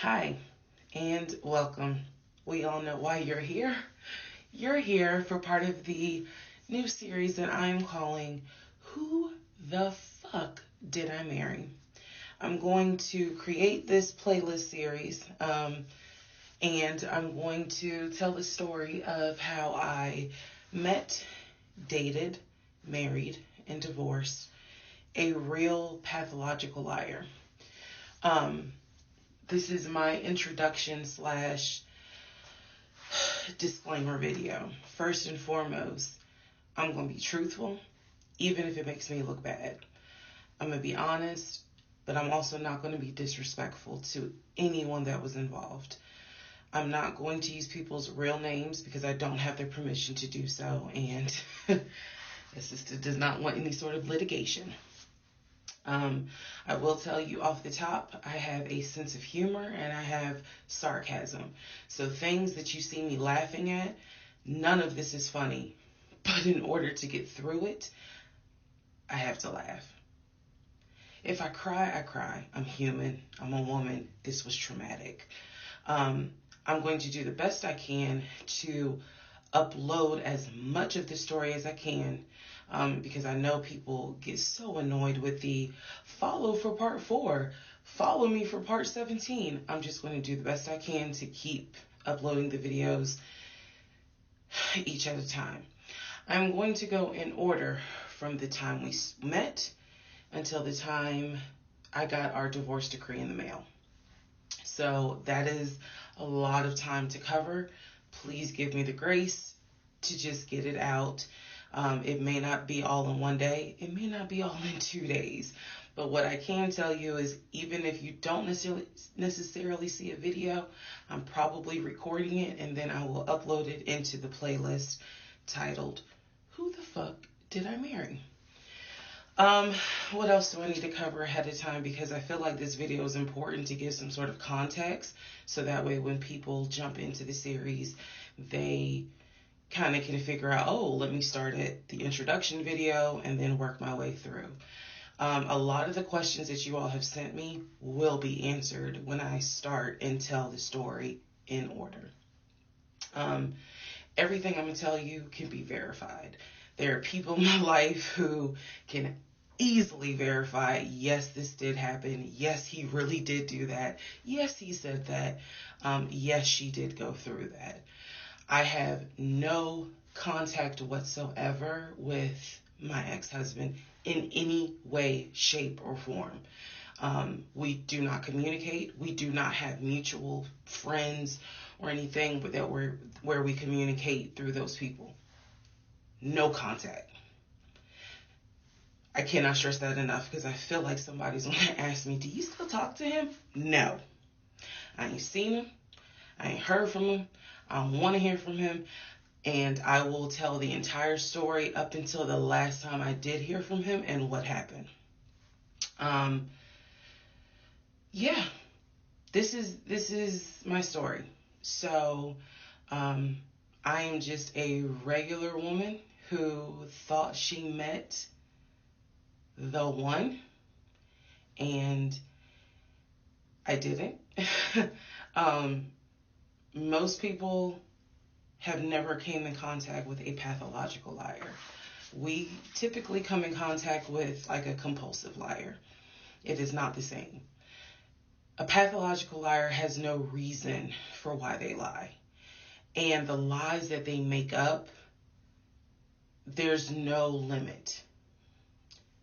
Hi, and welcome. We all know why you're here. You're here for part of the new series that I'm calling Who the Fuck Did I Marry? I'm going to create this playlist series, and I'm going to tell the story of how I met, dated, married, and divorced a real pathological liar. Um, this is my introduction slash disclaimer video. First and foremost, I'm going to be truthful, even if it makes me look bad. I'm going to be honest, but I'm also not going to be disrespectful to anyone that was involved. I'm not going to use people's real names because I don't have their permission to do so, and the sister does not want any sort of litigation. I will tell you off the top, I have a sense of humor and I have sarcasm. So things that you see me laughing at, none of this is funny. But in order to get through it, I have to laugh. If I cry, I cry. I'm human. I'm a woman. This was traumatic. I'm going to do the best I can to upload as much of the story as I can, because I know people get so annoyed with the follow for part 4, follow me for part 17. I'm just going to do the best I can to keep uploading the videos each at a time. I'm going to go in order from the time we met until the time I got our divorce decree in the mail. So that is a lot of time to cover. Please give me the grace to just get it out. It may not be all in one day. It may not be all in 2 days. But what I can tell you is even if you don't necessarily see a video, I'm probably recording it and then I will upload it into the playlist titled, Who the Fuck Did I Marry? What else do I need to cover ahead of time? Because I feel like this video is important to give some sort of context. So that way when people jump into the series, they kind of can figure out, oh, let me start at the introduction video and then work my way through. A lot of the questions that you all have sent me will be answered when I start and tell the story in order. Everything I'm going to tell you can be verified. There are people in my life who can easily verify, yes, this did happen. Yes, he really did do that. Yes, he said that. Yes, she did go through that. I have no contact whatsoever with my ex-husband in any way, shape, or form. We do not communicate. We do not have mutual friends or anything where we communicate through those people. No contact. I cannot stress that enough because I feel like somebody's going to ask me, do you still talk to him? No. I ain't seen him. I ain't heard from him. I don't want to hear from him. And I will tell the entire story up until the last time I did hear from him and what happened. Yeah, this is my story. So, I am just a regular woman who thought she met the one, and I didn't. Most people have never came in contact with a pathological liar. We typically come in contact with like a compulsive liar. It is not the same. A pathological liar has no reason for why they lie. And the lies that they make up, there's no limit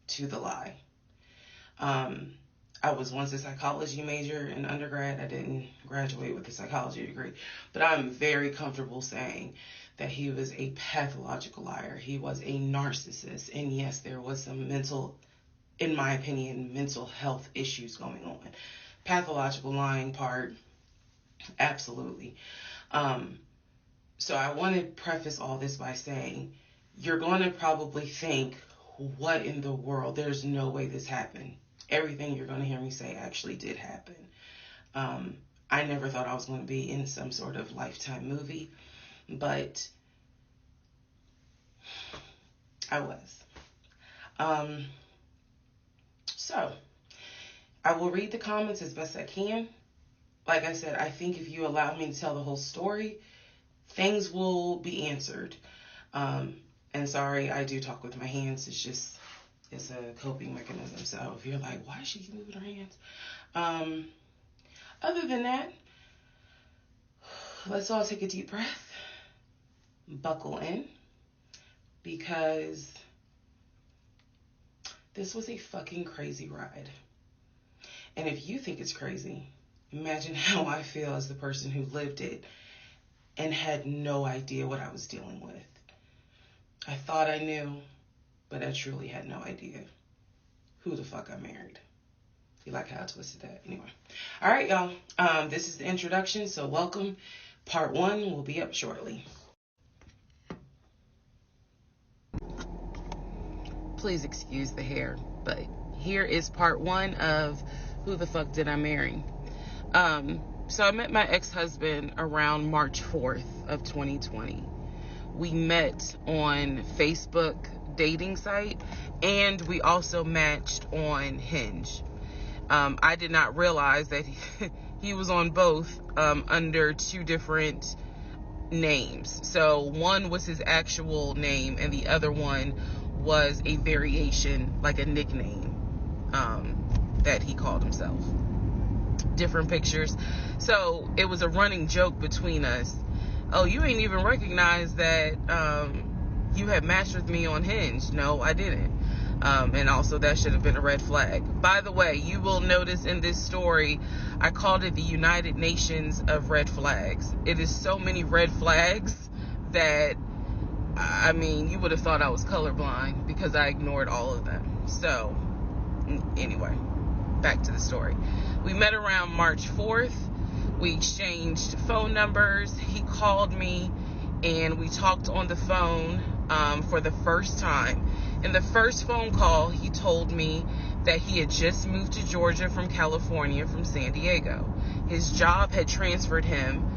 to the lie. I was once a psychology major in undergrad. I didn't graduate with a psychology degree, but I'm very comfortable saying that he was a pathological liar. He was a narcissist. And yes, there was some in my opinion, mental health issues going on. Pathological lying part, absolutely. So I want to preface all this by saying, you're going to probably think, what in the world? There's no way this happened. Everything you're going to hear me say actually did happen. I never thought I was going to be in some sort of Lifetime movie, but I was. So I will read the comments as best I can. like I said, I think if you allow me to tell the whole story, things will be answered. And sorry, I do talk with my hands. It's a coping mechanism. So if you're like, why is she moving her hands? Other than that, let's all take a deep breath, buckle in, because this was a fucking crazy ride. And if you think it's crazy, imagine how I feel as the person who lived it and had no idea what I was dealing with. I thought I knew, but I truly had no idea who the fuck I married. You like how I twisted that? Anyway. All right, y'all. This is the introduction, so welcome. Part 1 will be up shortly. Please excuse the hair, but here is part 1 of Who the Fuck Did I Marry? So I met my ex-husband around March 4th of 2020. We met on Facebook dating site, and we also matched on Hinge. I did not realize that he was on both under 2 different names. So one was his actual name, and the other one was a variation, like a nickname that he called himself. Different pictures. So it was a running joke between us. Oh, you ain't even recognize that you had matched with me on Hinge. No, I didn't. And also that should have been a red flag. By the way, you will notice in this story, I called it the United Nations of red flags. It is so many red flags that, I mean, you would have thought I was colorblind because I ignored all of them. So, anyway, back to the story. We met around March 4th. We exchanged phone numbers. He called me and we talked on the phone for the first time. In the first phone call, he told me that he had just moved to Georgia from California, from San Diego. His job had transferred him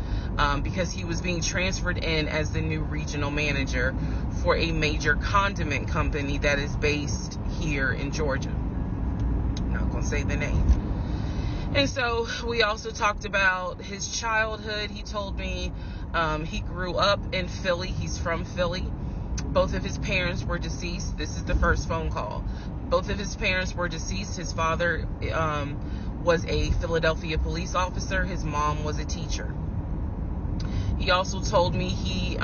because he was being transferred in as the new regional manager for a major condiment company that is based here in Georgia. I'm not going to say the name. And so we also talked about his childhood. He told me he grew up in Philly. He's from Philly. Both of his parents were deceased. This is the first phone call. Both of his parents were deceased. His father was a Philadelphia police officer. His mom was a teacher. He also told me he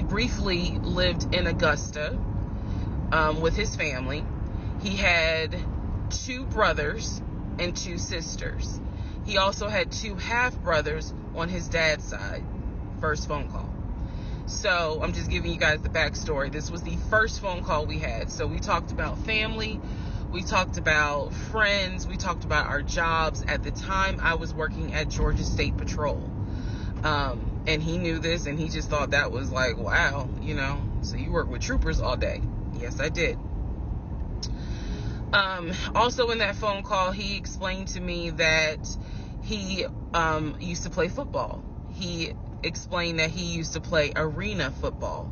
briefly lived in Augusta with his family. He had 2 brothers and 2 sisters. He also had 2 half-brothers on his dad's side. First phone call. So I'm just giving you guys the backstory. This was the first phone call we had. So we talked about family. We talked about friends. We talked about our jobs. At the time, I was working at Georgia State Patrol. And he knew this, and he just thought that was like, wow, so you work with troopers all day. Yes, I did. Also in that phone call, he explained to me that he used to play football. He explained that he used to play arena football.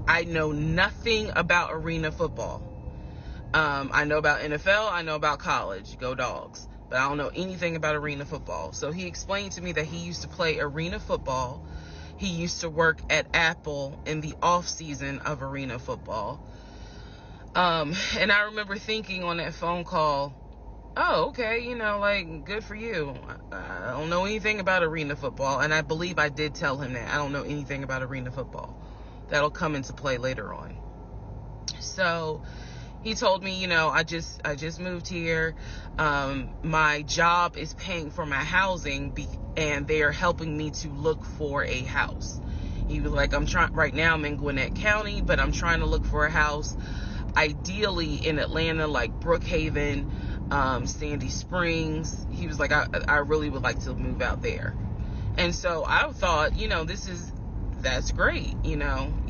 I know nothing about arena football. I know about NFL. I know about college. Go Dogs. But I don't know anything about arena football. So he explained to me that he used to play arena football. He used to work at Apple in the off season of arena football. And I remember thinking on that phone call, oh, okay, good for you. I don't know anything about arena football. And I believe I did tell him that. I don't know anything about arena football. That'll come into play later on. So he told me, I just moved here. My job is paying for my housing and they are helping me to look for a house. He was like, right now I'm in Gwinnett County, but I'm trying to look for a house, ideally in Atlanta, like Brookhaven, Sandy Springs. He was like, I really would like to move out there. And so I thought, that's great.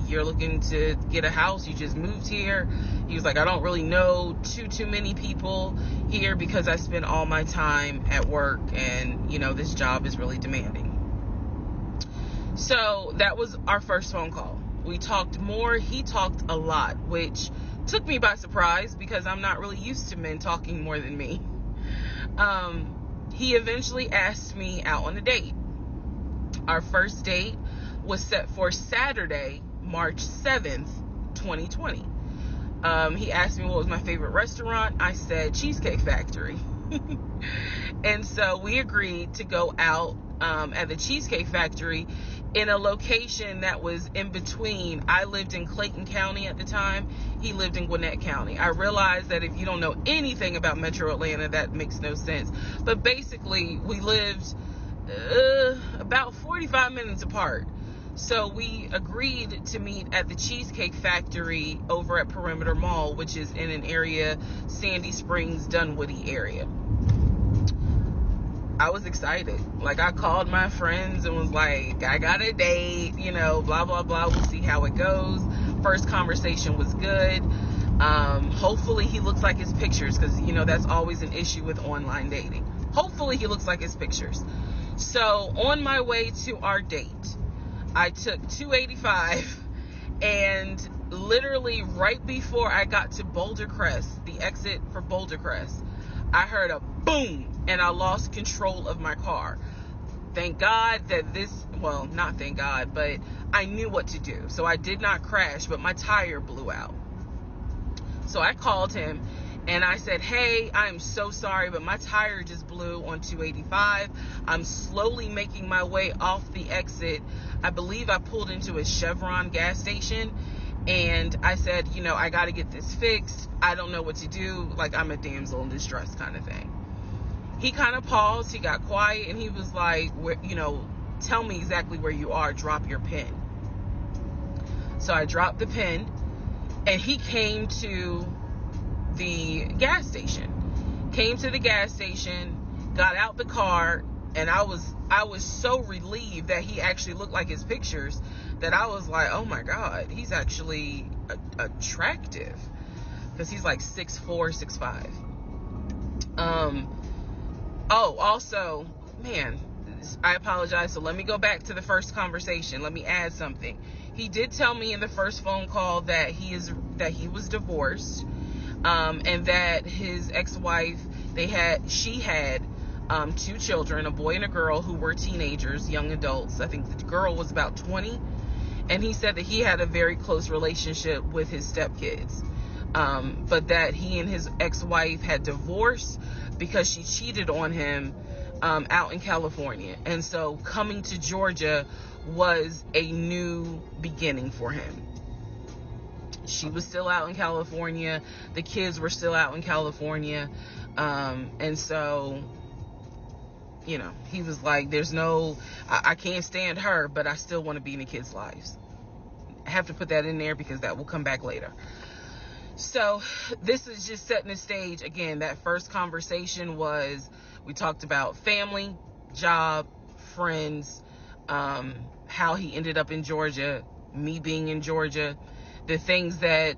You're looking to get a house. You just moved here. He was like, I don't really know too many people here because I spend all my time at work and, this job is really demanding. So that was our first phone call. We talked more. He talked a lot, which took me by surprise because I'm not really used to men talking more than me. he eventually asked me out on a date. Our first date was set for Saturday, March 7th, 2020. He asked me what was my favorite restaurant. I said Cheesecake Factory. And so we agreed to go out at the Cheesecake Factory in a location that was in between. I lived in Clayton County at the time. He lived in Gwinnett County. I realized that if you don't know anything about Metro Atlanta, that makes no sense. But basically, we lived about 45 minutes apart. So we agreed to meet at the Cheesecake Factory over at Perimeter Mall, which is in an area, Sandy Springs, Dunwoody area. I was excited. Like, I called my friends and was like, I got a date, blah, blah, blah. We'll see how it goes. First conversation was good. Hopefully he looks like his pictures, because, that's always an issue with online dating. Hopefully he looks like his pictures. So on my way to our date, I took 285, and literally right before I got to Boulder Crest, the exit for Boulder Crest, I heard a boom, and I lost control of my car. Thank God that not thank God, but I knew what to do. So I did not crash, but my tire blew out. So I called him and I said, hey, I'm so sorry, but my tire just blew on 285. I'm slowly making my way off the exit. I believe I pulled into a Chevron gas station, and I said, I got to get this fixed. I don't know what to do. Like, I'm a damsel in distress kind of thing. He kind of paused. He got quiet, and he was like, tell me exactly where you are. Drop your pin. So I dropped the pin, and he came to the gas station. Got out the car, and I was so relieved that he actually looked like his pictures that I was like, oh my God, he's actually attractive, because he's like 6'4", 6'5". Also, man, I apologize. So let me go back to the first conversation. Let me add something. He did tell me in the first phone call that he was divorced, and that his ex-wife, she had 2 children, a boy and a girl, who were teenagers, young adults. I think the girl was about 20, and he said that he had a very close relationship with his stepkids, but that he and his ex-wife had divorced because she cheated on him out in California. And so coming to Georgia was a new beginning for him. She was still out in California. The kids were still out in California. And so, he was like, I can't stand her, but I still want to be in the kids' lives. I have to put that in there because that will come back later. So this is just setting the stage. Again, that first conversation we talked about family, job, friends, how he ended up in Georgia, me being in Georgia, the things that,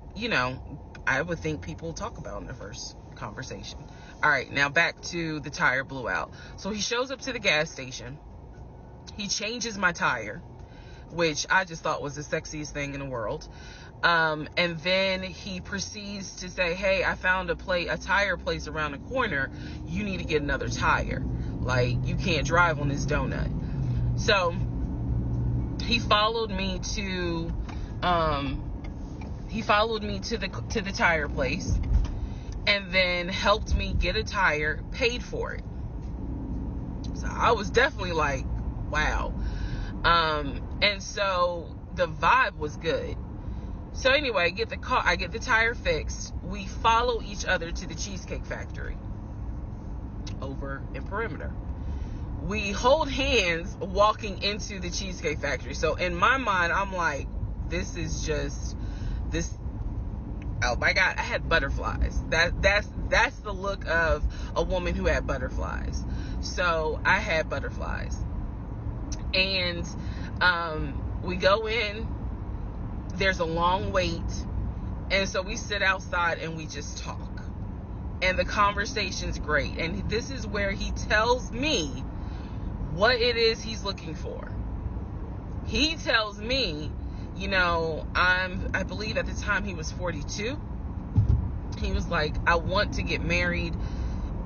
I would think people talk about in the first conversation. All right, now back to the tire blew out. So he shows up to the gas station. He changes my tire, which I just thought was the sexiest thing in the world. And then he proceeds to say, hey, I found a tire place around the corner. You need to get another tire. Like, you can't drive on this donut. So he followed me to the tire place, and then helped me get a tire, paid for it. So I was definitely like, wow. And so the vibe was good. So anyway, I get the tire fixed. We follow each other to the Cheesecake Factory over in Perimeter. We hold hands walking into the Cheesecake Factory. So in my mind, I'm like, oh my God, I had butterflies. That's the look of a woman who had butterflies. So I had butterflies. And we go in. There's a long wait, and so we sit outside and we just talk, and the conversation's great. And this is where he tells me what it is he's looking for. He tells me, I believe at the time he was 42. He was like, I want to get married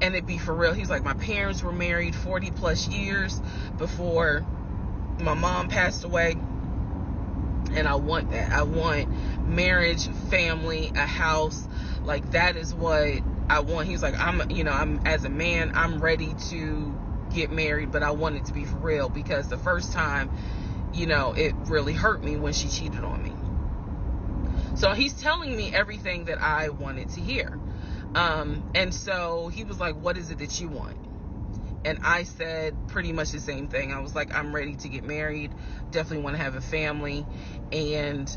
and it be for real. He's like, my parents were married 40 plus years before my mom passed away, and I want that. I want marriage, family, a house. Like, that is what I want. He's like, I'm as a man, I'm ready to get married, but I want it to be for real, because the first time, it really hurt me when she cheated on me. So he's telling me everything that I wanted to hear. And so he was like, what is it that you want? And I said pretty much the same thing. I was like, I'm ready to get married, definitely want to have a family, and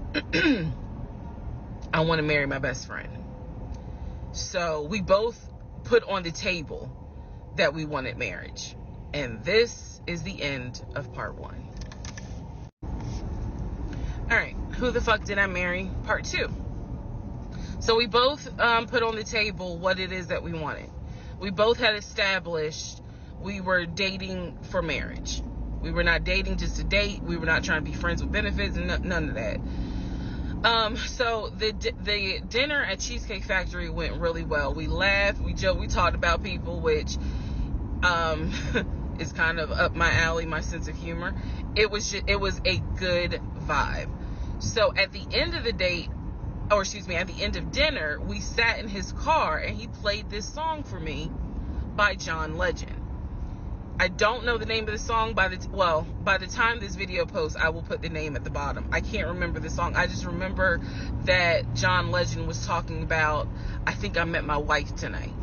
I want to marry my best friend. So we both put on the table that we wanted marriage. And this is the end of part 1. All right, who the fuck did I marry? Part 2. So we both put on the table what it is that we wanted. We both had established we were dating for marriage. We were not dating just to date. We were not trying to be friends with benefits, and none of that. So the dinner at Cheesecake Factory went really well. We laughed, we joked, we talked about people, which is kind of up my alley, my sense of humor. It was a good vibe. So at the end of the date, at the end of dinner, we sat in his car and he played this song for me by John Legend. I don't know the name of the song. By the time this video posts, I will put the name at the bottom. I can't remember the song. I just remember that John Legend was talking about, I think I met my wife tonight.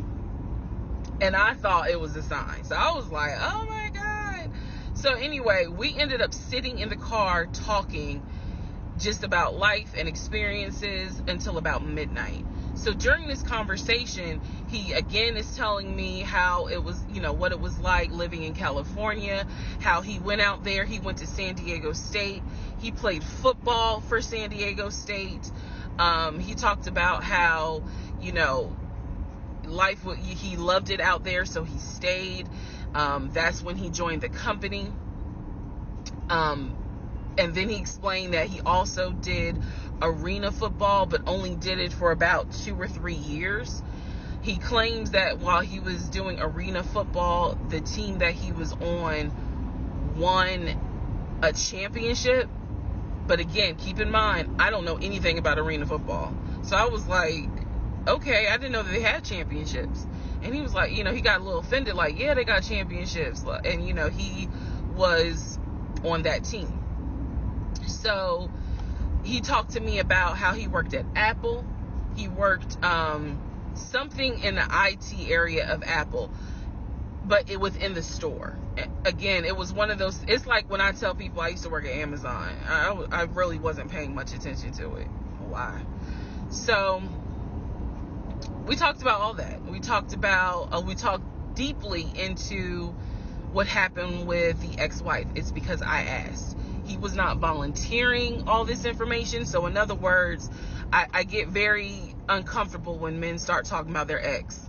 And I thought it was a sign. So I was like, oh my God. So anyway, we ended up sitting in the car talking just about life and experiences until about midnight. So during this conversation, he again is telling me how it was, what it was like living in California, how he went out there. He went to San Diego State. He played football for San Diego State. He talked about how, life, he loved it out there, so he stayed. That's when he joined the company. And then he explained that he also did arena football, but only did it for about 2 or 3 years. He claims that while he was doing arena football, the team that he was on won a championship. But again, keep in mind, I don't know anything about arena football. So I was like, okay, I didn't know that they had championships. And he was like, he got a little offended, like, yeah, they got championships. And, he was on that team. So he talked to me about how he worked at Apple. He worked something in the IT area of Apple, but it was in the store. Again, it was one of those, it's like when I tell people I used to work at Amazon. I really wasn't paying much attention to it. Why? So we talked about all that. We talked deeply into what happened with the ex-wife. It's because I asked. He was not volunteering all this information. So in other words, I get very uncomfortable when men start talking about their ex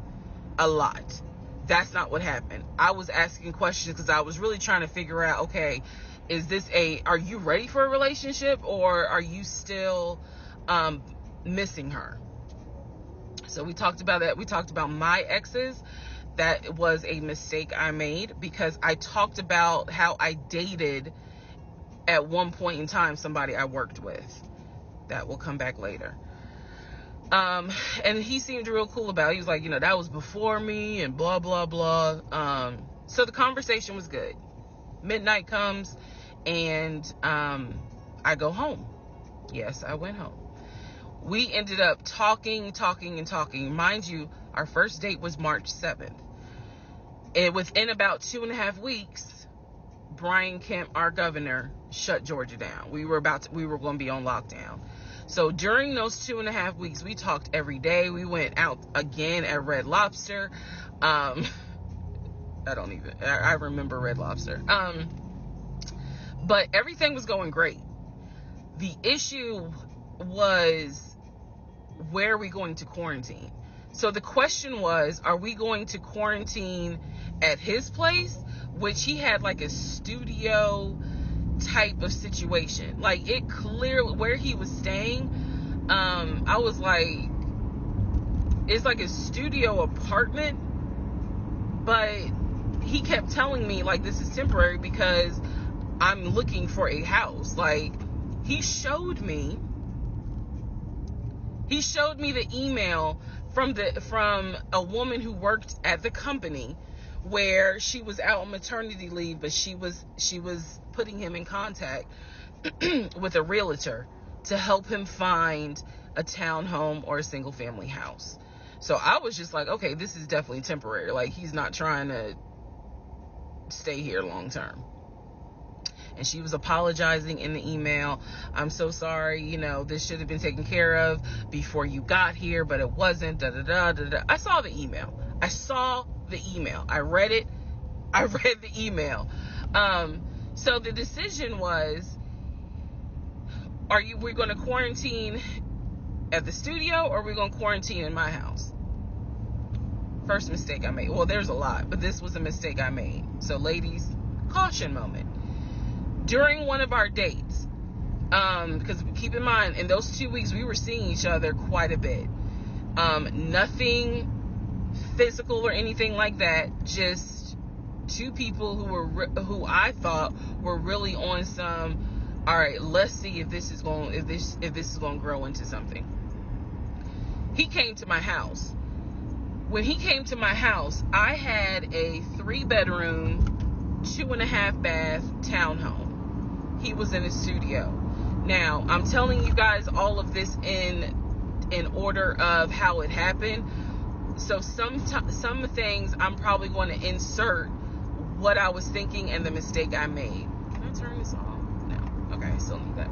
a lot. That's not what happened. I was asking questions because I was really trying to figure out, okay, are you ready for a relationship, or are you still missing her? So we talked about that. We talked about my exes. That was a mistake I made because I talked about how I dated at one point in time somebody I worked with. That will come back later. And he seemed real cool about it. He was like, that was before me and blah, blah, blah. So the conversation was good. Midnight comes and I go home. Yes, I went home. We ended up talking. Mind you, our first date was March 7th. And within about 2.5 weeks, Brian Kemp, our governor, shut Georgia down. We were going to be on lockdown. So during those 2.5 weeks, we talked every day. We went out again at Red Lobster. I remember Red Lobster. But everything was going great. The issue was, where are we going to quarantine? So the question was, are we going to quarantine at his place, which he had like a studio type of situation. Like, it clearly, where he was staying, I was like, it's like a studio apartment, But he kept telling me, like, this is temporary because I'm looking for a house. Like, he showed me the email from a woman who worked at the company where she was out on maternity leave, but she was putting him in contact with a realtor to help him find a townhome or a single family house. So I was just like, okay, this is definitely temporary. Like, he's not trying to stay here long term. And she was apologizing in the email. I'm so sorry, you know, this should have been taken care of before you got here, but it wasn't. Da da da da da. I saw the email. I read it. I read the email. So the decision was, we're going to quarantine at the studio, or we're going to quarantine in my house? First mistake I made. Well, there's a lot, but this was a mistake I made. So ladies, caution moment. During one of our dates, because keep in mind, in those 2 weeks, we were seeing each other quite a bit. Nothing physical or anything like that. Just two people who I thought were really on some, all right, let's see if this is going to grow into something. He came to my house. When he came to my house, I had a 3-bedroom, 2.5-bath townhome. He was in a studio. Now, I'm telling you guys all of this in order of how it happened. So some things I'm probably going to insert what I was thinking and the mistake I made. Can I turn this off? No. Okay, I still need that.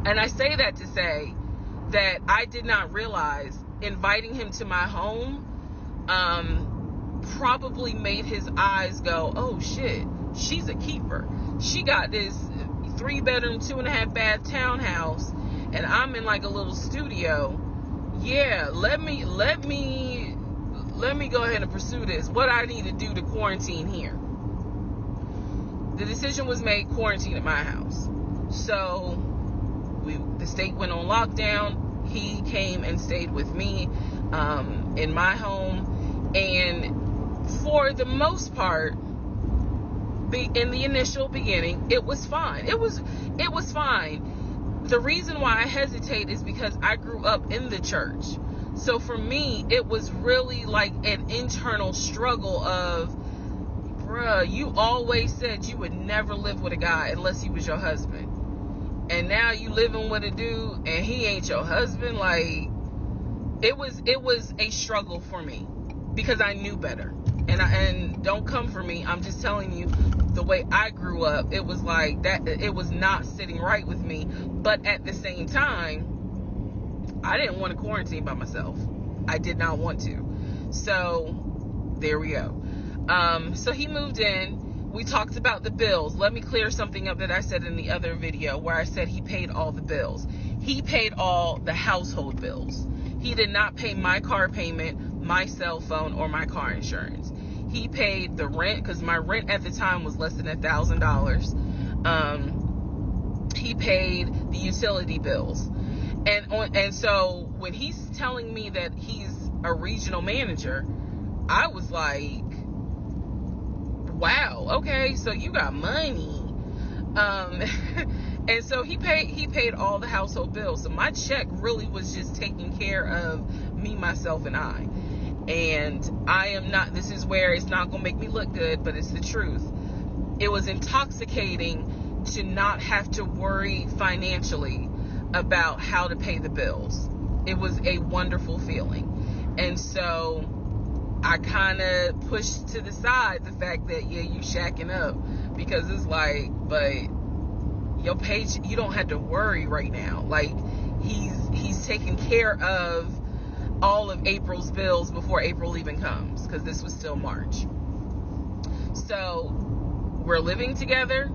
And I say that to say that I did not realize inviting him to my home probably made his eyes go, oh shit, she's a keeper. She got this 3-bedroom, 2.5-bath townhouse, and I'm in like a little studio. Yeah, let me go ahead and pursue this. What I need to do to quarantine here. The decision was made, quarantine at my house. So the state went on lockdown. He came and stayed with me in my home, and for the most part, in the initial beginning, it was fine. It was fine. The reason why I hesitate is because I grew up in the church. So for me, it was really like an internal struggle of, bruh, you always said you would never live with a guy unless he was your husband. And now you living with a dude and he ain't your husband. Like, it was a struggle for me because I knew better. And don't come for me. I'm just telling you the way I grew up. It was like that. It was not sitting right with me. But at the same time, I didn't want to quarantine by myself. I did not want to. So there we go. So he moved in. We talked about the bills. Let me clear something up that I said in the other video where I said he paid all the bills. He paid all the household bills. He did not pay my car payment, my cell phone, or my car insurance. He paid the rent, because my rent at the time was less than $1,000. He paid the utility bills. And so when he's telling me that he's a regional manager, I was like, wow, okay, so you got money. And so he paid all the household bills. So my check really was just taking care of me, myself, and I. And I am not, this is where it's not going to make me look good, but it's the truth. It was intoxicating to not have to worry financially about how to pay the bills. It was a wonderful feeling. And so I kind of pushed to the side the fact that, yeah, you shacking up, because it's like, but your paycheck, you don't have to worry right now. Like, he's taking care of all of April's bills before April even comes, because this was still March. So we're living together,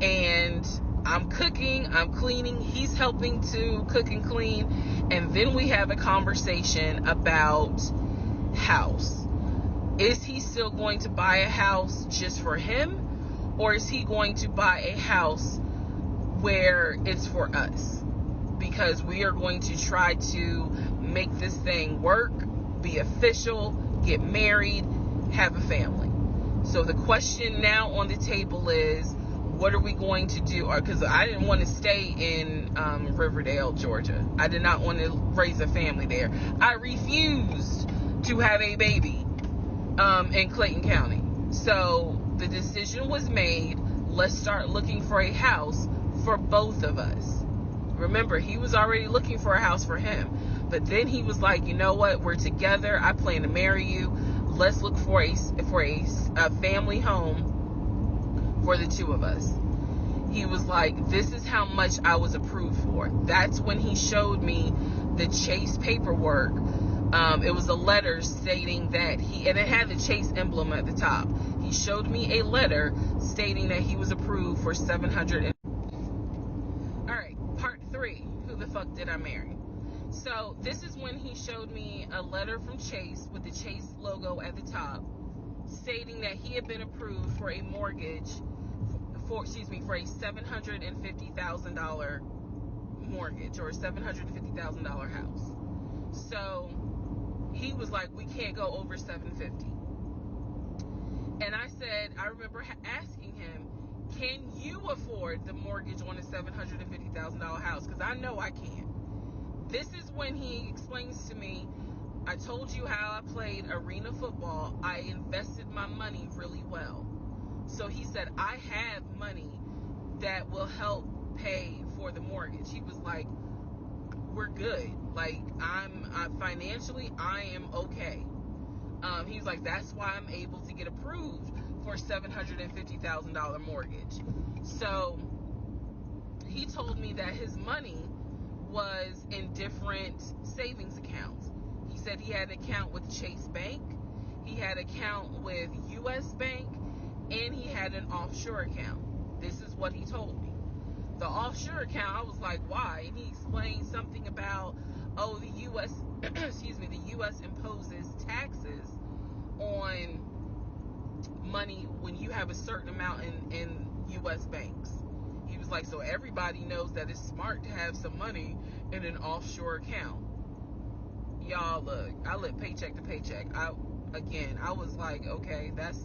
and I'm cooking, I'm cleaning, he's helping to cook and clean, and then we have a conversation about house. Is he still going to buy a house just for him, or is he going to buy a house where it's for us? Because we are going to try to make this thing work, be official, get married, have a family. So the question now on the table is, what are we going to do? Because I didn't want to stay in Riverdale, Georgia. I did not want to raise a family there. I refused to have a baby in Clayton County. So the decision was made, let's start looking for a house for both of us. Remember, he was already looking for a house for him. But then he was like, you know what? We're together. I plan to marry you. Let's look for a family home for the two of us. He was like, this is how much I was approved for. That's when he showed me the Chase paperwork. It was a letter stating that and it had the Chase emblem at the top. He showed me a letter stating that he was approved for $700. All right, part 3. Who the fuck did I marry? So this is when he showed me a letter from Chase with the Chase logo at the top, stating that he had been approved for a mortgage for a $750,000 mortgage, or a $750,000 house. So he was like, we can't go over $750,000. And I remember asking him, can you afford the mortgage on a $750,000 house? Because I know I can't. This is when he explains to me, I told you how I played arena football. I invested my money really well. So he said, I have money that will help pay for the mortgage. He was like, we're good. Like, I'm financially, I am okay. He was like, that's why I'm able to get approved for a $750,000 mortgage. So he told me that his money was in different savings accounts. He said he had an account with Chase Bank, he had an account with US Bank, and he had an offshore account. This is what he told me. The offshore account, I was like, why? And he explained something about, the US the US imposes taxes on money when you have a certain amount in US banks. He was like, so everybody knows that it's smart to have some money in an offshore account. Y'all, look, I live paycheck to paycheck. I was like, okay, that's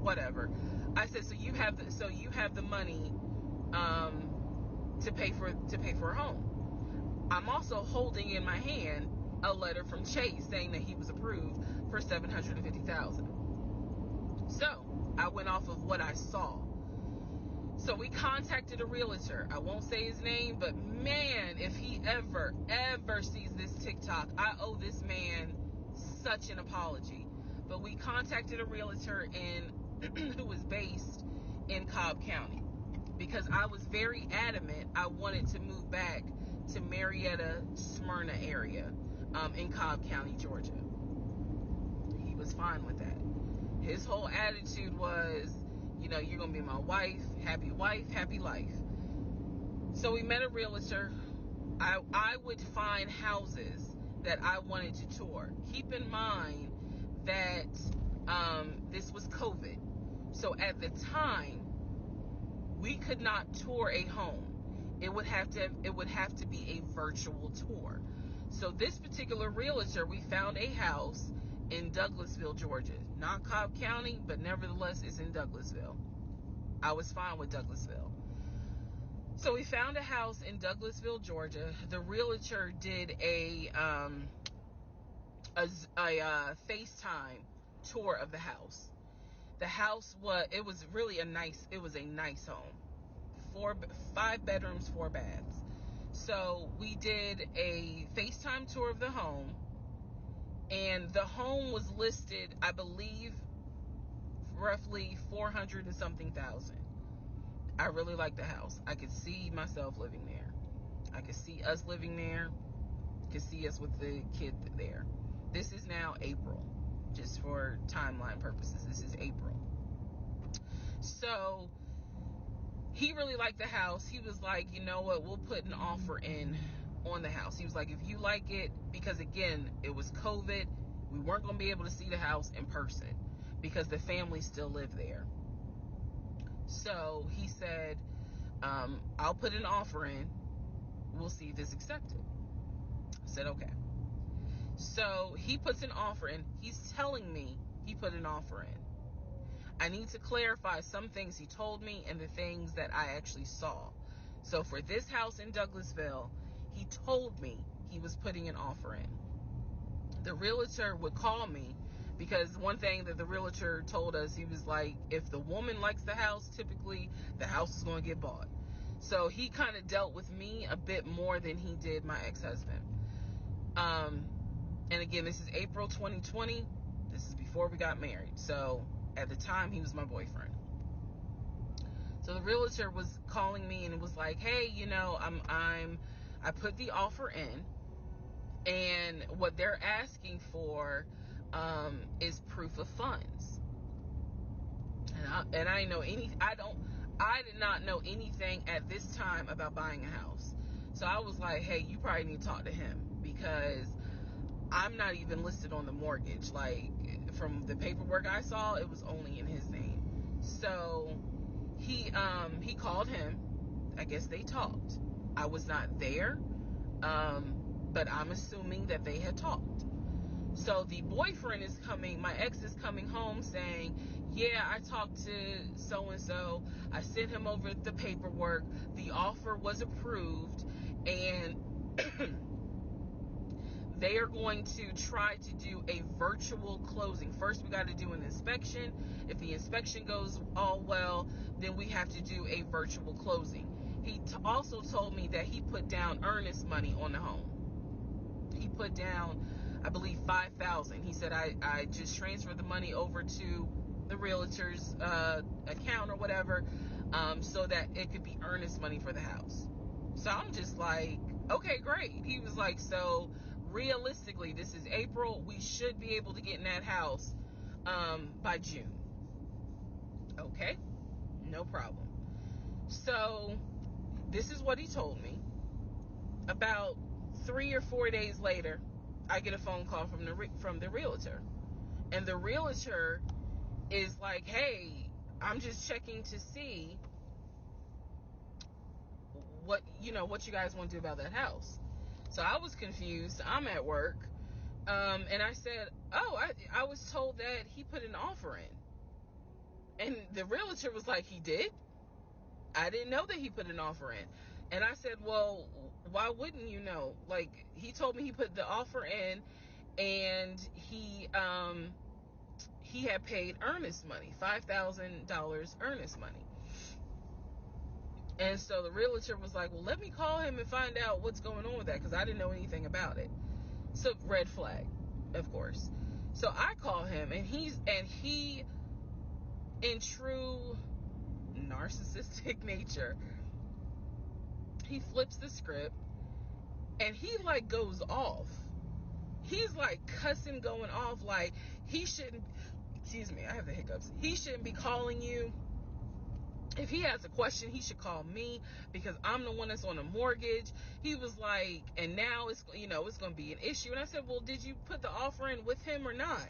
whatever. I said, so you have the money to pay for a home. I'm also holding in my hand a letter from Chase saying that he was approved for $750,000. So I went off of what I saw. So we contacted a realtor. I won't say his name, but man, if he ever sees this TikTok, I owe this man such an apology. But we contacted a realtor who was based in Cobb County, because I was very adamant I wanted to move back to Marietta, Smyrna area, in Cobb County, Georgia. He was fine with that. His whole attitude was, you're going to be my wife, happy life. So we met a realtor. I would find houses that I wanted to tour. Keep in mind that this was COVID. So at the time, we could not tour a home. It would have to be a virtual tour. So this particular realtor, we found a house in Douglasville, Georgia. Not Cobb County, but nevertheless, it's in Douglasville. I was fine with Douglasville. So we found a house in Douglasville, Georgia. The realtor did a FaceTime tour of the house. The house was a nice home. 5 bedrooms, 4 baths. So we did a FaceTime tour of the home, and the home was listed, I believe, roughly 400 and something thousand. I really liked the house. I could see myself living there. I could see us living there. Could see us with the kid there. This is now April, just for timeline purposes. This is April. So he really liked the house. He was like, you know what, we'll put an offer in on the house. He was like, if you like it, because again, it was COVID, we weren't going to be able to see the house in person because the family still lived there. So he said, I'll put an offer in. We'll see if it's accepted. I said, okay. So he puts an offer in. He's telling me he put an offer in. I need to clarify some things he told me and the things that I actually saw. So for this house in Douglasville, he told me he was putting an offer in. The realtor would call me because one thing that the realtor told us, he was like, if the woman likes the house, typically the house is going to get bought. So he kind of dealt with me a bit more than he did my ex-husband. And again, this is April 2020. This is before we got married. So at the time, he was my boyfriend. So the realtor was calling me and it was like, hey, I put the offer in, and what they're asking for is proof of funds. And I did not know anything at this time about buying a house. So I was like, hey, you probably need to talk to him, because I'm not even listed on the mortgage. Like, from the paperwork I saw, it was only in his name. So he called him. I guess they talked. I was not there, but I'm assuming that they had talked. So the boyfriend is coming, my ex is coming home saying, yeah, I talked to so-and-so. I sent him over the paperwork. The offer was approved, and they are going to try to do a virtual closing. First, we got to do an inspection. If the inspection goes all well, then we have to do a virtual closing. He also told me that he put down earnest money on the home. He put down, I believe, $5,000. He said, I just transferred the money over to the realtor's account or whatever, so that it could be earnest money for the house. So I'm just like, okay, great. He was like, so realistically, this is April. We should be able to get in that house by June. Okay, no problem. So this is what he told me. About 3 or 4 days later, I get a phone call from the realtor, and the realtor is like, hey, I'm just checking to see what you guys want to do about that house. So I was confused. I'm at work, and I said, oh, I was told that he put an offer in. And the realtor was like, he did? I didn't know that he put an offer in. And I said, well, why wouldn't you know? Like, he told me he put the offer in, and he had paid earnest money, $5,000 earnest money. And so the realtor was like, well, let me call him and find out what's going on with that, because I didn't know anything about it. So red flag, of course. So I call him, and he in true narcissistic nature, he flips the script, and he like goes off. He's like cussing, going off, like he shouldn't, excuse me, I have the hiccups. He shouldn't be calling you. If he has a question, he should call me, because I'm the one that's on a mortgage. He was like, and now it's going to be an issue. And I said, well, did you put the offer in with him or not?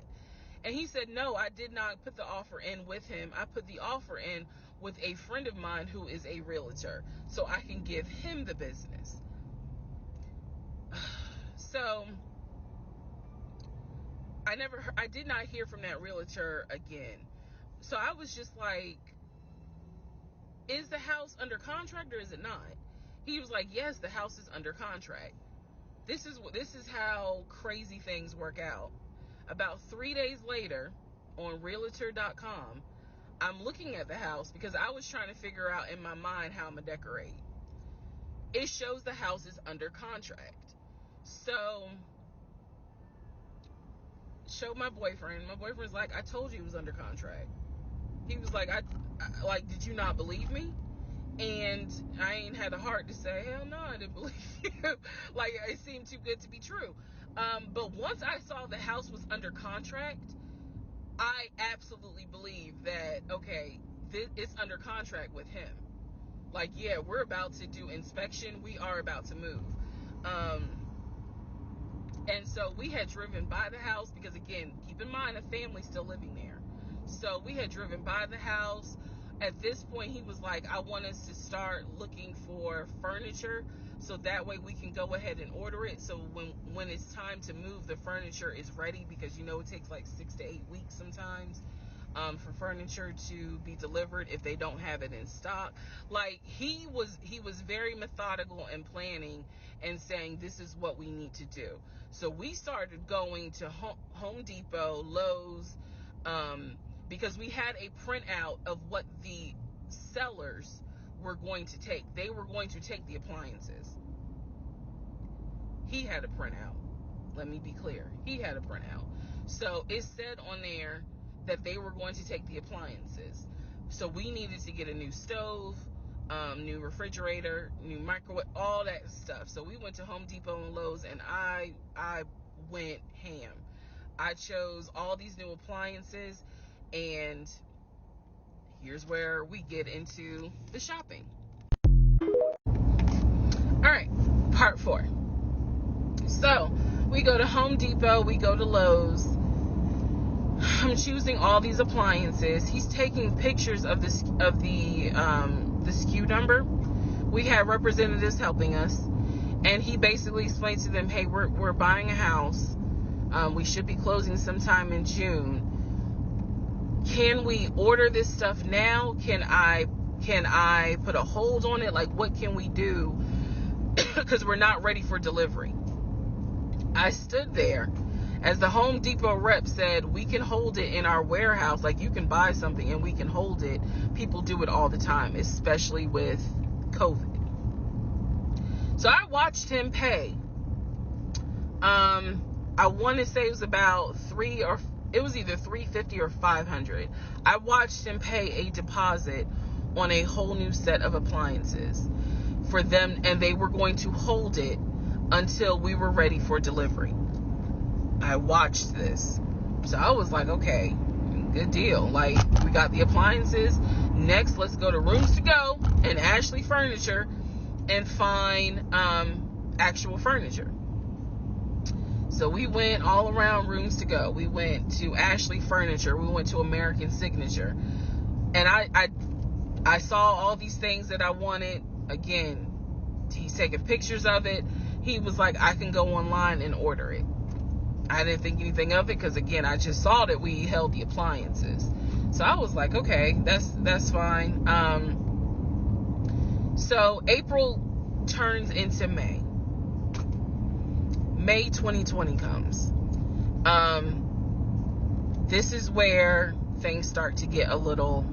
And he said, no, I did not put the offer in with him. I put the offer in with a friend of mine who is a realtor, so I can give him the business. So I did not hear from that realtor again. So I was just like, is the house under contract or is it not? He was like, yes, the house is under contract. This is how crazy things work out. About 3 days later, on realtor.com, I'm looking at the house because I was trying to figure out in my mind how I'm gonna decorate. It shows the house is under contract. So, showed my boyfriend. My boyfriend's like, I told you it was under contract. He was like, I did you not believe me? And I ain't had the heart to say, hell no, I didn't believe you. Like, it seemed too good to be true. But once I saw the house was under contract, I absolutely believe that, okay, it's under contract with him. Like, yeah, we're about to do inspection. We are about to move. And so we had driven by the house because, again, keep in mind, a family's still living there. So we had driven by the house. at this point, he was like, I want us to start looking for furniture so that way we can go ahead and order it. So when it's time to move, the furniture is ready, because you know it takes like 6 to 8 weeks sometimes for furniture to be delivered if they don't have it in stock. Like, he was very methodical and planning and saying, this is what we need to do. So we started going to Home Depot, Lowe's, because we had a printout of what the sellers were going to take. They were going to take the appliances. He had a printout. Let me be clear. He had a printout. So it said on there that they were going to take the appliances. So we needed to get a new stove, new refrigerator, new microwave, all that stuff. So we went to Home Depot and Lowe's, and I went ham. I chose all these new appliances, and here's where we get into the shopping. All right, part 4. So we go to Home Depot, we go to Lowe's. I'm choosing all these appliances. He's taking pictures of the SKU number. We have representatives helping us, and he basically explained to them, hey, we're buying a house. We should be closing sometime in June. Can we order this stuff now? Can I put a hold on it? Like, what can we do? Because we're not ready for delivery. I stood there as the Home Depot rep said, we can hold it in our warehouse. Like, you can buy something and we can hold it. People do it all the time, especially with COVID. So I watched him pay. I want to say it was about it was either $350 or $500. I watched him pay a deposit on a whole new set of appliances for them, and they were going to hold it until we were ready for delivery. I watched this. So I was like, okay, good deal. Like, we got the appliances. Next, let's go to Rooms to Go and Ashley Furniture and find actual furniture. So we went all around Rooms to Go. We went to Ashley Furniture. We went to American Signature. And I saw all these things that I wanted. Again, he's taking pictures of it. He was like, I can go online and order it. I didn't think anything of it because, again, I just saw that we held the appliances. So I was like, okay, that's fine. So April turns into May. May 2020 comes. This is where things start to get a little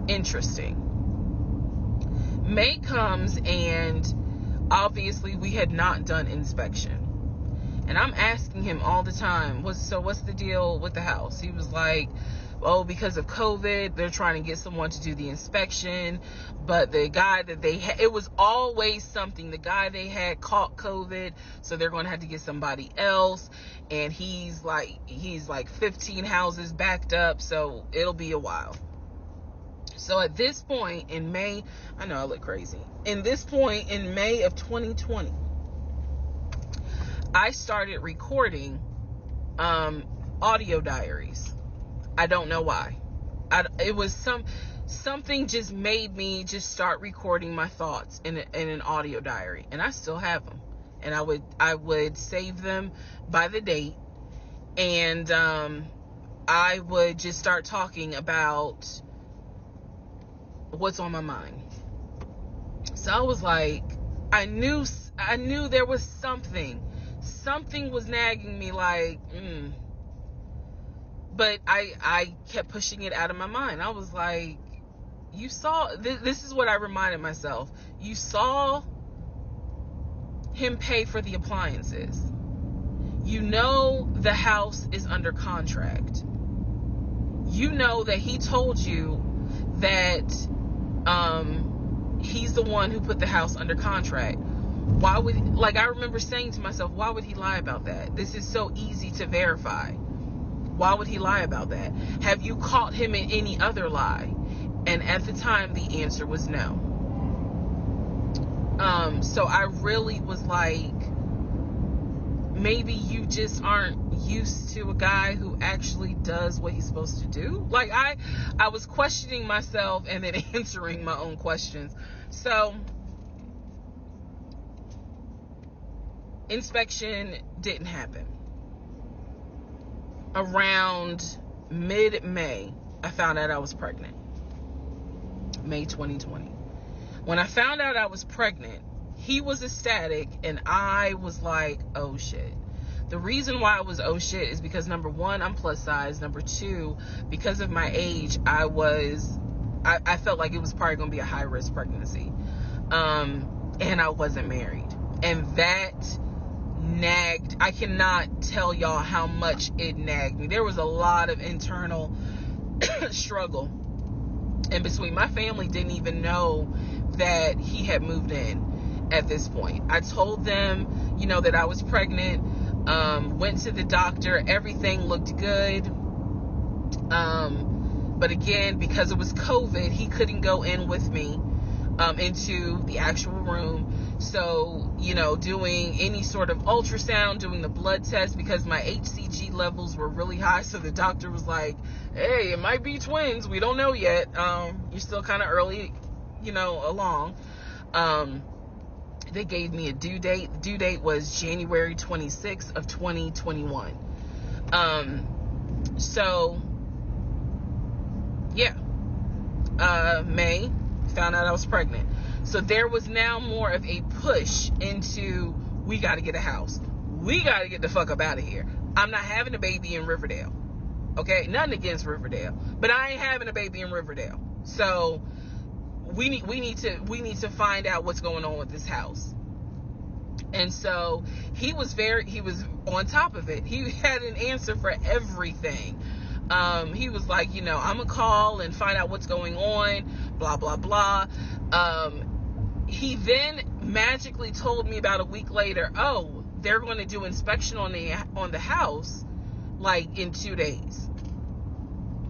interesting. May comes, and obviously we had not done inspection. And I'm asking him all the time, what's the deal with the house? He was like, oh, because of COVID, they're trying to get someone to do the inspection. But the guy that they had, it was always something. The guy they had caught COVID, so they're going to have to get somebody else. And he's like 15 houses backed up, so it'll be a while. So at this point in May, I know I look crazy. In this point in May of 2020, I started recording audio diaries. I don't know why. It was something just made me just start recording my thoughts in an audio diary, and I still have them. And I would save them by the date, and I would just start talking about what's on my mind. So I was like, I knew there was something was nagging me, like, but I kept pushing it out of my mind. I was like, you saw, this is what I reminded myself. You saw him pay for the appliances. You know the house is under contract. You know that he told you that he's the one who put the house under contract. Why would, like, I remember saying to myself, why would he lie about that? This is so easy to verify. Why would he lie about that? Have you caught him in any other lie? And at the time, the answer was no. So I really was like, maybe you just aren't used to a guy who actually does what he's supposed to do. Like, I was questioning myself and then answering my own questions. So, inspection didn't happen. Around mid-May, I found out I was pregnant. May 2020. When I found out I was pregnant, he was ecstatic and I was like, oh shit. The reason why I was oh shit is because, number one, I'm plus size. Number two, because of my age, I felt like it was probably going to be a high risk pregnancy. And I wasn't married. And that nagged. I cannot tell y'all how much it nagged me. There was a lot of internal struggle in between. My family didn't even know that he had moved in at this point. I told them, that I was pregnant. Went to the doctor. Everything looked good. But again, because it was COVID, he couldn't go in with me into the actual room. So, doing any sort of ultrasound, doing the blood test, because my HCG levels were really high. So the doctor was like, hey, it might be twins. We don't know yet. You're still kind of early, along. They gave me a due date. The due date was January 26th of 2021. May, found out I was pregnant. So there was now more of a push into, we got to get a house. We got to get the fuck up out of here. I'm not having a baby in Riverdale. Okay? Nothing against Riverdale, but I ain't having a baby in Riverdale. So we need to find out what's going on with this house. And so he was on top of it. He had an answer for everything. He was like, I'm gonna call and find out what's going on, blah, blah, blah. He then magically told me about a week later, oh, they're going to do inspection on the house, like, in 2 days.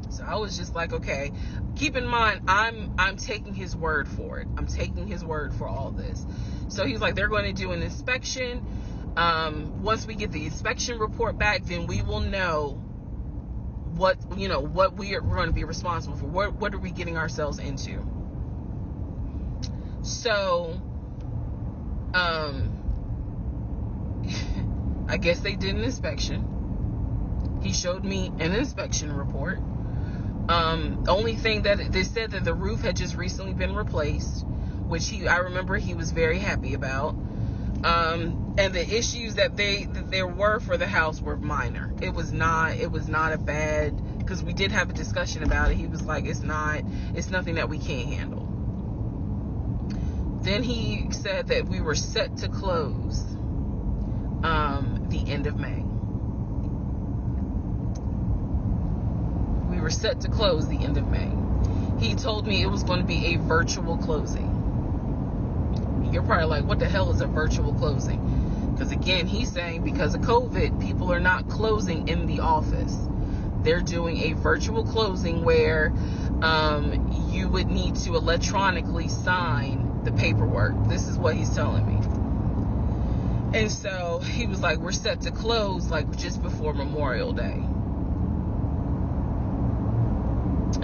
So I was just like, okay. Keep in mind, I'm taking his word for it. I'm taking his word for all this. So he's like, they're going to do an inspection. Once we get the inspection report back, then we will know what we are going to be responsible for. What are we getting ourselves into? So, I guess they did an inspection. He showed me an inspection report. Only thing that they said that the roof had just recently been replaced, which I remember he was very happy about. And the issues that there were for the house were minor. It was not a bad, because we did have a discussion about it. He was like, it's nothing that we can't handle. Then he said that we were set to close the end of May. We were set to close the end of May. He told me it was going to be a virtual closing. You're probably like, what the hell is a virtual closing? Because again, he's saying because of COVID, people are not closing in the office. They're doing a virtual closing where you would need to electronically sign the paperwork. This is what he's telling me. And so he was like, we're set to close like just before Memorial Day.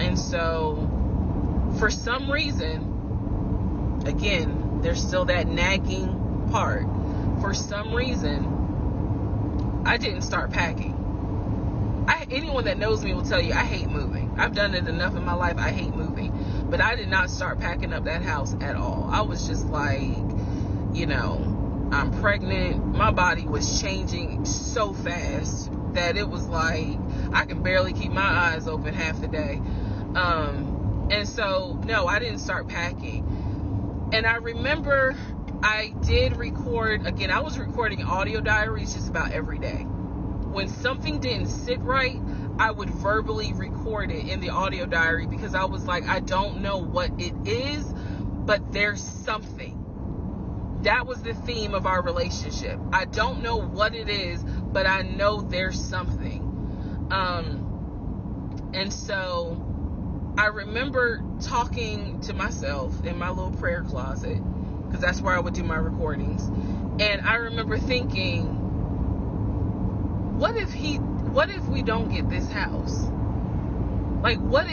And so for some reason, again, there's still that nagging part. For some reason, I didn't start packing. Anyone that knows me will tell you I hate moving. I've done it enough in my life. I hate moving. But I did not start packing up that house at all. I was just like, I'm pregnant. My body was changing so fast that it was like I can barely keep my eyes open half the day. And so, no, I didn't start packing. And I remember I did record, again, I was recording audio diaries just about every day. When something didn't sit right, I would verbally record it in the audio diary because I was like, I don't know what it is, but there's something. That was the theme of our relationship. I don't know what it is, but I know there's something. And so I remember talking to myself in my little prayer closet, because that's where I would do my recordings. And I remember thinking, what if we don't get this house? Like, what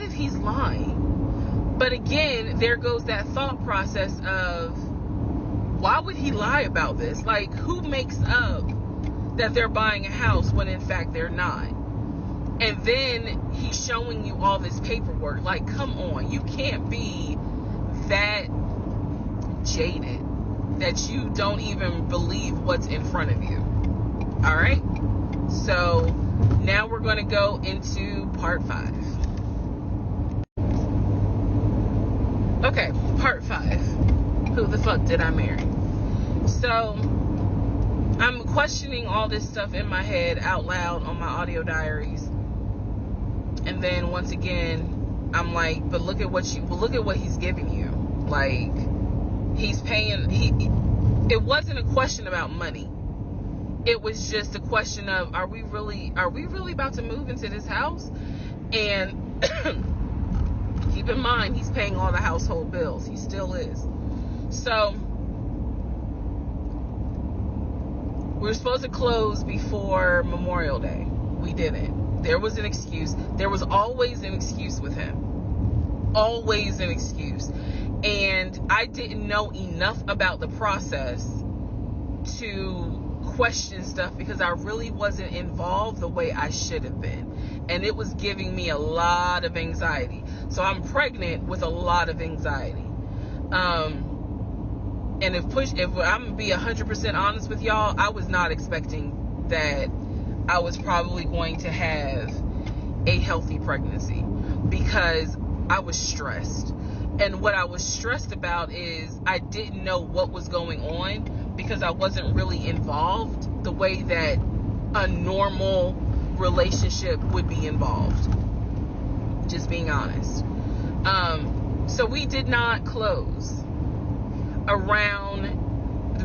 if he's lying? But again, there goes that thought process of, why would he lie about this? Like, who makes up that they're buying a house when in fact they're not? And then he's showing you all this paperwork. Like, come on, you can't be that jaded that you don't even believe what's in front of you. All right, so now we're going to go into part 5. Okay, part 5. Who the fuck did I marry? So I'm questioning all this stuff in my head out loud on my audio diaries, and then once again I'm like, but look at what he's giving you. Like, he's paying. It wasn't a question about money. It was just a question of, are we really about to move into this house? And keep in mind, he's paying all the household bills. He still is. So we were supposed to close before Memorial Day. We didn't. There was an excuse. There was always an excuse with him. Always an excuse. And I didn't know enough about the process to question stuff because I really wasn't involved the way I should have been. And it was giving me a lot of anxiety. So I'm pregnant with a lot of anxiety. And if I'm gonna be 100% honest with y'all, I was not expecting that I was probably going to have a healthy pregnancy because I was stressed. And what I was stressed about is I didn't know what was going on because I wasn't really involved the way that a normal relationship would be involved. Just being honest. So we did not close.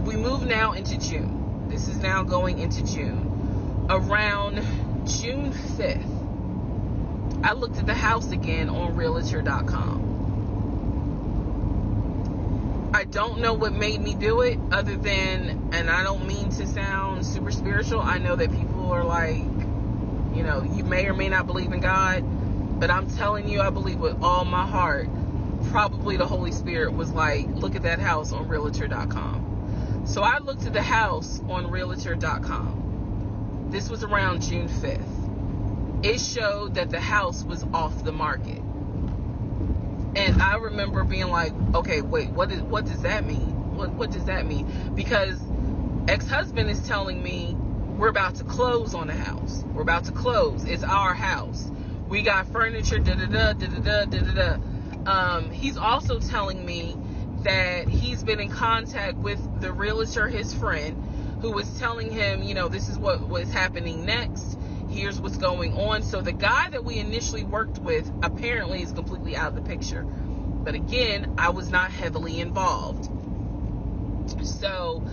We move now into June. This is now going into June. Around June 5th, I looked at the house again on realtor.com. I don't know what made me do it other than, and I don't mean to sound super spiritual. I know that people are like, you know, you may or may not believe in God, but I'm telling you, I believe with all my heart. Probably the Holy Spirit was like, look at that house on realtor.com. So I looked at the house on realtor.com. This was around June 5th. It showed that the house was off the market. And I remember being like, okay, wait, what does that mean? What does that mean? Because ex-husband is telling me we're about to close on the house. We're about to close. It's our house. We got furniture, da-da-da, da-da-da, da-da-da. He's also telling me that he's been in contact with the realtor, his friend, who was telling him, you know, this is what was happening next. Here's what's going on. So the guy that we initially worked with apparently is completely out of the picture. But again, I was not heavily involved. So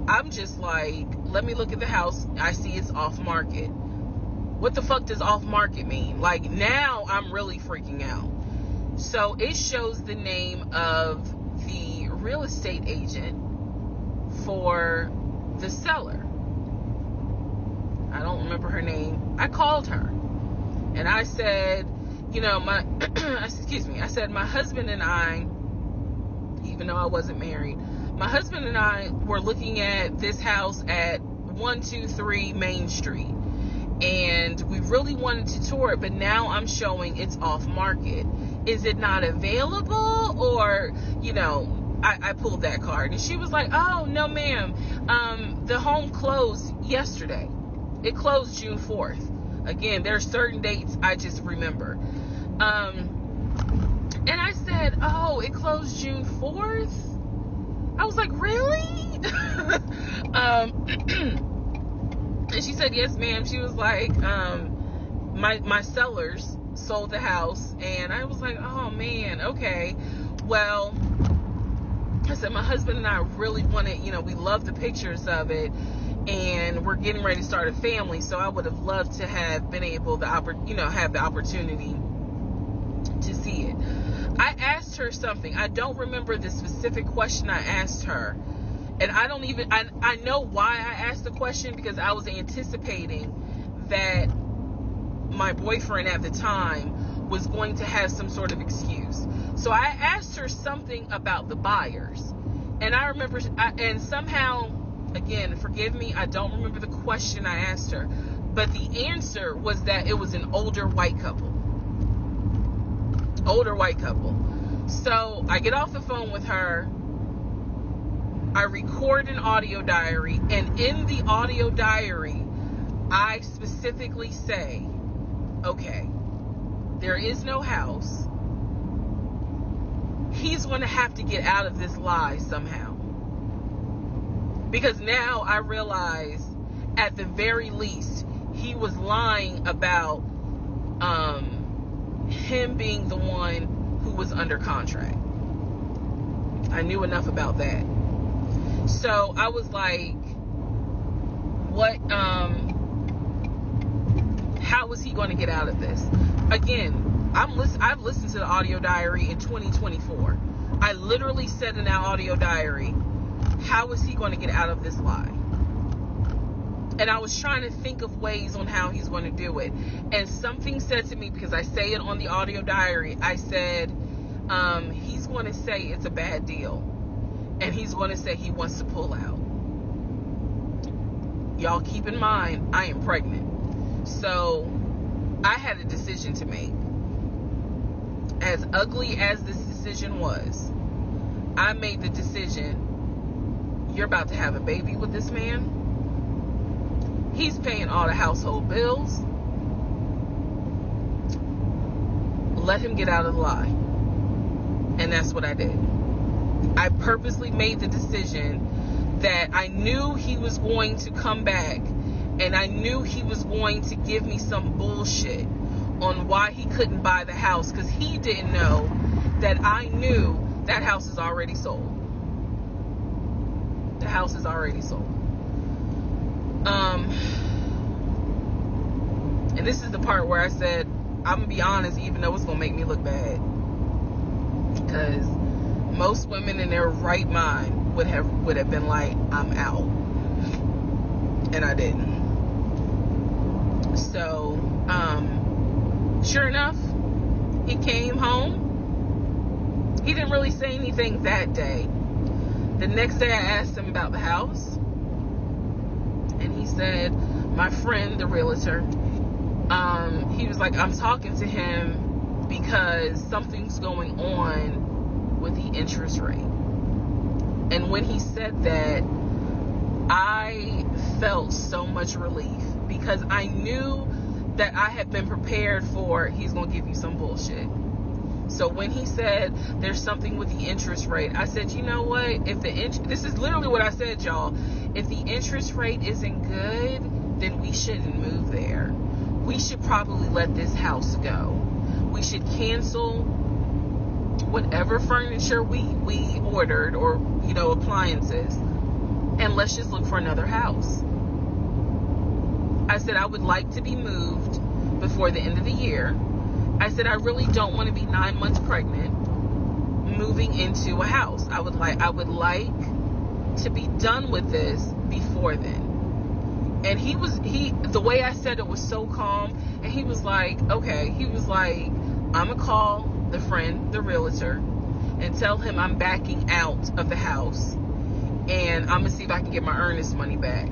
I'm just like, let me look at the house. I see it's off market. What the fuck does off market mean? Like, now I'm really freaking out. So it shows the name of the real estate agent for the seller. I don't remember her name. I called her and I said, you know, my husband and I, even though I wasn't married, my husband and I were looking at this house at 123 Main Street. And we really wanted to tour it, but now I'm showing it's off market. Is it not available? Or, you know, I pulled that card. And she was like, oh, no, ma'am. The home closed yesterday. It closed June 4th. Again, there are certain dates I just remember. And I said, oh, it closed June 4th? I was like, really? And she said, yes, ma'am. She was like, my sellers sold the house. And I was like, oh, man, okay. Well, I said, my husband and I really wanted, you know, we love the pictures of it. And we're getting ready to start a family. So I would have loved to have been able to, have the opportunity to see it. I asked her something. I don't remember the specific question I asked her. And I know why I asked the question, because I was anticipating that my boyfriend at the time was going to have some sort of excuse. So I asked her something about the buyers. And I remember, and somehow, again, forgive me, I don't remember the question I asked her. But the answer was that it was an older white couple. Older white couple. So I get off the phone with her. I record an audio diary. And in the audio diary, I specifically say, okay, there is no house. He's going to have to get out of this lie somehow. Because now I realize, at the very least, he was lying about him being the one who was under contract. I knew enough about that. So I was like, what, how was he going to get out of this? Again, I've listened to the audio diary in 2024. I literally said in that audio diary, how is he going to get out of this lie? And I was trying to think of ways on how he's going to do it. And something said to me, because I say it on the audio diary, I said, he's going to say it's a bad deal. And he's going to say he wants to pull out. Y'all keep in mind, I am pregnant. So I had a decision to make. As ugly as this decision was, I made the decision, you're about to have a baby with this man. He's paying all the household bills. Let him get out of the lie. And that's what I did. I purposely made the decision that I knew he was going to come back, and I knew he was going to give me some bullshit on why he couldn't buy the house, because he didn't know that I knew that house is already sold. The house is already sold. And this is the part where I said, I'm gonna be honest, even though it's gonna make me look bad, because most women in their right mind would have been like, I'm out. And I didn't. So sure enough, he came home. He didn't really say anything that day. The next day I asked him about the house, and he said, my friend, the realtor, he was like, I'm talking to him because something's going on with the interest rate. And when he said that, I felt so much relief, because I knew that I had been prepared for, he's going to give you some bullshit. So when he said there's something with the interest rate, I said, you know what? This is literally what I said, y'all. If the interest rate isn't good, then we shouldn't move there. We should probably let this house go. We should cancel whatever furniture we ordered, or, appliances, and let's just look for another house. I said, I would like to be moved before the end of the year. I said, I really don't want to be 9 months pregnant moving into a house. I would like to be done with this before then. And the way I said it was so calm, and he was like, okay. He was like, I'm gonna call the friend, the realtor, and tell him I'm backing out of the house, and I'm gonna see if I can get my earnest money back.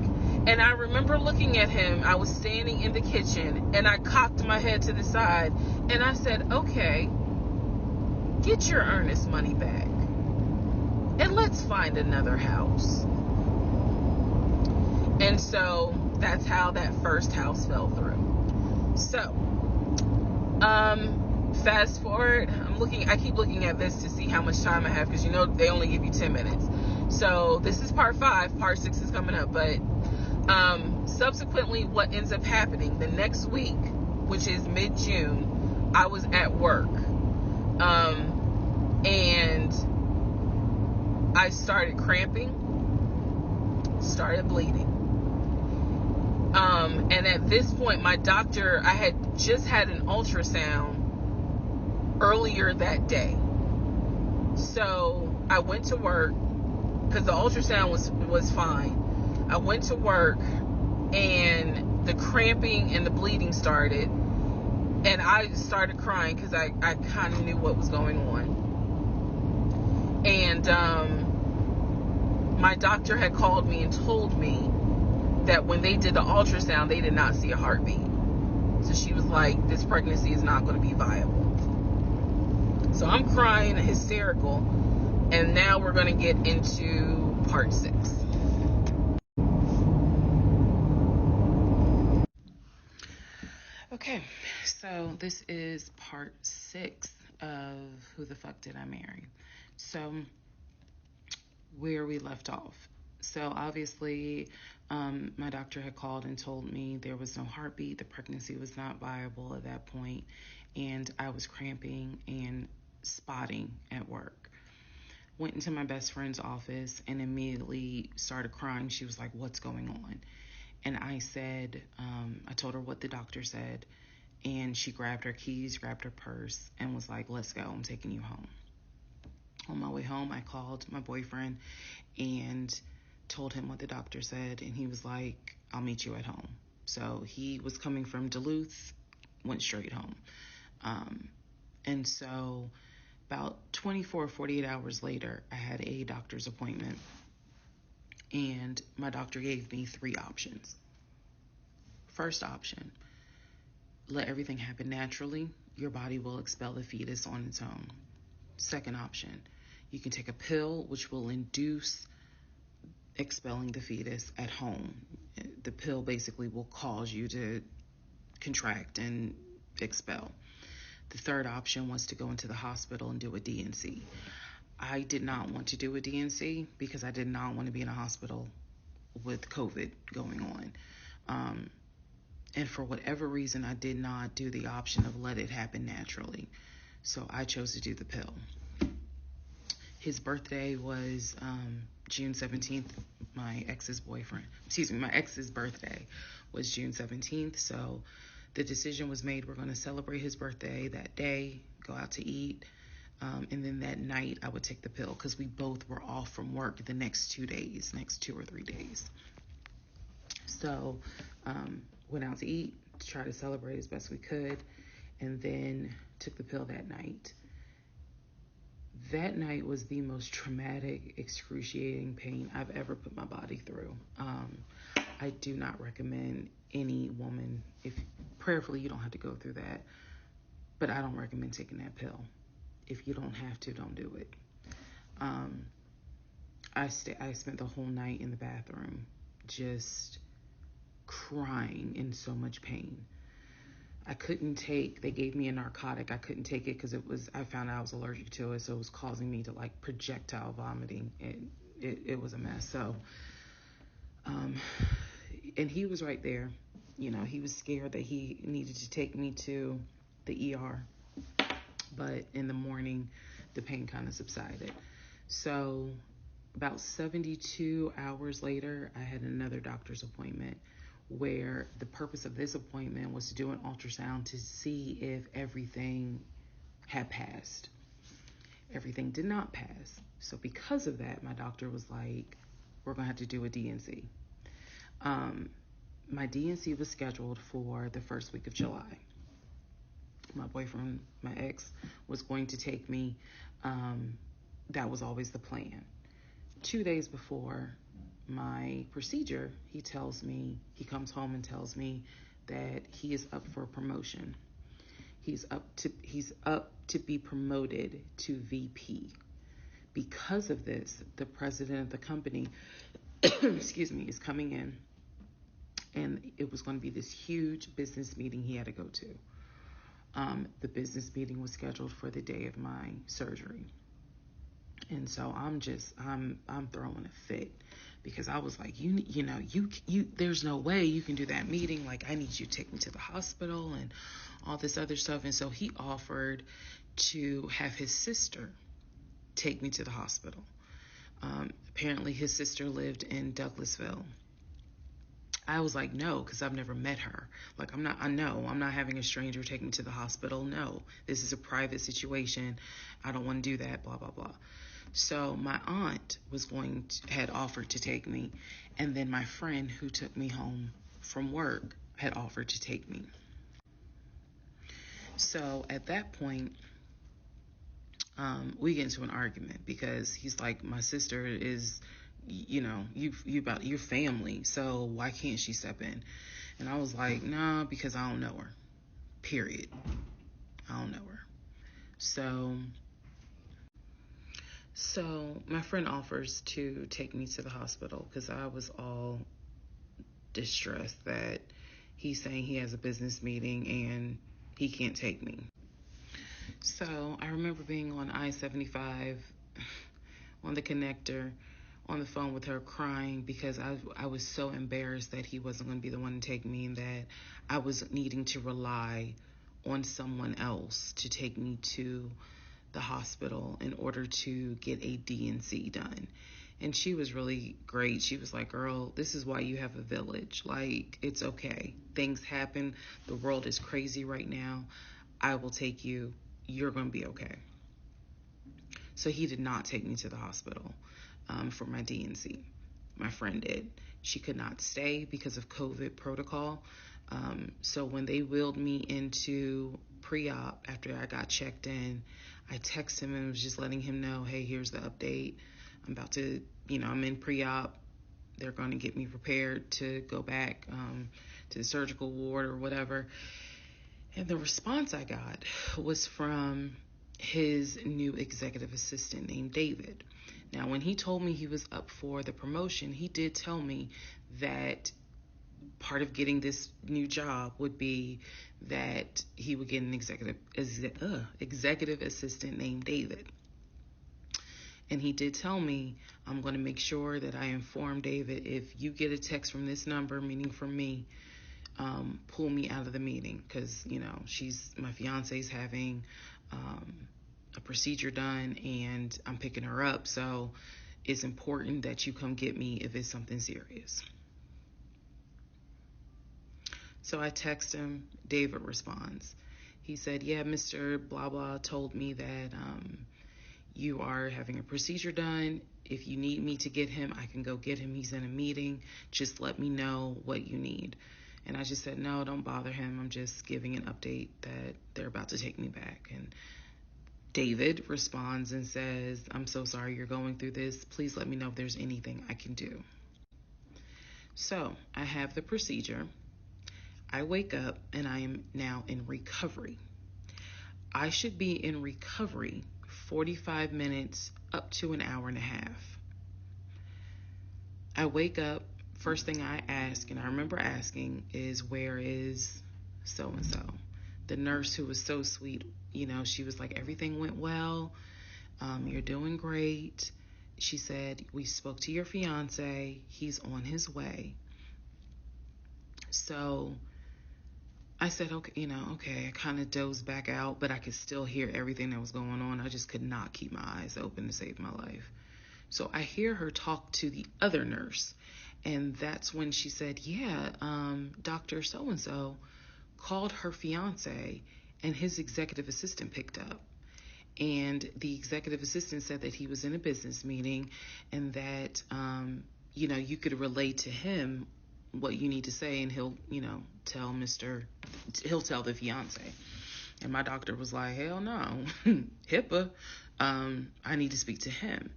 And I remember looking at him. I was standing in the kitchen, and I cocked my head to the side, and I said, okay, get your earnest money back, and let's find another house. And so that's how that first house fell through. So fast forward, I keep looking at this to see how much time I have, because they only give you 10 minutes. So this is part 5. Part 6 is coming up. But subsequently, what ends up happening the next week, which is mid-June, I was at work, and I started cramping, started bleeding. And at this point, my doctor, I had just had an ultrasound earlier that day. So I went to work, because the ultrasound was fine. I went to work, and the cramping and the bleeding started, and I started crying because I kind of knew what was going on. And my doctor had called me and told me that when they did the ultrasound, they did not see a heartbeat. So she was like, this pregnancy is not going to be viable. So I'm crying, hysterical, and now we're going to get into part 6. Okay, so this is part 6 of Who the Fuck Did I Marry? So, where we left off. So, obviously, my doctor had called and told me there was no heartbeat, the pregnancy was not viable at that point, and I was cramping and spotting at work. Went into my best friend's office and immediately started crying. She was like, what's going on? And I said, I told her what the doctor said, and she grabbed her keys, grabbed her purse, and was like, let's go, I'm taking you home. On my way home, I called my boyfriend and told him what the doctor said, and he was like, I'll meet you at home. So he was coming from Duluth, went straight home. And so about 24, 48 hours later, I had a doctor's appointment, and my doctor gave me 3 options. First option, let everything happen naturally. Your body will expel the fetus on its own. Second option, you can take a pill which will induce expelling the fetus at home. The pill basically will cause you to contract and expel. The third option was to go into the hospital and do a D&C. I did not want to do a D&C because I did not want to be in a hospital with COVID going on. And for whatever reason, I did not do the option of let it happen naturally. So I chose to do the pill. His birthday was June 17th. My ex's birthday was June 17th. So the decision was made, we're going to celebrate his birthday that day, go out to eat. And then that night I would take the pill because we both were off from work the next 2 or 3 days. So went out to eat to try to celebrate as best we could, and then took the pill that night. That night was the most traumatic, excruciating pain I've ever put my body through. I do not recommend any woman, if prayerfully you don't have to go through that, but I don't recommend taking that pill. If you don't have to, don't do it. I spent the whole night in the bathroom just crying in so much pain. They gave me a narcotic. I couldn't take it because I found out I was allergic to it, so it was causing me to like projectile vomiting. It was a mess. So, and he was right there. You know, he was scared that he needed to take me to the ER. But in the morning, the pain kind of subsided. So about 72 hours later, I had another doctor's appointment where the purpose of this appointment was to do an ultrasound to see if everything had passed. Everything did not pass. So because of that, my doctor was like, we're going to have to do a D&C. My D&C was scheduled for the first week of July. My boyfriend, my ex, was going to take me. That was always the plan. 2 days before my procedure, he comes home and tells me that he is up for a promotion. He's up to be promoted to VP. Because of this, the president of the company, is coming in, and it was going to be this huge business meeting he had to go to. The business meeting was scheduled for the day of my surgery. And so I'm throwing a fit because I was like, there's no way you can do that meeting. Like, I need you to take me to the hospital and all this other stuff. And so he offered to have his sister take me to the hospital. Apparently his sister lived in Douglasville. I was like, no, because I've never met her. Like, I'm not having a stranger take me to the hospital. No, this is a private situation. I don't want to do that, blah, blah, blah. So my aunt had offered to take me, and then my friend who took me home from work had offered to take me. So at that point, we get into an argument because he's like, my sister is, you about your family, so why can't she step in? And I was like, nah, because I don't know her. Period. I don't know her. So my friend offers to take me to the hospital because I was all distressed that he's saying he has a business meeting and he can't take me. So I remember being on I-75 on the connector on the phone with her crying because I was so embarrassed that he wasn't going to be the one to take me and that I was needing to rely on someone else to take me to the hospital in order to get a D&C done. And she was really great. She was like, girl, this is why you have a village. Like, it's okay. Things happen. The world is crazy right now. I will take you. You're going to be okay. So he did not take me to the hospital for my D&C. My friend did. She could not stay because of COVID protocol. So when they wheeled me into pre-op after I got checked in, I texted him and was just letting him know, hey, here's the update. I'm about to, I'm in pre-op. They're going to get me prepared to go back to the surgical ward or whatever. And the response I got was from his new executive assistant named David. Now, when he told me he was up for the promotion, he did tell me that part of getting this new job would be that he would get an executive assistant named David. And he did tell me, I'm going to make sure that I inform David if you get a text from this number, meaning from me, pull me out of the meeting because, my fiance's having a procedure done and I'm picking her up. So it's important that you come get me if it's something serious. So I text him. David responds. He said, yeah, Mr. Blah Blah told me that you are having a procedure done. If you need me to get him, I can go get him. He's in a meeting. Just let me know what you need. And I just said, no, don't bother him. I'm just giving an update that they're about to take me back. And David responds and says, I'm so sorry you're going through this. Please let me know if there's anything I can do. So I have the procedure. I wake up and I am now in recovery. I should be in recovery 45 minutes up to an hour and a half. I wake up, first thing I ask, and I remember asking, is where is so-and-so? The nurse who was so sweet, she was like, everything went well. You're doing great. She said, we spoke to your fiance. He's on his way. So I said, okay, I kind of dozed back out, but I could still hear everything that was going on. I just could not keep my eyes open to save my life. So I hear her talk to the other nurse. And that's when she said, yeah, Dr. So-and-so called her fiance and his executive assistant picked up. And the executive assistant said that he was in a business meeting and that, you could relay to him what you need to say and he'll tell the fiance. And my doctor was like, hell no, HIPAA, I need to speak to him.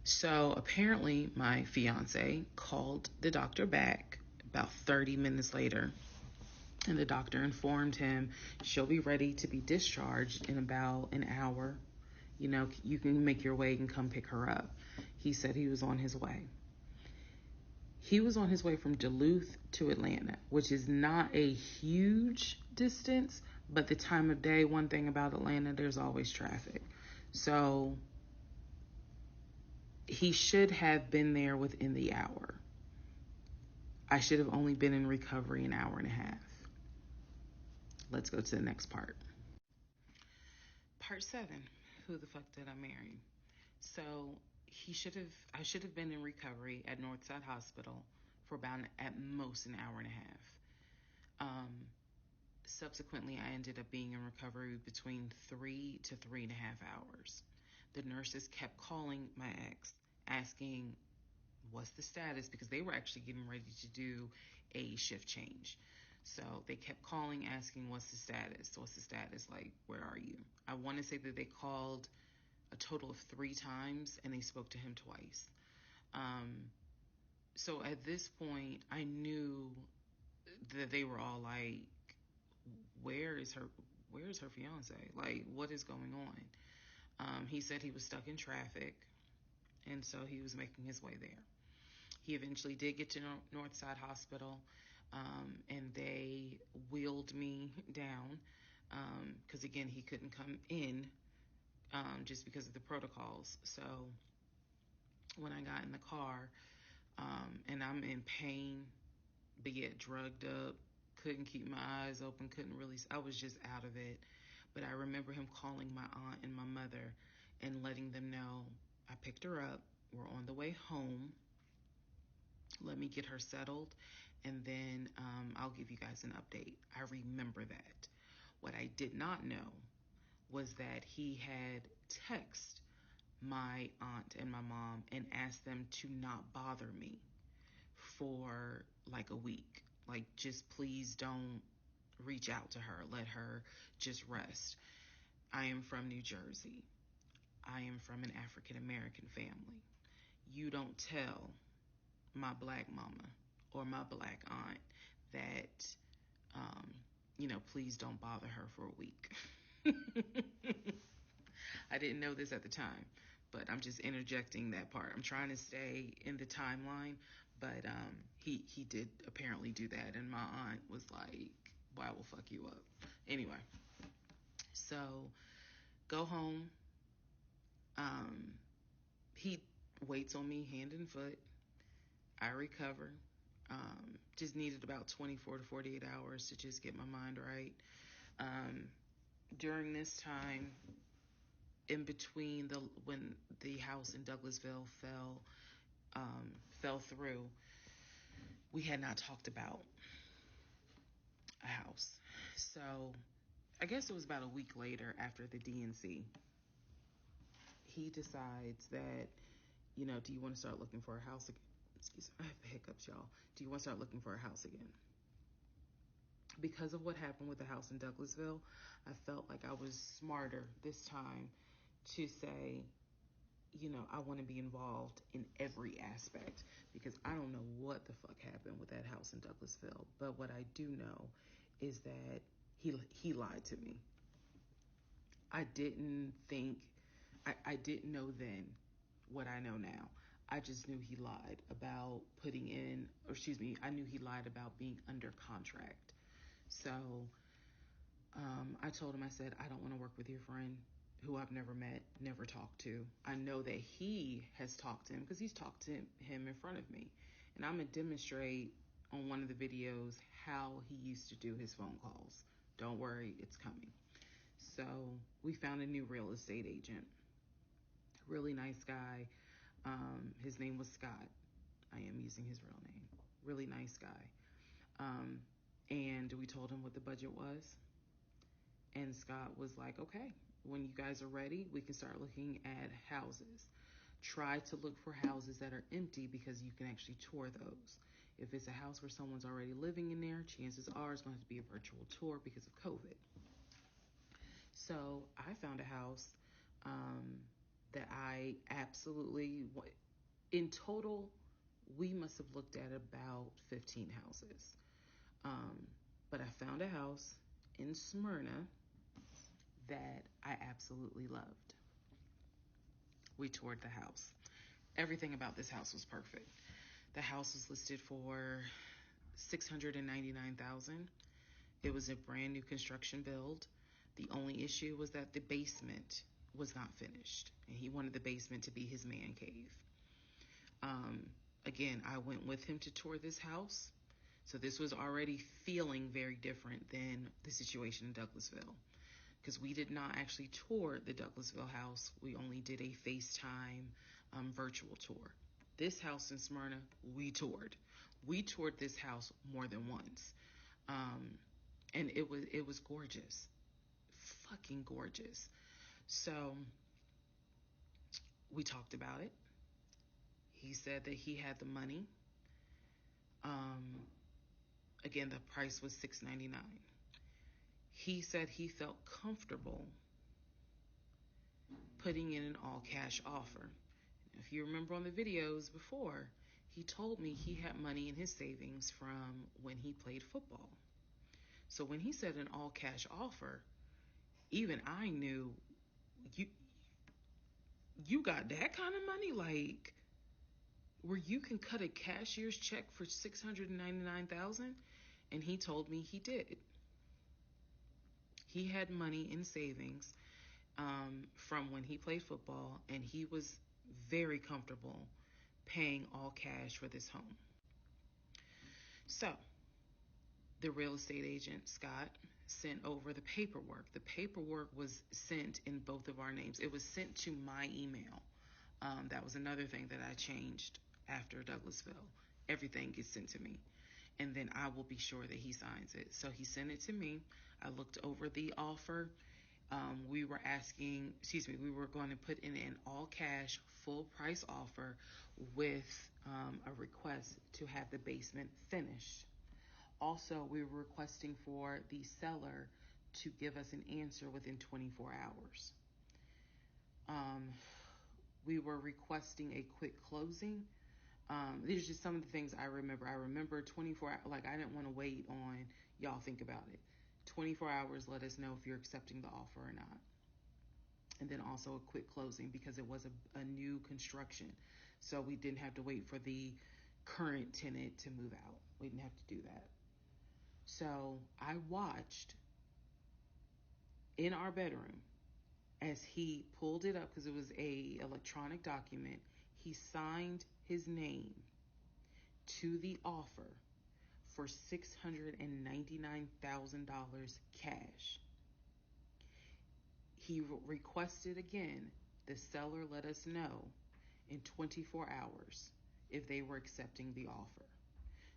So apparently my fiance called the doctor back about 30 minutes later, and the doctor informed him she'll be ready to be discharged in about an hour. You can make your way and come pick her up. He said he was on his way. He was on his way from Duluth to Atlanta, which is not a huge distance, but the time of day, one thing about Atlanta, there's always traffic. So he should have been there within the hour. I should have only been in recovery an hour and a half. Let's go to the next part. Part 7. Who the fuck did I marry? So I should have been in recovery at Northside Hospital for about at most an hour and a half. Subsequently, I ended up being in recovery between 3 to 3.5 hours. the nurses kept calling my ex, asking what's the status, because they were actually getting ready to do a shift change. So they kept calling, asking what's the status, like, where are you? I want to say that they called a total of 3 times and they spoke to him twice. So at this point I knew that they were all like, where's her fiance? Like, what is going on? He said he was stuck in traffic, and so he was making his way there. He eventually did get to Northside Hospital, and they wheeled me down, because again, he couldn't come in, just because of the protocols. So when I got in the car, and I'm in pain, but yet drugged up, couldn't keep my eyes open, I was just out of it. But I remember him calling my aunt and my mother and letting them know, I picked her up, we're on the way home, let me get her settled, and then I'll give you guys an update. I remember that. What I did not know was that he had texted my aunt and my mom and asked them to not bother me for like a week. Like, just please don't reach out to her. Let her just rest. I am from New Jersey. I am from an African American family. You don't tell my black mama or my black aunt that, please don't bother her for a week. I didn't know this at the time, but I'm just interjecting that part. I'm trying to stay in the timeline, but he did apparently do that, and my aunt was like, "Well, I will fuck you up." Anyway, so go home. He waits on me hand and foot. I recover. Just needed about 24 to 48 hours to just get my mind right. During this time, in between when the house in Douglasville fell through, we had not talked about a house. So I guess it was about a week later, after the DNC, he decides that, do you want to start looking for a house again? Excuse me, I have hiccups, y'all. Do you want to start looking for a house again? Because of what happened with the house in Douglasville, I felt like I was smarter this time to say, I want to be involved in every aspect, because I don't know what the fuck happened with that house in Douglasville. But what I do know is that he lied to me. I didn't know then what I know now. I just knew he lied about I knew he lied about being under contract. So I told him, I said, I don't want to work with your friend who I've never met, never talked to. I know that he has talked to him because he's talked to him in front of me. And I'm going to demonstrate on one of the videos how he used to do his phone calls. Don't worry, it's coming. So we found a new real estate agent. Really nice guy. His name was Scott. I am using his real name. Really nice guy. And we told him what the budget was. And Scott was like, okay, when you guys are ready, we can start looking at houses. Try to look for houses that are empty, because you can actually tour those. If it's a house where someone's already living in there, chances are it's going to be a virtual tour because of COVID. So I found a house that I absolutely, in total, we must have looked at about 15 houses. But I found a house in Smyrna that I absolutely loved. We toured the house. Everything about this house was perfect. The house was listed for $699,000. It was a brand new construction build. The only issue was that the basement was not finished, and he wanted the basement to be his man cave. Again, I went with him to tour this house. So this was already feeling very different than the situation in Douglasville, because we did not actually tour the Douglasville house. We only did a FaceTime virtual tour. This house in Smyrna, we toured. We toured this house more than once. And it was gorgeous. Fucking gorgeous. So We talked about it. He said that he had the money. Again, the price was $699. He said he felt comfortable putting in an all-cash offer. If you remember on the videos before, he told me he had money in his savings from when he played football. So when he said an all-cash offer, even I knew, you got that kind of money? Like, where you can cut a cashier's check for $699,000? And he told me he did. He had money in savings from when he played football, and he was very comfortable paying all cash for this home. So the real estate agent, Scott, sent over the paperwork. The paperwork was sent in both of our names. It was sent to my email. That was another thing that I changed after Douglasville. Everything gets sent to me, and then I will be sure that he signs it. So he sent it to me. I looked over the offer. We were going to put in an all cash, full price offer with a request to have the basement finished. Also, we were requesting for the seller to give us an answer within 24 hours. We were requesting a quick closing. These are just some of the things I remember. I remember 24 hours, like I didn't want to wait on, y'all think about it. 24 hours, let us know if you're accepting the offer or not. And then also a quick closing because it was a new construction. So we didn't have to wait for the current tenant to move out. We didn't have to do that. So I watched in our bedroom as he pulled it up, because it was a electronic document. He signed his name to the offer for $699,000 cash. He requested again, the seller let us know in 24 hours if they were accepting the offer.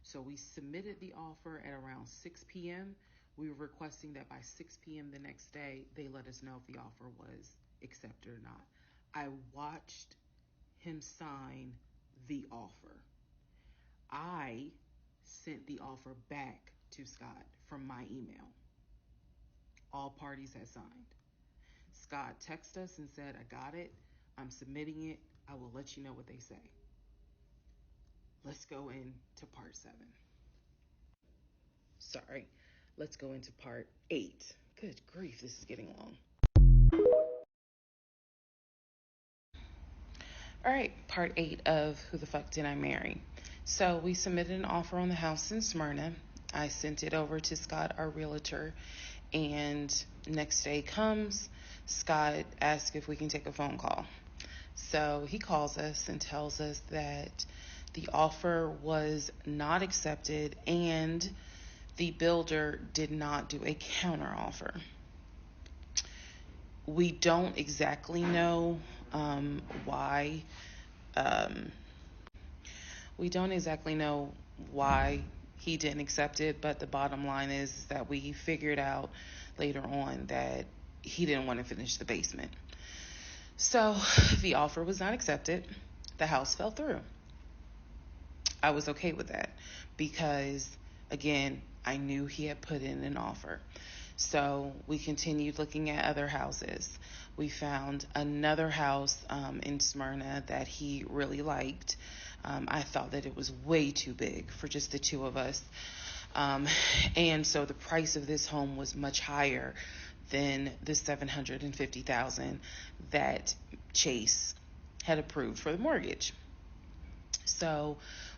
So we submitted the offer at around 6 p.m. We were requesting that by 6 p.m. the next day, they let us know if the offer was accepted or not. I watched him sign the offer. I sent the offer back to Scott from my email. All parties had signed. Scott texted us and said, I got it. I'm submitting it. I will let you know what they say. Let's go into part 7. Sorry. Let's go into part 8. Good grief, this is getting long. All right, part 8 of Who the Fuck Did I Marry? So we submitted an offer on the house in Smyrna. I sent it over to Scott, our realtor, and next day comes, Scott asks if we can take a phone call. So he calls us and tells us that the offer was not accepted and the builder did not do a counter offer. We don't exactly know why. We don't exactly know why he didn't accept it, but the bottom line is that we figured out later on that he didn't want to finish the basement. So the offer was not accepted. The house fell through. I was okay with that because, again, I knew he had put in an offer. So we continued looking at other houses. We found another house in Smyrna that he really liked. I thought that it was way too big for just the two of us. And so the price of this home was much higher than the $750,000 that Chase had approved for the mortgage. So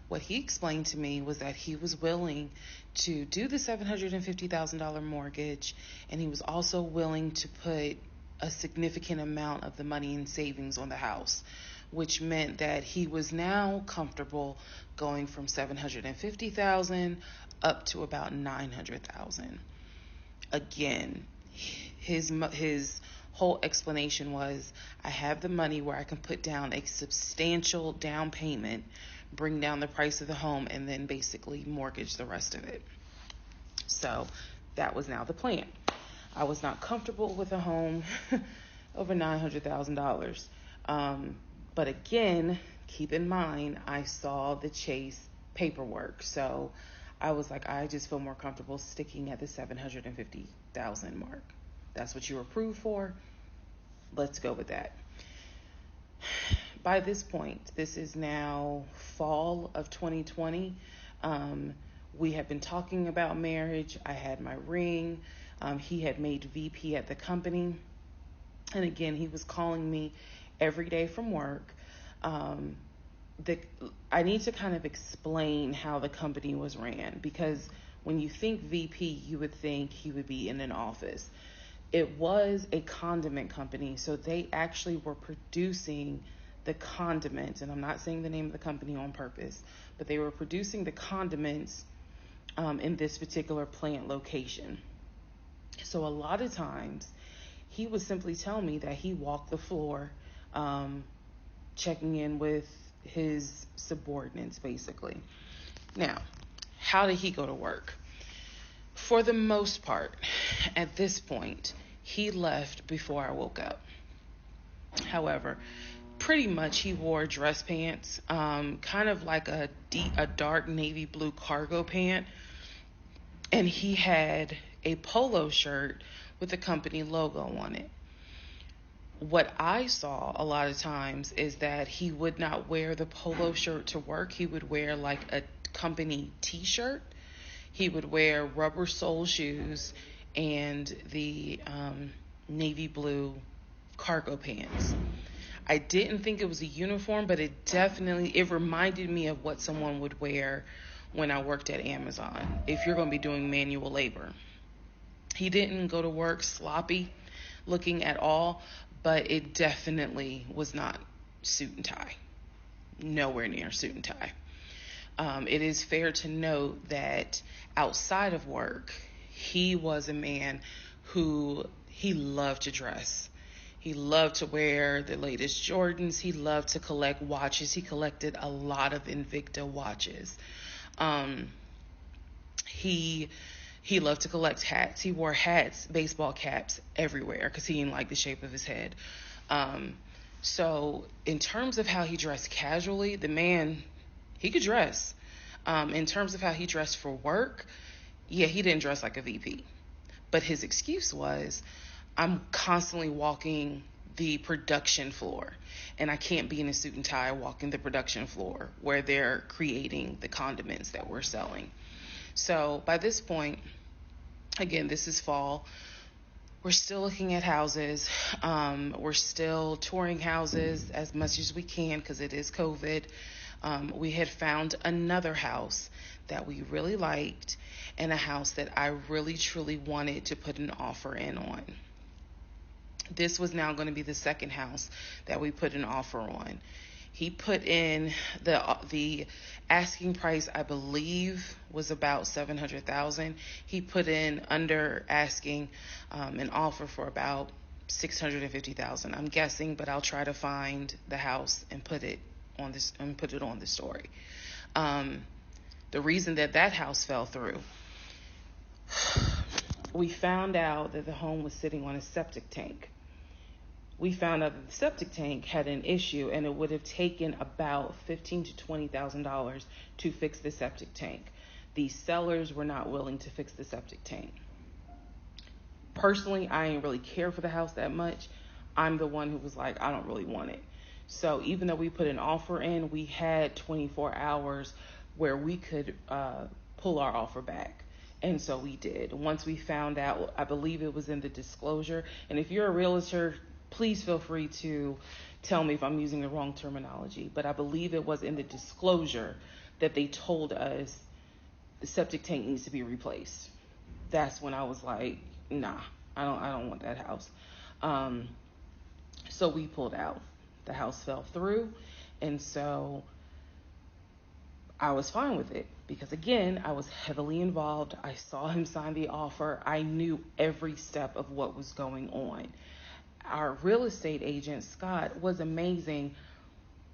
what he explained to me was that he was willing to do the $750,000 mortgage, and he was also willing to put a significant amount of the money in savings on the house, which meant that he was now comfortable going from $750,000 up to about $900,000. Again, his whole explanation was, I have the money where I can put down a substantial down payment, bring down the price of the home, and then basically mortgage the rest of it. So that was now the plan. I was not comfortable with a home over $900,000. But again, keep in mind, I saw the Chase paperwork. So I was like, I just feel more comfortable sticking at the $750,000 mark. That's what you were approved for. Let's go with that. By this point, this is now fall of 2020. We have been talking about marriage. I had my ring. He had made VP at the company. And again, he was calling me every day from work. I need to kind of explain how the company was ran, because when you think VP, you would think he would be in an office. It was a condiment company, so they actually were producing the condiments, and I'm not saying the name of the company on purpose, but they were producing the condiments in this particular plant location. So a lot of times, he would simply tell me that he walked the floor, checking in with his subordinates, basically. Now, how did he go to work? For the most part, at this point, he left before I woke up. However, pretty much he wore dress pants, kind of like a dark navy blue cargo pant, and he had a polo shirt with the company logo on it. What I saw a lot of times is that he would not wear the polo shirt to work. He would wear like a company t-shirt. He would wear rubber sole shoes and the navy blue cargo pants. I didn't think it was a uniform, but it reminded me of what someone would wear when I worked at Amazon, if you're going to be doing manual labor. He didn't go to work sloppy looking at all, but it definitely was not suit and tie. Nowhere near suit and tie. It is fair to note that outside of work, he was a man who he loved to dress. He loved to wear the latest Jordans. He loved to collect watches. He collected a lot of Invicta watches. He loved to collect hats. He wore hats, baseball caps everywhere because he didn't like the shape of his head. So in terms of how he dressed casually, the man, he could dress. In terms of how he dressed for work, yeah, he didn't dress like a VP. But his excuse was, I'm constantly walking the production floor, and I can't be in a suit and tie walking the production floor where they're creating the condiments that we're selling. So by this point, again, this is fall. We're still looking at houses. We're still touring houses as much as we can because it is COVID. We had found another house that we really liked and a house that I really, truly wanted to put an offer in on. This was now going to be the second house that we put an offer on. He put in the asking price, I believe, was about $700,000. He put in under asking an offer for about $650,000. I'm guessing, but I'll try to find the house and put it on the story. The reason that house fell through, we found out that the home was sitting on a septic tank. We found out that the septic tank had an issue, and it would have taken about $15,000 to $20,000 to fix the septic tank. The sellers were not willing to fix the septic tank. Personally, I didn't really care for the house that much. I'm the one who was like, I don't really want it. So even though we put an offer in, we had 24 hours where we could pull our offer back. And so we did. Once we found out, I believe it was in the disclosure. And if you're a realtor, please feel free to tell me if I'm using the wrong terminology. But I believe it was in the disclosure that they told us the septic tank needs to be replaced. That's when I was like, nah, I don't want that house. So we pulled out. The house fell through. And so I was fine with it because, again, I was heavily involved. I saw him sign the offer. I knew every step of what was going on. Our real estate agent, Scott, was amazing,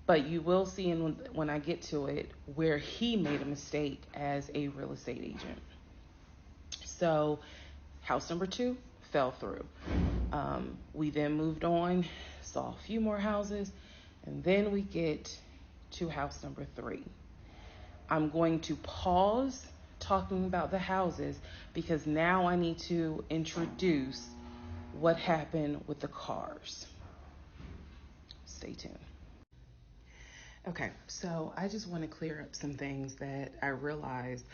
but you will see when I get to it where he made a mistake as a real estate agent. So house number 2 fell through. We then moved on, saw a few more houses, And then we get to house number 3. I'm going to pause talking about the houses because now I need to introduce what happened with the cars. Stay tuned. Okay, so I just want to clear up some things that I realized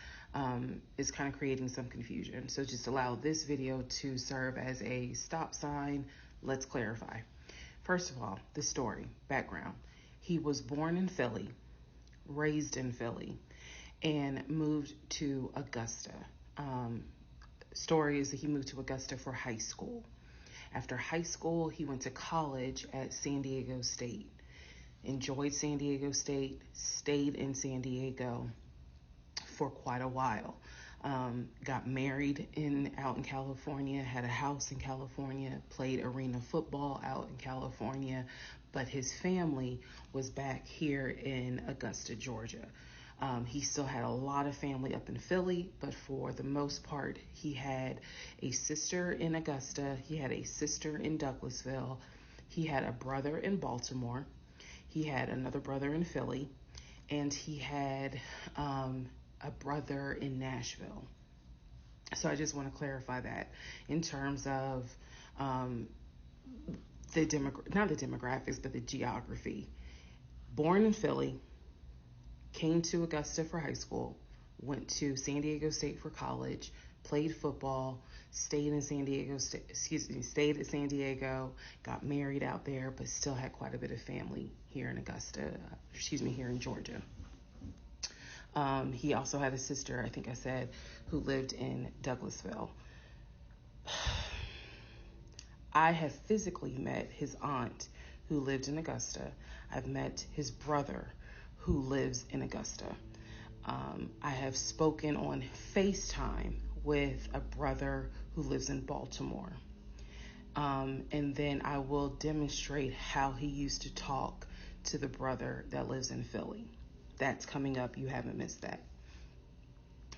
is kind of creating some confusion. So just allow this video to serve as a stop sign. Let's clarify. First of all, the story, background. He was born in Philly, raised in Philly, and moved to Augusta. Story is that he moved to Augusta for high school. After high school, he went to college at San Diego State. Enjoyed San Diego State, stayed in San Diego for quite a while. Got married out in California, had a house in California, played arena football out in California, but his family was back here in Augusta, Georgia. He still had a lot of family up in Philly, but for the most part, he had a sister in Augusta, he had a sister in Douglasville, he had a brother in Baltimore, he had another brother in Philly, and he had a brother in Nashville. So I just want to clarify that in terms of not the demographics, but the geography. Born in Philly, came to Augusta for high school, went to San Diego State for college, played football, stayed at San Diego, got married out there, but still had quite a bit of family here in here in Georgia. He also had a sister, I think I said, who lived in Douglasville. I have physically met his aunt who lived in Augusta. I've met his brother who lives in Augusta. I have spoken on FaceTime with a brother who lives in Baltimore. And then I will demonstrate how he used to talk to the brother that lives in Philly. That's coming up. You haven't missed that.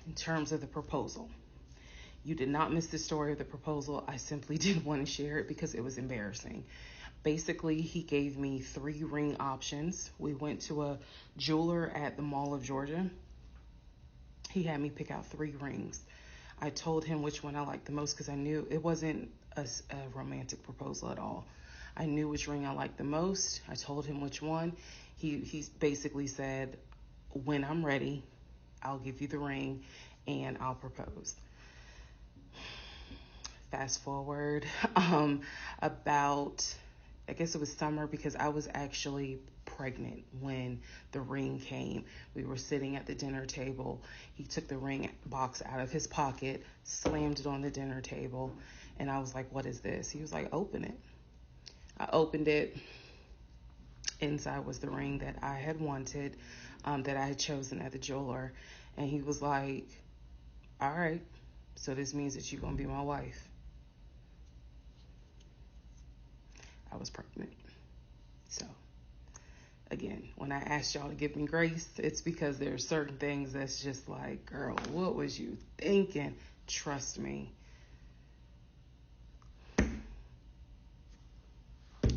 In terms of the proposal, you did not miss the story of the proposal. I simply didn't want to share it because it was embarrassing. Basically, he gave me 3 ring options. We went to a jeweler at the Mall of Georgia. He had me pick out 3 rings. I told him which one I liked the most because I knew it wasn't a romantic proposal at all. I knew which ring I liked the most. I told him which one. He basically said, when I'm ready, I'll give you the ring and I'll propose. Fast forward about, I guess it was summer because I was actually pregnant when the ring came. We were sitting at the dinner table. He took the ring box out of his pocket, slammed it on the dinner table, and I was like, what is this? He was like, open it. I opened it. Inside was the ring that I had wanted, that I had chosen at the jeweler. And he was like, all right, so this means that you're going to be my wife. I was pregnant. So, again, when I asked y'all to give me grace, it's because there are certain things that's just like, girl, what was you thinking? Trust me.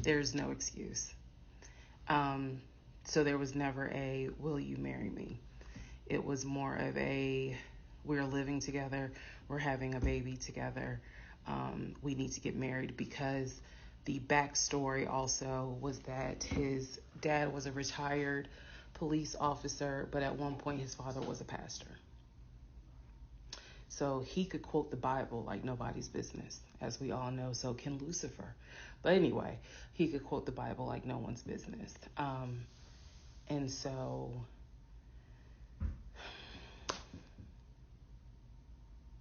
There's no excuse. So there was never a, will you marry me? It was more of a, we're living together, we're having a baby together, we need to get married, because the backstory also was that his dad was a retired police officer, but at one point his father was a pastor. So he could quote the Bible like nobody's business, as we all know, so can Lucifer. But anyway, he could quote the Bible like no one's business. And so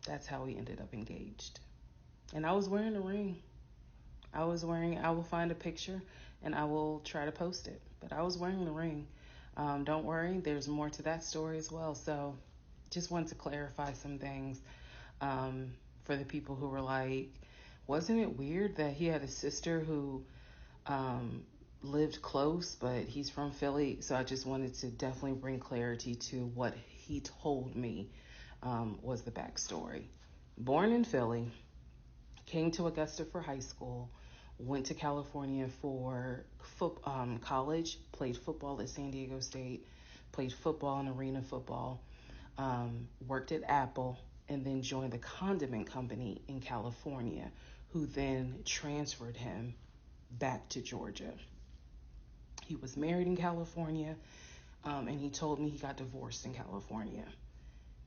that's how we ended up engaged. And I was wearing a ring. I will find a picture and I will try to post it. But I was wearing the ring. Don't worry, there's more to that story as well. So just wanted to clarify some things for the people who were like, wasn't it weird that he had a sister who lived close, but he's from Philly? So I just wanted to definitely bring clarity to what he told me was the backstory. Born in Philly, came to Augusta for high school, went to California for college, played football at San Diego State, played football and arena football, worked at Apple, and then joined the condiment company in California, who then transferred him back to Georgia. He was married in California, and he told me he got divorced in California.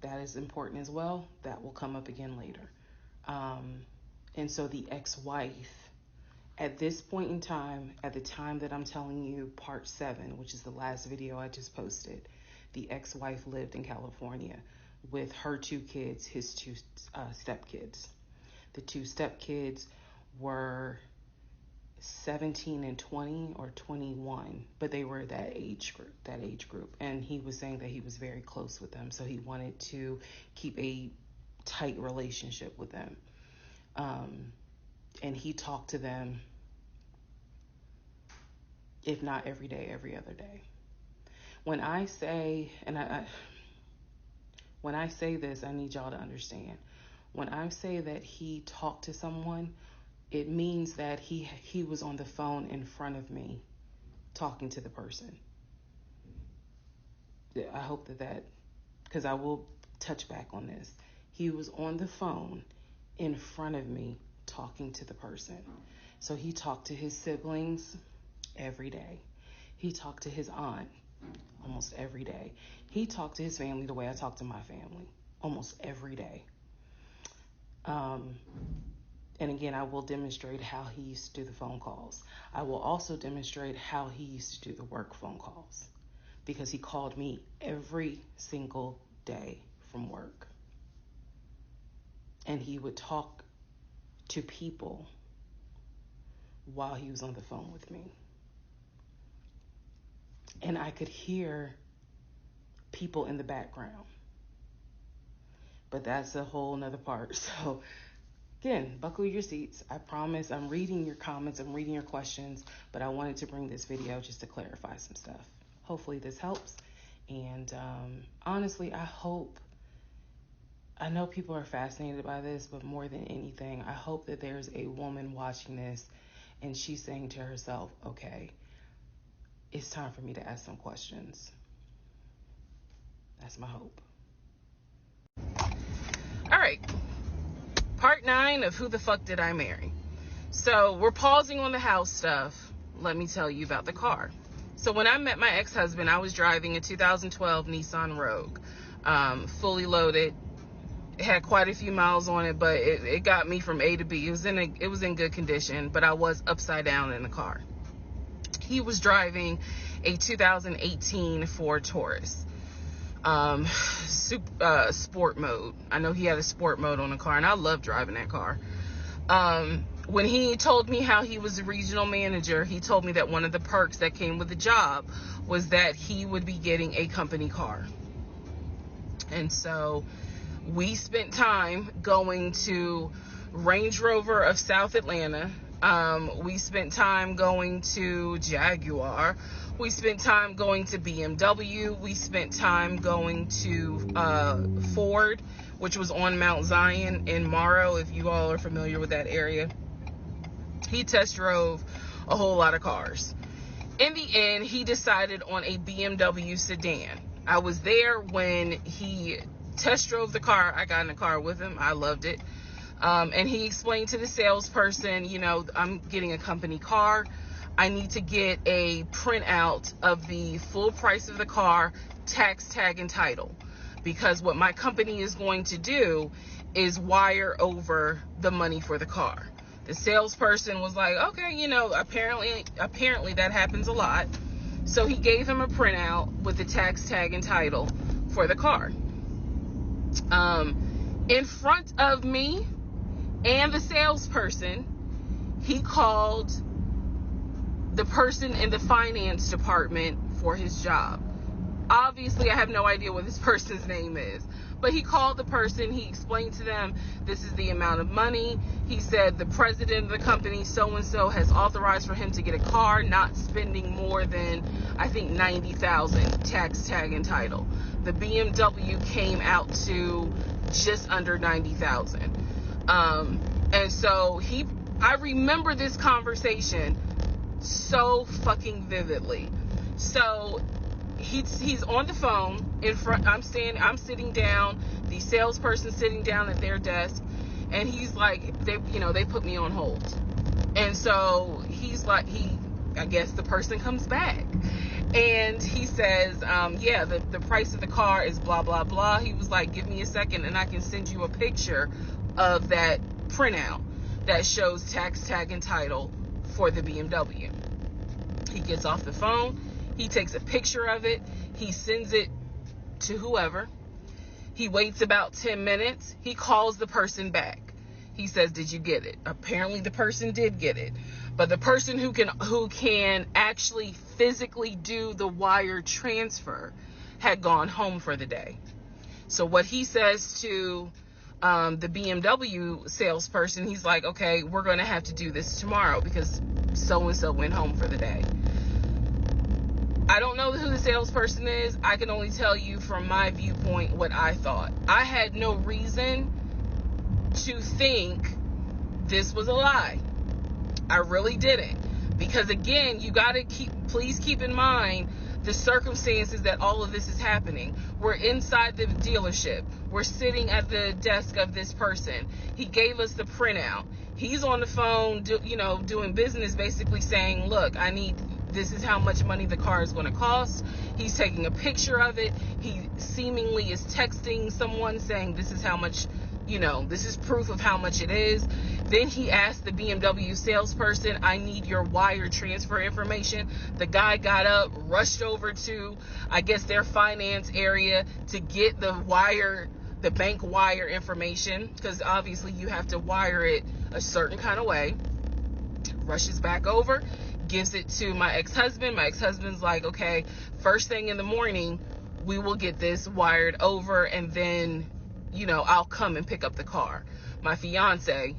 That is important as well. That will come up again later. And so the ex-wife, at this point in time, at the time that I'm telling you part 7, which is the last video I just posted, the ex-wife lived in California with her 2 kids, his 2 stepkids. The 2 stepkids were 17 and 20 or 21, but they were that age group. And he was saying that he was very close with them, so he wanted to keep a tight relationship with them. And he talked to them, if not every day, every other day. When I say, and when I say this, I need y'all to understand. When I say that he talked to someone, it means that he was on the phone in front of me talking to the person. I hope that, because I will touch back on this. He was on the phone in front of me talking to the person. So he talked to his siblings every day. He talked to his aunt almost every day. He talked to his family the way I talk to my family almost every day. And again, I will demonstrate how he used to do the phone calls. I will also demonstrate how he used to do the work phone calls, because he called me every single day from work. And he would talk to people while he was on the phone with me. And I could hear people in the background. But that's a whole nother part. So again, buckle your seats. I promise I'm reading your comments, I'm reading your questions, but I wanted to bring this video just to clarify some stuff. Hopefully this helps. And honestly, I know people are fascinated by this, but more than anything, I hope that there's a woman watching this and she's saying to herself, okay, it's time for me to ask some questions. That's my hope. All right. Part 9 of Who the Fuck Did I Marry? So we're pausing on the house stuff. Let me tell you about the car. So when I met my ex-husband, I was driving a 2012 Nissan Rogue, fully loaded. It had quite a few miles on it, but it got me from A to B. It was in good condition, but I was upside down in the car. He was driving a 2018 Ford Taurus, sport mode. I know he had a sport mode on the car, and I love driving that car. When he told me how he was a regional manager, he told me that one of the perks that came with the job was that he would be getting a company car. And so we spent time going to Range Rover of South Atlanta. We spent time going to Jaguar. We spent time going to BMW. We spent time going to Ford, which was on Mount Zion in Morrow, if you all are familiar with that area. He test drove a whole lot of cars. In the end, he decided on a BMW sedan. I was there when he test drove the car. I got in the car with him. I loved it. And he explained to the salesperson, I'm getting a company car. I need to get a printout of the full price of the car, tax, tag, and title. Because what my company is going to do is wire over the money for the car. The salesperson was like, okay, apparently that happens a lot. So he gave him a printout with the tax, tag, and title for the car. In front of me and the salesperson, he called the person in the finance department for his job. Obviously, I have no idea what this person's name is, but he called the person. He explained to them, this is the amount of money. He said the president of the company, so-and-so, has authorized for him to get a car, not spending more than, I think, $90,000 tax, tag, and title. The BMW came out to just under $90,000. And so he I remember this conversation so fucking vividly. So he's on the phone in front. I'm sitting down. The salesperson sitting down at their desk, and he's like, they put me on hold. And so he's like, I guess the person comes back, and he says, yeah, the price of the car is blah blah blah. He was like, give me a second, and I can send you a picture of that printout that shows tax, tag, and title for the BMW. He gets off the phone. He takes a picture of it. He sends it to whoever. He waits about 10 minutes. He calls the person back. He says, did you get it? Apparently the person did get it. But the person who can actually physically do the wire transfer had gone home for the day. So what he says to the BMW salesperson, he's like, okay, we're going to have to do this tomorrow because so-and-so went home for the day. I don't know who the salesperson is. I can only tell you from my viewpoint what I thought. I had no reason to think this was a lie. I really didn't. Because again, you got to please keep in mind the circumstances that all of this is happening. We're inside the dealership. We're sitting at the desk of this person. He gave us the printout. He's on the phone, doing business, basically saying, look, this is how much money the car is going to cost. He's taking a picture of it. He seemingly is texting someone saying this is how much, this is proof of how much it is. Then he asked the BMW salesperson, I need your wire transfer information. The guy got up, rushed over to, I guess, their finance area to get the bank wire information, because obviously you have to wire it a certain kind of way. Rushes back over, gives it to my ex-husband. My ex-husband's like, okay, first thing in the morning, we will get this wired over, and then, I'll come and pick up the car. My fiance,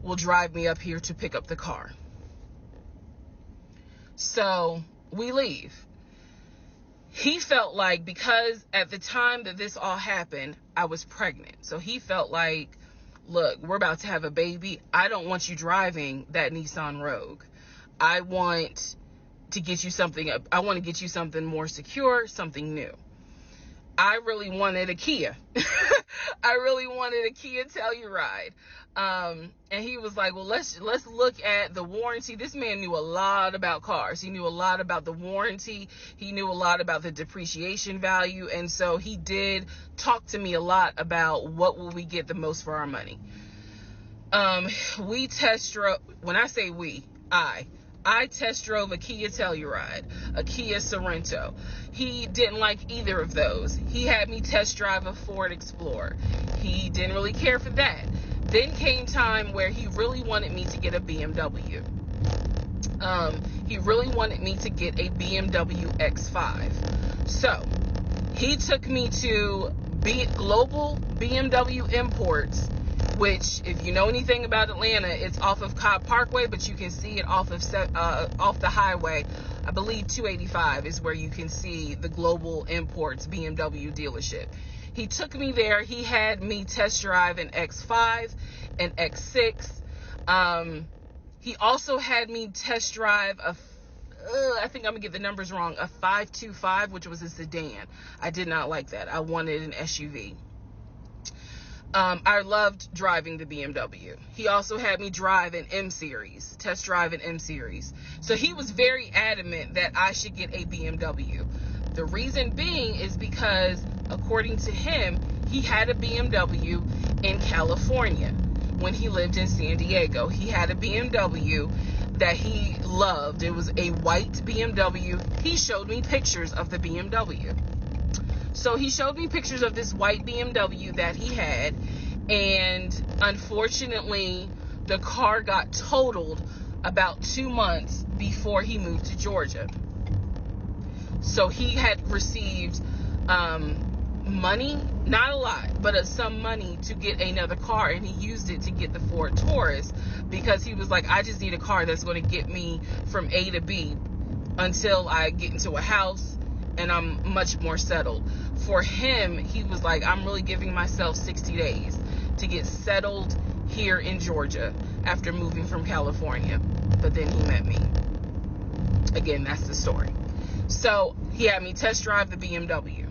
will drive me up here to pick up the car. So we leave. He felt like, because at the time that this all happened, I was pregnant. So he felt like, look, we're about to have a baby. I don't want you driving that Nissan Rogue. I want to get you something. I want to get you something more secure, something new. I really wanted a Kia. I really wanted a Kia Telluride. And he was like, well, let's look at the warranty. This man knew a lot about cars. He knew a lot about the warranty. He knew a lot about the depreciation value. And so he did talk to me a lot about what will we get the most for our money. We test drove, when I say we, I test drove a Kia Telluride, a Kia Sorento. He didn't like either of those. He had me test drive a Ford Explorer. He didn't really care for that. Then came time where he really wanted me to get a BMW. He really wanted me to get a BMW X5. So he took me to Global BMW Imports, which, if you know anything about Atlanta, it's off of Cobb Parkway, but you can see it off the highway. I believe 285 is where you can see the Global Imports BMW dealership. He took me there. He had me test drive an X5, an X6. He also had me test drive I think I'm gonna get the numbers wrong, a 525, which was a sedan. I did not like that. I wanted an SUV. I loved driving the BMW. He also had me drive an M-Series, test drive an M-Series. So he was very adamant that I should get a BMW. The reason being is because, according to him, he had a BMW in California when he lived in San Diego. He had a BMW that he loved. It was a white BMW. He showed me pictures of the BMW. So he showed me pictures of this white BMW that he had, and unfortunately, the car got totaled about 2 months before he moved to Georgia. So he had received money, not a lot, but some money to get another car, and he used it to get the Ford Taurus, because he was like, I just need a car that's going to get me from A to B until I get into a house and I'm much more settled. For him, he was like, I'm really giving myself 60 days to get settled here in Georgia after moving from California. But then he met me. Again, that's the story. So he had me test drive the BMW.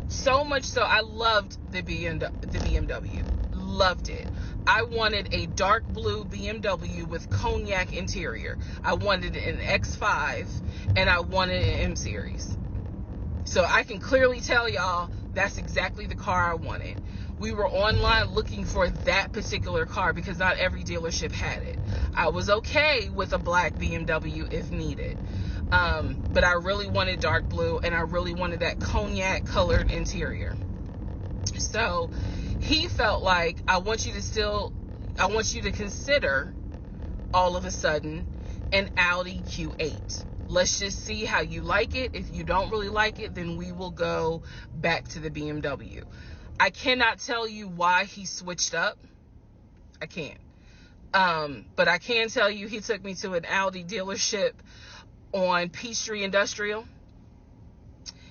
So much so, I loved the BMW. Loved it. I wanted a dark blue BMW with cognac interior. I wanted an X5 and I wanted an M series. So I can clearly tell y'all that's exactly the car I wanted. We were online looking for that particular car because not every dealership had it. I was okay with a black BMW if needed. But I really wanted dark blue and I really wanted that cognac colored interior. So he felt like, I want you to consider all of a sudden an Audi Q8. Let's just see how you like it. If you don't really like it, then we will go back to the BMW. I cannot tell you why he switched up. I can't. But I can tell you he took me to an Audi dealership on Peachtree Industrial.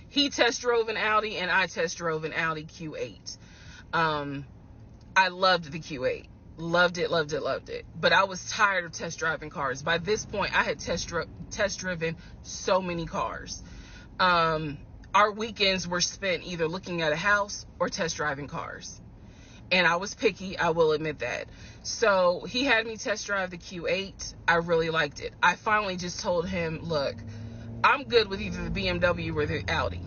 He test drove an Audi and I test drove an Audi Q8. I loved the Q8. Loved it. But I was tired of test driving cars. By this point, I had test driven so many cars. Our weekends were spent either looking at a house or test driving cars. And I was picky, I will admit that. So he had me test drive the Q8. I really liked it. I finally just told him, look, I'm good with either the BMW or the Audi.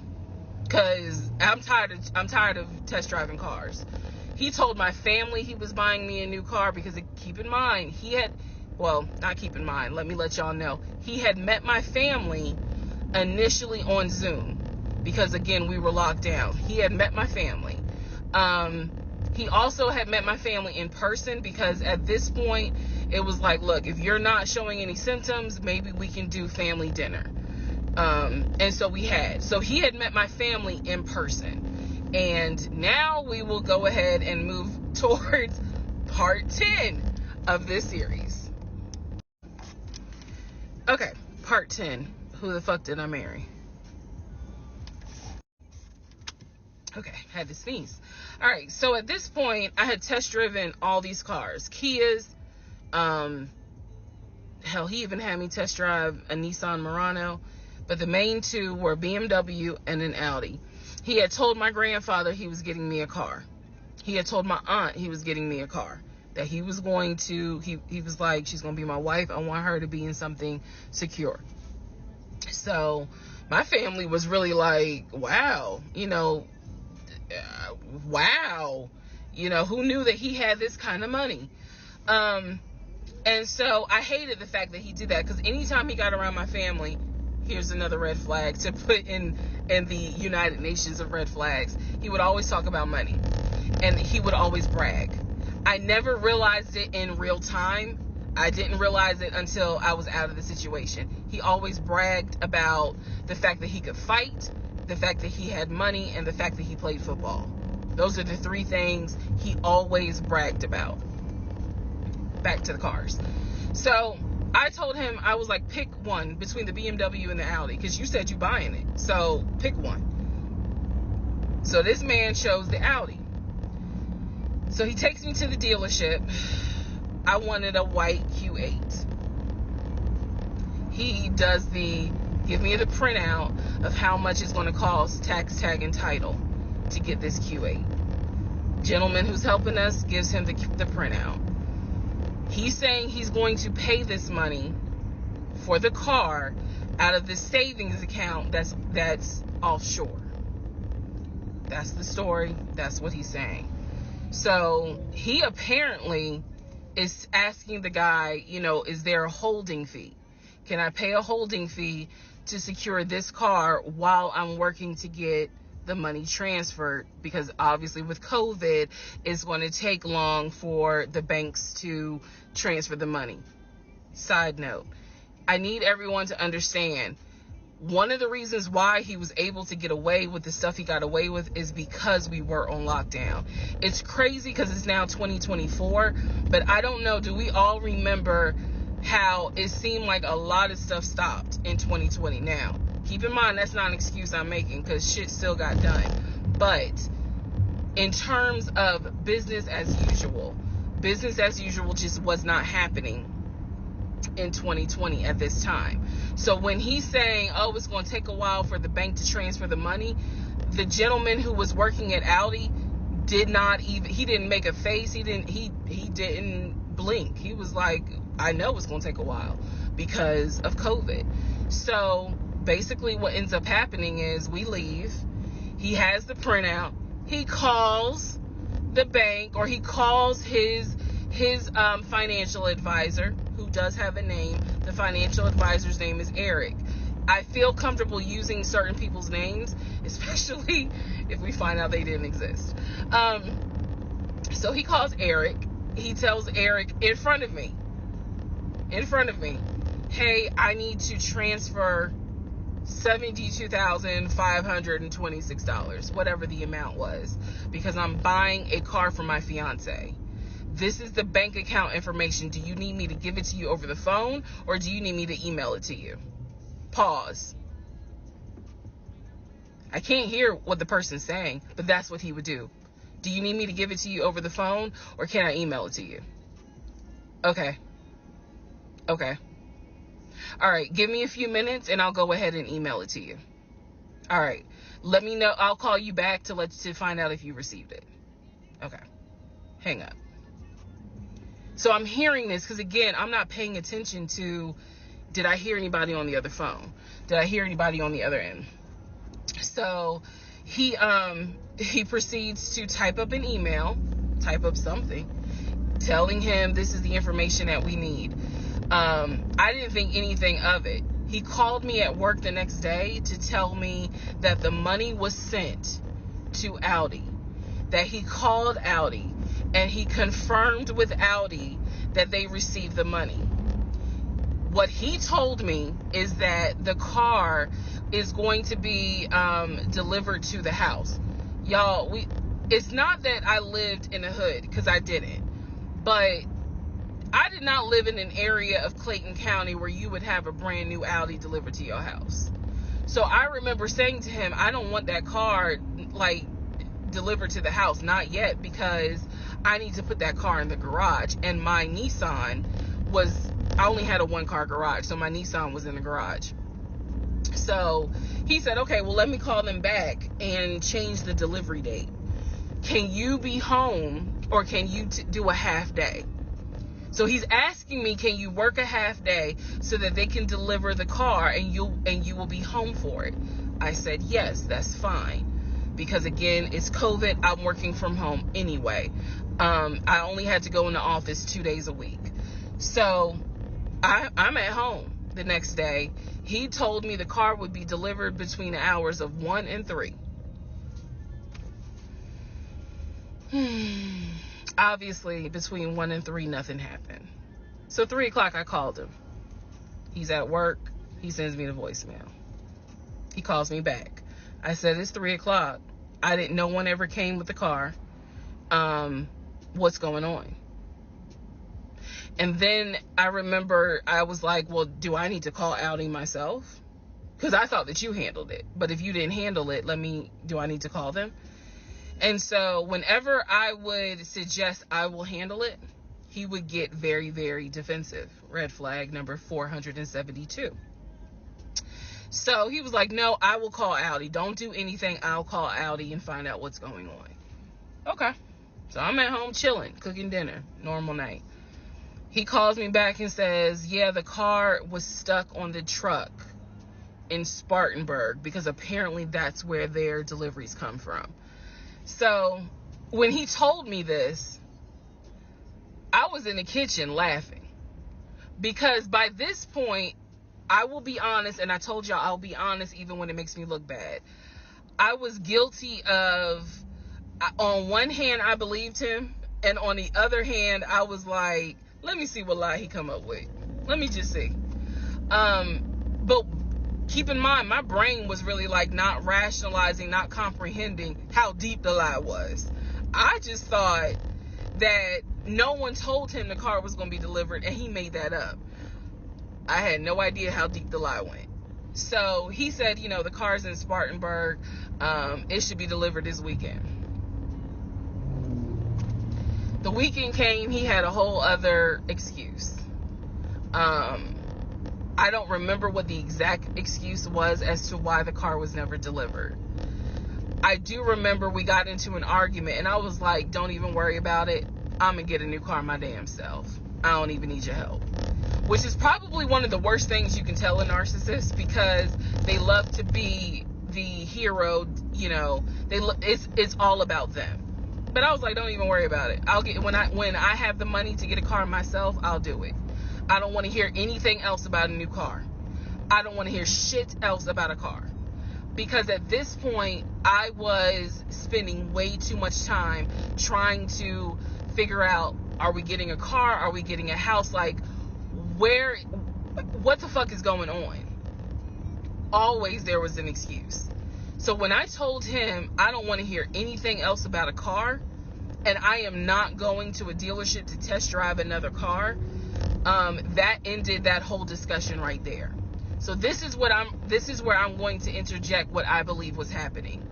Because I'm tired of test driving cars. He told my family he was buying me a new car because, keep in mind, let me let y'all know. He had met my family initially on Zoom because, again, we were locked down. He had met my family. He also had met my family in person because at this point, it was like, look, if you're not showing any symptoms, maybe we can do family dinner. And so we had. So he had met my family in person. And now we will go ahead and move towards part 10 of this series. Okay, part 10. Who the fuck did I marry? Okay, had to sneeze. All right, so at this point, I had test driven all these cars. Kias. Hell, he even had me test drive a Nissan Murano. But the main two were BMW and an Audi. He had told my grandfather he was getting me a car. He had told my aunt he was getting me a car. That he was going to, he was like, she's going to be my wife. I want her to be in something secure. So my family was really like, wow, wow. Who knew that he had this kind of money? And so I hated the fact that he did that because anytime he got around my family, here's another red flag to put in the United Nations of red flags. He would always talk about money and he would always brag. I never realized it in real time. I didn't realize it until I was out of the situation. He always bragged about the fact that he could fight, the fact that he had money, and the fact that he played football. Those are the three things he always bragged about. Back to the cars. So I told him, I was like, pick one between the BMW and the Audi, because you said you buying it. So pick one. So this man chose the Audi. So he takes me to the dealership. I wanted a white Q8. He does give me the printout of how much it's going to cost, tax, tag, and title to get this Q8. Gentleman who's helping us gives him the printout. He's saying he's going to pay this money for the car out of the savings account that's offshore. That's the story. That's what he's saying. So he apparently is asking the guy, is there a holding fee? Can I pay a holding fee to secure this car while I'm working to get the money transferred? Because obviously with COVID, it's going to take long for the banks to transfer the money. Side note, I need everyone to understand, one of the reasons why he was able to get away with the stuff he got away with is because we were on lockdown. It's crazy because it's now 2024, but I don't know, do we all remember how it seemed like a lot of stuff stopped in 2020? Now, keep in mind, that's not an excuse I'm making because shit still got done. But in terms of business as usual, business as usual just was not happening in 2020 at this time. So when he's saying, oh, it's going to take a while for the bank to transfer the money, the gentleman who was working at Audi he didn't make a face. He didn't blink. He was like, I know it's going to take a while because of COVID. So basically what ends up happening is we leave. He has the printout. He calls the bank, or he calls his financial advisor, who does have a name. The financial advisor's name is Eric. I feel comfortable using certain people's names, especially if we find out they didn't exist. So he calls Eric. He tells Eric in front of me, hey, I need to transfer $72,526, whatever the amount was, because I'm buying a car for my fiance. This is the bank account information. Do you need me to give it to you over the phone, or do you need me to email it to you? Pause. I can't hear what the person's saying, but that's what he would do. Do you need me to give it to you over the phone, or can I email it to you? Okay. All right, give me a few minutes and I'll go ahead and email it to you. All right, let me know. I'll call you back to find out if you received it. Okay, hang up. So I'm hearing this because, again, I'm not paying attention to, did I hear anybody on the other phone? Did I hear anybody on the other end? So he proceeds to type up an email, type up something, telling him this is the information that we need. I didn't think anything of it. He called me at work the next day to tell me that the money was sent to Audi, that he called Audi and he confirmed with Audi that they received the money. What he told me is that the car is going to be delivered to the house. Y'all, it's not that I lived in a hood, because I didn't, but I did not live in an area of Clayton County where you would have a brand new Audi delivered to your house. So I remember saying to him, I don't want that car delivered to the house, not yet, because I need to put that car in the garage. And my Nissan I only had a 1-car garage, so my Nissan was in the garage. So he said, okay, well, let me call them back and change the delivery date. Can you be home, or can you do a half day? So he's asking me, can you work a half day so that they can deliver the car and you will be home for it? I said, yes, that's fine. Because again, it's COVID. I'm working from home anyway. I only had to go in the office 2 days a week. So I'm at home the next day. He told me the car would be delivered between the hours of 1 and 3. Obviously, between 1 and 3, nothing happened. So 3 o'clock, I called him. He's at work. He sends me the voicemail. He calls me back. I said, it's 3 o'clock. No one ever came with the car. What's going on? And then I remember I was like, well, do I need to call Audi myself? Because I thought that you handled it. But if you didn't handle it, do I need to call them? And so whenever I would suggest I will handle it, he would get very, very defensive. Red flag number 472. So he was like, no, I will call Audi. Don't do anything. I'll call Audi and find out what's going on. Okay. So I'm at home chilling, cooking dinner, normal night. He calls me back and says, yeah, the car was stuck on the truck in Spartanburg, because apparently that's where their deliveries come from. So when he told me this, I was in the kitchen laughing, because by this point, I will be honest, and I told y'all I'll be honest even when it makes me look bad. I was guilty of, on one hand, I believed him, and on the other hand, I was like, let me see what lie he come up with. Let me just see. But keep in mind, my brain was really not rationalizing, not comprehending how deep the lie was. I just thought that no one told him the car was going to be delivered, and he made that up. I had no idea how deep the lie went. So he said, the car's in Spartanburg. It should be delivered this weekend. The weekend came, he had a whole other excuse. I don't remember what the exact excuse was as to why the car was never delivered. I do remember we got into an argument, and I was like, don't even worry about it. I'm going to get a new car my damn self. I don't even need your help. Which is probably one of the worst things you can tell a narcissist, because they love to be the hero, you know. It's all about them. But I was like, don't even worry about it. I'll get when I have the money to get a car myself, I'll do it. I don't want to hear anything else about a new car. I don't want to hear shit else about a car. Because at this point, I was spending way too much time trying to figure out, are we getting a car? Are we getting a house? Like, what the fuck is going on? Always there was an excuse. So when I told him I don't want to hear anything else about a car, and I am not going to a dealership to test drive another car, that ended that whole discussion right there. So this is where I'm going to interject what I believe was happening.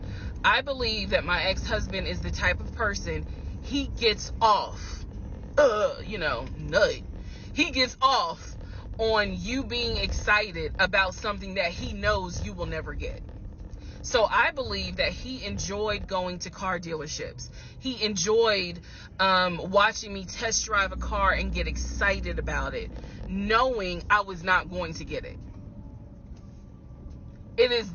I believe that my ex-husband is the type of person, he gets off, nut. He gets off on you being excited about something that he knows you will never get. So I believe that he enjoyed going to car dealerships. He enjoyed watching me test drive a car and get excited about it, knowing I was not going to get it. It is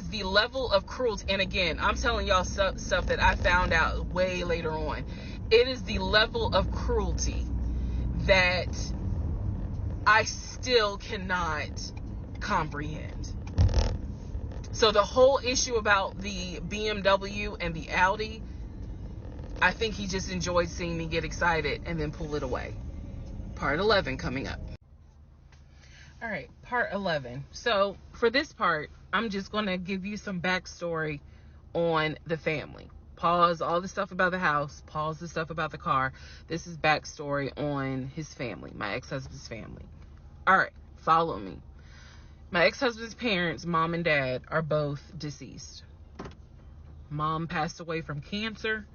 the level of cruelty. And again, I'm telling y'all stuff that I found out way later on. It is the level of cruelty that I still cannot comprehend. So the whole issue about the BMW and the Audi, I think he just enjoyed seeing me get excited and then pull it away. Part 11 coming up. All right, part 11. So for this part, I'm just going to give you some backstory on the family. Pause all the stuff about the house. Pause the stuff about the car. This is backstory on his family, my ex-husband's family. All right, follow me. My ex-husband's parents, mom and dad, are both deceased. Mom passed away from cancer.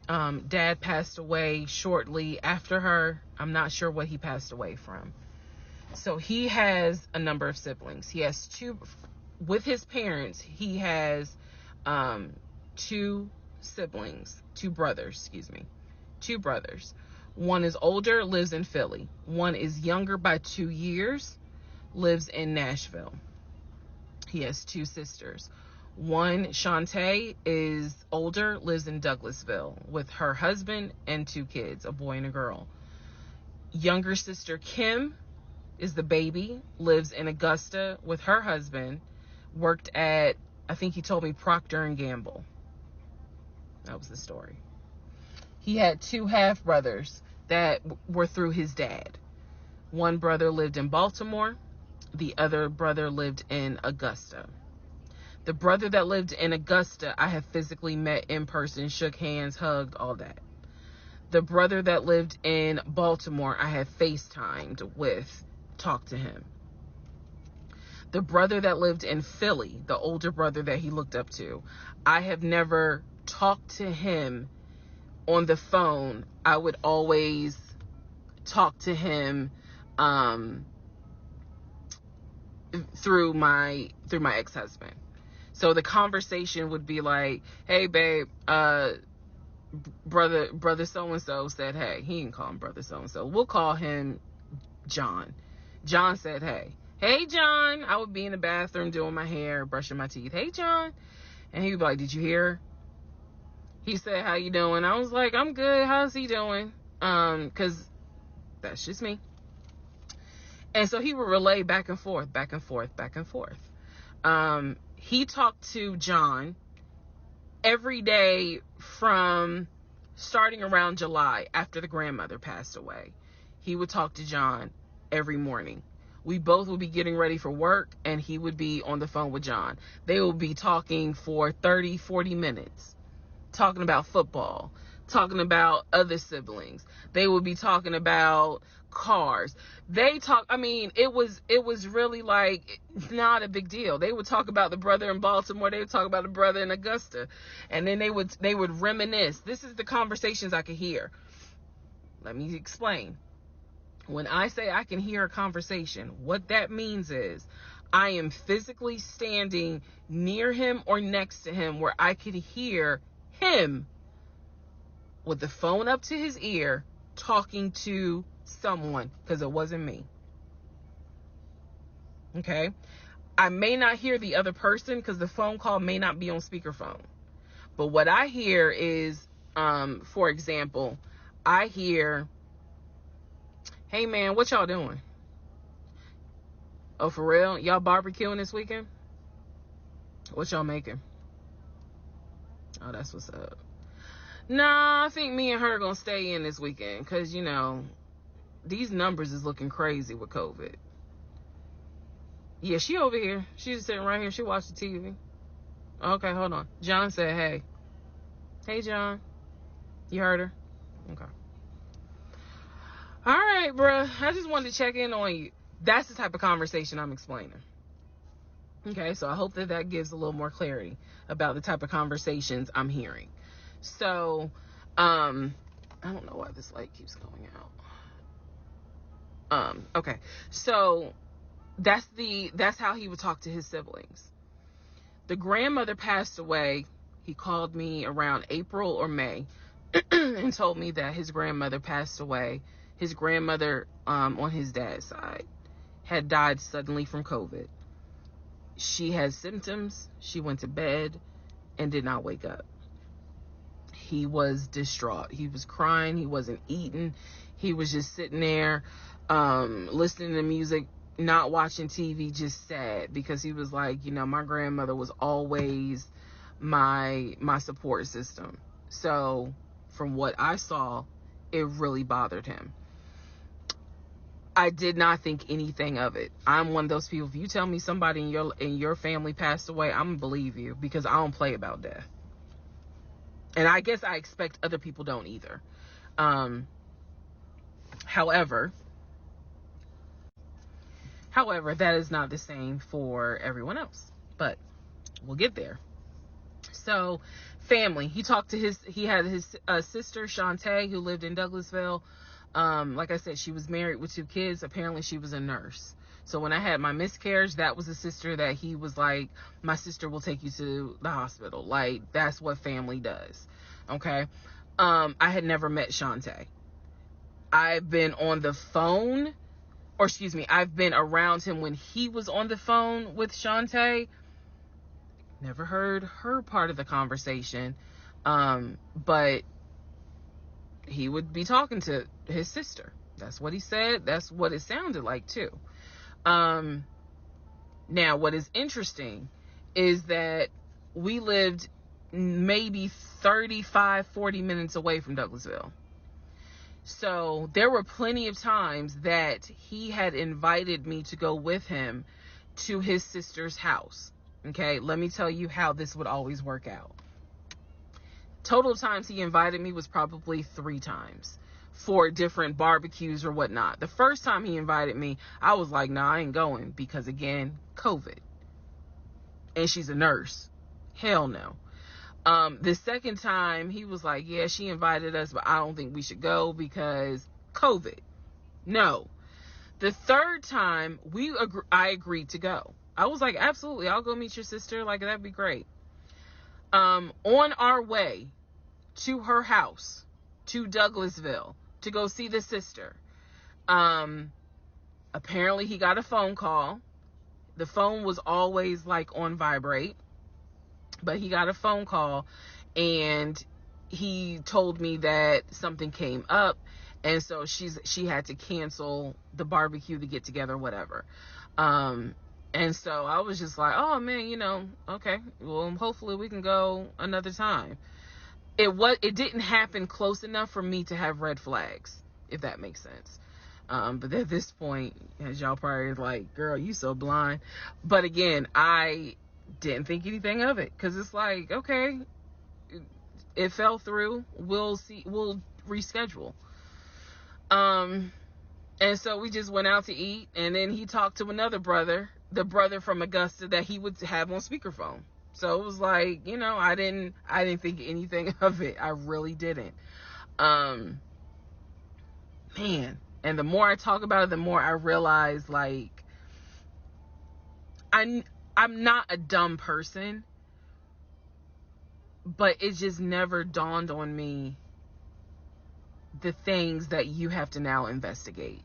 Dad passed away shortly after her. I'm not sure what he passed away from. So he has a number of siblings. He has two, with his parents, he has two brothers. One is older, lives in Philly. One is younger by 2 years, lives in Nashville. He has two sisters. One, Shantae, is older, lives in Douglasville with her husband and two kids, a boy and a girl. Younger sister, Kim, is the baby, lives in Augusta with her husband, worked at, I think he told me, Procter & Gamble. That was the story. He had two half-brothers that were through his dad. One brother lived in Baltimore. The other brother lived in Augusta. The brother that lived in Augusta, I have physically met in person, shook hands, hugged, all that. The brother that lived in Baltimore, I have FaceTimed with, talked to him. The brother that lived in Philly, the older brother that he looked up to, I have never talked to him on the phone. I would always talk to him through my ex-husband. So the conversation would be like, hey babe, brother so-and-so said hey. He didn't call him brother so-and-so. We'll call him John. John said hey John. I would be in the bathroom doing my hair, brushing my teeth. Hey John. And he would be like, did you hear? He said, how you doing? I was like, I'm good. How's he doing? Because that's just me. And so he would relay back and forth. He talked to John every day from starting around July after the grandmother passed away. He would talk to John every morning. We both would be getting ready for work, and he would be on the phone with John. They would be talking for 30, 40 minutes, talking about football, talking about other siblings. They would be talking about cars. It was really like not a big deal. They would talk about the brother in Baltimore. They would talk about the brother in Augusta. And then they would reminisce. This is the conversations I could hear. Let me explain. When I say I can hear a conversation, what that means is I am physically standing near him or next to him where I can hear him with the phone up to his ear talking to someone, because it wasn't me. Okay? I may not hear the other person because the phone call may not be on speakerphone. But what I hear is, for example, I hear, "Hey man, what y'all doing? Oh, for real? Y'all barbecuing this weekend? What y'all making? Oh, that's what's up. Nah, I think me and her gonna stay in this weekend because, you know, these numbers is looking crazy with COVID. Yeah, she over here. She's sitting right here. She watched the TV. Okay, hold on. John said, hey. Hey, John. You heard her? Okay. All right, bruh. I just wanted to check in on you. That's the type of conversation I'm explaining. Okay, so I hope that gives a little more clarity about the type of conversations I'm hearing. So, I don't know why this light keeps going out. Okay. So that's how he would talk to his siblings. The grandmother passed away. He called me around April or May and told me that his grandmother passed away. His grandmother, on his dad's side, had died suddenly from COVID. She had symptoms. She went to bed and did not wake up. He was distraught. He was crying. He wasn't eating. He was just sitting there, listening to music, not watching TV, just sad, because he was like, you know, my grandmother was always my support system. So from what I saw, it really bothered him. I did not think anything of it. I'm one of those people, if you tell me somebody in your family passed away, I'm gonna believe you, because I don't play about death. And I guess I expect other people don't either. However, that is not the same for everyone else, but we'll get there. So, family, he had his sister Shantae, who lived in Douglasville. Like I said, she was married with 2 kids. Apparently she was a nurse. So when I had my miscarriage, that was the sister that he was like, my sister will take you to the hospital. Like, that's what family does. Okay. I had never met Shantae. I've been on the phone, I've been around him when he was on the phone with Shantae. Never heard her part of the conversation. But he would be talking to his sister. That's what he said. That's what it sounded like too. Now what is interesting is that we lived maybe 35-40 minutes away from Douglasville. So there were plenty of times that he had invited me to go with him to his sister's house. Okay, let me tell you how this would always work out. Total times he invited me was probably 3 times for different barbecues or whatnot. The first time he invited me, I was like, nah, I ain't going, because again, COVID. And she's a nurse. Hell no. The second time he was like, yeah, she invited us, but I don't think we should go because COVID. No. The third time I agreed to go. I was like, absolutely, I'll go meet your sister. Like, that'd be great. On our way to her house, to Douglasville, to go see the sister, apparently he got a phone call. The phone was always like on vibrate, but he got a phone call and he told me that something came up, and so she had to cancel the barbecue, to get together, whatever. And so I was just like, oh man, you know, okay, well, hopefully we can go another time. It didn't happen close enough for me to have red flags, if that makes sense. But at this point, as y'all probably like, girl, you so blind. But again, I didn't think anything of it, because it's like, okay, it fell through. We'll reschedule. And so we just went out to eat, and then he talked to another brother, the brother from Augusta that he would have on speakerphone. So it was like, you know, I didn't think anything of it. I really didn't. man. And the more I talk about it, the more I realize, like, I'm not a dumb person, but it just never dawned on me the things that you have to now investigate.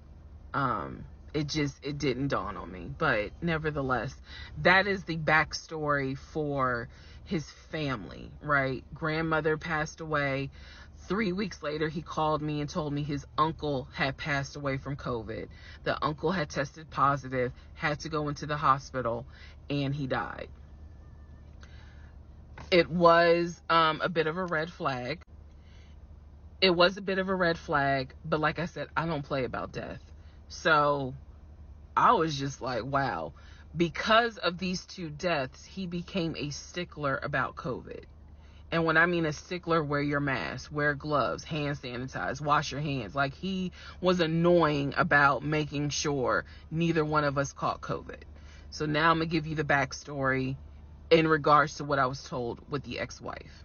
It didn't dawn on me. But nevertheless, that is the backstory for his family, right? Grandmother passed away. 3 weeks later, he called me and told me his uncle had passed away from COVID. The uncle had tested positive, had to go into the hospital, and he died. It was a bit of a red flag. It was a bit of a red flag, but like I said, I don't play about death. So I was just like, wow. Because of these two deaths, he became a stickler about COVID. And when I mean a stickler, wear your mask, wear gloves, hand sanitize, wash your hands. Like, he was annoying about making sure neither one of us caught COVID. So now I'm going to give you the backstory in regards to what I was told with the ex-wife.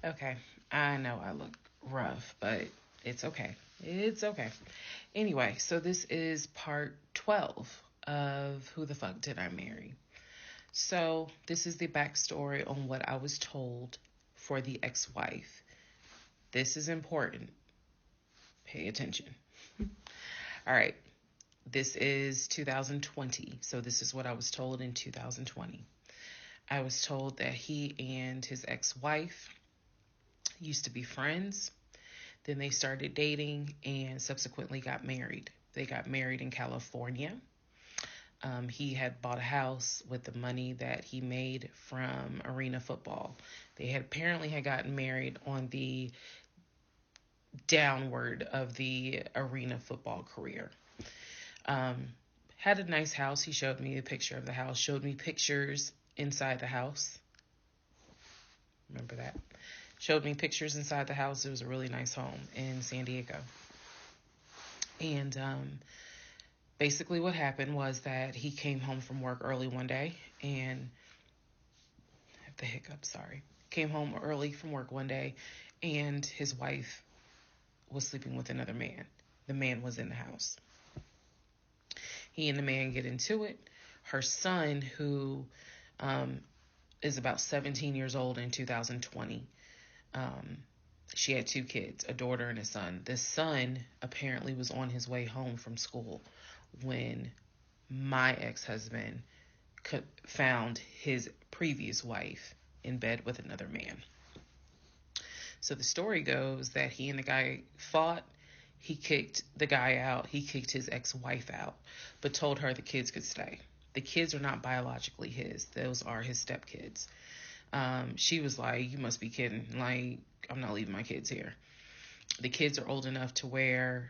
Okay, I know I look rough, but it's okay. It's okay. Anyway, so this is part 12 of Who the Fuck Did I Marry? So this is the backstory on what I was told for the ex-wife. This is important. Pay attention. All right. This is 2020. So this is what I was told in 2020. I was told that he and his ex-wife used to be friends. Then they started dating and subsequently got married. They got married in California. He had bought a house with the money that he made from arena football. They had apparently gotten married on the downward of the arena football career. Had a nice house. He showed me a picture of the house, showed me pictures inside the house. Remember that? Showed me pictures inside the house. It was a really nice home in San Diego. And basically what happened was that he came home from work early one day and I have the hiccup, sorry. Came home early from work one day and his wife was sleeping with another man. The man was in the house. He and the man get into it. Her son, who is about 17 years old in 2020, she had 2 kids, a daughter and a son. The son apparently was on his way home from school when my ex-husband found his previous wife in bed with another man. So the story goes that he and the guy fought. He kicked the guy out. He kicked his ex-wife out, but told her the kids could stay. The kids are not biologically his. Those are his stepkids. She was like, you must be kidding. Like, I'm not leaving my kids here. The kids are old enough to where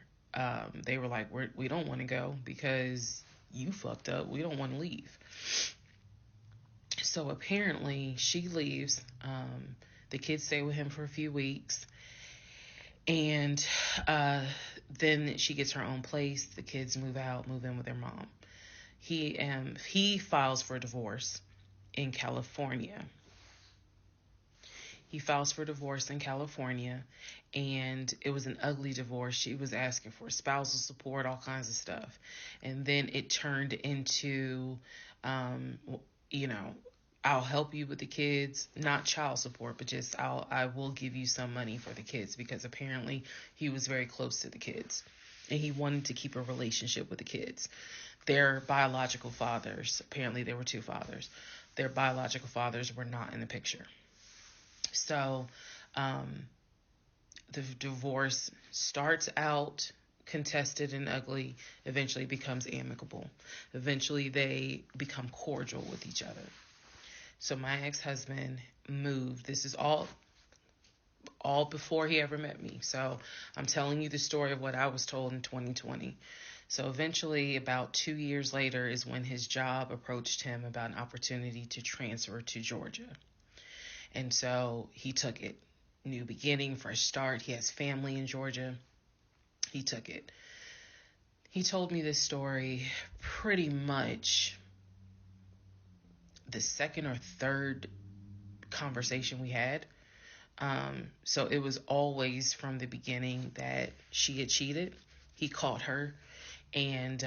they were like, we don't want to go because you fucked up. We don't want to leave. So apparently she leaves. The kids stay with him for a few weeks. And then she gets her own place. The kids move in with their mom. He files for divorce in California. He files for divorce in California, and it was an ugly divorce. She was asking for spousal support, all kinds of stuff. And then it turned into, I'll help you with the kids, not child support, but just I will give you some money for the kids, because apparently he was very close to the kids and he wanted to keep a relationship with the kids. Their biological fathers, apparently there were 2 fathers, their biological fathers were not in the picture. So the divorce starts out contested and ugly, eventually becomes amicable. Eventually they become cordial with each other. So my ex-husband moved. This is all before he ever met me. So I'm telling you the story of what I was told in 2020. So eventually, about 2 years later, is when his job approached him about an opportunity to transfer to Georgia. And so he took it. New beginning, fresh start. He has family in Georgia. He took it. He told me this story pretty much the second or third conversation we had. So it was always from the beginning that she had cheated. He caught her, and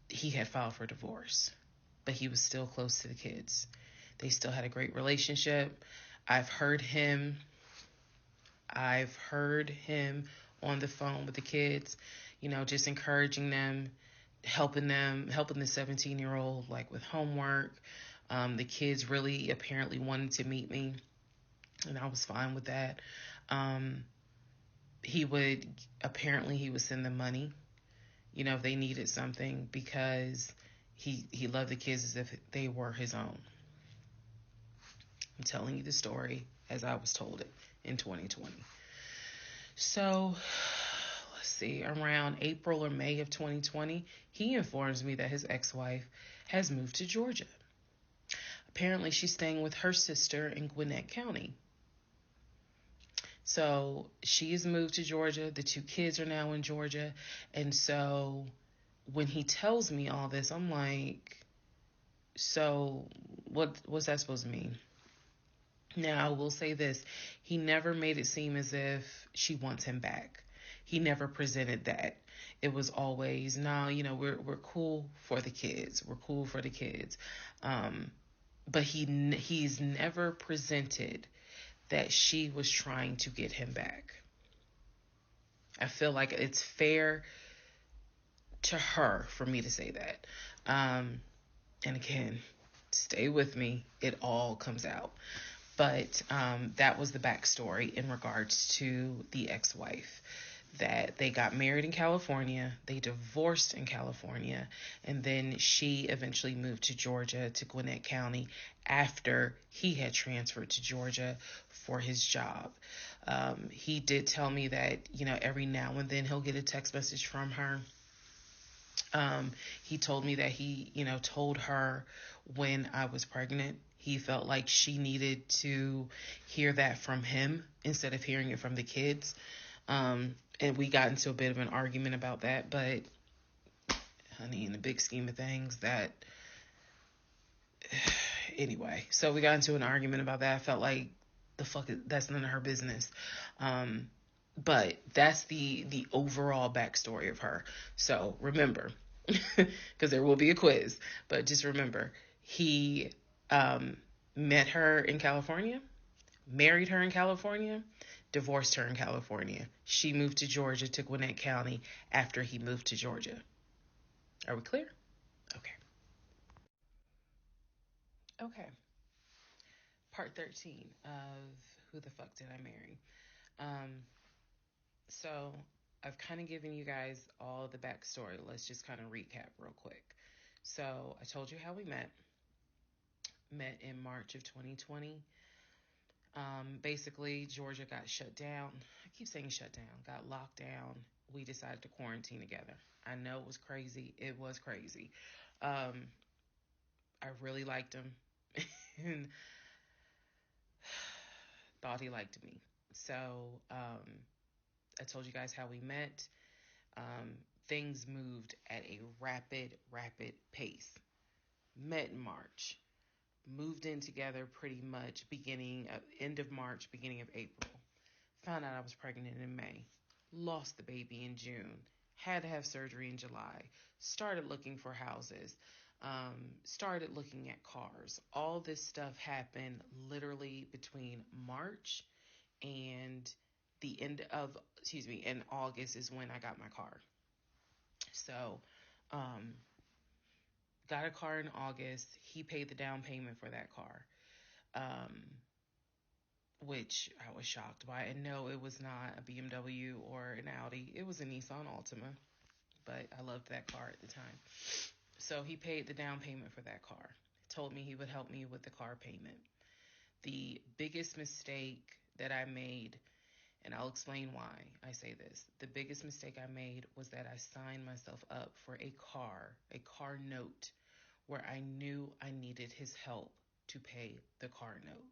he had filed for divorce, but he was still close to the kids. They still had a great relationship. I've heard him on the phone with the kids, just encouraging them, helping the 17-year-old like with homework. The kids really apparently wanted to meet me, and I was fine with that. He would send them money, if they needed something, because he loved the kids as if they were his own. I'm telling you the story as I was told it in 2020. So, let's see, around April or May of 2020, he informs me that his ex-wife has moved to Georgia. Apparently, she's staying with her sister in Gwinnett County. So, she has moved to Georgia. The 2 kids are now in Georgia. And so, when he tells me all this, I'm like, so what's that supposed to mean? Now, I will say this. He never made it seem as if she wants him back. He never presented that. It was always, no, we're cool for the kids. We're cool for the kids. But he's never presented that she was trying to get him back. I feel like it's fair to her for me to say that. And again, stay with me. It all comes out. But that was the backstory in regards to the ex-wife, that they got married in California, they divorced in California, and then she eventually moved to Georgia, to Gwinnett County, after he had transferred to Georgia for his job. He did tell me that, every now and then he'll get a text message from her. He told me that he, told her when I was pregnant. He felt like she needed to hear that from him instead of hearing it from the kids. And we got into a bit of an argument about that. But, honey, in the big scheme of things, anyway. So we got into an argument about that. I felt like that's none of her business. But that's the overall backstory of her. So remember, because there will be a quiz, but just remember, he met her in California, married her in California, divorced her in California. She moved to Georgia, to Gwinnett County, after he moved to Georgia. Are we clear? Okay. Part 13 of Who the Fuck Did I Marry? So I've kind of given you guys all the backstory. Let's just kind of recap real quick. So I told you how we met in March of 2020. Basically, Georgia got shut down. I keep saying shut down, got locked down. We decided to quarantine together. I know it was crazy. It was crazy. I really liked him and thought he liked me. So I told you guys how we met. Things moved at a rapid pace. Met in March. Moved in together pretty much end of March, beginning of April. Found out I was pregnant in May. Lost the baby in June. Had to have surgery in July. Started looking for houses. Started looking at cars. All this stuff happened literally between March and in August is when I got my car. So, got a car in August. He paid the down payment for that car, which I was shocked by. And no, it was not a BMW or an Audi. It was a Nissan Altima, but I loved that car at the time. So he paid the down payment for that car. Told me he would help me with the car payment. The biggest mistake that I made, and I'll explain why I say this. The biggest mistake I made was that I signed myself up for a car note, where I knew I needed his help to pay the car note.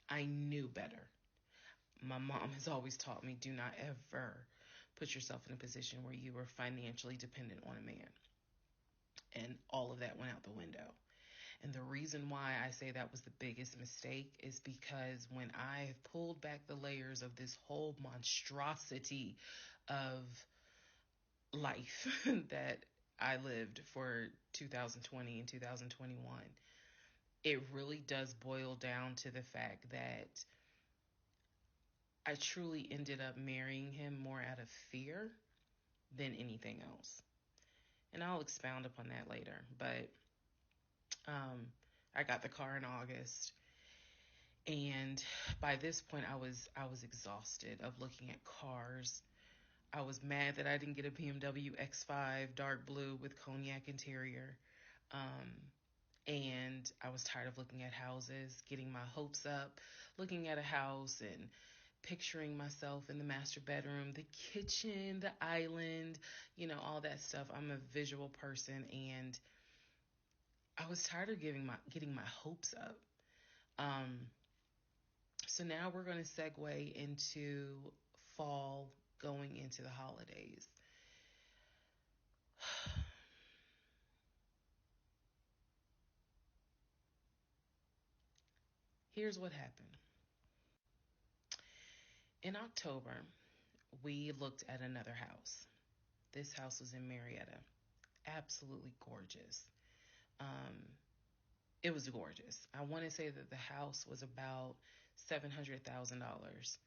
I knew better. My mom has always taught me, do not ever put yourself in a position where you are financially dependent on a man. And all of that went out the window. And the reason why I say that was the biggest mistake is because when I have pulled back the layers of this whole monstrosity of life that I lived for 2020 and 2021, it really does boil down to the fact that I truly ended up marrying him more out of fear than anything else. And I'll expound upon that later. But I got the car in August, and by this point I was exhausted of looking at cars. I was mad that I didn't get a BMW X5 dark blue with cognac interior. And I was tired of looking at houses, getting my hopes up, looking at a house and picturing myself in the master bedroom, the kitchen, the island, all that stuff. I'm a visual person, and I was tired of getting my hopes up. So now we're going to segue into fall, going into the holidays. Here's what happened. In October, we looked at another house. This house was in Marietta. Absolutely gorgeous. It was gorgeous. I want to say that the house was about $700,000.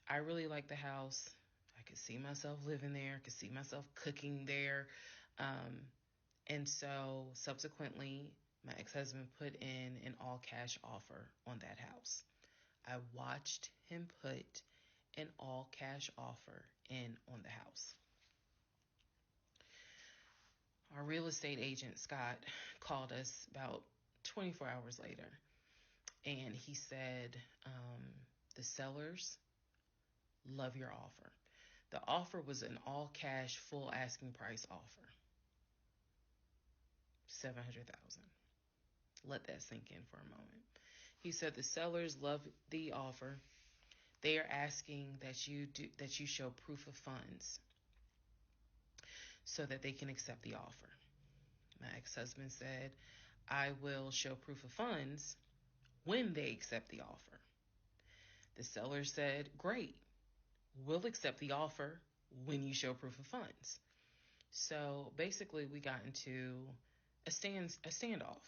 I really liked the house. I could see myself living there. I could see myself cooking there. And so subsequently, my ex-husband put in an all-cash offer on that house. I watched him put an all-cash offer in on the house. Our real estate agent, Scott, called us about 24 hours later, and he said, the sellers love your offer. The offer was an all-cash, full asking price offer. $700,000. Let that sink in for a moment. He said the sellers love the offer. They are asking that you show proof of funds so that they can accept the offer. My ex-husband said, I will show proof of funds when they accept the offer. The seller said, great, we'll accept the offer when you show proof of funds. So basically we got into a standoff.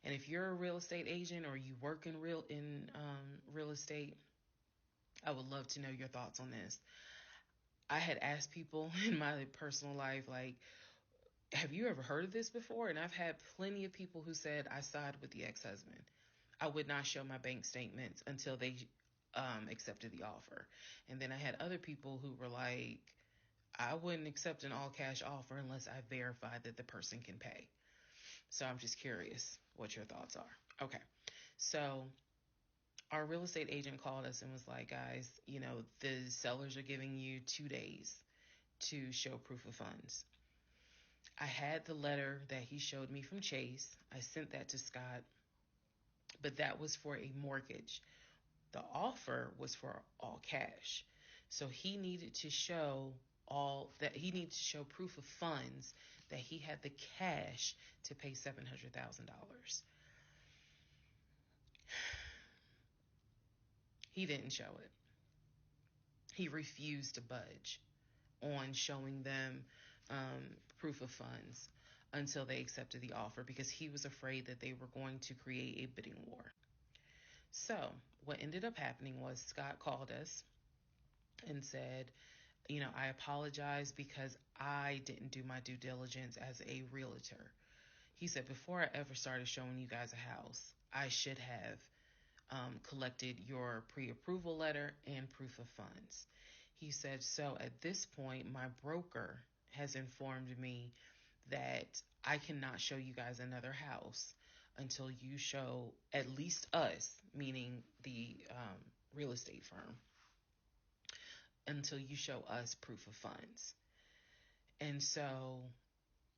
And if you're a real estate agent or you work in real estate, I would love to know your thoughts on this. I had asked people in my personal life, like, have you ever heard of this before? And I've had plenty of people who said, I side with the ex-husband. I would not show my bank statements until they accepted the offer. And then I had other people who were like, I wouldn't accept an all-cash offer unless I verified that the person can pay. So I'm just curious what your thoughts are. Okay. So our real estate agent called us and was like, guys, the sellers are giving you 2 days to show proof of funds. I had the letter that he showed me from Chase. I sent that to Scott, but that was for a mortgage. The offer was for all cash. So he needed to show proof of funds that he had the cash to pay $700,000. He didn't show it. He refused to budge on showing them proof of funds until they accepted the offer because he was afraid that they were going to create a bidding war. So what ended up happening was Scott called us and said, I apologize because I didn't do my due diligence as a realtor. He said, before I ever started showing you guys a house, I should have collected your pre-approval letter and proof of funds. He said, so at this point, my broker has informed me that I cannot show you guys another house until you show at least us, meaning the real estate firm, until you show us proof of funds. And so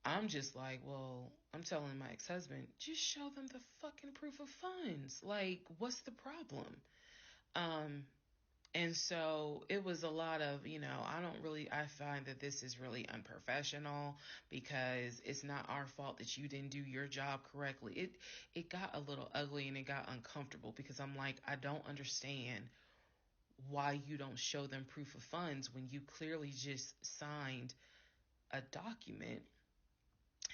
I'm just like, well, I'm telling my ex-husband, just show them the fucking proof of funds. Like, what's the problem? And so it was a lot of, I find that this is really unprofessional because it's not our fault that you didn't do your job correctly. It got a little ugly and it got uncomfortable because I'm like, I don't understand why you don't show them proof of funds when you clearly just signed a document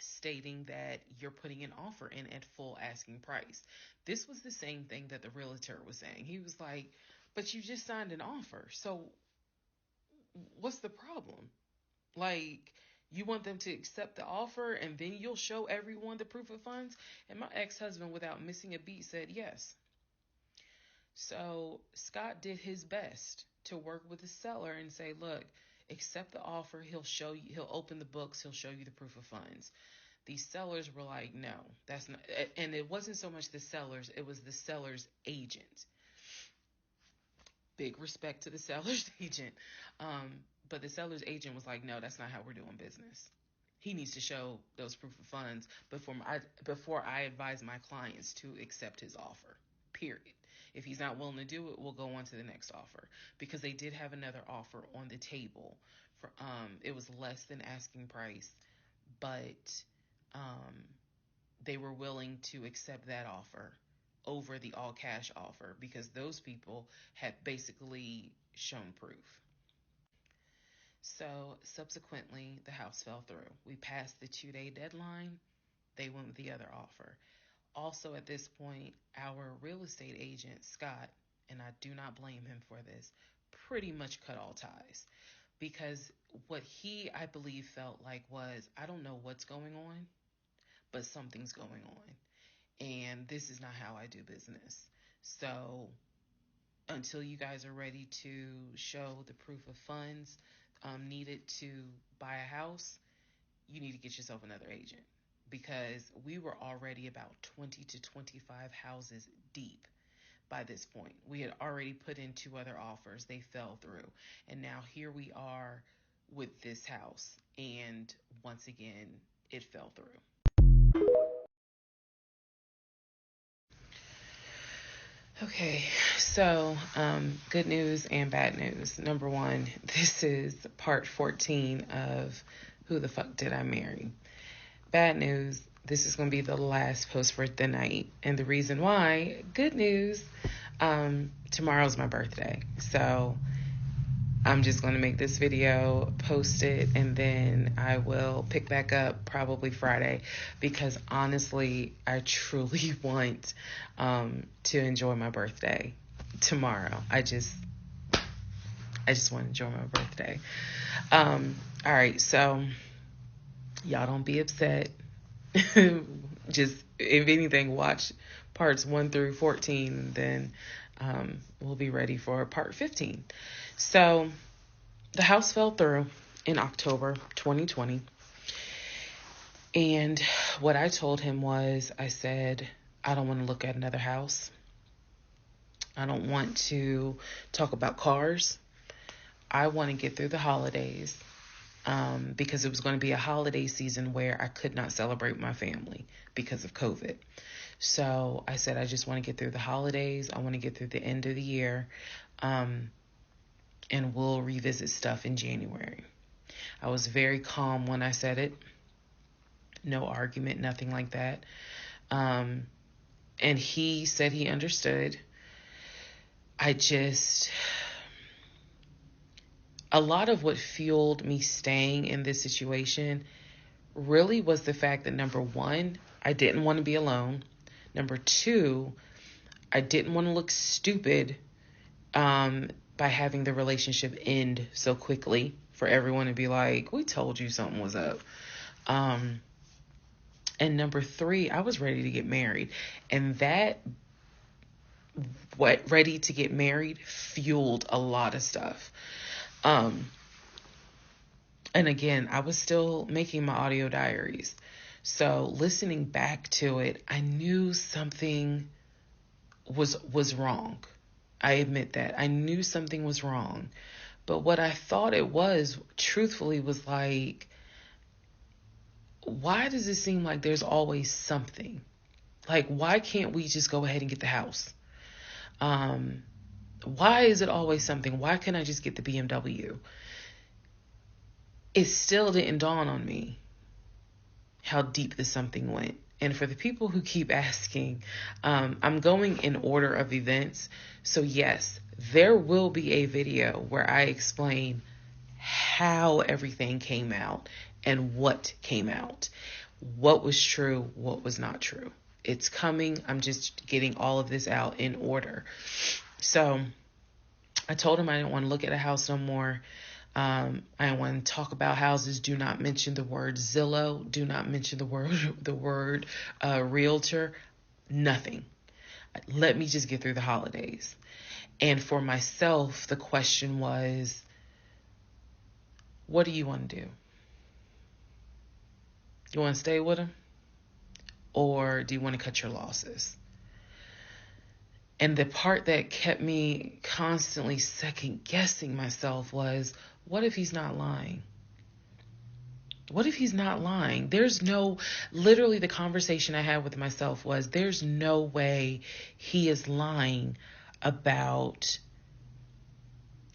stating that you're putting an offer in at full asking price. This was the same thing that the realtor was saying. He was like, but you just signed an offer. So what's the problem? Like, you want them to accept the offer and then you'll show everyone the proof of funds? And my ex-husband, without missing a beat, said yes. So Scott did his best to work with the seller and say, look, accept the offer. He'll show you, he'll open the books. He'll show you the proof of funds. These sellers were like, no, that's not. And it wasn't so much the sellers, it was the seller's agent. Big respect to the seller's agent. But the seller's agent was like, no, that's not how we're doing business. He needs to show those proof of funds before I advise my clients to accept his offer, period. If he's not willing to do it, we'll go on to the next offer. Because they did have another offer on the table. It was less than asking price, but they were willing to accept that offer over the all cash offer because those people had basically shown proof. So subsequently, the house fell through. We passed the 2-day deadline. They went with the other offer. Also at this point, our real estate agent, Scott, and I do not blame him for this, pretty much cut all ties. Because what he, I believe, felt like was, I don't know what's going on, but something's going on. And this is not how I do business. So until you guys are ready to show the proof of funds needed to buy a house, you need to get yourself another agent. Because we were already about 20 to 25 houses deep by this point. We had already put in 2 other offers. They fell through. And now here we are with this house. And once again, it fell through. Okay, so good news and bad news. Number one, this is part 14 of Who the Fuck Did I Marry? Bad news, this is going to be the last post for the night. And the reason why, good news, tomorrow's my birthday. So I'm just going to make this video, post it, and then I will pick back up probably Friday because honestly, I truly want to enjoy my birthday tomorrow. I just want to enjoy my birthday. All right, so y'all don't be upset. Just, if anything, watch parts 1 through 14, then we'll be ready for part 15. So the house fell through in October 2020. And what I told him was, I said, I don't want to look at another house. I don't want to talk about cars. I want to get through the holidays because it was going to be a holiday season where I could not celebrate my family because of COVID. So I said, I just want to get through the holidays. I want to get through the end of the year. And we'll revisit stuff in January. I was very calm when I said it. No argument, nothing like that. And he said he understood. A lot of what fueled me staying in this situation really was the fact that, number one, I didn't want to be alone. Number two, I didn't want to look stupid by having the relationship end so quickly for everyone to be like, we told you something was up. And number three, I was ready to get married. And that, ready to get married fueled a lot of stuff. And again, I was still making my audio diaries. So listening back to it, I knew something was wrong. I admit that. I knew something was wrong. But what I thought it was, truthfully, was like, why does it seem like there's always something? Like, why can't we just go ahead and get the house? Why is it always something? Why can't I just get the BMW? It still didn't dawn on me how deep this something went. And for the people who keep asking, I'm going in order of events. So yes, there will be a video where I explain how everything came out and what came out, what was true, what was not true. It's coming. I'm just getting all of this out in order. So I told him I didn't want to look at a house no more. I don't want to talk about houses. Do not mention the word Zillow. Do not mention the word realtor. Nothing. Let me just get through the holidays. And for myself, the question was, what do you want to do? You want to stay with him? Or do you want to cut your losses? And the part that kept me constantly second guessing myself was, what if he's not lying? What if he's not lying? Literally the conversation I had with myself was, there's no way he is lying about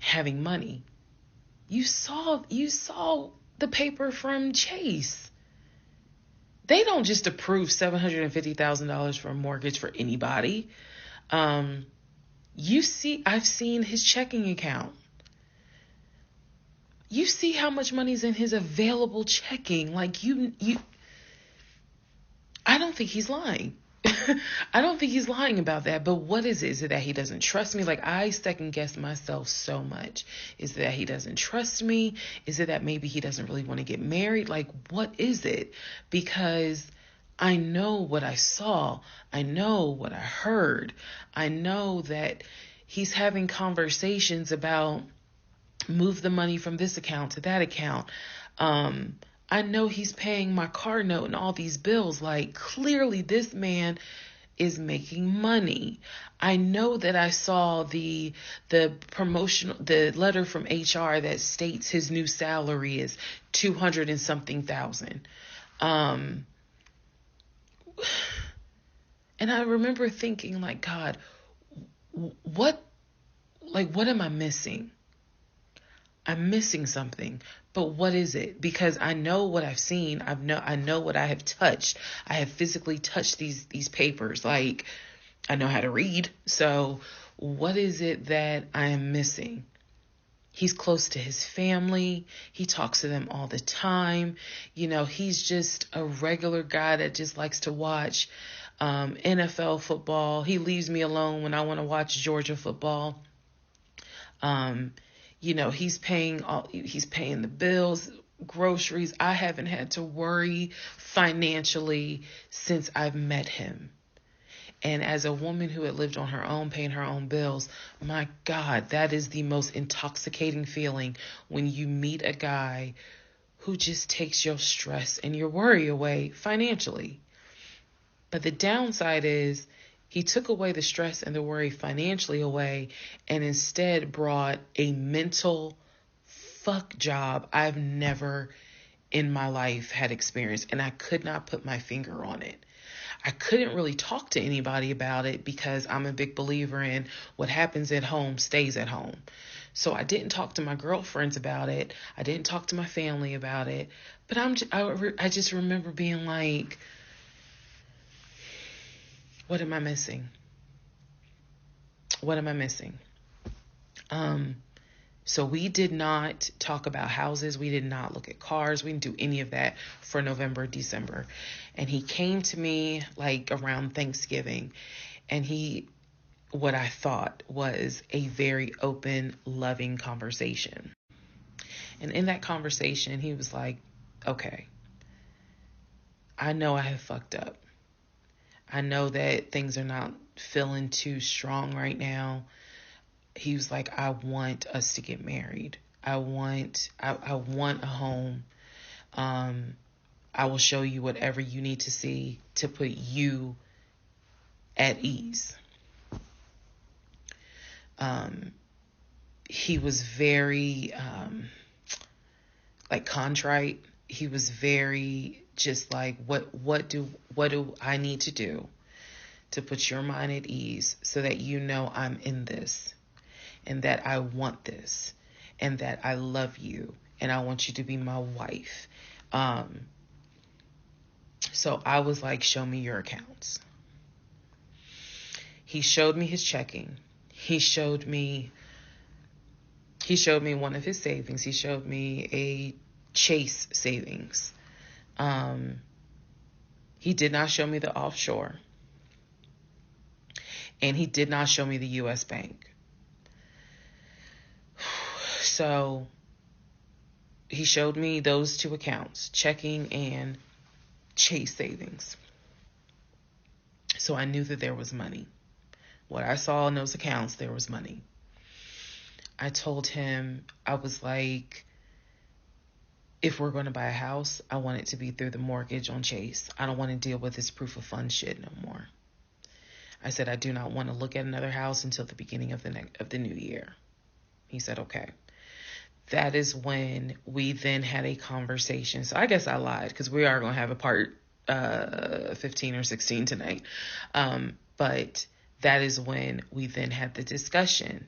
having money. You saw the paper from Chase. They don't just approve $750,000 for a mortgage for anybody. I've seen his checking account. You see how much money's in his available checking. Like I don't think he's lying. I don't think he's lying about that. But what is it? Is it that he doesn't trust me? Like, I second guess myself so much. Is it that he doesn't trust me? Is it that maybe he doesn't really want to get married? Like, what is it? Because I know what I saw. I know what I heard. I know that he's having conversations about move the money from this account to that account. I know he's paying my car note and all these bills. Like, clearly this man is making money. I know that I saw the letter from HR that states his new salary is 200 and something thousand. And I remember thinking, like, God, what am I missing? I'm missing something, but what is it? Because I know what I've seen. I know what I have touched. I have physically touched these papers. Like, I know how to read. So what is it that I am missing? He's close to his family. He talks to them all the time. He's just a regular guy that just likes to watch NFL football. He leaves me alone when I want to watch Georgia football. He's paying the bills, groceries. I haven't had to worry financially since I've met him. And as a woman who had lived on her own, paying her own bills, my God, that is the most intoxicating feeling when you meet a guy who just takes your stress and your worry away financially. But the downside is he took away the stress and the worry financially away and instead brought a mental fuck job I've never in my life had experienced. And I could not put my finger on it. I couldn't really talk to anybody about it because I'm a big believer in what happens at home stays at home. So I didn't talk to my girlfriends about it. I didn't talk to my family about it. But I just remember being like, what am I missing? What am I missing? So we did not talk about houses. We did not look at cars. We didn't do any of that for November, December. And he came to me like around Thanksgiving, and what I thought was a very open, loving conversation. And in that conversation, he was like, okay, I know I have fucked up. I know that things are not feeling too strong right now. He was like, I want us to get married. I want a home. I will show you whatever you need to see to put you at ease. He was very contrite. He was very just like, what do I need to do to put your mind at ease so that I'm in this? and that I want this, and that I love you, and I want you to be my wife. So I was like, show me your accounts. He showed me his checking. He showed me one of his savings. He showed me a Chase savings. He did not show me the offshore. And he did not show me the U.S. bank. So he showed me those two accounts, checking and Chase savings. So I knew that there was money. What I saw in those accounts, there was money. I told him, I was like, if we're going to buy a house, I want it to be through the mortgage on Chase. I don't want to deal with this proof of funds shit no more. I said, I do not want to look at another house until the beginning of the new year. He said, okay. That is when we then had a conversation. So I guess I lied, because we are going to have a part 15 or 16 tonight. But that is when we then had the discussion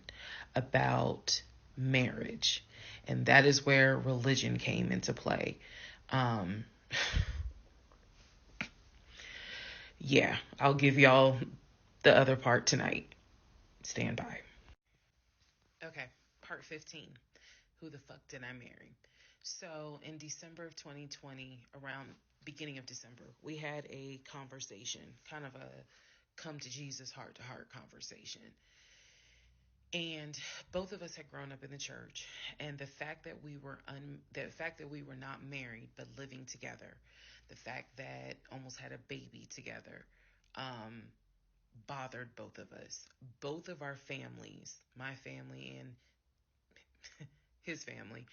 about marriage. And that is where religion came into play. Yeah, I'll give y'all the other part tonight. Stand by. Okay, part 15. Who the fuck did I marry? So in December of 2020, around beginning of December, we had a conversation, kind of a come to Jesus heart-to-heart conversation. And both of us had grown up in the church, and the fact that we were not married but living together, the fact that almost had a baby together, bothered both of us. Both of our families, my family and his family,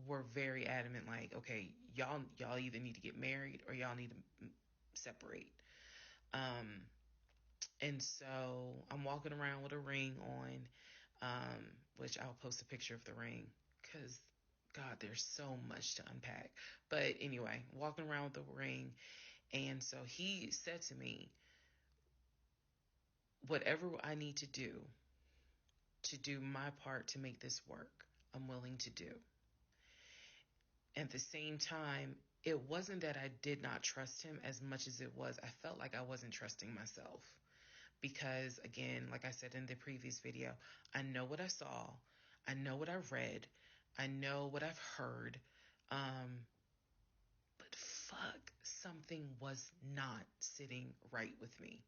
were very adamant, like, okay, y'all either need to get married or y'all need to separate. And so I'm walking around with a ring on, which I'll post a picture of the ring, because God, there's so much to unpack. But anyway, walking around with the ring. And so he said to me, whatever I need to do my part to make this work, I'm willing to do. At the same time, it wasn't that I did not trust him as much as it was I felt like I wasn't trusting myself. Because, again, like I said in the previous video, I know what I saw, I know what I've read, I know what I've heard, but fuck, something was not sitting right with me.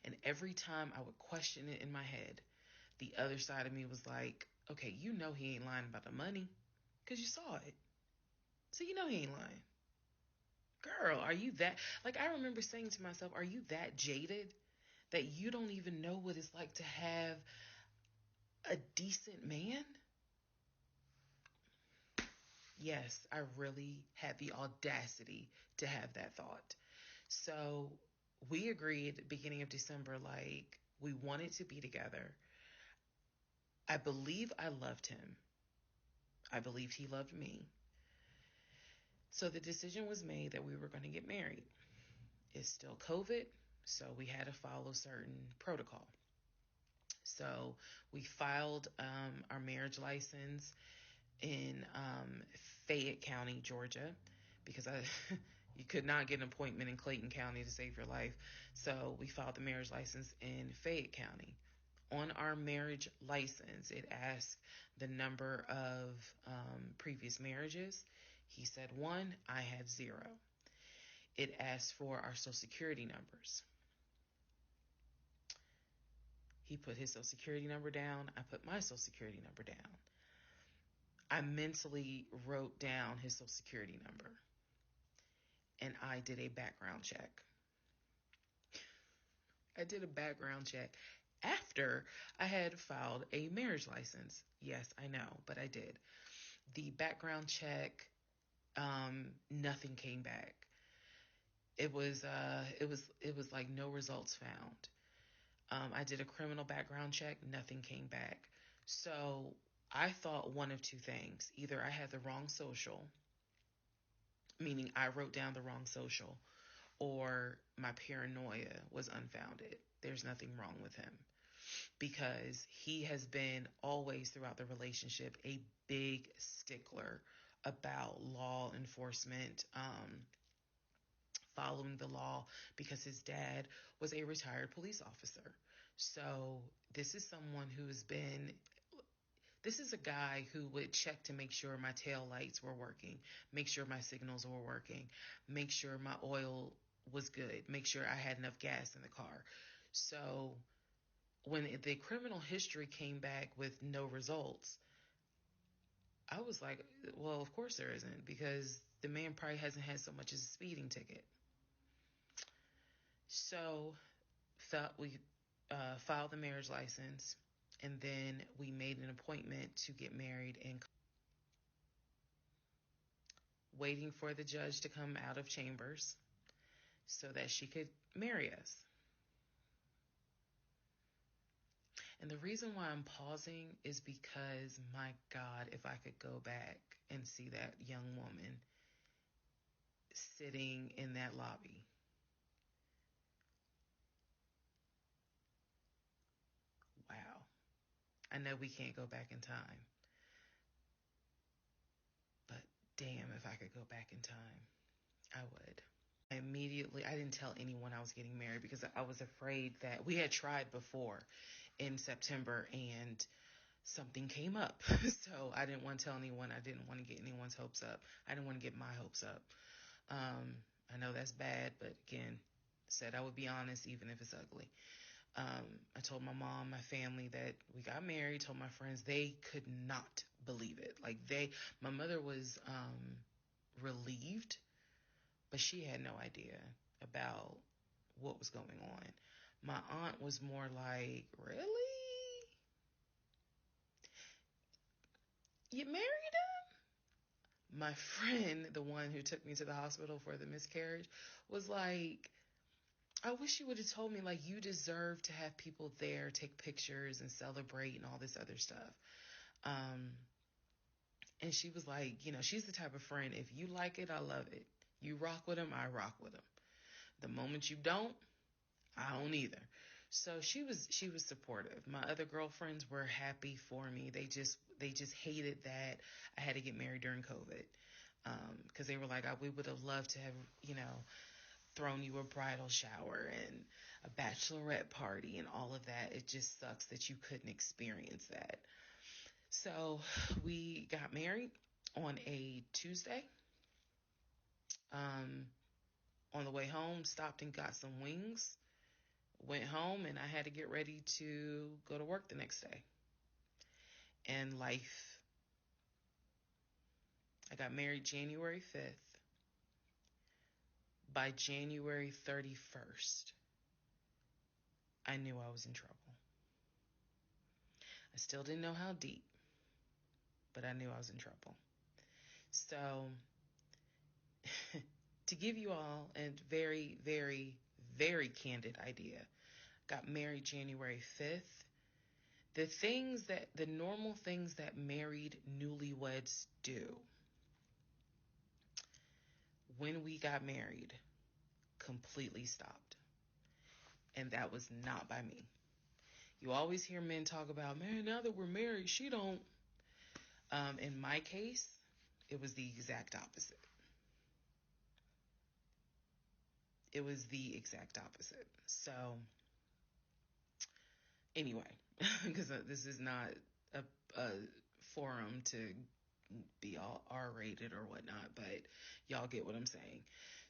And every time I would question it in my head, the other side of me was like, okay, you know he ain't lying about the money, because you saw it. So you know he ain't lying. Girl, are you that... Like, I remember saying to myself, are you that jaded that you don't even know what it's like to have a decent man? Yes, I really had the audacity to have that thought. So we agreed at the beginning of December, like, we wanted to be together. I believe I loved him. I believed he loved me. So the decision was made that we were going to get married. It's still COVID, so we had to follow certain protocol. So we filed our marriage license in Fayette County, Georgia, because you could not get an appointment in Clayton County to save your life. So we filed the marriage license in Fayette County. On our marriage license, it asked the number of previous marriages. He said 1, I had 0. It asked for our social security numbers. He put his social security number down. I put my social security number down. I mentally wrote down his social security number, and I did a background check. I did a background check after I had filed a marriage license. Yes, I know, but I did. The background check, nothing came back. It was like no results found. I did a criminal background check, nothing came back. So I thought one of two things. Either I had the wrong social, meaning I wrote down the wrong social, or my paranoia was unfounded. There's nothing wrong with him. because he has been always throughout the relationship a big stickler about law enforcement, following the law, because his dad was a retired police officer. So this is someone who has been, this is a guy who would check to make sure my tail lights were working, make sure my signals were working, make sure my oil was good, make sure I had enough gas in the car. So when the criminal history came back with no results, I was like, well, of course there isn't, because the man probably hasn't had so much as a speeding ticket. So we filed the marriage license, and then we made an appointment to get married, and waiting for the judge to come out of chambers so that she could marry us. And the reason why I'm pausing is because, my God, if I could go back and see that young woman sitting in that lobby. Wow. I know we can't go back in time, but damn, if I could go back in time, I would. I didn't tell anyone I was getting married because I was afraid that we had tried before in September and something came up. So I didn't want to tell anyone. I didn't want to get anyone's hopes up. I didn't want to get my hopes up. I know that's bad, but again, said I would be honest even if it's ugly. I told my mom, my family that we got married, told my friends. They could not believe it. My mother was relieved, but she had no idea about what was going on. My aunt was more like, really? You married him? My friend, the one who took me to the hospital for the miscarriage, was like, I wish you would have told me, like, you deserve to have people there, take pictures and celebrate and all this other stuff. And she was like, she's the type of friend, if you like it, I love it. You rock with him, I rock with him. The moment you don't, I don't either. So she was supportive. My other girlfriends were happy for me. They just hated that I had to get married during COVID. Because they were like, we would have loved to have, thrown you a bridal shower and a bachelorette party and all of that. It just sucks that you couldn't experience that. So we got married on a Tuesday. On the way home, stopped and got some wings, went home, and I had to get ready to go to work the next day. And life. I got married January 5th. By January 31st, I knew I was in trouble. I still didn't know how deep, but I knew I was in trouble. So, to give you all a very, very, very candid idea, got married January 5th. The normal things that married newlyweds do, when we got married, completely stopped. And that was not by me. You always hear men talk about, man, now that we're married, she don't. In my case, it was the exact opposite. It was the exact opposite. So, anyway, because this is not a forum to be all R-rated or whatnot, but y'all get what I'm saying.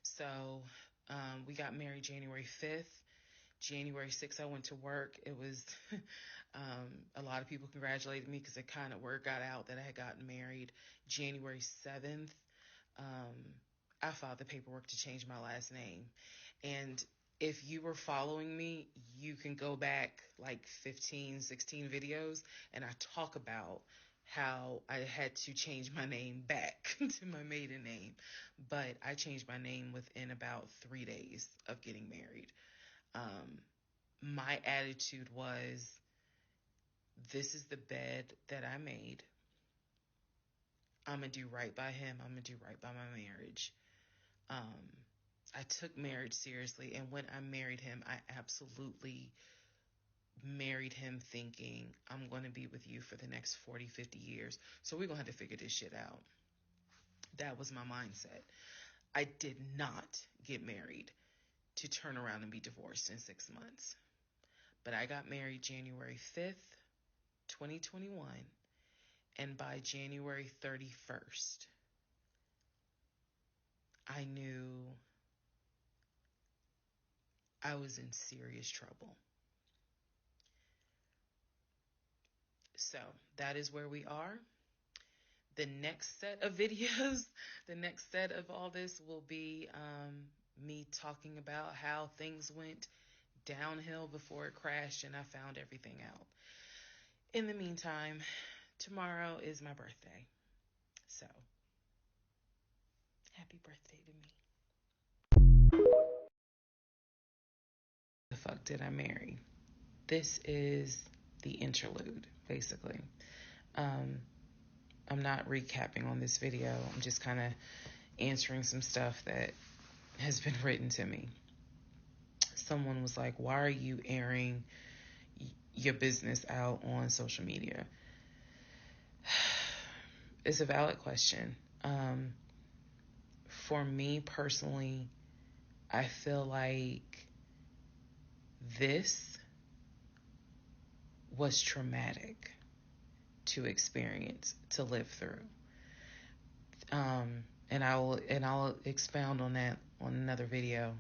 So, we got married January 5th. January 6th, I went to work. It was, a lot of people congratulated me because it kind of word got out that I had gotten married. January 7th, I filed the paperwork to change my last name. And if you were following me, you can go back like 15, 16 videos, and I talk about how I had to change my name back to my maiden name. But I changed my name within about 3 days of getting married. My attitude was, this is the bed that I made. I'm going to do right by him. I'm going to do right by my marriage. I took marriage seriously, and when I married him, I absolutely married him thinking I'm going to be with you for the next 40, 50 years. So we're going to have to figure this shit out. That was my mindset. I did not get married to turn around and be divorced in 6 months. But I got married January 5th, 2021. And by January 31st, I knew I was in serious trouble. So that is where we are. The next set of videos, the next set of all this will be me talking about how things went downhill before it crashed and I found everything out. In the meantime, tomorrow is my birthday. So, happy birthday to me. The fuck did I marry? This is the interlude, basically. I'm not recapping on this video. I'm just kind of answering some stuff that has been written to me. Someone was like, why are you airing your business out on social media? It's a valid question. For me personally, I feel like this was traumatic to experience, to live through. And I'll expound on that on another video,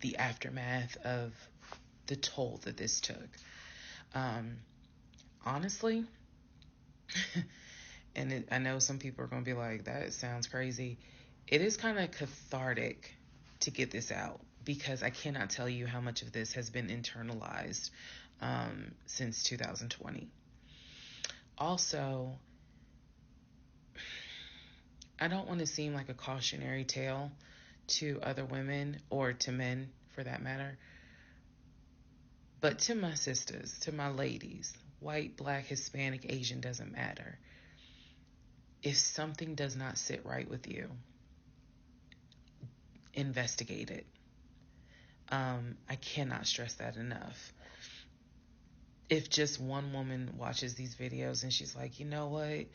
the aftermath of the toll that this took. Honestly, and I know some people are going to be like, that sounds crazy. It is kind of cathartic to get this out because I cannot tell you how much of this has been internalized since 2020. Also, I don't want to seem like a cautionary tale to other women or to men for that matter, but to my sisters, to my ladies, white, black, Hispanic, Asian, doesn't matter. If something does not sit right with you, investigate it. I cannot stress that enough. If just one woman watches these videos and she's like, you know what,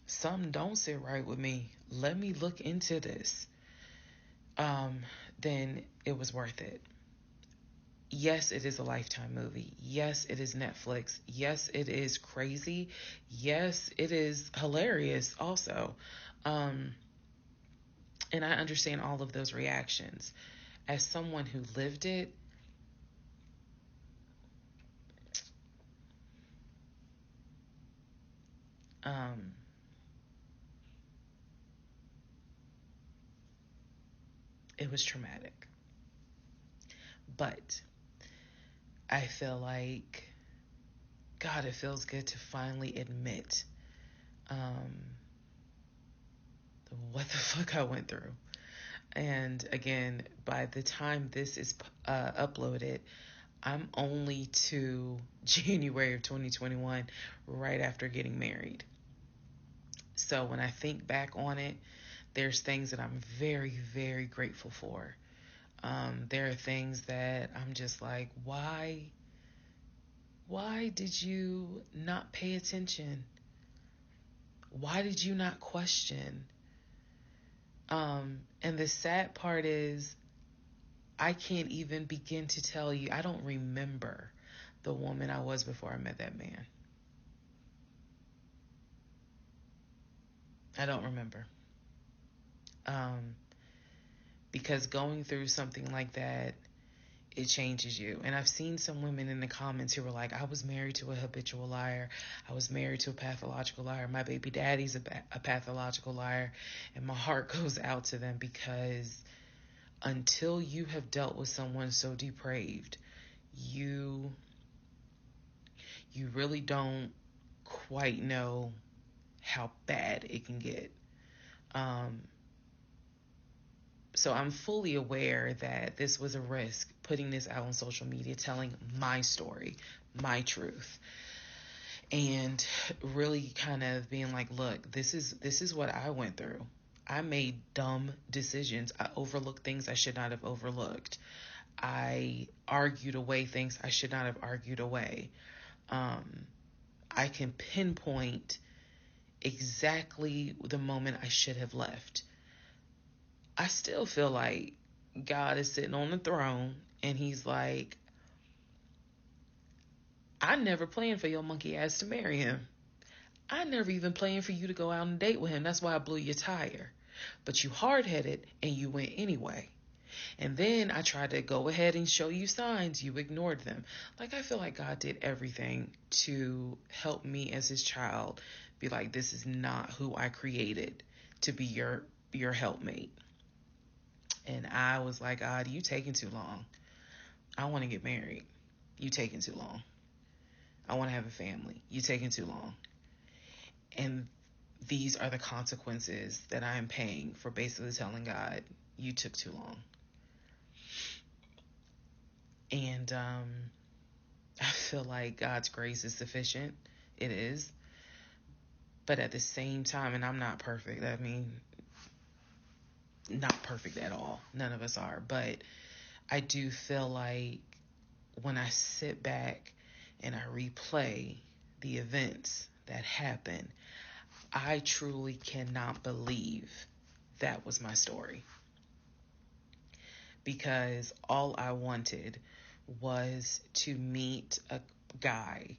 something don't sit right with me, let me look into this, then it was worth it. Yes, it is a Lifetime movie. Yes, it is Netflix. Yes, it is crazy. Yes, it is hilarious also. And I understand all of those reactions. As someone who lived it, it was traumatic. But I feel like, God, it feels good to finally admit what the fuck I went through. And again, by the time this is uploaded, I'm only to January of 2021, right after getting married. So when I think back on it, there's things that I'm very, very grateful for. There are things that I'm just like, why did you not pay attention? Why did you not question? And the sad part is, I can't even begin to tell you, I don't remember the woman I was before I met that man. I don't remember. Because going through something like that, it changes you. And I've seen some women in the comments who were like, I was married to a habitual liar. I was married to a pathological liar. My baby daddy's a pathological liar. And my heart goes out to them, because until you have dealt with someone so depraved, you really don't quite know how bad it can get. So I'm fully aware that this was a risk, putting this out on social media, telling my story, my truth, and really kind of being like, look, this is what I went through. I made dumb decisions. I overlooked things I should not have overlooked. I argued away things I should not have argued away. I can pinpoint exactly the moment I should have left. I still feel like God is sitting on the throne and he's like, I never planned for your monkey ass to marry him. I never even planned for you to go out on a date with him. That's why I blew your tire. But you hard-headed and you went anyway. And then I tried to go ahead and show you signs. You ignored them. Like, I feel like God did everything to help me as his child be like, this is not who I created to be your helpmate. And I was like, God, you taking too long. I want to get married. You taking too long. I want to have a family. You taking too long. And these are the consequences that I am paying for basically telling God, you took too long. And I feel like God's grace is sufficient. It is. But at the same time, and I'm not perfect. I mean, not perfect at all. None of us are. But I do feel like when I sit back and I replay the events that happened, I truly cannot believe that was my story. Because all I wanted was to meet a guy,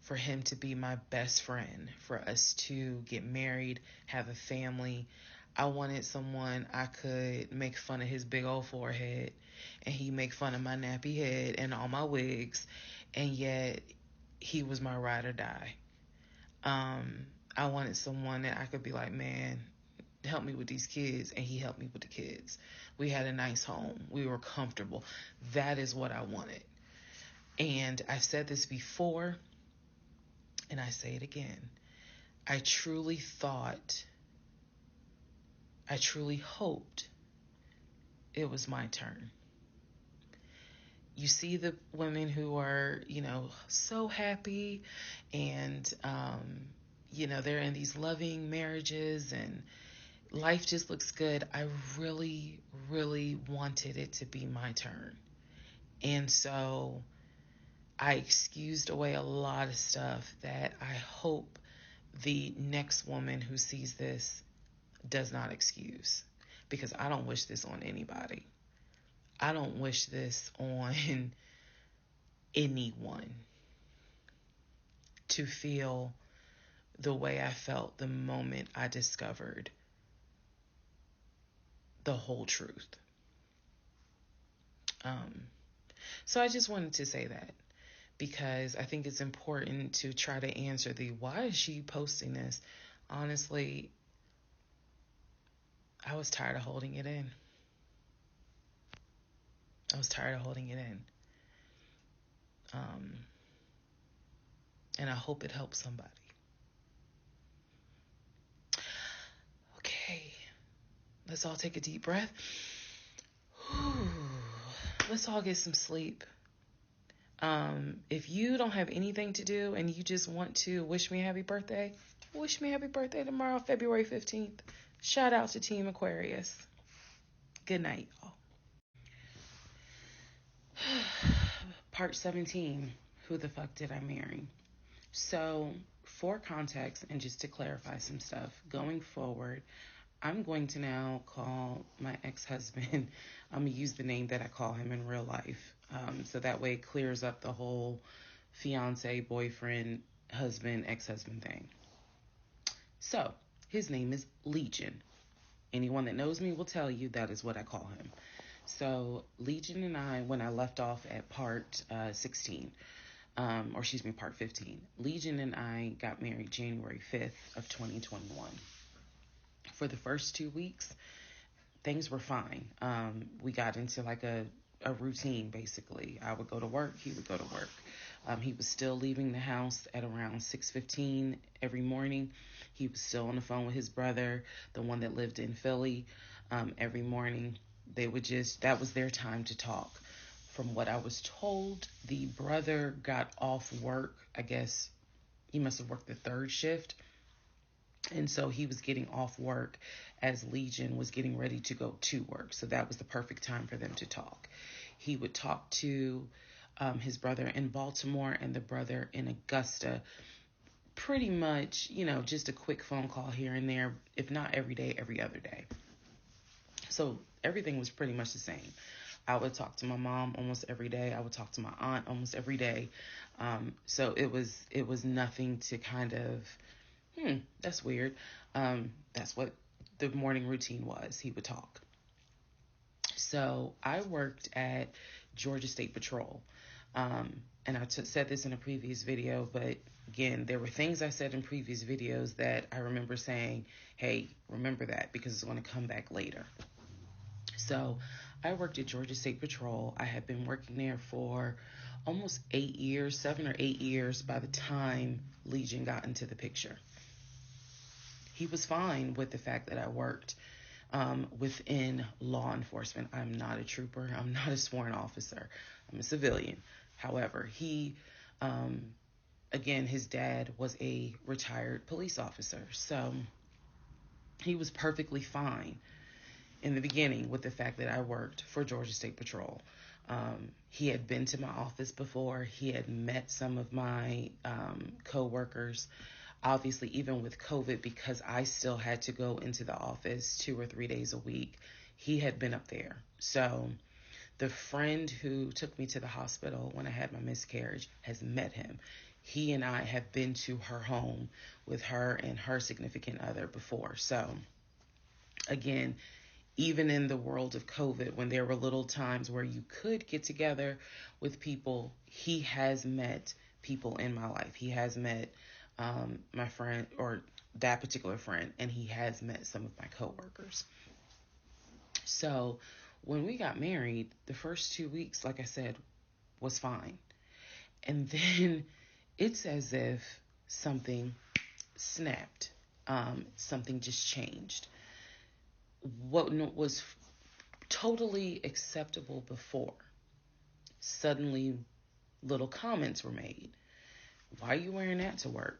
for him to be my best friend, for us to get married, have a family. I wanted someone I could make fun of his big old forehead, and he make fun of my nappy head and all my wigs, and yet he was my ride or die. I wanted someone that I could be like, man, help me with these kids, and he helped me with the kids. We had a nice home. We were comfortable. That is what I wanted. And I've said this before, and I say it again. I truly hoped it was my turn. You see the women who are, so happy, and, they're in these loving marriages and life just looks good. I really, really wanted it to be my turn. And so I excused away a lot of stuff that I hope the next woman who sees this does not excuse. Because I don't wish this on anybody. I don't wish this on anyone to feel the way I felt the moment I discovered the whole truth. So I just wanted to say that, because I think it's important to try to answer why is she posting this? Honestly, I was tired of holding it in. And I hope it helps somebody. Okay, let's all take a deep breath. Let's all get some sleep. If you don't have anything to do and you just want to wish me a happy birthday, wish me a happy birthday tomorrow, February 15th. Shout out to Team Aquarius. Good night, y'all. Part 17. Who the fuck did I marry? So, for context and just to clarify some stuff, going forward, I'm going to now call my ex-husband, I'm going to use the name that I call him in real life. So that way it clears up the whole fiance, boyfriend, husband, ex-husband thing. So, his name is Legion. Anyone that knows me will tell you that is what I call him. So, Legion and I, when I left off at part 16, part 15, Legion and I got married January 5th of 2021. For the first 2 weeks, things were fine. We got into like a routine, basically. I would go to work, he would go to work. He was still leaving the house at around 6:15 every morning. He was still on the phone with his brother, the one that lived in Philly, every morning. That was their time to talk. From what I was told, the brother got off work. I guess he must have worked the third shift. And so he was getting off work as Legion was getting ready to go to work. So that was the perfect time for them to talk. He would talk to his brother in Baltimore and the brother in Augusta, pretty much, just a quick phone call here and there, if not every day, every other day. So everything was pretty much the same. I would talk to my mom almost every day. I would talk to my aunt almost every day. So it was nothing to kind of, that's weird. That's what the morning routine was. He would talk. So I worked at Georgia State Patrol. And I said this in a previous video, but again, there were things I said in previous videos that I remember saying, hey, remember that because it's going to come back later. So I worked at Georgia State Patrol. I had been working there for almost 8 years, 7 or 8 years by the time Legion got into the picture. He was fine with the fact that I worked within law enforcement. I'm not a trooper. I'm not a sworn officer. I'm a civilian. However, he, again, his dad was a retired police officer. So he was perfectly fine in the beginning with the fact that I worked for Georgia State Patrol. He had been to my office before. He had met some of my co-workers. Obviously, even with COVID, because I still had to go into the office 2 or 3 days a week, he had been up there. So the friend who took me to the hospital when I had my miscarriage has met him. He and I have been to her home with her and her significant other before. So again, even in the world of COVID, when there were little times where you could get together with people, he has met people in my life. He has met my friend, or that particular friend, and he has met some of my coworkers. So when we got married, the first 2 weeks, like I said, was fine. And then it's as if something snapped. Something just changed. What was totally acceptable before, suddenly little comments were made. Why are you wearing that to work?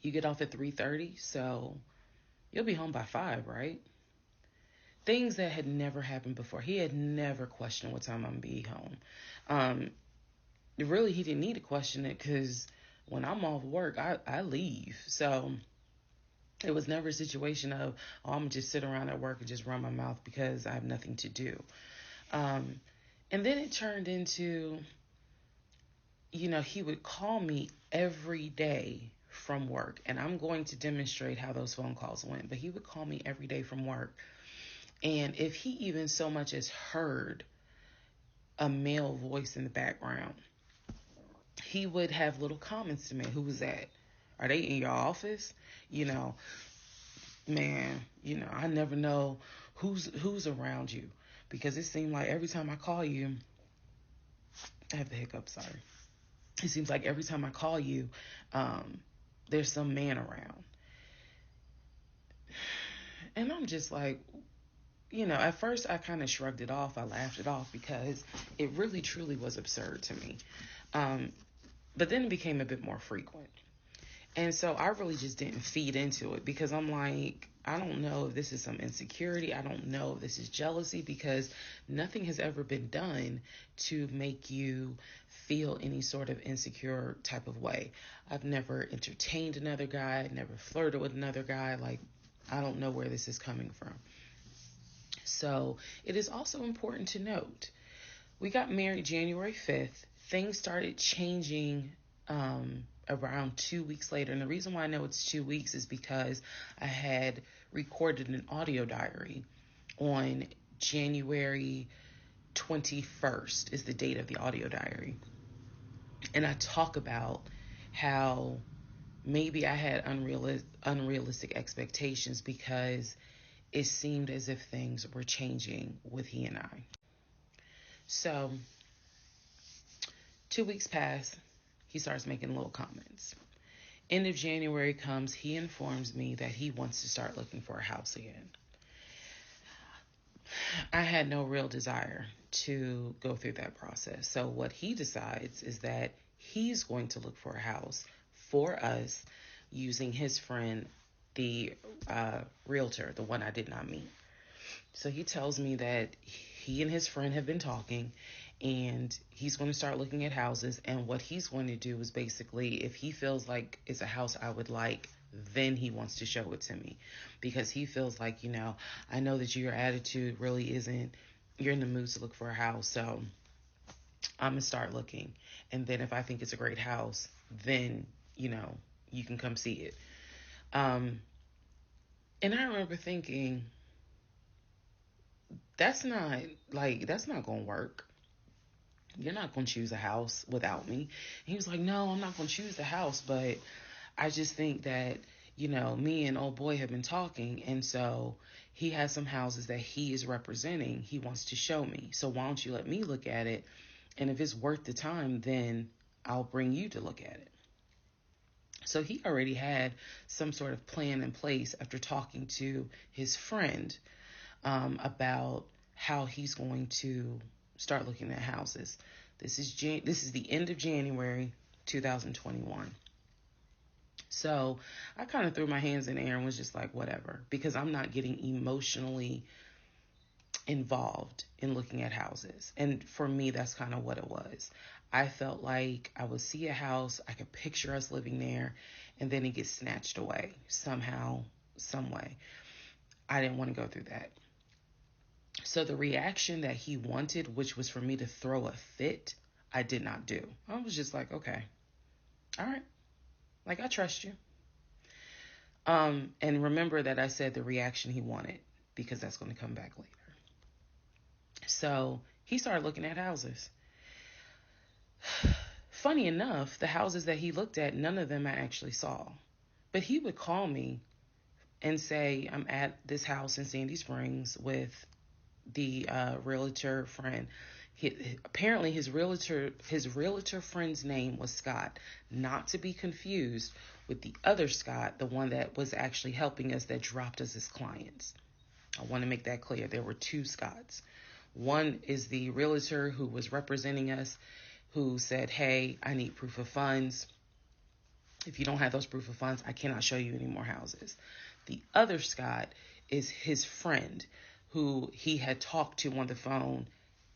You get off at 3:30, so you'll be home by 5, right? Things that had never happened before. He had never questioned what time I'm going to be home. Really, he didn't need to question it because when I'm off work, I leave. So it was never a situation of, I'm going to just sit around at work and just run my mouth because I have nothing to do. And then it turned into, he would call me every day from work. And I'm going to demonstrate how those phone calls went. But he would call me every day from work. And if he even so much as heard a male voice in the background, he would have little comments to me. Who was that? Are they in your office? Man, I never know who's around you, because it seemed like every time I call you, I have the hiccup, sorry. It seems like every time I call you, there's some man around. And I'm just like, at first I kind of shrugged it off. I laughed it off because it really truly was absurd to me. But then it became a bit more frequent. And so I really just didn't feed into it because I'm like, I don't know if this is some insecurity. I don't know if this is jealousy, because nothing has ever been done to make you feel any sort of insecure type of way. I've never entertained another guy, never flirted with another guy. Like, I don't know where this is coming from. So it is also important to note, we got married January 5th. Things started changing around 2 weeks later. And the reason why I know it's 2 weeks is because I had recorded an audio diary on January 21st is the date of the audio diary. And I talk about how maybe I had unrealistic expectations because it seemed as if things were changing with he and I. So 2 weeks pass. He starts making little comments. End of January comes. He informs me that he wants to start looking for a house again. I had no real desire to go through that process. So what he decides is that he's going to look for a house for us using his friend the realtor, the one I did not meet. So he tells me that he and his friend have been talking, and he's going to start looking at houses. And what he's going to do is basically, if he feels like it's a house I would like, then he wants to show it to me, because he feels like, I know that your attitude really isn't, you're in the mood to look for a house. So I'm going to start looking. And then if I think it's a great house, then, you can come see it. And I remember thinking, that's not going to work. You're not going to choose a house without me. And he was like, no, I'm not going to choose the house, but I just think that, me and old boy have been talking, and so he has some houses that he is representing. He wants to show me. So why don't you let me look at it? And if it's worth the time, then I'll bring you to look at it. So he already had some sort of plan in place after talking to his friend about how he's going to start looking at houses. This is the end of January 2021. So I kind of threw my hands in the air and was just like, whatever, because I'm not getting emotionally involved in looking at houses. And for me, that's kind of what it was. I felt like I would see a house, I could picture us living there, and then it gets snatched away somehow, some way. I didn't want to go through that. So the reaction that he wanted, which was for me to throw a fit, I did not do. I was just like, okay, all right, like, I trust you. And remember that I said the reaction he wanted, because that's going to come back later. So he started looking at houses. Funny enough, the houses that he looked at, none of them I actually saw. But he would call me and say, I'm at this house in Sandy Springs with the realtor friend. Apparently his realtor friend's name was Scott, not to be confused with the other Scott, the one that was actually helping us, that dropped us as clients. I want to make that clear. There were two Scotts. One is the realtor who was representing us, who said, hey, I need proof of funds. If you don't have those proof of funds, I cannot show you any more houses. The other Scott is his friend, who he had talked to on the phone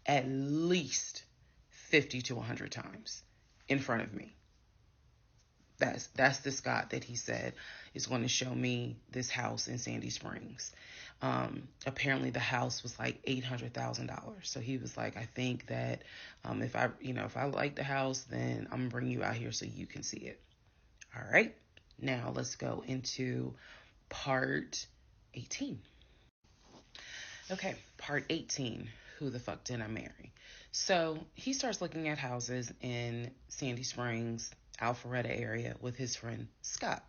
at least 50 to 100 times in front of me. That's the Scott that he said is going to show me this house in Sandy Springs. Apparently the house was like $800,000. So he was like, I think that if I like the house, then I'm gonna bring you out here so you can see it. All right. Now let's go into part 18. Okay, part 18. Who the fuck did I marry? So he starts looking at houses in Sandy Springs, Alpharetta area with his friend Scott.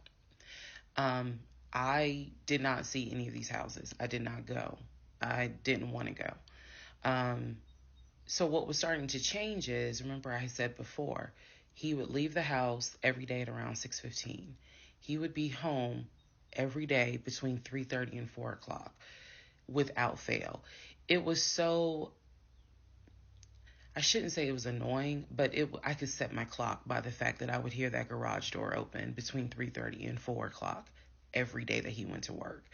I did not see any of these houses. I did not go. I didn't want to go. So what was starting to change is, remember I said before, he would leave the house every day at around 6:15. He would be home every day between 3:30 and 4 o'clock without fail. It was so, I shouldn't say it was annoying, but I could set my clock by the fact that I would hear that garage door open between 3:30 and 4 o'clock every day that he went to work.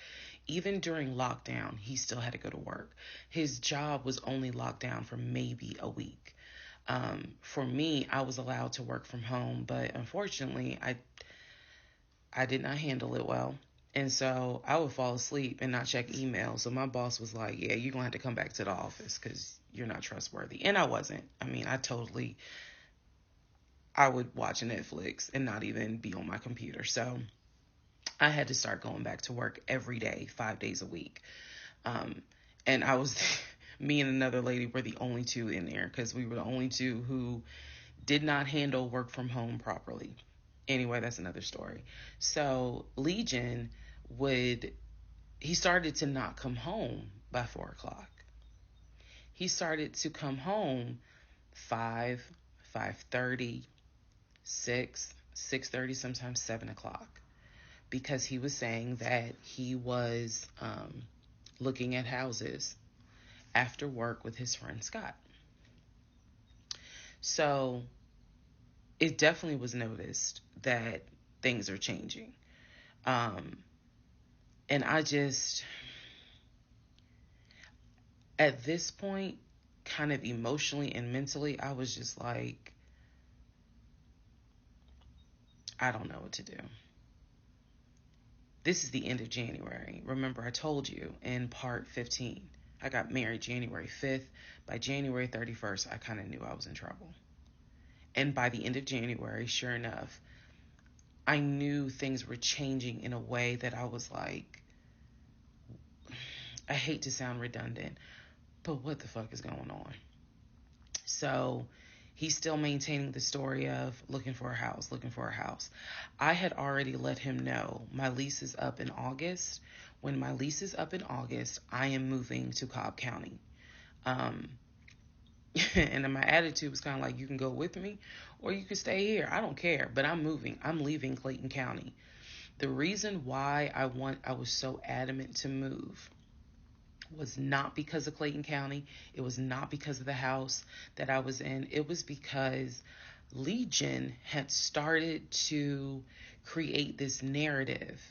Even during lockdown, he still had to go to work. His job was only locked down for maybe a week. For me, I was allowed to work from home, but unfortunately, I did not handle it well. And so I would fall asleep and not check email. So my boss was like, yeah, you're going to have to come back to the office because you're not trustworthy. And I wasn't. I mean, I would watch Netflix and not even be on my computer. So I had to start going back to work every day, 5 days a week. And I was, me and another lady were the only two in there because we were the only two who did not handle work from home properly. Anyway, that's another story. So Legion he started to not come home by 4 o'clock. He started to come home 5, 5:30, 6, 6:30, sometimes 7 o'clock. Because he was saying that he was looking at houses after work with his friend Scott. So it definitely was noticed that things are changing. And I just, at this point, kind of emotionally and mentally, I was just like, I don't know what to do. This is the end of January. Remember, I told you in part 15, I got married January 5th. By January 31st, I kind of knew I was in trouble. And by the end of January, sure enough, I knew things were changing in a way that I was like, I hate to sound redundant, but what the fuck is going on? So he's still maintaining the story of looking for a house. I had already let him know my lease is up in August. When my lease is up in August, I am moving to Cobb County. And then my attitude was kind of like, you can go with me or you can stay here. I don't care, but I'm moving. I'm leaving Clayton County. The reason why I was so adamant to move was not because of Clayton County. It was not because of the house that I was in. It was because Legion had started to create this narrative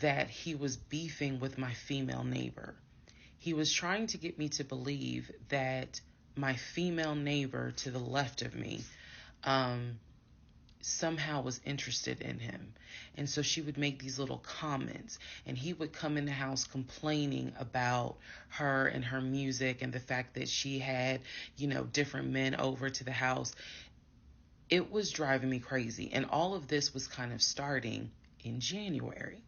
that he was beefing with my female neighbor. He was trying to get me to believe that my female neighbor to the left of me somehow was interested in him. And so she would make these little comments, and he would come in the house complaining about her and her music and the fact that she had, different men over to the house. It was driving me crazy. And all of this was kind of starting in January.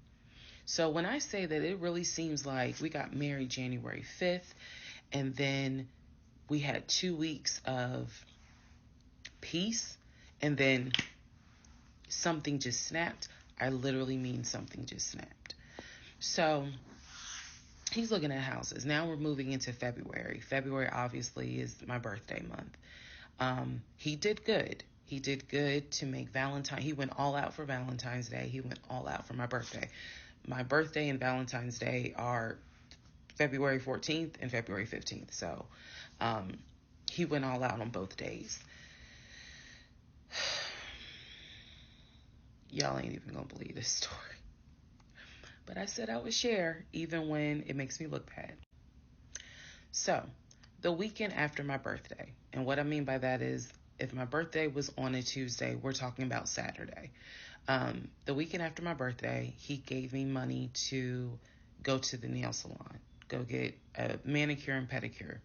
So when I say that, it really seems like we got married January 5th, and then we had 2 weeks of peace, and then something just snapped. I literally mean something just snapped. So he's looking at houses. Now we're moving into February. February obviously is my birthday month. He did good. He did good to make Valentine. He went all out for Valentine's Day. He went all out for my birthday. My birthday and Valentine's Day are February 14th and February 15th. So he went all out on both days. Y'all ain't even gonna believe this story. But I said I would share even when it makes me look bad. So, the weekend after my birthday, and what I mean by that is if my birthday was on a Tuesday, we're talking about Saturday. The weekend after my birthday, he gave me money to go to the nail salon, go get a manicure and pedicure.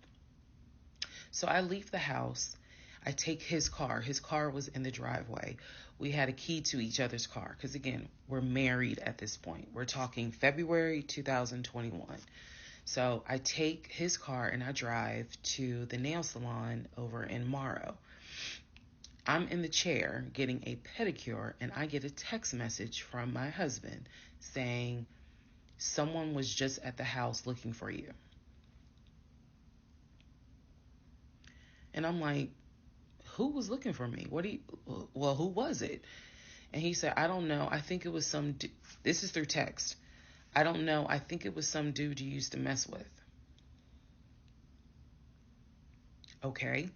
So I leave the house. I take his car. His car was in the driveway. We had a key to each other's car because, again, we're married at this point. We're talking February 2021. So I take his car and I drive to the nail salon over in Morrow. I'm in the chair getting a pedicure, and I get a text message from my husband saying, someone was just at the house looking for you. And I'm like, who was looking for me? Who was it? And he said, I don't know. I think it was this is through text. I don't know. I think it was some dude you used to mess with. Okay.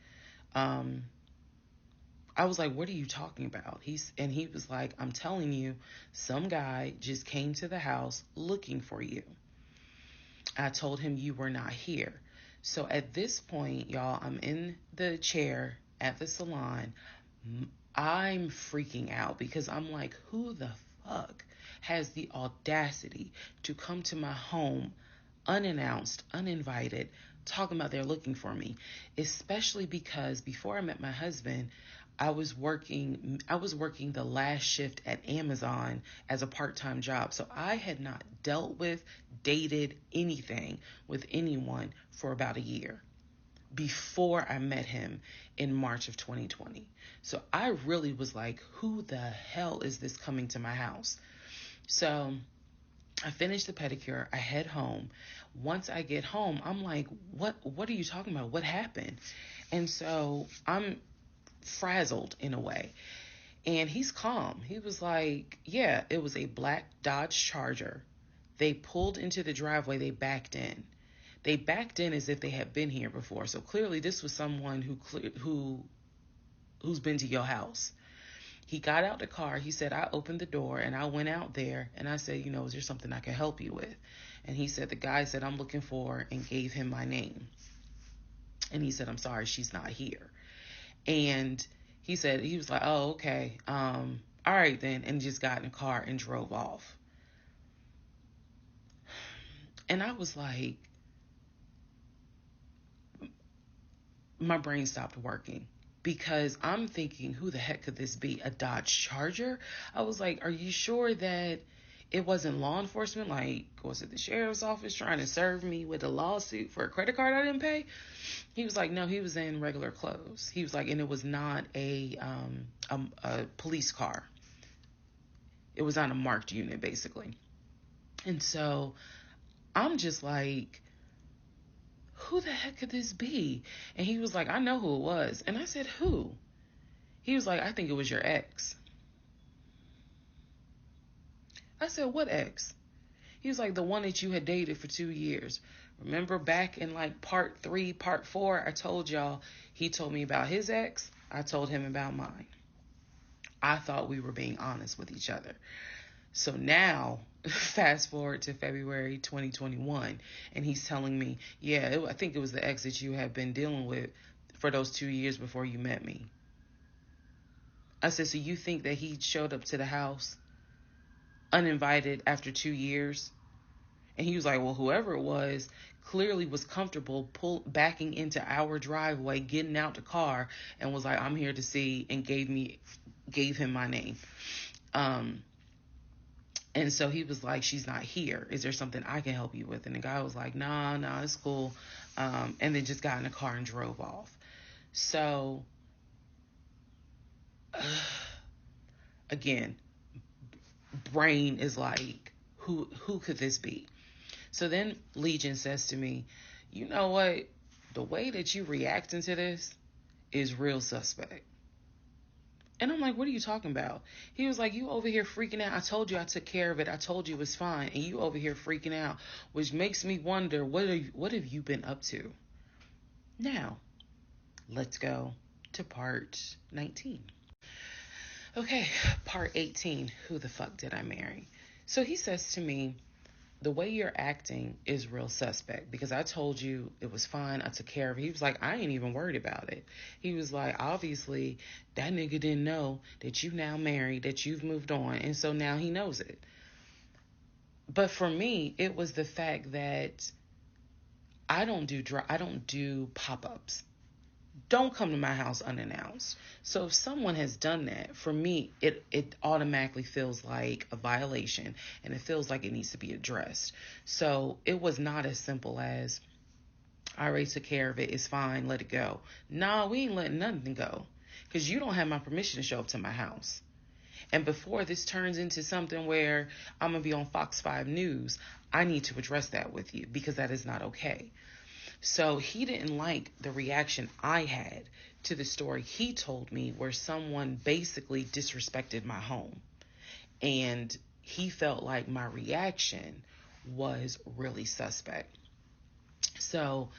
I was like, what are you talking about? He was like, I'm telling you, some guy just came to the house looking for you. I told him you were not here. So at this point, y'all, I'm in the chair at the salon. I'm freaking out because I'm like, who the fuck has the audacity to come to my home unannounced, uninvited, talking about they're looking for me? Especially because before I met my husband, I was working the last shift at Amazon as a part-time job. So I had not dealt with, dated anything with anyone for about a year before I met him in March of 2020. So I really was like, who the hell is this coming to my house? So I finished the pedicure. I head home. Once I get home, I'm like, what are you talking about? What happened? And so I'm frazzled in a way. And he's calm. He was like, yeah, it was a black Dodge Charger. They pulled into the driveway. They backed in. They backed in as if they had been here before. So clearly this was someone who's been to your house. He got out the car. He said, I opened the door and I went out there and I said, is there something I can help you with? And he said, the guy said, I'm looking for, and gave him my name. And he said, I'm sorry, she's not here. And he said, he was like, oh, okay. All right then. And just got in the car and drove off. And I was like, my brain stopped working. Because I'm thinking, who the heck could this be? A Dodge Charger? I was like, are you sure that it wasn't law enforcement? Like, was it the sheriff's office trying to serve me with a lawsuit for a credit card I didn't pay? He was like, no, he was in regular clothes. He was like, and it was not a police car. It was on a marked unit, basically. And so I'm just like, who the heck could this be? And he was like, I know who it was. And I said, who? He was like, I think it was your ex. I said, what ex? He was like, the one that you had dated for 2 years. Remember back in like part 3, part 4, I told y'all, he told me about his ex. I told him about mine. I thought we were being honest with each other. So now, fast forward to February 2021, and he's telling me, yeah, I think it was the ex that you had been dealing with for those 2 years before you met me. I said, so you think that he showed up to the house uninvited after 2 years? And he was like, well, whoever it was clearly was comfortable backing into our driveway, getting out the car, and was like, I'm here to see, and gave him my name. And so he was like, she's not here. Is there something I can help you with? And the guy was like, nah, it's cool. And then just got in the car and drove off. So, again, brain is like, who could this be? So then Legion says to me, you know what? The way that you reacting to this is real suspect. And I'm like, what are you talking about? He was like, you over here freaking out. I told you I took care of it. I told you it was fine. And you over here freaking out, which makes me wonder, what have you been up to? Now, let's go to part 19. Okay, part 18. Who the fuck did I marry? So he says to me, the way you're acting is real suspect, because I told you it was fine. I took care of it. He was like, I ain't even worried about it. He was like, obviously that nigga didn't know that you now married, that you've moved on. And so now he knows it. But for me, it was the fact that I don't do pop-ups. Don't come to my house unannounced. So if someone has done that, for me, it automatically feels like a violation, and it feels like it needs to be addressed. So it was not as simple as, I already took care of it, it's fine, let it go. No, we ain't letting nothing go, because you don't have my permission to show up to my house. And before this turns into something where I'm going to be on Fox 5 News, I need to address that with you, because that is not okay. So he didn't like the reaction I had to the story he told me, where someone basically disrespected my home. And he felt like my reaction was really suspect. So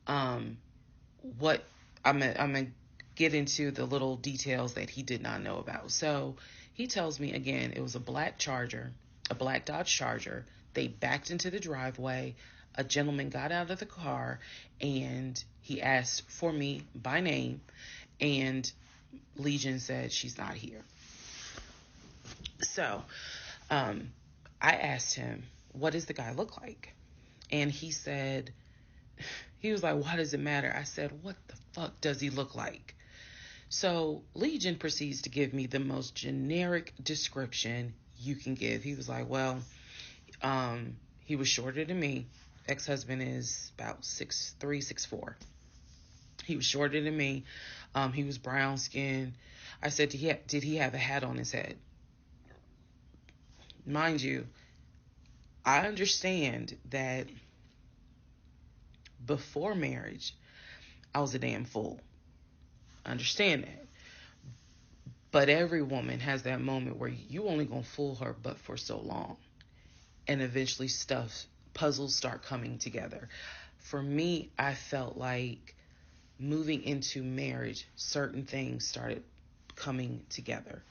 what I'm gonna get into the little details that he did not know about. So he tells me, again, it was a black Dodge Charger. They backed into the driveway. A gentleman got out of the car and he asked for me by name, and Legion said she's not here. So I asked him, what does the guy look like? And he said, he was like, why does it matter? I said, what the fuck does he look like? So Legion proceeds to give me the most generic description you can give. He was like, well, he was shorter than me. Ex-husband is about 6'3", 6'4". He was shorter than me. He was brown skinned. I said, did he have a hat on his head? Mind you, I understand that before marriage, I was a damn fool. I understand that. But every woman has that moment where you only gonna fool her but for so long. And eventually puzzles start coming together. For me, I felt like moving into marriage, certain things started coming together.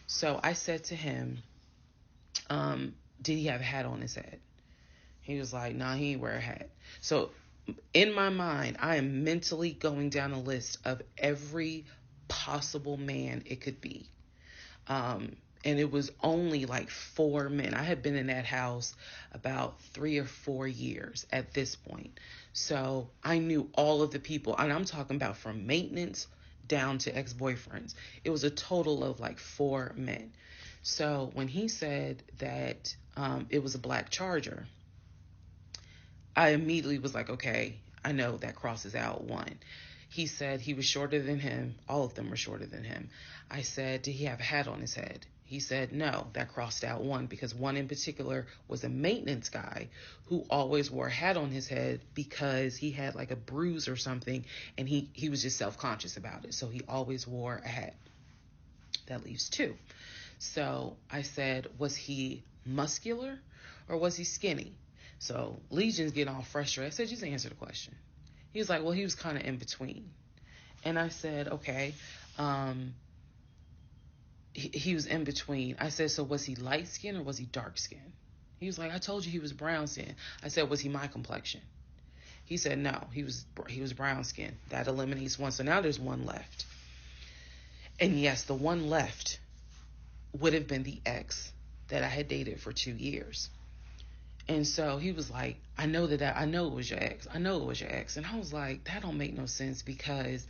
So I said to him, did he have a hat on his head? He was like, nah, he ain't wear a hat. So in my mind, I am mentally going down a list of every possible man it could be. And it was only like 4 men. I had been in that house about 3 or 4 years at this point. So I knew all of the people, and I'm talking about from maintenance down to ex-boyfriends. It was a total of like 4 men. So when he said that it was a black Charger, I immediately was like, okay, I know that crosses out one. He said he was shorter than him. All of them were shorter than him. I said, did he have a hat on his head? He said, no, that crossed out one, because one in particular was a maintenance guy who always wore a hat on his head because he had like a bruise or something, and he was just self-conscious about it. So he always wore a hat. That leaves 2. So I said, was he muscular or was he skinny? So Legion's getting all frustrated. I said, just answer the question. He was like, well, he was kind of in between. And I said, okay. He was in between. I said, so was he light skin or was he dark skin? He was like, I told you he was brown skin. I said, was he my complexion? He said, no, he was brown skin. That eliminates one. So now there's one left. And yes, the one left would have been the ex that I had dated for 2 years. And so he was like, I know it was your ex. I know it was your ex. And I was like, that don't make no sense, because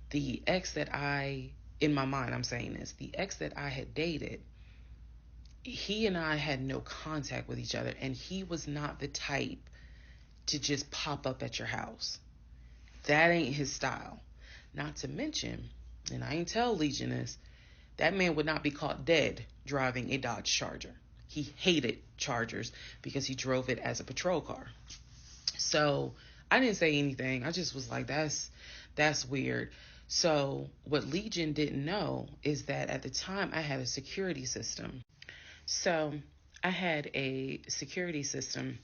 the ex that in my mind, I'm saying this, the ex that I had dated, he and I had no contact with each other, and he was not the type to just pop up at your house. That ain't his style. Not to mention, and I ain't tell Legion this, that man would not be caught dead driving a Dodge Charger. He hated Chargers because he drove it as a patrol car. So I didn't say anything. I just was like, that's weird. So what Legion didn't know is that at the time I had a security system. So I had a security system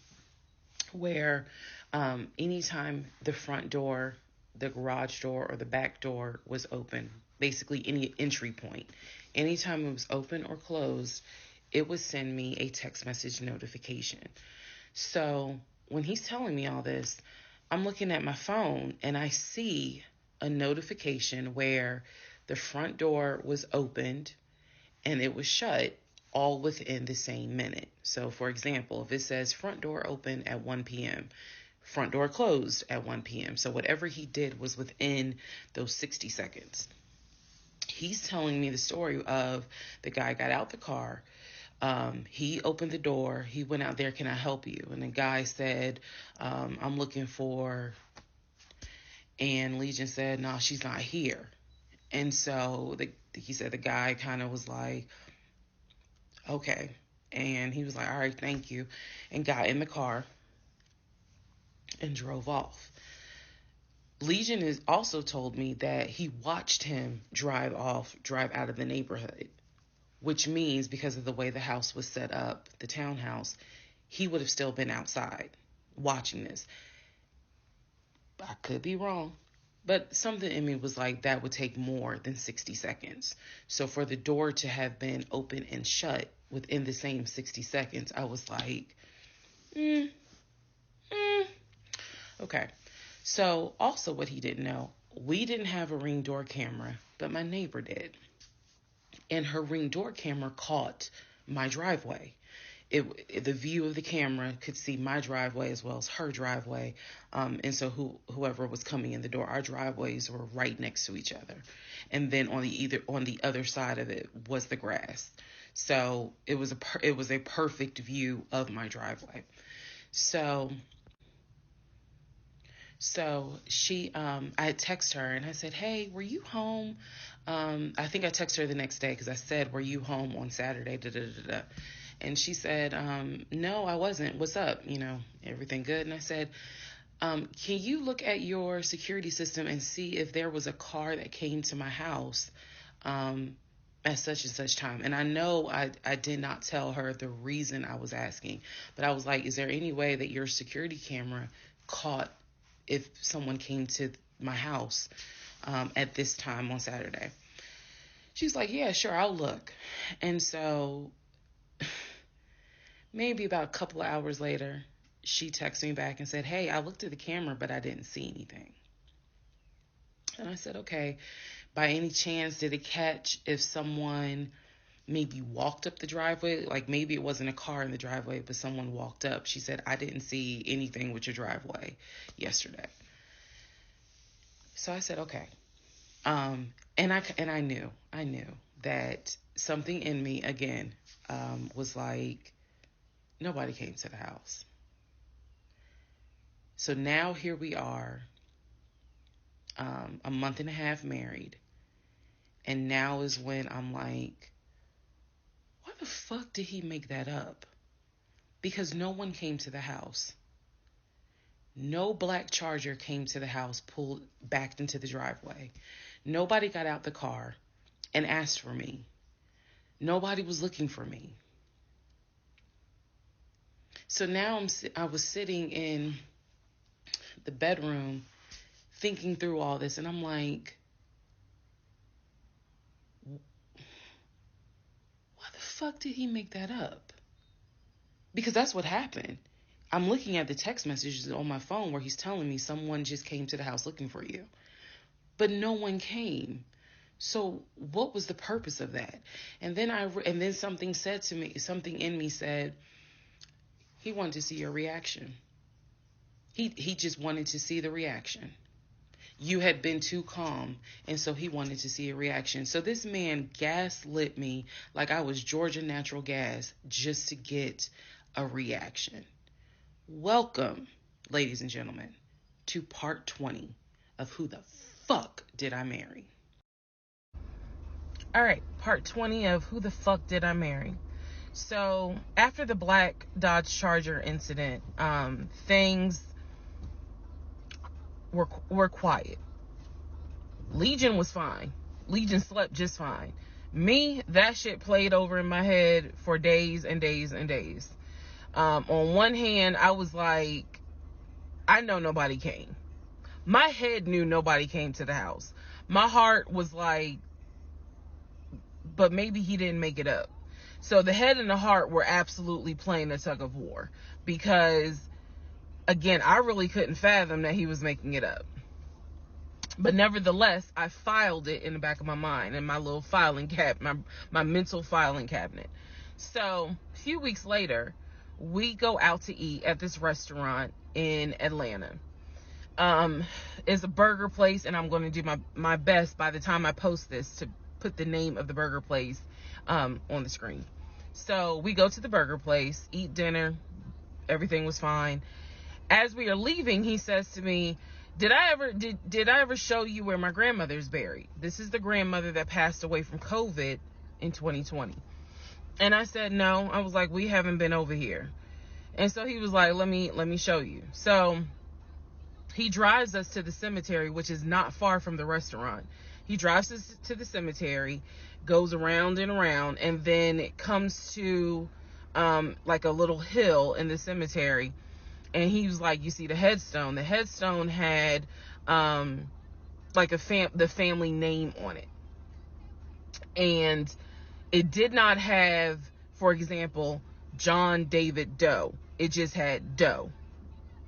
where anytime the front door, the garage door, or the back door was open, basically any entry point, anytime it was open or closed, it would send me a text message notification. So when he's telling me all this, I'm looking at my phone and I see a notification where the front door was opened and it was shut all within the same minute. So for example, if it says front door open at 1 p.m., front door closed at 1 p.m. So whatever he did was within those 60 seconds. He's telling me the story of the guy got out the car. He opened the door. He went out there, can I help you? And the guy said, I'm looking for, and Legion said, no, she's not here. And so he said the guy kind of was like, okay. And he was like, all right, thank you. And got in the car and drove off. Legion has also told me that he watched him drive out of the neighborhood, which means because of the way the house was set up, the townhouse, he would have still been outside watching this. I could be wrong, but something in me was like, that would take more than 60 seconds. So for the door to have been open and shut within the same 60 seconds, I was like, okay. So also what he didn't know, we didn't have a Ring door camera, but my neighbor did. And her Ring door camera caught my driveway. The view of the camera could see my driveway as well as her driveway. And so whoever was coming in the door, our driveways were right next to each other. And then on the other side of it was the grass. So it was a perfect view of my driveway. So she, I had texted her and I said, hey, were you home? I think I texted her the next day because I said, were you home on Saturday? And she said, no, I wasn't. What's up? Everything good? And I said, can you look at your security system and see if there was a car that came to my house at such and such time? And I know I did not tell her the reason I was asking, but I was like, is there any way that your security camera caught if someone came to my house at this time on Saturday? She's like, yeah, sure, I'll look. And so maybe about a couple of hours later, she texted me back and said, hey, I looked at the camera, but I didn't see anything. And I said, okay, by any chance, did it catch if someone maybe walked up the driveway? Like maybe it wasn't a car in the driveway, but someone walked up. She said, I didn't see anything with your driveway yesterday. So I said, okay. And I knew that something in me, again, was like, nobody came to the house. So now here we are, a month and a half married. And now is when I'm like, why the fuck did he make that up? Because no one came to the house. No black Charger came to the house, backed into the driveway. Nobody got out the car and asked for me. Nobody was looking for me. So now I was sitting in the bedroom thinking through all this, and I'm like, why the fuck did he make that up? Because that's what happened. I'm looking at the text messages on my phone where he's telling me someone just came to the house looking for you. But no one came. So what was the purpose of that? And then something said to me, something in me said, he wanted to see your reaction. He just wanted to see the reaction. You had been too calm, and so he wanted to see a reaction. So this man gaslit me like I was Georgia Natural Gas just to get a reaction. Welcome, ladies and gentlemen, to part 20 of Who the Fuck Did I Marry? All right, part 20 of Who the Fuck Did I Marry? So after the black Dodge Charger incident, things were quiet. Legion was fine. Legion slept just fine. Me, that shit played over in my head for days and days and days. On one hand, I was like, I know nobody came. My head knew nobody came to the house. My heart was like, but maybe he didn't make it up. So the head and the heart were absolutely playing a tug of war because, again, I really couldn't fathom that he was making it up. But nevertheless, I filed it in the back of my mind in my little filing cabinet, my mental filing cabinet. So a few weeks later, we go out to eat at this restaurant in Atlanta. It's a burger place, and I'm going to do my best by the time I post this to put the name of the burger place on the screen. So we go to the burger place, eat dinner. Everything was fine. As we are leaving, he says to me, did I ever show you where my grandmother's buried? This is the grandmother that passed away from COVID in 2020. And I said, no. I was like, we haven't been over here. And so he was like, let me show you. So he drives us to the cemetery, which is not far from the restaurant. He drives us to the cemetery, goes around and around, and then it comes to like a little hill in the cemetery. And he was like, you see the headstone. The headstone had like the family name on it. And it did not have, for example, John David Doe. It just had Doe.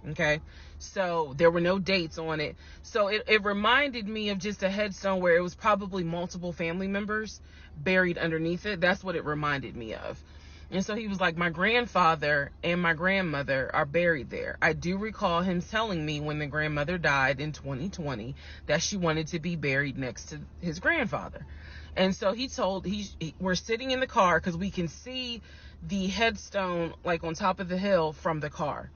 Okay? So there were no dates on it. So it reminded me of just a headstone where it was probably multiple family members buried underneath it. That's what it reminded me of. And so he was like, my grandfather and my grandmother are buried there. I do recall him telling me when the grandmother died in 2020 that she wanted to be buried next to his grandfather. And so we're sitting in the car because we can see the headstone like on top of the hill from the car.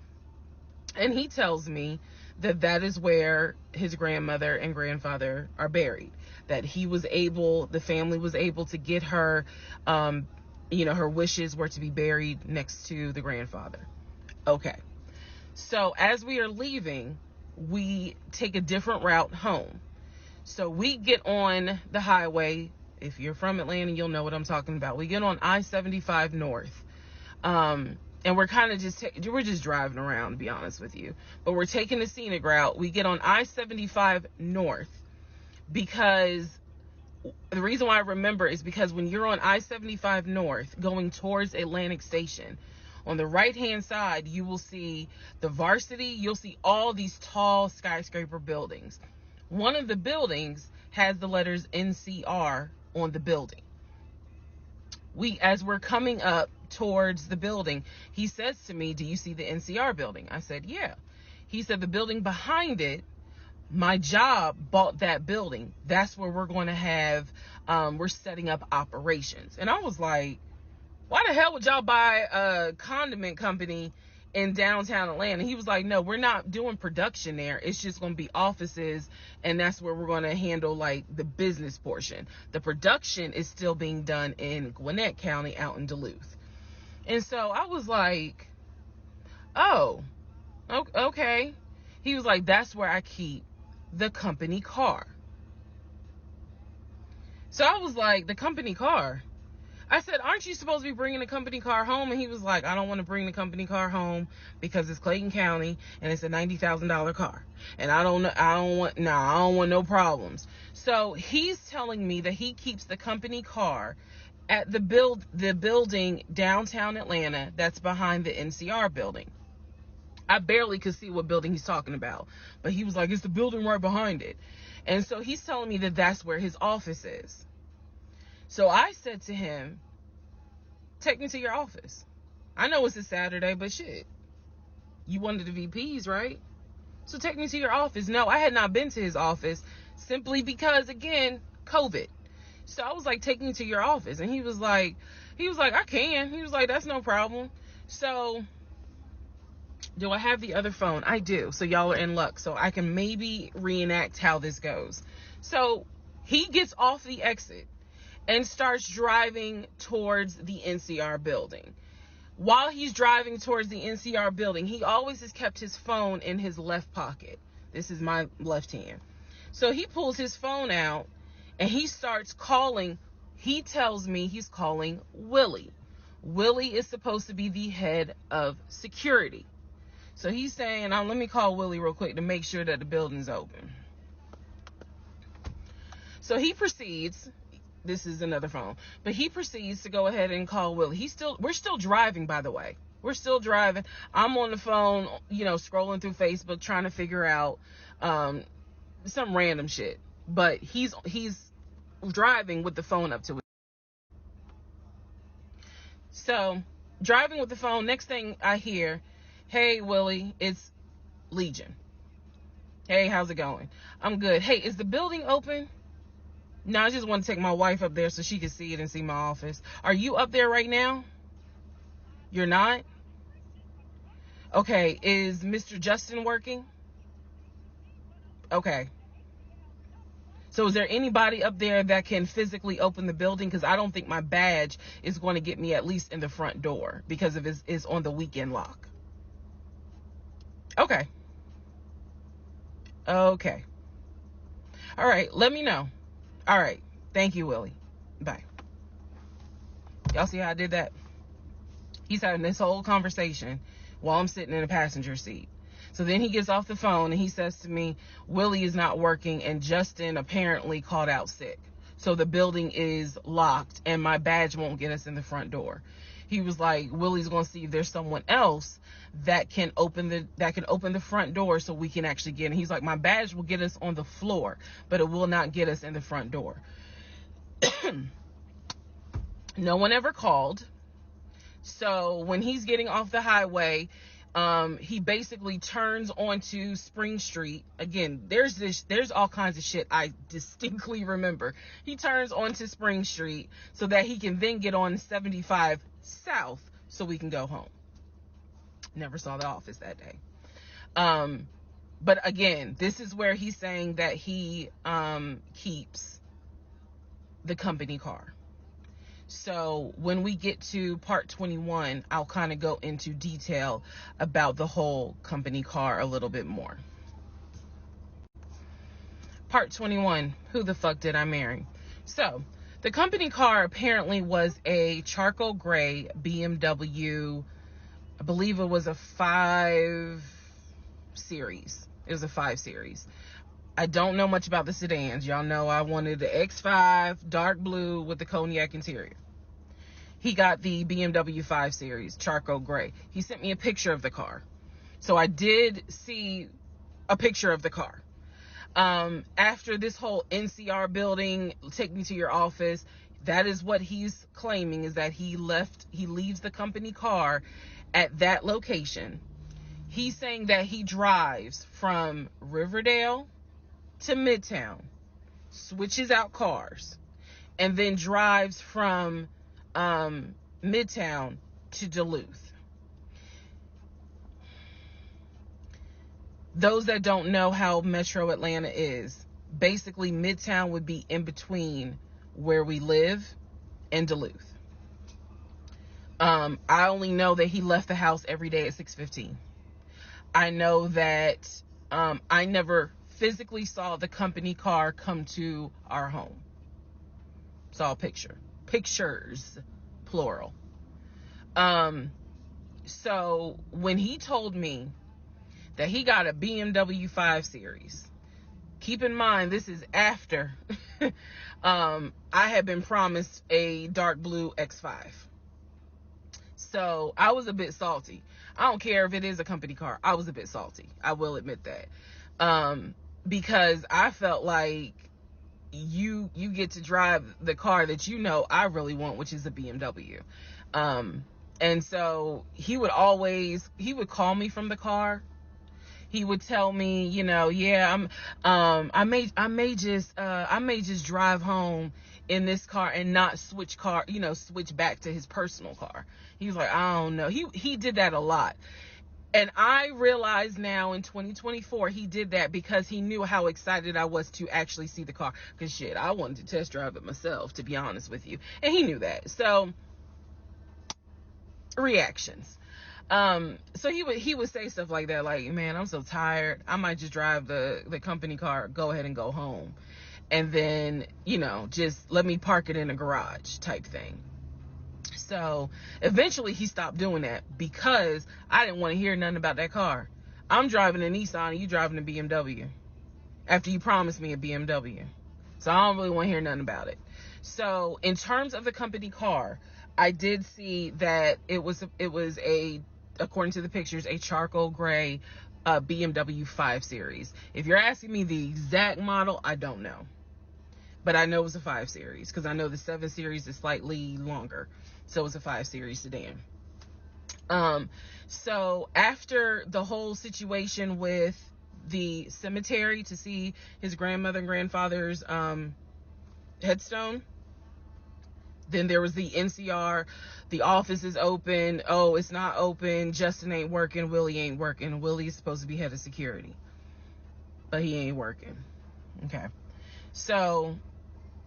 And he tells me that is where his grandmother and grandfather are buried. That the family was able to get her, her wishes were to be buried next to the grandfather. Okay. So as we are leaving, we take a different route home. So we get on the highway. If you're from Atlanta, you'll know what I'm talking about. We get on I-75 North. And we're kind of we're just driving around, to be honest with you. But we're taking the scenic route. We get on I-75 North because The reason why I remember is because when you're on I-75 North going towards Atlantic Station, on the right-hand side, you will see the Varsity. You'll see all these tall skyscraper buildings. One of the buildings has the letters NCR on the building. As we're coming up towards the building, he says to me, "Do you see the NCR building?" I said, "Yeah." He said, "The building behind it, my job bought that building. That's where we're going to have, we're setting up operations." And I was like, why the hell would y'all buy a condiment company in downtown Atlanta? He was like, "No, we're not doing production there. It's just going to be offices, and that's where we're going to handle like the business portion. The production is still being done in Gwinnett County out in Duluth." And so I was like, "Oh, okay." He was like, "That's where I keep the company car." So I was like, "The company car?" I said, "Aren't you supposed to be bringing the company car home?" And he was like, "I don't want to bring the company car home because it's Clayton County and it's a $90,000 car. And I don't want no problems." So he's telling me that he keeps the company car at the building downtown Atlanta that's behind the NCR building. I barely could see what building he's talking about, but he was like, "It's the building right behind it." And so he's telling me that that's where his office is. So I said to him, "Take me to your office. I know it's a Saturday, but shit, you wanted the VPs, right? So take me to your office." No, I had not been to his office simply because, again, COVID. So I was like, "Take me to your office." And he was like, "I can." He was like, "That's no problem." So do I have the other phone? I do. So y'all are in luck. So I can maybe reenact how this goes. So he gets off the exit and starts driving towards the NCR building. While he's driving towards the NCR building, he always has kept his phone in his left pocket. This is my left hand. So he pulls his phone out and he starts calling. He tells me he's calling Willie. Willie is supposed to be the head of security. So he's saying, "Let me call Willie real quick to make sure that the building's open." So he proceeds. This is another phone, but he proceeds to go ahead and call Willie. We're still driving, by the way. We're still driving. I'm on the phone, scrolling through Facebook, trying to figure out some random shit. But he's driving with the phone up to it. So driving with the phone. Next thing I hear, "Hey Willie, it's Legion. Hey, how's it going?" "I'm good." "Hey, is the building open?" "No, I just want to take my wife up there so she can see it and see my office." "Are you up there right now?" "You're not?" "Okay, is Mr. Justin working?" "Okay. So is there anybody up there that can physically open the building? Because I don't think my badge is going to get me at least in the front door because of it's on the weekend lock." "Okay. Okay. All right, let me know." "All right. Thank you, Willie. Bye." Y'all see how I did that? He's having this whole conversation while I'm sitting in the passenger seat. So then he gets off the phone and he says to me, "Willie is not working and Justin apparently called out sick. So the building is locked and my badge won't get us in the front door." He was like, "Willie's going to see if there's someone else that can open the front door so we can actually get in." He's like, "My badge will get us on the floor, but it will not get us in the front door." No one ever called. So when he's getting off the highway, he basically turns onto Spring Street. Again, there's all kinds of shit I distinctly remember. He turns onto Spring Street so that he can then get on 75 South so we can go home. Never saw the office that day. But again, this is where he's saying that he keeps the company car. So when we get to part 21, I'll kind of go into detail about the whole company car a little bit more. Part 21, who the fuck did I marry? So the company car apparently was a charcoal gray BMW. I believe it was a 5 Series. It was a 5 Series. I don't know much about the sedans. Y'all know I wanted the X5 dark blue with the cognac interior. He got the BMW 5 Series charcoal gray. He sent me a picture of the car. So I did see a picture of the car. After this whole NCR building, take me to your office, that is what he's claiming, is that he leaves the company car at that location. He's saying that he drives from Riverdale to Midtown, switches out cars, and then drives from Midtown to Duluth. Those that don't know how Metro Atlanta is, basically Midtown would be in between where we live and Duluth. I only know that he left the house every day at 6:15. I know that I never physically saw the company car come to our home. Saw a pictures, plural. So when he told me that he got a BMW 5 Series, keep in mind, this is after I had been promised a dark blue X5. So I was a bit salty. I don't care if it is a company car. I was a bit salty. I will admit that. Because I felt like you get to drive the car that you know I really want, which is a BMW. And so he would call me from the car. He would tell me, yeah, I may just drive home in this car and not switch back to his personal car. He was like, I don't know. He did that a lot. And I realize now in 2024, he did that because he knew how excited I was to actually see the car. Because shit, I wanted to test drive it myself, to be honest with you. And he knew that. So, reactions. So he would say stuff like that, like, man, I'm so tired. I might just drive the company car, go ahead and go home. And then, just let me park it in a garage type thing. So eventually he stopped doing that because I didn't want to hear nothing about that car. I'm driving a Nissan and you driving a BMW after you promised me a BMW. So I don't really want to hear nothing about it. So in terms of the company car, I did see that it was according to the pictures, a charcoal gray BMW 5 Series. If you're asking me the exact model, I don't know. But I know it was a 5 Series because I know the 7 Series is slightly longer. So it's a 5 Series sedan. So after the whole situation with the cemetery to see his grandmother and grandfather's headstone, then there was the NCR, the office is open, oh, it's not open, Justin ain't working, Willie ain't working. Willie's supposed to be head of security, but he ain't working. Okay. So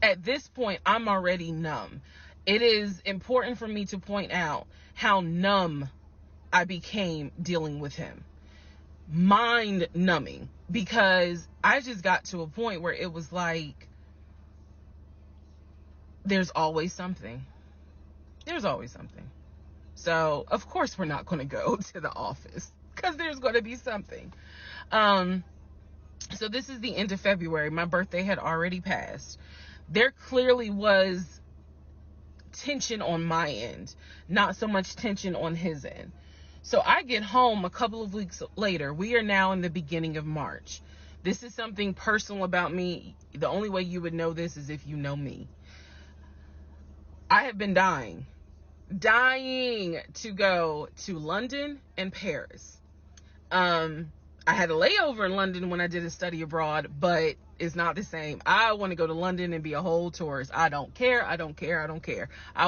at this point, I'm already numb. It is important for me to point out how numb I became dealing with him. Mind numbing, because I just got to a point where it was like, there's always something. There's always something. So, of course, we're not going to go to the office because there's going to be something. So this is the end of February. My birthday had already passed. There clearly was tension on my end, not so much tension on his end. So I get home a couple of weeks later. We are now in the beginning of March. This is something personal about me. The only way you would know this is if you know me. I have been dying to go to London and Paris. I had a layover in London when I did a study abroad, but it's not the same. I want to go to London and be a whole tourist. I don't care. I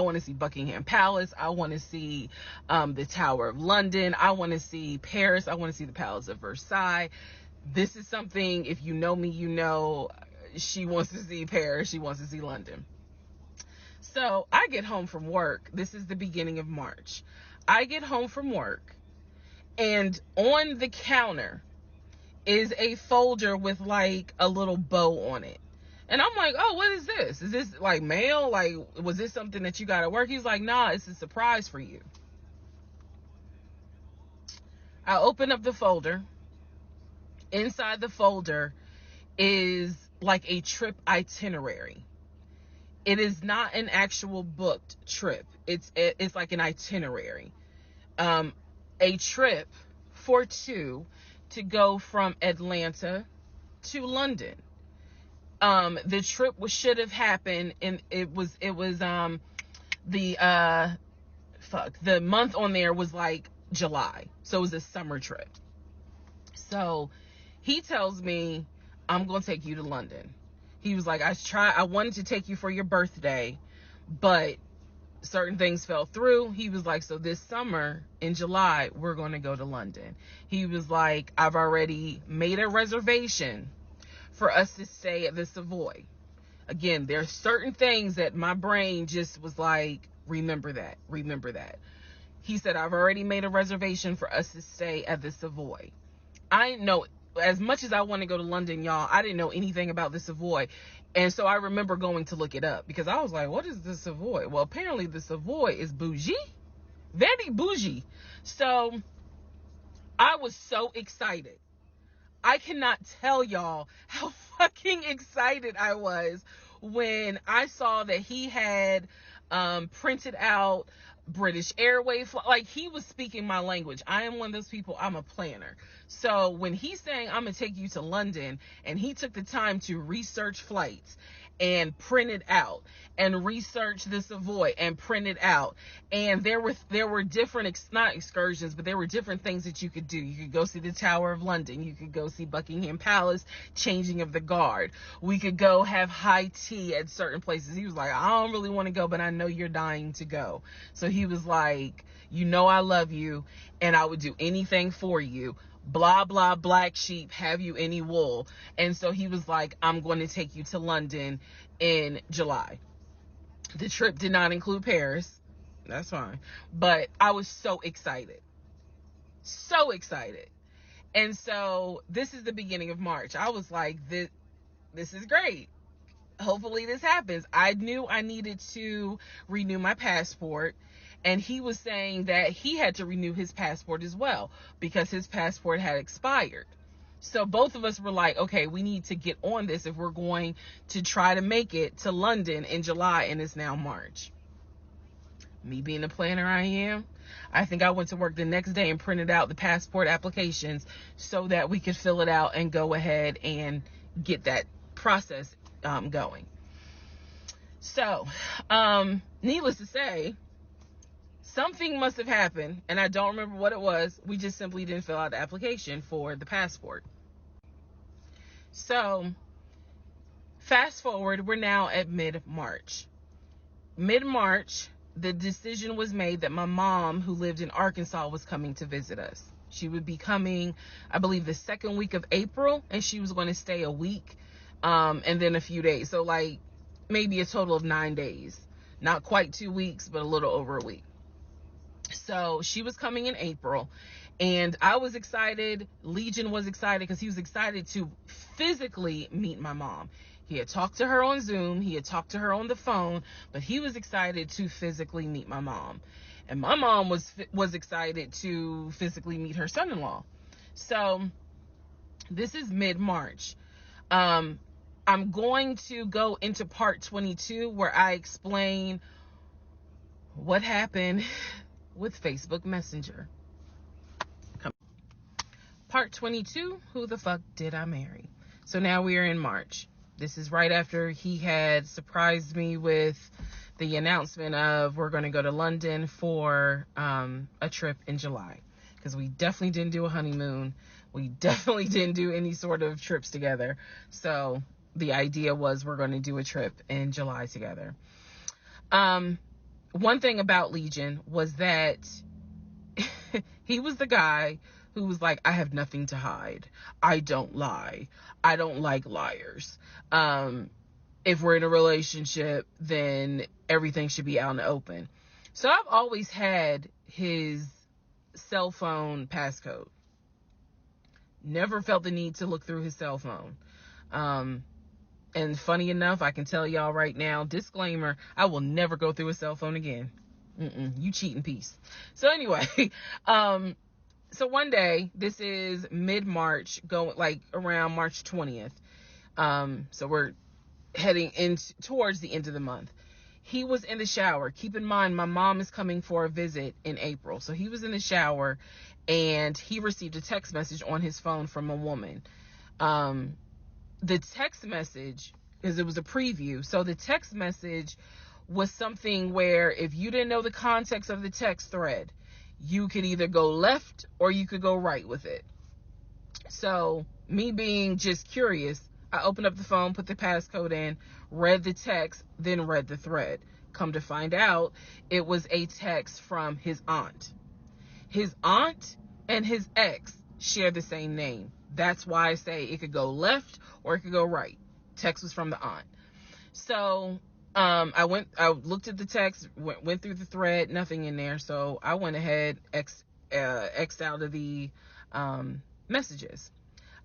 want to see Buckingham Palace. I want to see the Tower of London. I want to see Paris. I want to see the Palace of Versailles. This is something, if you know me, you know she wants to see Paris. She wants to see London. So I get home from work. This is the beginning of March. I get home from work, and on the counter is a folder with like a little bow on it. And I'm like, oh, what is this? Is this like mail? Like, was this something that you got at work? He's like, nah, it's a surprise for you. I open up the folder. Inside the folder is like a trip itinerary. It is not an actual booked trip. It's like an itinerary. A trip for two to go from Atlanta to London. The trip should have happened, and it was the month on there was like July, so it was a summer trip. So he tells me, I'm gonna take you to London. He was like, I wanted to take you for your birthday, but certain things fell through. He was like, so this summer in July, we're going to go to London. He was like, I've already made a reservation for us to stay at the Savoy. Again, there are certain things that my brain just was like, remember that. He said, I've already made a reservation for us to stay at the Savoy. I didn't know, as much as I want to go to London, y'all, I didn't know anything about the Savoy. And so I remember going to look it up because I was like, what is the Savoy? Well, apparently the Savoy is bougie, very bougie. So I was so excited. I cannot tell y'all how fucking excited I was when I saw that he had printed out British Airways. Like, he was speaking my language. I am one of those people, I'm a planner. So when he's saying, I'm going to take you to London, and he took the time to research flights and print it out and research the Savoy and print it out. And there were different, not excursions, but there were different things that you could do. You could go see the Tower of London. You could go see Buckingham Palace, changing of the guard. We could go have high tea at certain places. He was like, I don't really want to go, but I know you're dying to go. So he was like, you know I love you, and I would do anything for you. Blah, blah, black sheep, have you any wool? And so he was like, I'm going to take you to London in July. The trip did not include Paris. That's fine. But I was so excited. So excited. And so this is the beginning of March. I was like, this is great. Hopefully this happens. I knew I needed to renew my passport. And he was saying that he had to renew his passport as well because his passport had expired. So both of us were like, okay, we need to get on this if we're going to try to make it to London in July, and it's now March. Me being the planner I am, I think I went to work the next day and printed out the passport applications so that we could fill it out and go ahead and get that process going. So, needless to say, something must have happened, and I don't remember what it was. We just simply didn't fill out the application for the passport. So, fast forward, we're now at mid-March. Mid-March, the decision was made that my mom, who lived in Arkansas, was coming to visit us. She would be coming, I believe, the second week of April, and she was going to stay a week, and then a few days. So, like, maybe a total of 9 days. Not quite 2 weeks, but a little over a week. So she was coming in April, and I was excited. Legion was excited because he was excited to physically meet my mom. He had talked to her on Zoom. He had talked to her on the phone, but he was excited to physically meet my mom. And my mom was excited to physically meet her son-in-law. So this is mid-March. I'm going to go into part 22 where I explain what happened with Facebook Messenger. Part 22, who the fuck did I marry? So now we are in March. This is right after he had surprised me with the announcement of we're going to go to London for a trip in July. Because we definitely didn't do a honeymoon. We definitely didn't do any sort of trips together. So the idea was we're going to do a trip in July together. One thing about Legion was that he was the guy who was like, I have nothing to hide. I don't lie. I don't like liars. If we're in a relationship, then everything should be out in the open. So I've always had his cell phone passcode. Never felt the need to look through his cell phone. And funny enough, I can tell y'all right now, disclaimer, I will never go through a cell phone again. You cheating piece. So anyway, so one day, this is mid-March, going like around March 20th. So we're heading in towards the end of the month. He was in the shower. Keep in mind, my mom is coming for a visit in April. So he was in the shower and he received a text message on his phone from a woman. The text message, because it was a preview, so the text message was something where if you didn't know the context of the text thread, you could either go left or you could go right with it. So me being just curious, I opened up the phone, put the passcode in, read the text, then read the thread. Come to find out, it was a text from his aunt. His aunt and his ex share the same name. That's why I say it could go left or it could go right. Text was from the aunt. So I looked at the text, went through the thread, nothing in there. So I went ahead, X'd out of the messages.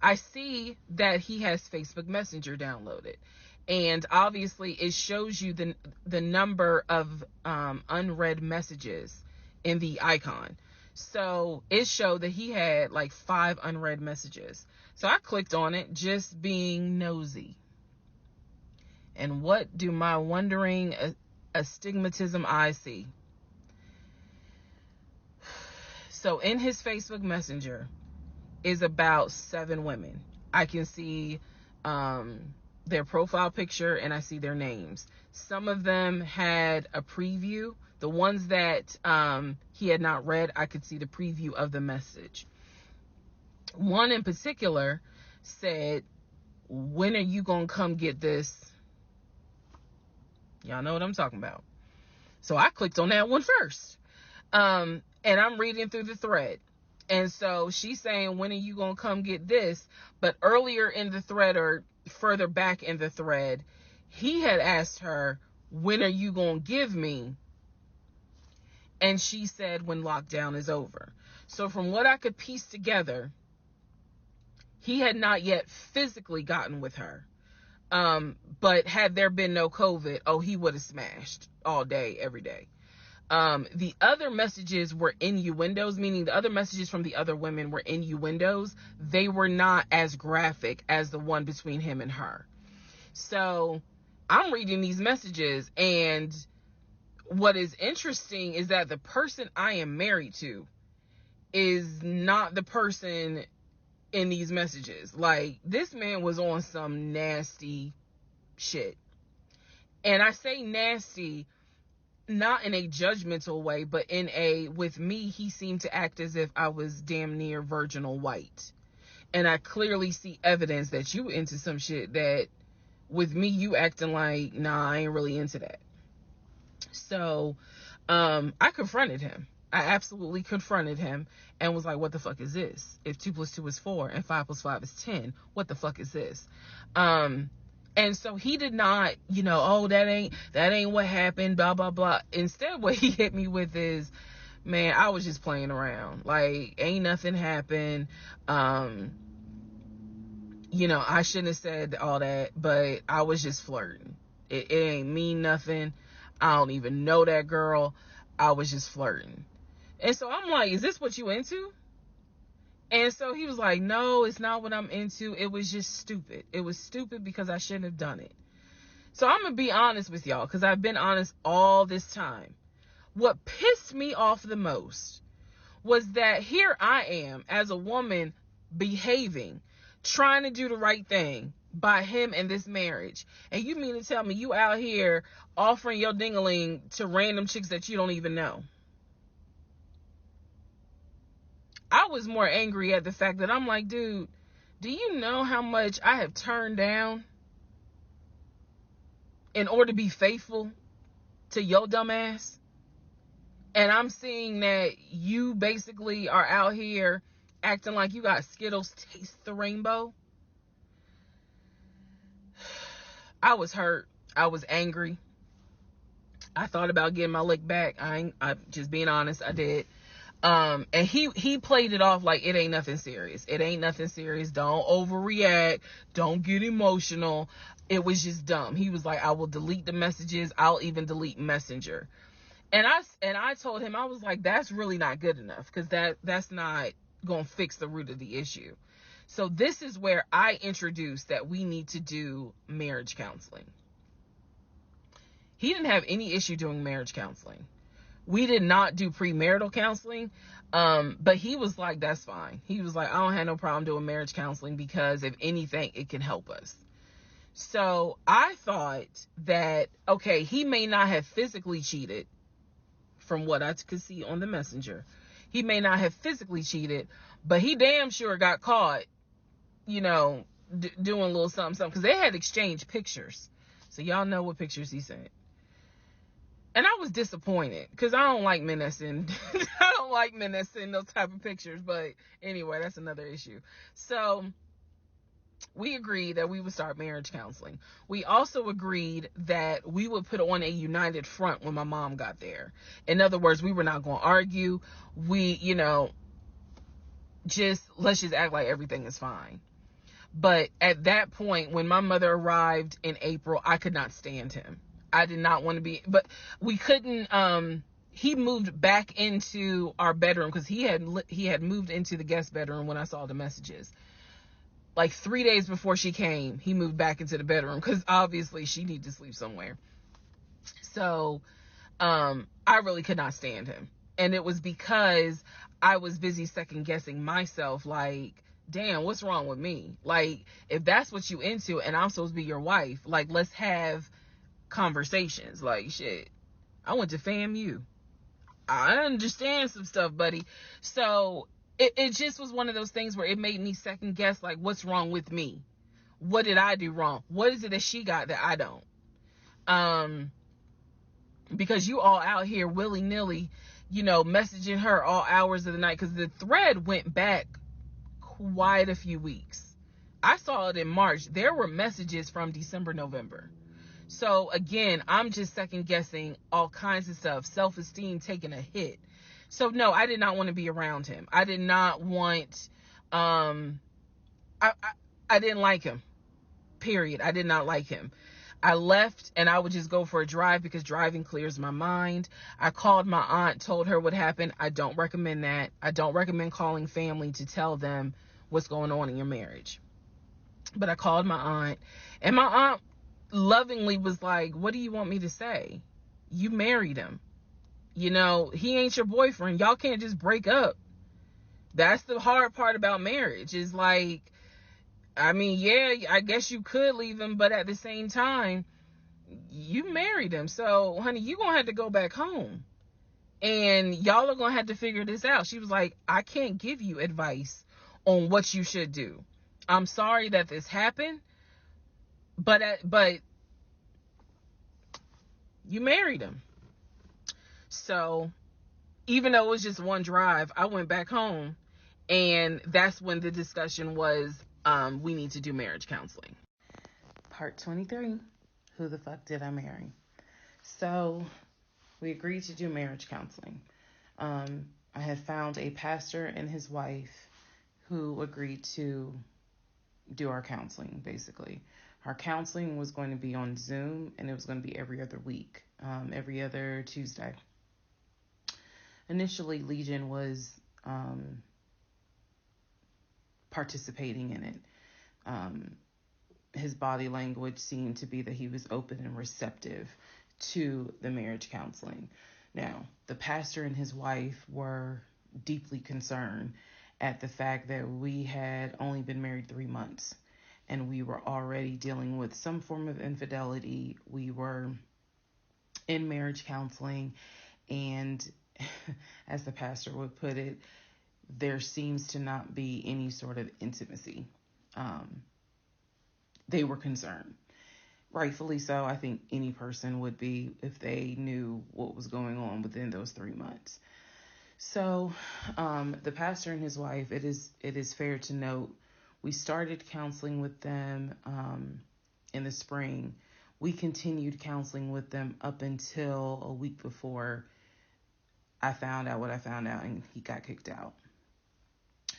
I see that he has Facebook Messenger downloaded. And obviously it shows you the number of unread messages in the icon. So it showed that he had like 5 unread messages. So I clicked on it, just being nosy. And what do my wondering astigmatism eyes see? So in his Facebook Messenger is about 7 women. I can see their profile picture and I see their names. Some of them had a preview. The ones that he had not read, I could see the preview of the message. One in particular said, "When are you gonna come get this?" Y'all know what I'm talking about. So I clicked on that one first. And I'm reading through the thread. And so she's saying, "When are you gonna come get this?" But earlier in the thread, or further back in the thread, he had asked her, "When are you gonna give me?" And she said, "When lockdown is over." So from what I could piece together, he had not yet physically gotten with her. But had there been no COVID, he would have smashed all day, every day. The other messages were innuendos, meaning the other messages from the other women were innuendos. They were not as graphic as the one between him and her. So I'm reading these messages, and what is interesting is that the person I am married to is not the person in these messages. Like, this man was on some nasty shit. And I say nasty not in a judgmental way, but in a, with me, he seemed to act as if I was damn near virginal white. And I clearly see evidence that you into some shit that with me, you acting like, nah, I ain't really into that. So I confronted him. I absolutely confronted him and was like, "What the fuck is this? If 2 + 2 is 4 and 5 + 5 is 10, what the fuck is this?" And so he did not, that ain't what happened, blah, blah, blah. Instead, what he hit me with is, "Man, I was just playing around. Like, ain't nothing happened. I shouldn't have said all that, but I was just flirting. It ain't mean nothing. I don't even know that girl. I was just flirting." And so I'm like, "Is this what you into?" And so he was like, "No, it's not what I'm into. It was just stupid. It was stupid because I shouldn't have done it." So I'm going to be honest with y'all, because I've been honest all this time. What pissed me off the most was that here I am as a woman behaving, trying to do the right thing by him and this marriage. And you mean to tell me you out here offering your ding-a-ling to random chicks that you don't even know? I was more angry at the fact that I'm like, dude, do you know how much I have turned down in order to be faithful to your dumb ass? And I'm seeing that you basically are out here acting like you got Skittles taste the rainbow. I was hurt. I was angry. I thought about getting my lick back. I'm just being honest, I did. And he played it off like it ain't nothing serious. It ain't nothing serious. Don't overreact. Don't get emotional. It was just dumb. He was like, "I will delete the messages. I'll even delete Messenger." And I told him, I was like, "That's really not good enough, because that's not gonna fix the root of the issue." So this is where I introduced that we need to do marriage counseling. He didn't have any issue doing marriage counseling. We did not do premarital counseling, but he was like, that's fine. He was like, I don't have no problem doing marriage counseling because if anything, it can help us. So I thought that, okay, he may not have physically cheated from what I could see on the messenger. He may not have physically cheated, but he damn sure got caught, doing a little something, because they had exchanged pictures. So y'all know what pictures he sent. And I was disappointed because I don't like men that send those type of pictures. But anyway, that's another issue. So we agreed that we would start marriage counseling. We also agreed that we would put on a united front when my mom got there. In other words, we were not going to argue. We, let's just act like everything is fine. But at that point, when my mother arrived in April, I could not stand him. I did not want to be, but we couldn't, he moved back into our bedroom because he had moved into the guest bedroom when I saw the messages. Like 3 days before she came, he moved back into the bedroom because obviously she needed to sleep somewhere. So, I really could not stand him. And it was because I was busy second guessing myself, like, damn, what's wrong with me? Like, if that's what you into and I'm supposed to be your wife, like, let's have conversations. Like, shit, I went to FAMU. I understand some stuff, buddy. So it just was one of those things where it made me second guess, like, what's wrong with me? What did I do wrong? What is it that she got that I don't? Because you all out here willy-nilly, messaging her all hours of the night, because the thread went back quite a few weeks. I saw it in March. There were messages from December, November. So again, I'm just second guessing all kinds of stuff, self-esteem taking a hit. So no, I did not want to be around him. I did not want, I didn't like him, period. I did not like him. I left and I would just go for a drive because driving clears my mind. I called my aunt, told her what happened. I don't recommend that. I don't recommend calling family to tell them what's going on in your marriage. But I called my aunt, and my aunt lovingly was like, what do you want me to say? You married him. He ain't your boyfriend. Y'all can't just break up. That's the hard part about marriage, is like, I mean, yeah, I guess you could leave him, but at the same time, you married him. So, honey, you're going to have to go back home. And y'all are going to have to figure this out. She was like, I can't give you advice on what you should do. I'm sorry that this happened. But you married him. So even though it was just one drive, I went back home, and that's when the discussion was, we need to do marriage counseling. Part 23, who the fuck did I marry? So we agreed to do marriage counseling. I had found a pastor and his wife who agreed to do our counseling, basically. Our counseling was going to be on Zoom, and it was going to be every other week, every other Tuesday. Initially, Legion was participating in it. His body language seemed to be that he was open and receptive to the marriage counseling. Now, the pastor and his wife were deeply concerned at the fact that we had only been married 3 months, and we were already dealing with some form of infidelity. We were in marriage counseling, and as the pastor would put it, there seems to not be any sort of intimacy. They were concerned. Rightfully so. I think any person would be if they knew what was going on within those 3 months. So the pastor and his wife, it is fair to note, we started counseling with them in the spring. We continued counseling with them up until a week before I found out what I found out, and he got kicked out.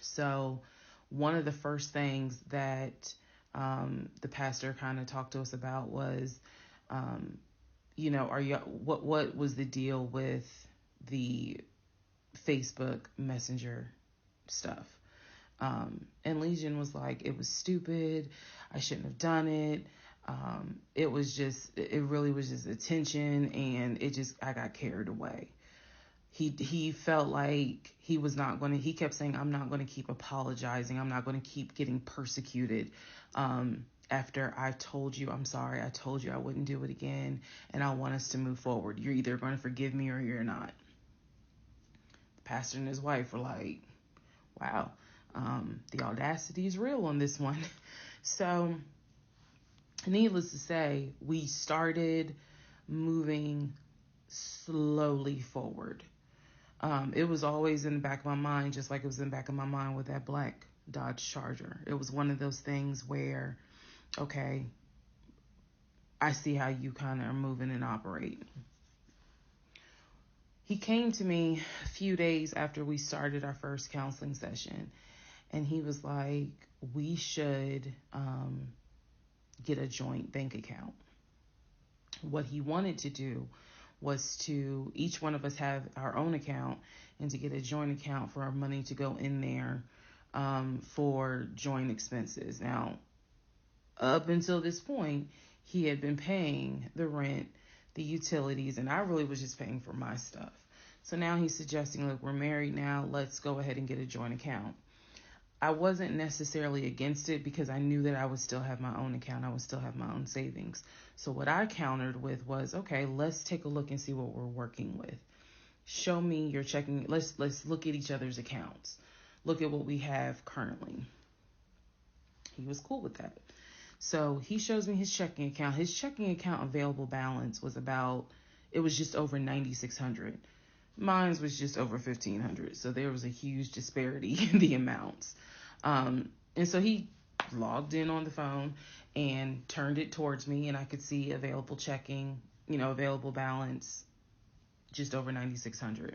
So one of the first things that the pastor kind of talked to us about was, what was the deal with the Facebook Messenger stuff? And Legion was like, it was stupid. I shouldn't have done it. It really was just attention, and I got carried away. He felt like he kept saying, I'm not going to keep apologizing. I'm not going to keep getting persecuted. After I told you, I'm sorry, I told you I wouldn't do it again, and I want us to move forward. You're either going to forgive me or you're not. The pastor and his wife were like, wow, the audacity is real on this one. So, needless to say, we started moving slowly forward. It was always in the back of my mind, just like it was in the back of my mind with that black Dodge Charger. It was one of those things where, okay, I see how you kind of are moving and operating. He came to me a few days after we started our first counseling session, and he was like, we should get a joint bank account. What he wanted to do was to each one of us have our own account, and to get a joint account for our money to go in there for joint expenses. Now, up until this point, he had been paying the rent, the utilities, and I really was just paying for my stuff. So now he's suggesting, look, we're married now, let's go ahead and get a joint account. I wasn't necessarily against it because I knew that I would still have my own account. I would still have my own savings. So what I countered with was, okay, let's take a look and see what we're working with. Show me your checking. Let's look at each other's accounts. Look at what we have currently. He was cool with that. So he shows me his checking account. His checking account available balance was just over $9,600. Mine was just over $1,500. So there was a huge disparity in the amounts. And so he logged in on the phone and turned it towards me, and I could see available checking, available balance, just over $9,600.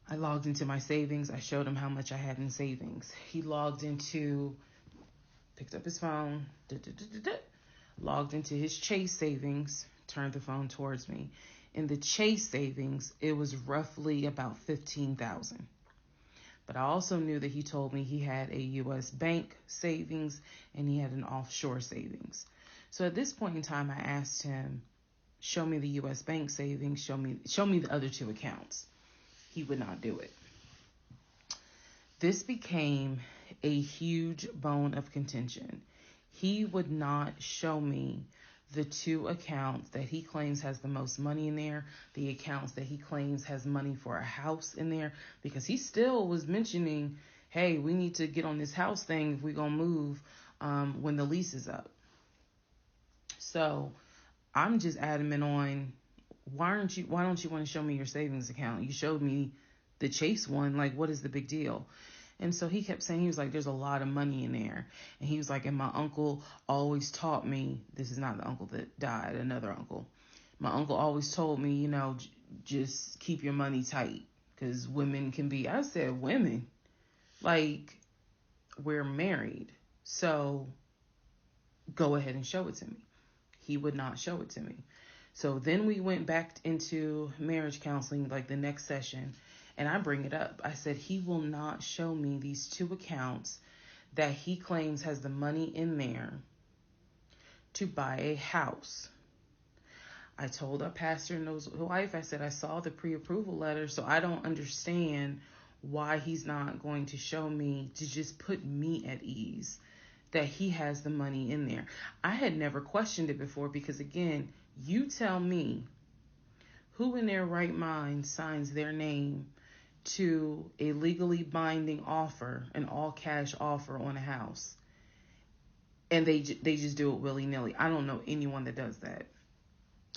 I logged into my savings. I showed him how much I had in savings. He picked up his phone, logged into his Chase savings, turned the phone towards me. In the Chase savings, it was roughly about $15,000. But I also knew that he told me he had a U.S. bank savings and he had an offshore savings. So at this point in time, I asked him, show me the U.S. bank savings, show me the other two accounts. He would not do it. This became a huge bone of contention. He would not show me the two accounts that he claims has the most money in there, the accounts that he claims has money for a house in there, because he still was mentioning, hey, we need to get on this house thing if we're going to move when the lease is up. So I'm just adamant on, why don't you want to show me your savings account? You showed me the Chase one, like, what is the big deal? And so he kept saying, he was like, there's a lot of money in there. And he was like, and my uncle always taught me, this is not the uncle that died, another uncle. My uncle always told me, just keep your money tight, because women can be, I said, women? Like, we're married, so go ahead and show it to me. He would not show it to me. So then we went back into marriage counseling, like the next session, and I bring it up. I said, he will not show me these two accounts that he claims has the money in there to buy a house. I told our pastor and his wife, I said, I saw the pre-approval letter, so I don't understand why he's not going to show me, to just put me at ease that he has the money in there. I had never questioned it before because, again, you tell me who in their right mind signs their name to a legally binding offer, an all-cash offer on a house, and they just do it willy-nilly. I don't know anyone that does that.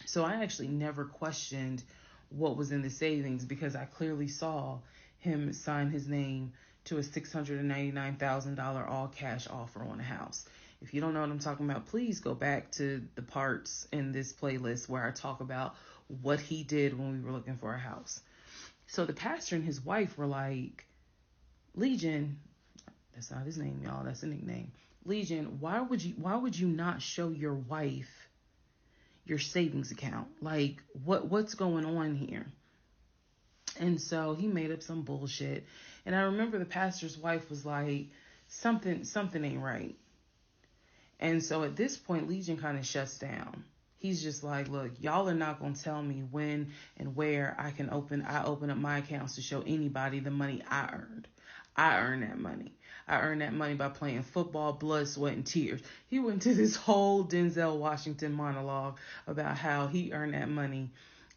So I actually never questioned what was in the savings because I clearly saw him sign his name to a $699,000 all-cash offer on a house. If you don't know what I'm talking about, please go back to the parts in this playlist where I talk about what he did when we were looking for a house. So the pastor and his wife were like, Legion, that's not his name, y'all, that's a nickname. Legion, why would you not show your wife your savings account? Like, what's going on here? And so he made up some bullshit And I remember the pastor's wife was like, something ain't right. And so at this point, Legion kind of shuts down. He's just like, look, y'all are not going to tell me when and where I open up my accounts to show anybody the money I earned. I earned that money. I earned that money by playing football, blood, sweat, and tears. He went to this whole Denzel Washington monologue about how he earned that money,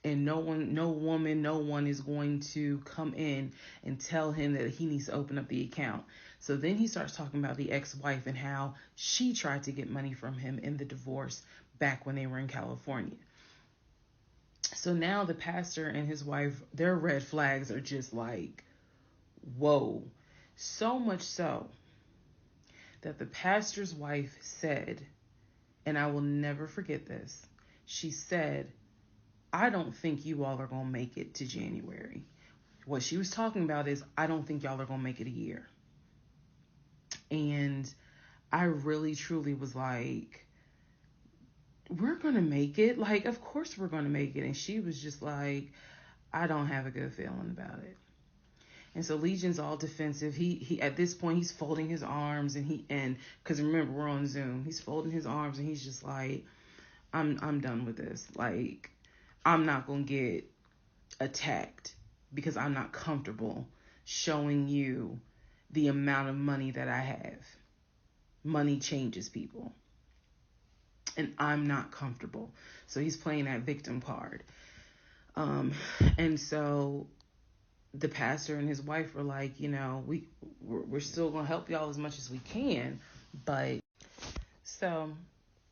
and no one is going to come in and tell him that he needs to open up the account. So then he starts talking about the ex-wife and how she tried to get money from him in the divorce back when they were in California. So now the pastor and his wife, their red flags are just like, whoa. So much so that the pastor's wife said, and I will never forget this, she said, I don't think you all are going to make it to January. What she was talking about is, I don't think y'all are going to make it a year. And I really, truly was like, we're going to make it. Like, of course we're going to make it. And she was just like, I don't have a good feeling about it. And so Legion's all defensive. He at this point, he's folding his arms and because remember, we're on Zoom. He's folding his arms and he's just like, I'm done with this. Like, I'm not going to get attacked because I'm not comfortable showing you the amount of money that I have. Money changes people. And I'm not comfortable. So he's playing that victim card. And so the pastor and his wife were like, you know, we're still going to help y'all as much as we can. But so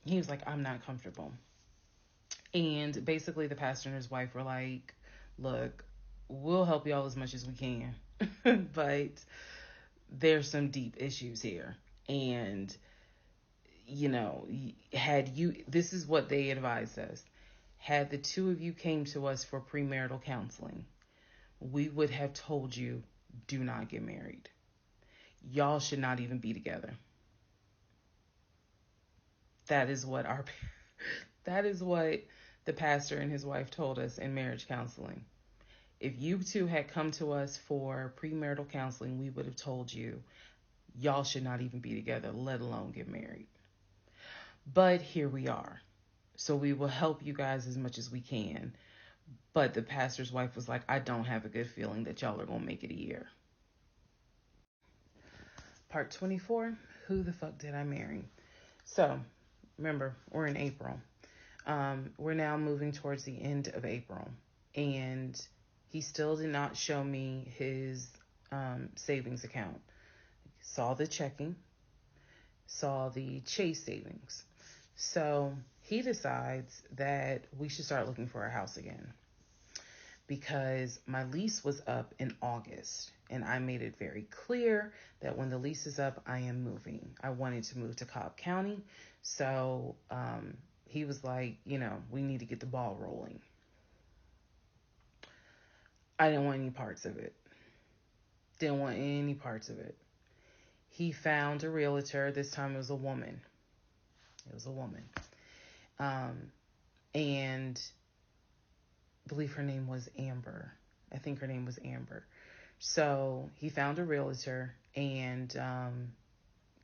he was like, I'm not comfortable. And basically the pastor and his wife were like, look, we'll help y'all as much as we can. But there's some deep issues here. And, you know, this is what they advised us. Had the two of you came to us for premarital counseling, we would have told you, do not get married. Y'all should not even be together. That is what the pastor and his wife told us in marriage counseling. If you two had come to us for premarital counseling, we would have told you, y'all should not even be together, let alone get married. But here we are. So we will help you guys as much as we can. But the pastor's wife was like, I don't have a good feeling that y'all are going to make it a year. Part 24, who the fuck did I marry? So, remember, we're in April. We're now moving towards the end of April. And he still did not show me his savings account. Saw the checking. Saw the Chase savings. So he decides that we should start looking for a house again. Because my lease was up in August. And I made it very clear that when the lease is up, I am moving. I wanted to move to Cobb County. So he was like, you know, we need to get the ball rolling. I didn't want any parts of it. Didn't want any parts of it. He found a realtor. This time it was a woman. And I believe her name was Amber. I think her name was Amber. So he found a realtor and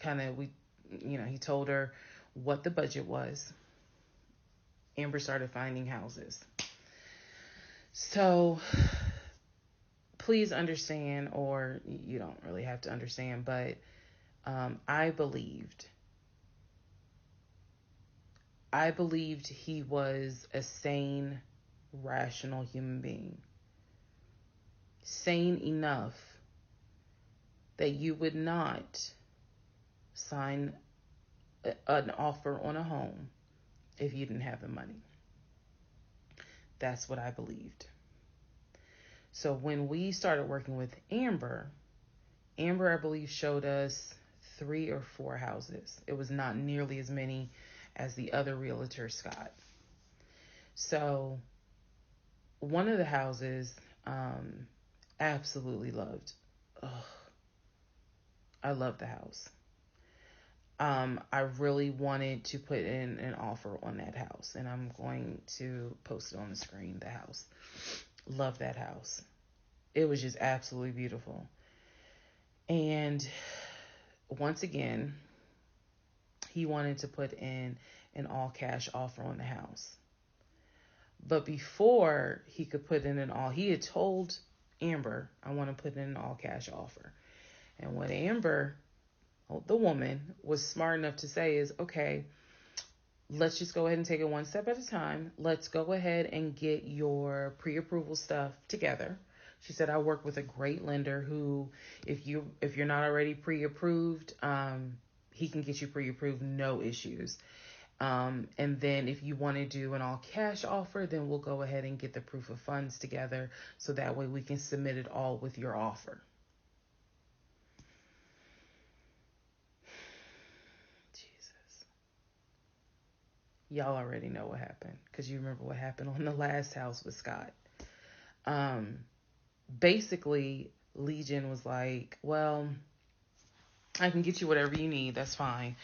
he told her what the budget was. Amber started finding houses. So please understand, or you don't really have to understand, but I believed he was a sane, rational human being. Sane enough that you would not sign an offer on a home if you didn't have the money. That's what I believed. So when we started working with Amber, I believe, showed us 3 or 4 houses. It was not nearly as many as the other realtor, Scott. So one of the houses, absolutely loved. I love the house. I really wanted to put in an offer on that house, and I'm going to post it on the screen, the house. Love that house. It was just absolutely beautiful. And once again, he wanted to put in an all cash offer on the house. But before he could put in he had told Amber, I want to put in an all cash offer. And what Amber, the woman, was smart enough to say is, okay, let's just go ahead and take it one step at a time. Let's go ahead and get your pre-approval stuff together. She said, I work with a great lender who, if you're not already pre-approved, he can get you pre-approved, no issues. And then if you want to do an all cash offer, then we'll go ahead and get the proof of funds together. So that way we can submit it all with your offer. Jesus. Y'all already know what happened, because you remember what happened on the last house with Scott. Basically, Legion was like, well, I can get you whatever you need. That's fine.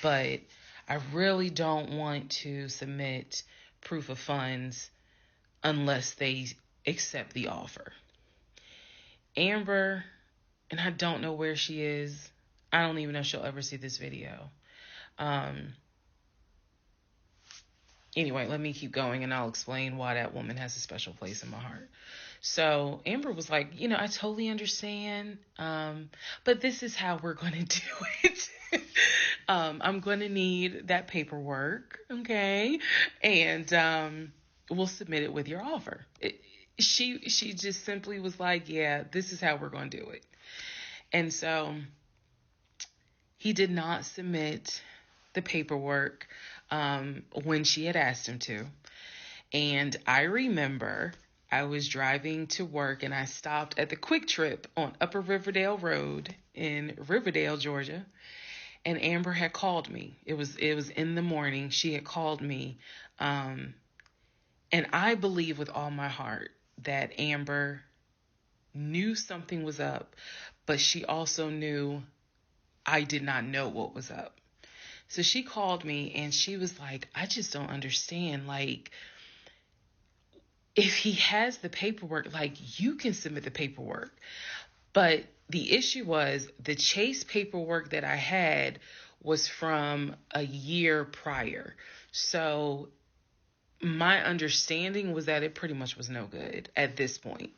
But I really don't want to submit proof of funds unless they accept the offer. Amber, and I don't know where she is. I don't even know if she'll ever see this video. Anyway, let me keep going and I'll explain why that woman has a special place in my heart. So Amber was like, I totally understand, but this is how we're going to do it. I'm going to need that paperwork, okay? And we'll submit it with your offer. She just simply was like, yeah, this is how we're going to do it. And so he did not submit the paperwork when she had asked him to. And I remember I was driving to work and I stopped at the Quick Trip on Upper Riverdale Road in Riverdale, Georgia. And Amber had called me. It was in the morning. She had called me. And I believe with all my heart that Amber knew something was up, but she also knew I did not know what was up. So she called me and she was like, I just don't understand. Like, if he has the paperwork, like, you can submit the paperwork. But the issue was the Chase paperwork that I had was from a year prior. So my understanding was that it pretty much was no good at this point.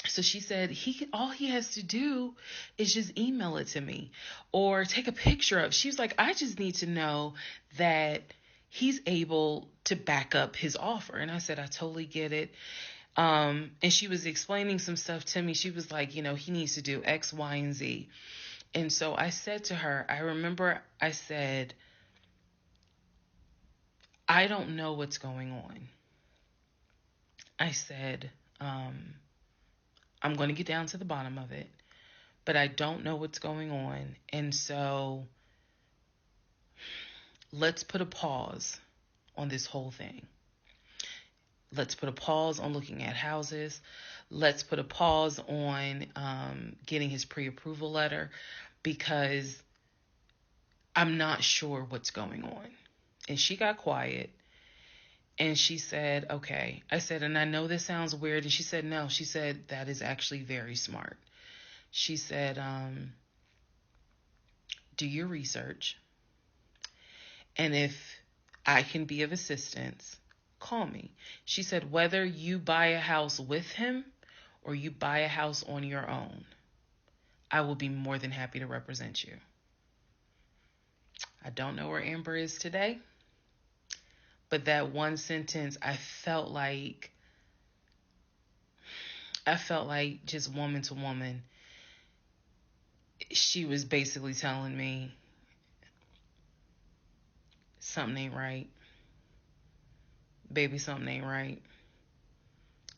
So she said all he has to do is just email it to me or take a picture of it. She was like, I just need to know that he's able to back up his offer. And I said, I totally get it. And she was explaining some stuff to me. She was like, he needs to do X, Y, and Z. And so I said to her, I remember I said, I don't know what's going on. I said, I'm going to get down to the bottom of it, but I don't know what's going on. And so let's put a pause on this whole thing. Let's put a pause on looking at houses. Let's put a pause on getting his pre-approval letter, because I'm not sure what's going on. And she got quiet and she said, okay. I said, and I know this sounds weird. And she said, no. She said, that is actually very smart. She said, do your research. And if I can be of assistance, call me. She said, whether you buy a house with him or you buy a house on your own, I will be more than happy to represent you. I don't know where Amber is today, but that one sentence, I felt like just woman to woman, she was basically telling me something ain't right. Baby, something ain't right.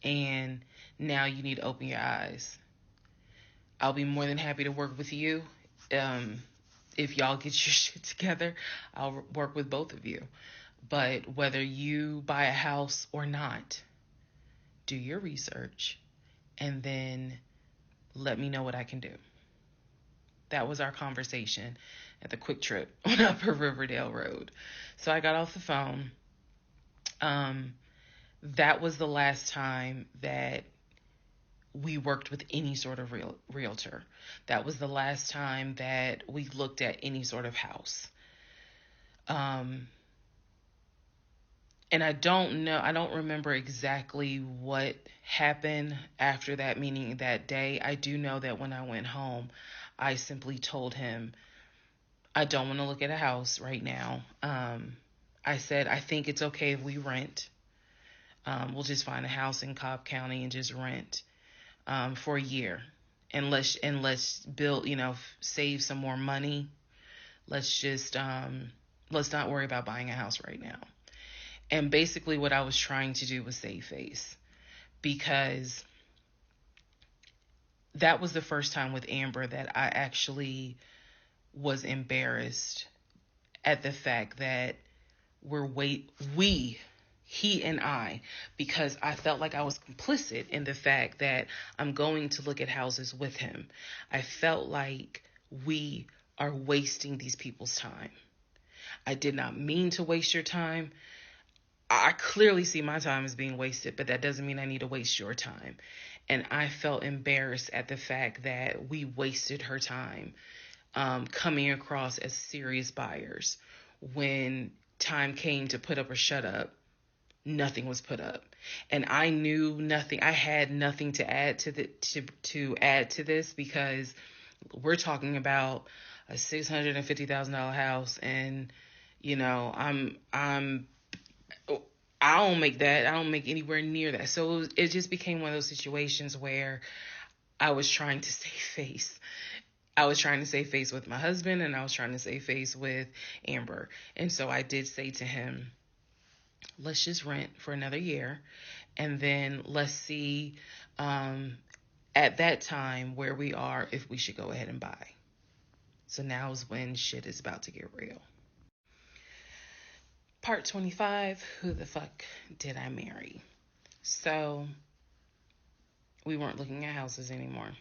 And now you need to open your eyes. I'll be more than happy to work with you. If y'all get your shit together, I'll work with both of you. But whether you buy a house or not, do your research and then let me know what I can do. That was our conversation at the Quick Trip on Upper Riverdale Road. So I got off the phone. That was the last time that we worked with any sort of realtor. That was the last time that we looked at any sort of house. And I don't remember exactly what happened after that, meaning that day. I do know that when I went home, I simply told him, I don't want to look at a house right now. I said, I think it's okay if we rent. We'll just find a house in Cobb County and just rent for a year. And let's build, save some more money. Let's not worry about buying a house right now. And basically what I was trying to do was save face, because that was the first time with Amber that I actually was embarrassed at the fact that he and I, because I felt like I was complicit in the fact that I'm going to look at houses with him. I felt like we are wasting these people's time. I did not mean to waste your time. I clearly see my time as being wasted, but that doesn't mean I need to waste your time. And I felt embarrassed at the fact that we wasted her time coming across as serious buyers. When time came to put up or shut up, nothing was put up. And I knew nothing. I had nothing to add to add to this, because we're talking about a $650,000 house, and I don't make that. I don't make anywhere near that. So it just became one of those situations where I was trying to save face. I was trying to save face with my husband, and I was trying to save face with Amber. And so I did say to him, let's just rent for another year, and then let's see at that time where we are, if we should go ahead and buy. So now is when shit is about to get real. Part 25, who the fuck did I marry? So we weren't looking at houses anymore.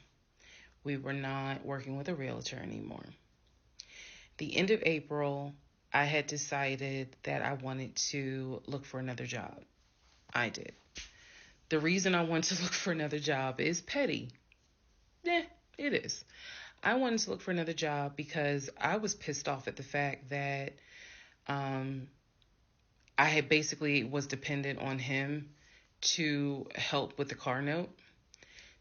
We were not working with a realtor anymore. The end of April, I had decided that I wanted to look for another job. I did. The reason I wanted to look for another job is petty. It is. I wanted to look for another job because I was pissed off at the fact that I had basically was dependent on him to help with the car note.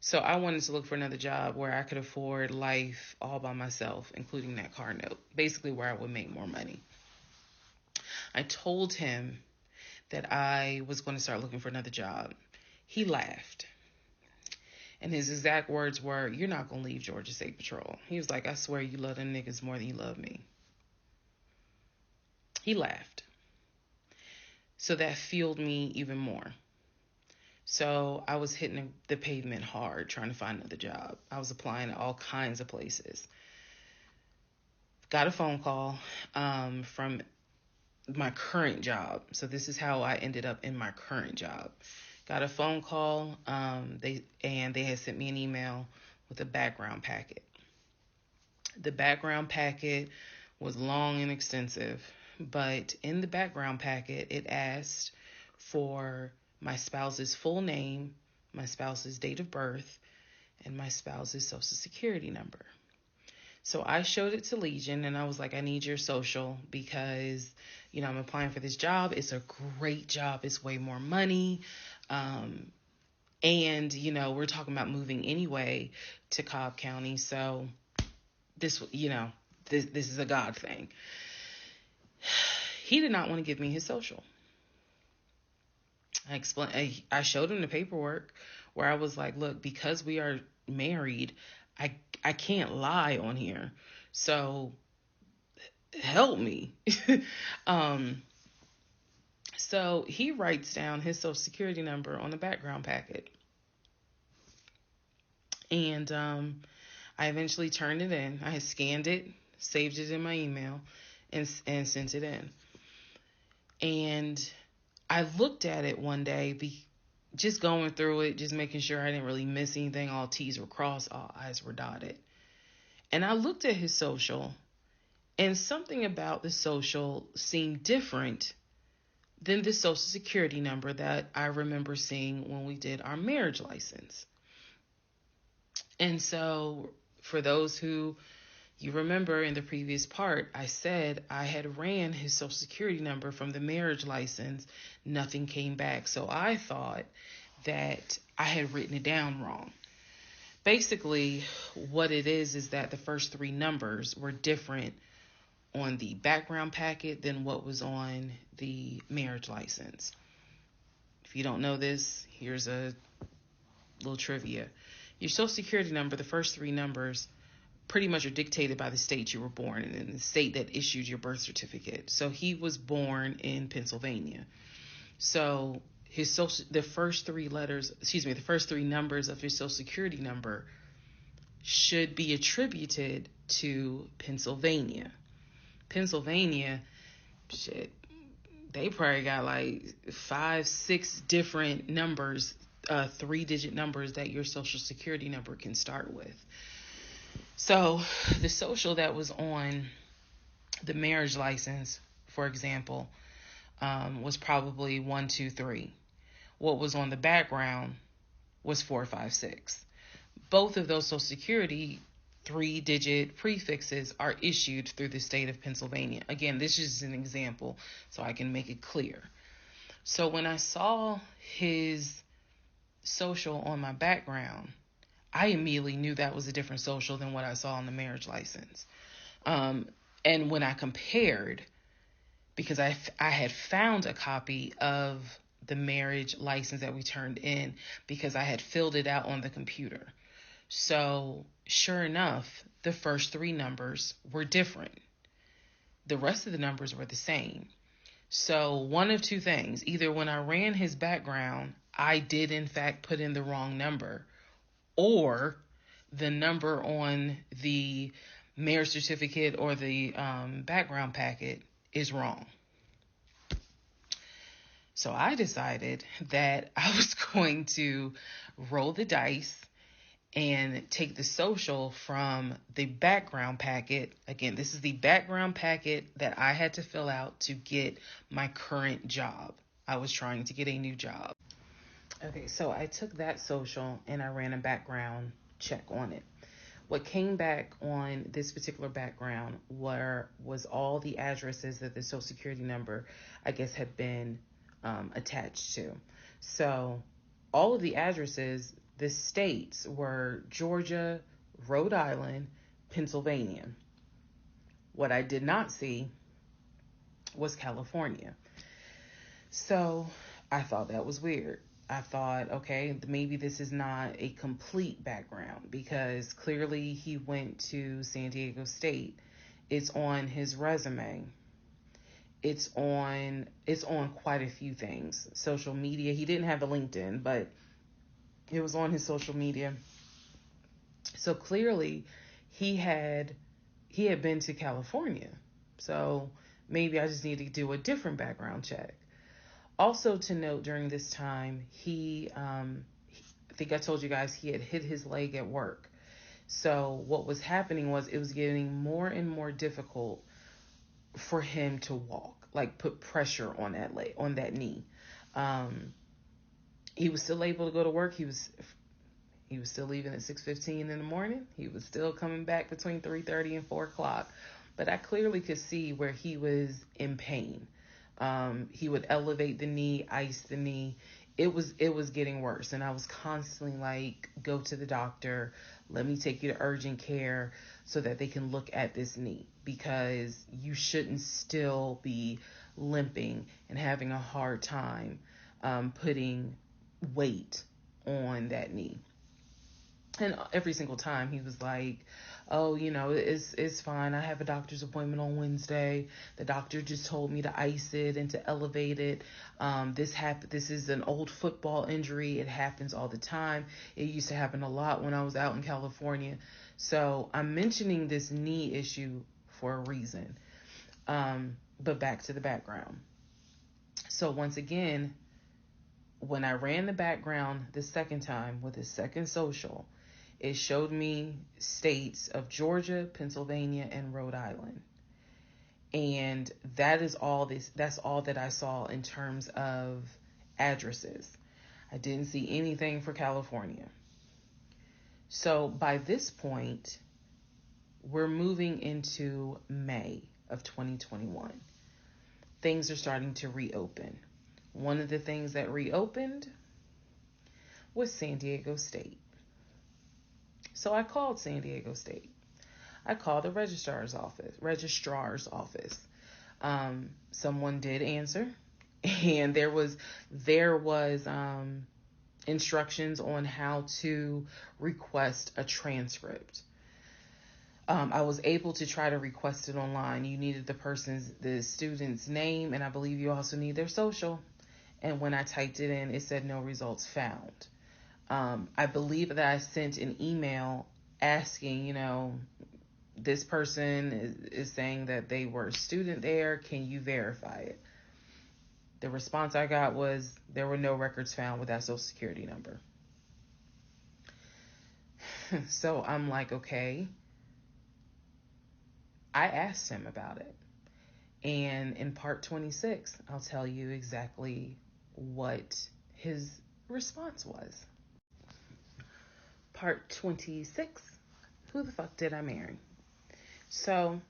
So I wanted to look for another job where I could afford life all by myself, including that car note, basically where I would make more money. I told him that I was going to start looking for another job. He laughed. And his exact words were, "You're not going to leave Georgia State Patrol." He was like, "I swear you love them niggas more than you love me." He laughed. So that fueled me even more. So I was hitting the pavement hard trying to find another job. I was applying to all kinds of places. Got a phone call from my current job. So this is how I ended up in my current job. Got a phone call. They had sent me an email with a background packet. The background packet was long and extensive, but in the background packet, it asked for my spouse's full name, my spouse's date of birth, and my spouse's social security number. So I showed it to Legion, and I was like, I need your social because, I'm applying for this job. It's a great job. It's way more money. And, we're talking about moving anyway to Cobb County. So this, this is a God thing. He did not want to give me his social. I showed him the paperwork where I was like, look, because we are married, I can't lie on here. So help me. So he writes down his social security number on the background packet. And I eventually turned it in. I had scanned it, saved it in my email, and sent it in. And I looked at it one day, just going through it, just making sure I didn't really miss anything. All T's were crossed, all I's were dotted. And I looked at his social, and something about the social seemed different than the social security number that I remember seeing when we did our marriage license. And so for those who you remember in the previous part, I said I had ran his social security number from the marriage license. Nothing came back. So I thought that I had written it down wrong. Basically, what it is that the first three numbers were different on the background packet than what was on the marriage license. If you don't know this, here's a little trivia. Your social security number, the first three numbers, pretty much are dictated by the state you were born in and the state that issued your birth certificate. So he was born in Pennsylvania. So the first three numbers of his social security number should be attributed to Pennsylvania. Pennsylvania, shit, they probably got like 5-6 different numbers, 3-digit numbers that your social security number can start with. So the social that was on the marriage license, for example, was probably 123. What was on the background was 456. Both of those social security 3-digit prefixes are issued through the state of Pennsylvania. Again, this is an example so I can make it clear. So when I saw his social on my background, I immediately knew that was a different social than what I saw on the marriage license. And when I compared, because I had found a copy of the marriage license that we turned in because I had filled it out on the computer. So sure enough, the first three numbers were different. The rest of the numbers were the same. So one of two things: either when I ran his background, I did in fact put in the wrong number, or the number on the marriage certificate or the background packet is wrong. So I decided that I was going to roll the dice and take the social from the background packet. Again, this is the background packet that I had to fill out to get my current job. I was trying to get a new job. Okay, so I took that social and I ran a background check on it. What came back on this particular background was all the addresses that the social security number, I guess, had been attached to. So all of the addresses, the states were Georgia, Rhode Island, Pennsylvania. What I did not see was California. So I thought that was weird. I thought, okay, maybe this is not a complete background because clearly he went to San Diego State. It's on his resume. It's on quite a few things. Social media. He didn't have a LinkedIn, but it was on his social media. So clearly he had been to California. So maybe I just need to do a different background check. Also to note, during this time, I think I told you guys he had hit his leg at work. So what was happening was it was getting more and more difficult for him to walk, like put pressure on that leg, on that knee. He was still able to go to work. He was still leaving at 6:15 in the morning. He was still coming back between 3:30 and 4 o'clock. But I clearly could see where he was in pain. He would elevate the knee, ice the knee. It was getting worse. And I was constantly like, go to the doctor. Let me take you to urgent care so that they can look at this knee, because you shouldn't still be limping and having a hard time putting weight on that knee. And every single time he was like, oh, it's fine. I have a doctor's appointment on Wednesday. The doctor just told me to ice it and to elevate it. This is an old football injury. It happens all the time. It used to happen a lot when I was out in California. So I'm mentioning this knee issue for a reason. But back to the background. So once again, when I ran the background the second time with the second social, it showed me states of Georgia, Pennsylvania, and Rhode Island. And that's all that I saw in terms of addresses. I didn't see anything for California. So by this point, we're moving into May of 2021. Things are starting to reopen. One of the things that reopened was San Diego State. So I called San Diego State. I called the registrar's office. Someone did answer, and there was instructions on how to request a transcript. I was able to try to request it online. You needed the student's name, and I believe you also need their social. And when I typed it in, it said no results found. I believe that I sent an email asking, this person is saying that they were a student there. Can you verify it? The response I got was there were no records found with that social security number. So I'm like, okay. I asked him about it. And in part 26, I'll tell you exactly what his response was. Part 26, who the fuck did I marry? So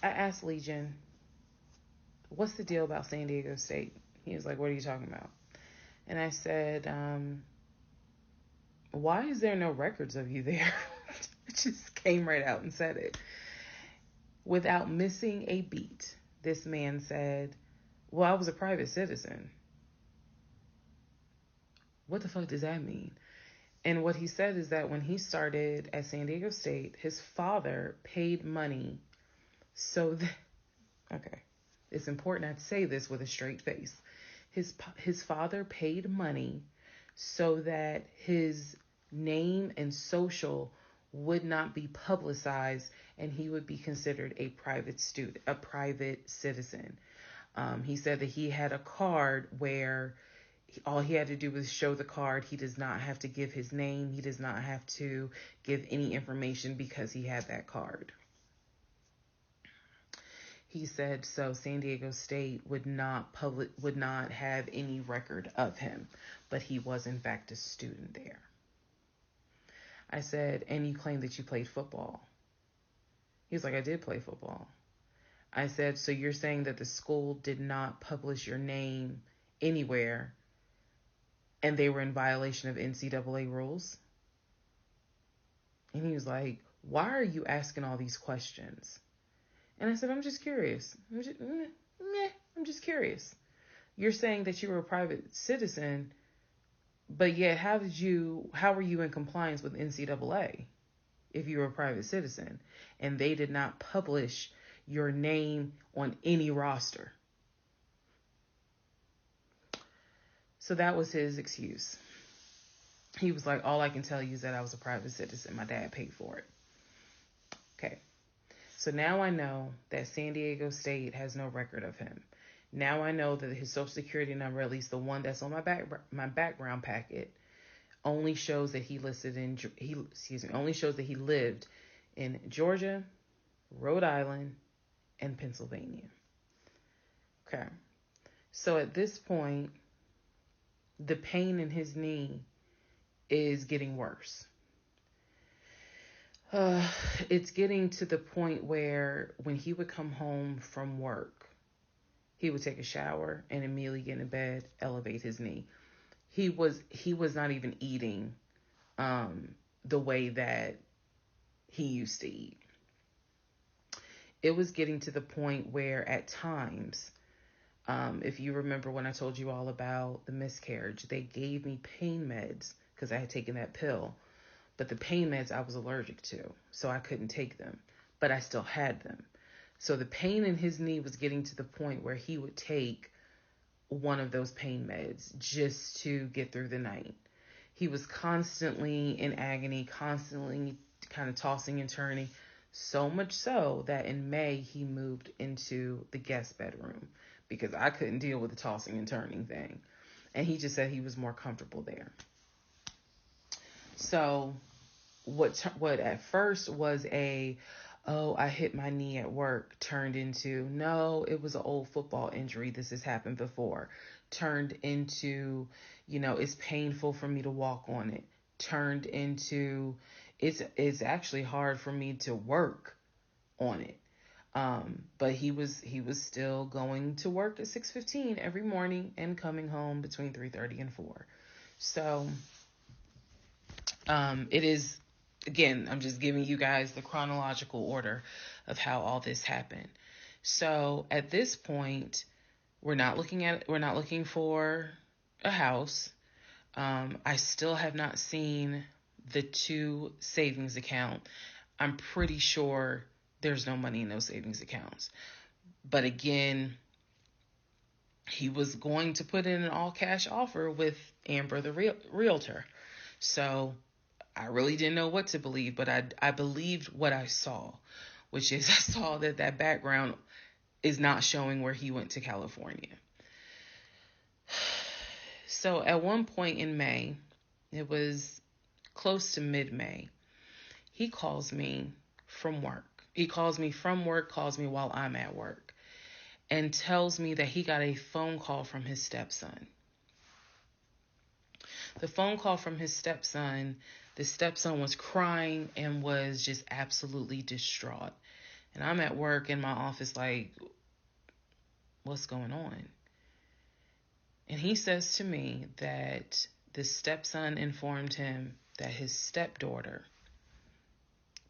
I asked Legion, what's the deal about San Diego State? He was like, what are you talking about? And I said, why is there no records of you there? I just came right out and said it. Without missing a beat, this man said, well, I was a private citizen. What the fuck does that mean? And what he said is that when he started at San Diego State, his father paid money so that, okay, it's important I say this with a straight face. His father paid money so that his name and social would not be publicized and he would be considered a private citizen. He said that he had a card where all he had to do was show the card. He does not have to give his name. He does not have to give any information because he had that card. He said so San Diego State would not have any record of him, but he was in fact a student there. I said, and you claim that you played football. He was like, I did play football. I said, so you're saying that the school did not publish your name anywhere and they were in violation of NCAA rules? And he was like, why are you asking all these questions? And I said, I'm just curious. I'm just curious. You're saying that you were a private citizen, but yet how were you in compliance with NCAA if you were a private citizen and they did not publish your name on any roster? So that was his excuse. He was like, all I can tell you is that I was a private citizen. My dad paid for it. Okay. So now I know that San Diego State has no record of him. Now I know that his social security number, at least the one that's on my background packet, only shows that he lived in Georgia, Rhode Island, and Pennsylvania. Okay. So at this point, the pain in his knee is getting worse. It's getting to the point where when he would come home from work, he would take a shower and immediately get in bed, elevate his knee. He was not even eating the way that he used to eat. It was getting to the point where at times, if you remember when I told you all about the miscarriage, they gave me pain meds because I had taken that pill. But the pain meds I was allergic to, so I couldn't take them. But I still had them. So the pain in his knee was getting to the point where he would take one of those pain meds just to get through the night. He was constantly in agony, constantly kind of tossing and turning, so much so that in May he moved into the guest bedroom because I couldn't deal with the tossing and turning thing. And he just said he was more comfortable there. So what at first was I hit my knee at work turned into, no, it was an old football injury. This has happened before. Turned into, it's painful for me to walk on it. turned into, it's actually hard for me to work on it. But he was still going to work at 6:15 every morning and coming home between 3:30 and 4. So, it is, again, I'm just giving you guys the chronological order of how all this happened. So at this point, we're not looking for a house. I still have not seen the 2 savings account. I'm pretty sure there's no money in those savings accounts. But again, he was going to put in an all cash offer with Amber, the realtor. So I really didn't know what to believe, but I believed what I saw, which is I saw that background is not showing where he went to California. So at one point in May, it was close to mid-May, he calls me from work. He calls me from work, calls me while I'm at work, and tells me that he got a phone call from his stepson. The phone call from his stepson, the stepson was crying and was just absolutely distraught. And I'm at work in my office like, what's going on? And he says to me that the stepson informed him that his stepdaughter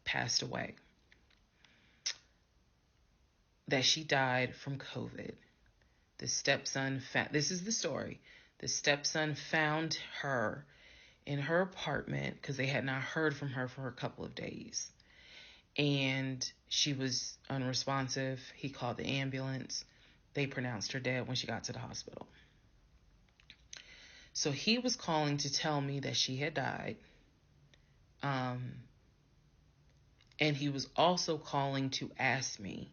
passed away, that she died from COVID. The stepson, this is the story. The stepson found her in her apartment because they had not heard from her for a couple of days. And she was unresponsive. He called the ambulance. They pronounced her dead when she got to the hospital. So he was calling to tell me that she had died. And he was also calling to ask me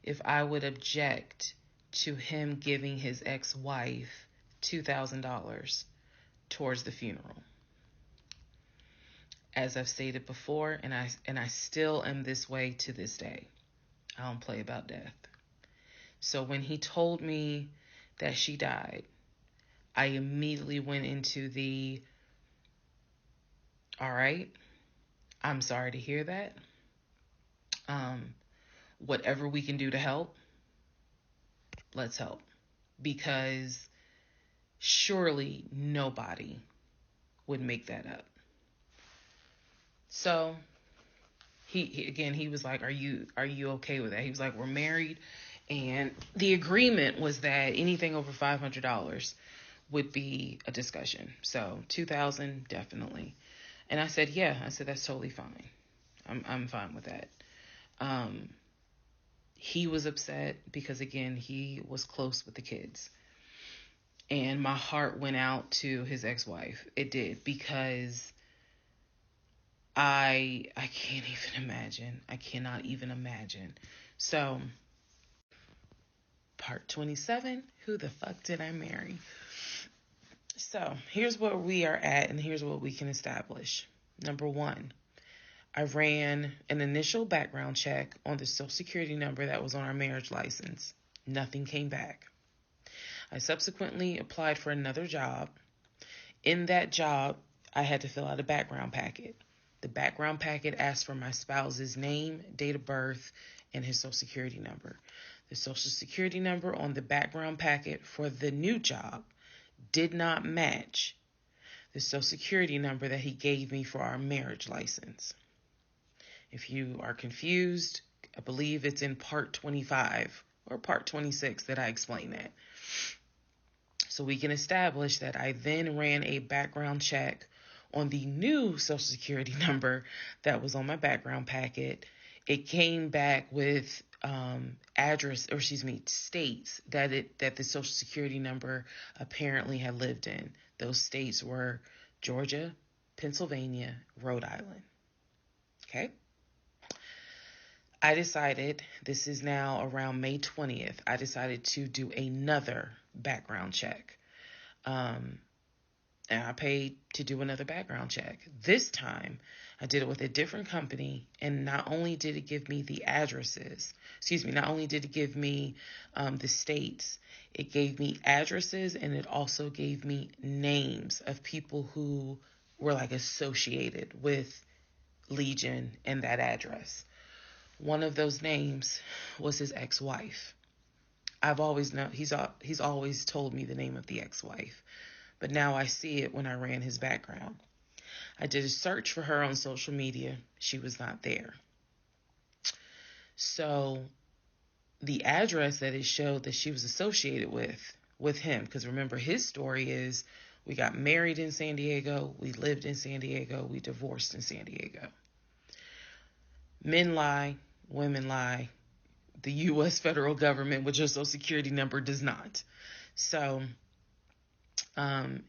if I would object to him giving his ex-wife $2,000 towards the funeral. As I've stated before, and I still am this way to this day. I don't play about death. So when he told me that she died, I immediately went into the, all right, I'm sorry to hear that. Whatever we can do to help, let's help. Because surely nobody would make that up. So he was like, are you okay with that? He was like, we're married, and the agreement was that anything over $500 would be a discussion. So $2,000 definitely. And I said, yeah. I said, that's totally fine. I'm fine with that. He was upset because, again, he was close with the kids. And my heart went out to his ex-wife. It did, because I can't even imagine. I cannot even imagine. So, part 27, who the fuck did I marry? So, here's where we are at, and here's what we can establish. Number 1, I ran an initial background check on the Social Security number that was on our marriage license. Nothing came back. I subsequently applied for another job. In that job, I had to fill out a background packet. The background packet asked for my spouse's name, date of birth, and his Social Security number. The Social Security number on the background packet for the new job did not match the Social Security number that he gave me for our marriage license. If you are confused, I believe it's in part 25 or part 26 that I explain that. So we can establish that I then ran a background check on the new Social Security number that was on my background packet. It came back with states that the Social Security number apparently had lived in. Those states were Georgia, Pennsylvania, Rhode Island. Okay. I decided, this is now around May 20th, I decided to do another background check. And I paid to do another background check. This time, I did it with a different company, and not only did it give me the addresses, not only did it give me the states, it gave me addresses, and it also gave me names of people who were like associated with Legion and that address. One of those names was his ex-wife. I've always known, he's always told me the name of the ex-wife, but now I see it when I ran his background. I did a search for her on social media. She was not there. So the address that it showed that she was associated with him, because remember, his story is, we got married in San Diego, we lived in San Diego, we divorced in San Diego. Men lie, women lie. The U.S. federal government with your social security number does not. So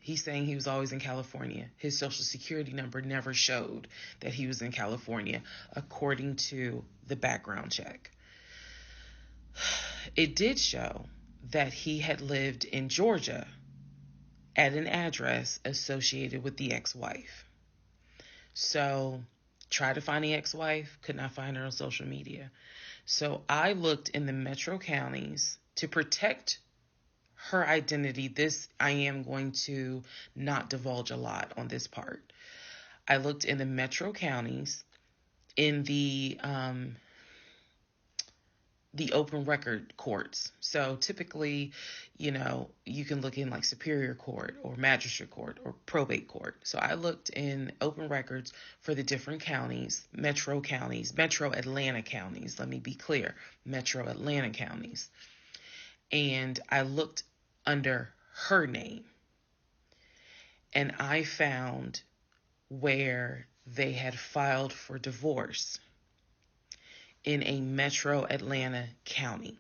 he's saying he was always in California. His social security number never showed that he was in California, according to the background check. It did show that he had lived in Georgia at an address associated with the ex-wife. So tried to find the ex-wife, could not find her on social media. So I looked in the metro counties to protect her identity. This, I am going to not divulge a lot on this part. I looked in the metro counties in the open record courts. So typically, you can look in like Superior Court or Magistrate Court or Probate Court. So I looked in open records for the different counties, metro Atlanta counties. Let me be clear, metro Atlanta counties. And I looked under her name. And I found where they had filed for divorce in a metro Atlanta county.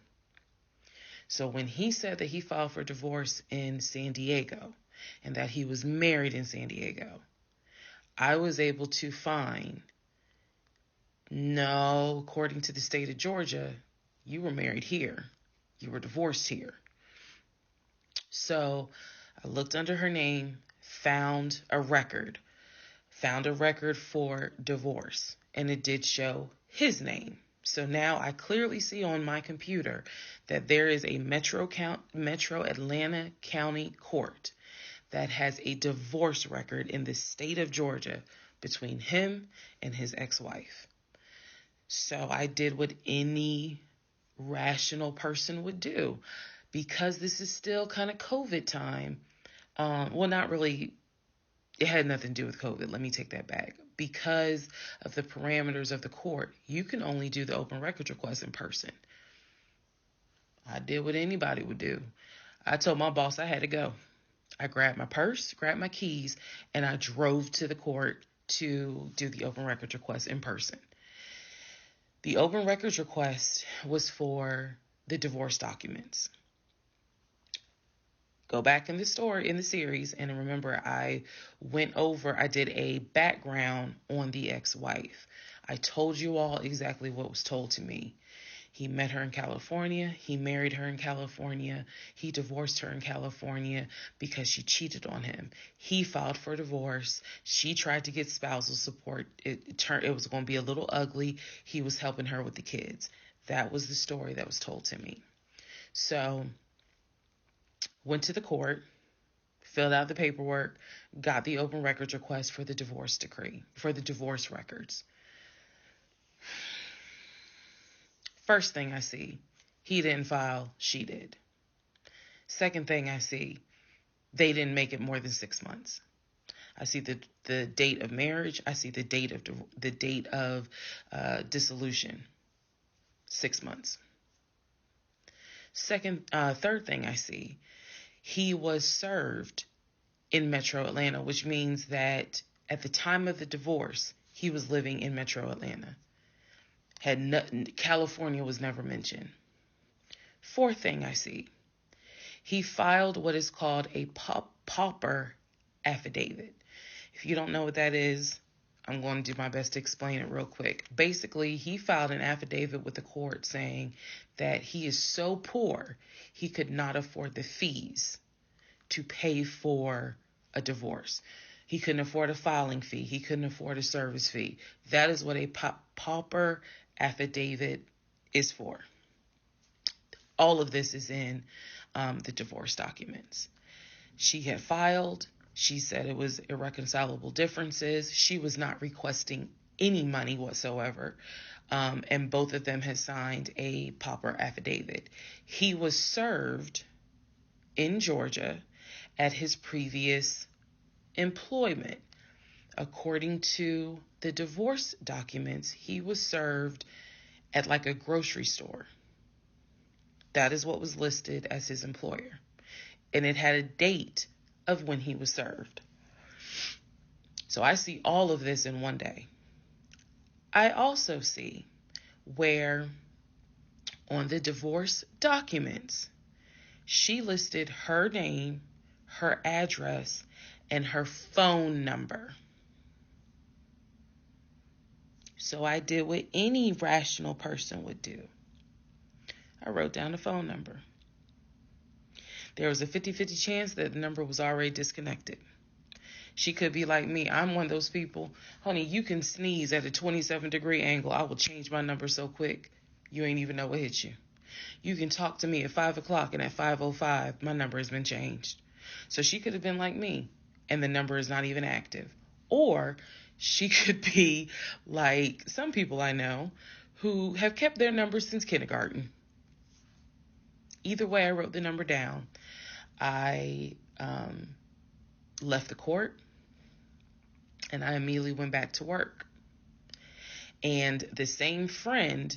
So when he said that he filed for divorce in San Diego and that he was married in San Diego, I was able to find, no, according to the state of Georgia, you were married here. You were divorced here. So I looked under her name, found a record for divorce, and it did show his name. So now I clearly see on my computer that there is a metro Atlanta County Court that has a divorce record in the state of Georgia between him and his ex-wife. So I did what any rational person would do, because this is still kind of COVID time. Well, not really. It had nothing to do with COVID. Let me take that back. Because of the parameters of the court, you can only do the open records request in person. I did what anybody would do. I told my boss I had to go. I grabbed my purse, grabbed my keys, and I drove to the court to do the open records request in person. The open records request was for the divorce documents. Go back in the story, in the series, and remember I did a background on the ex-wife. I told you all exactly what was told to me. He met her in California. He married her in California. He divorced her in California because she cheated on him. He filed for divorce. She tried to get spousal support. It was going to be a little ugly. He was helping her with the kids. That was the story that was told to me. So went to the court, filled out the paperwork, got the open records request for the divorce decree, for the divorce records. First thing I see, he didn't file, she did. Second thing I see, they didn't make it more than 6 months. I see the date of marriage. I see the date of dissolution, 6 months. Third thing I see, he was served in Metro Atlanta, which means that at the time of the divorce, he was living in Metro Atlanta. California was never mentioned. Fourth thing I see, he filed what is called a pauper affidavit. If you don't know what that is, I'm going to do my best to explain it real quick. Basically, he filed an affidavit with the court saying that he is so poor, he could not afford the fees to pay for a divorce. He couldn't afford a filing fee. He couldn't afford a service fee. That is what a pauper affidavit is for. All of this is in the divorce documents. She had filed. She said it was irreconcilable differences. She was not requesting any money whatsoever. And both of them had signed a pauper affidavit. He was served in Georgia at his previous employment. According to the divorce documents, he was served at like a grocery store. That is what was listed as his employer. And it had a date of when he was served. So I see all of this in one day. I also see where on the divorce documents, she listed her name, her address, and her phone number. So I did what any rational person would do. I wrote down the phone number. There was a 50-50 chance that the number was already disconnected. She could be like me. I'm one of those people. Honey, you can sneeze at a 27-degree angle. I will change my number so quick, you ain't even know what hit you. You can talk to me at 5 o'clock, and at 5:05, my number has been changed. So she could have been like me, and the number is not even active. Or she could be like some people I know who have kept their numbers since kindergarten. Either way, I wrote the number down. I left the court, and I immediately went back to work. And the same friend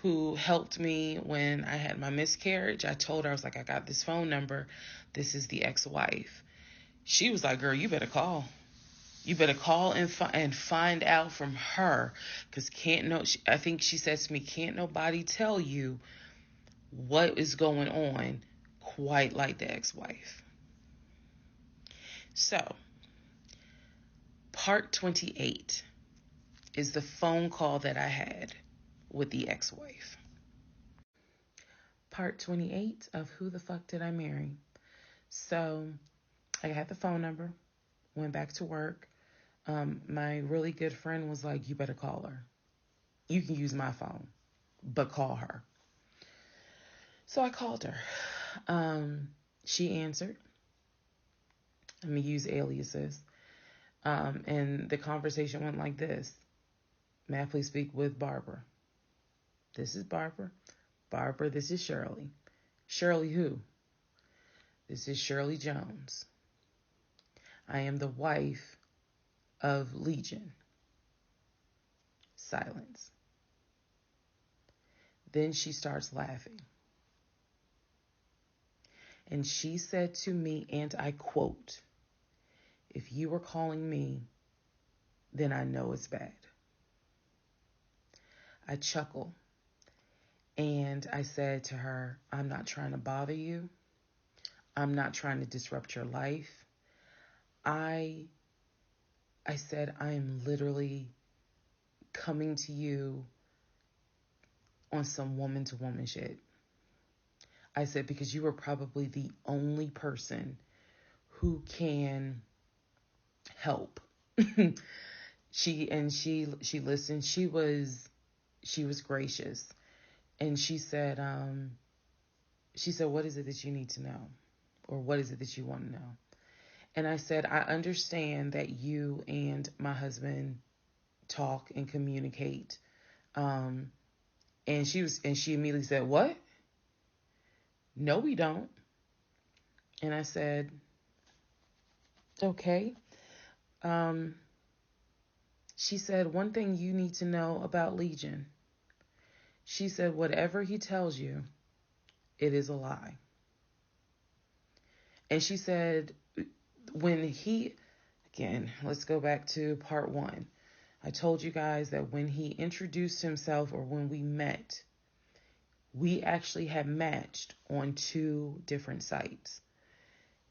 who helped me when I had my miscarriage, I told her, I was like, I got this phone number. This is the ex-wife. She was like, girl, you better call. You better call and find out from her. Because I think she said to me, can't nobody tell you what is going on quite like the ex-wife. So, part 28 is the phone call that I had with the ex-wife. Part 28 of Who the Fuck Did I Marry? So, I had the phone number, went back to work. My really good friend was like, you better call her. You can use my phone, but call her. So I called her. She answered. Let me use aliases. And the conversation went like this. May I please speak with Barbara? This is Barbara. Barbara, this is Shirley. Shirley who? This is Shirley Jones. I am the wife of Legion. Silence. Then she starts laughing. And she said to me, and I quote, if you were calling me, then I know it's bad. I chuckle. And I said to her, I'm not trying to bother you. I'm not trying to disrupt your life. I said, I am literally coming to you on some woman-to-woman shit. I said, because you are probably the only person who can help. She listened. She was gracious. And she said, what is it that you need to know? Or what is it that you want to know? And I said, I understand that you and my husband talk and communicate. And she immediately said, what? No, we don't. And I said, okay. She said, one thing you need to know about Legion. She said, whatever he tells you, it is a lie. And she said, again, let's go back to part 1. I told you guys that when he introduced himself or when we met, we actually had matched on 2 different sites.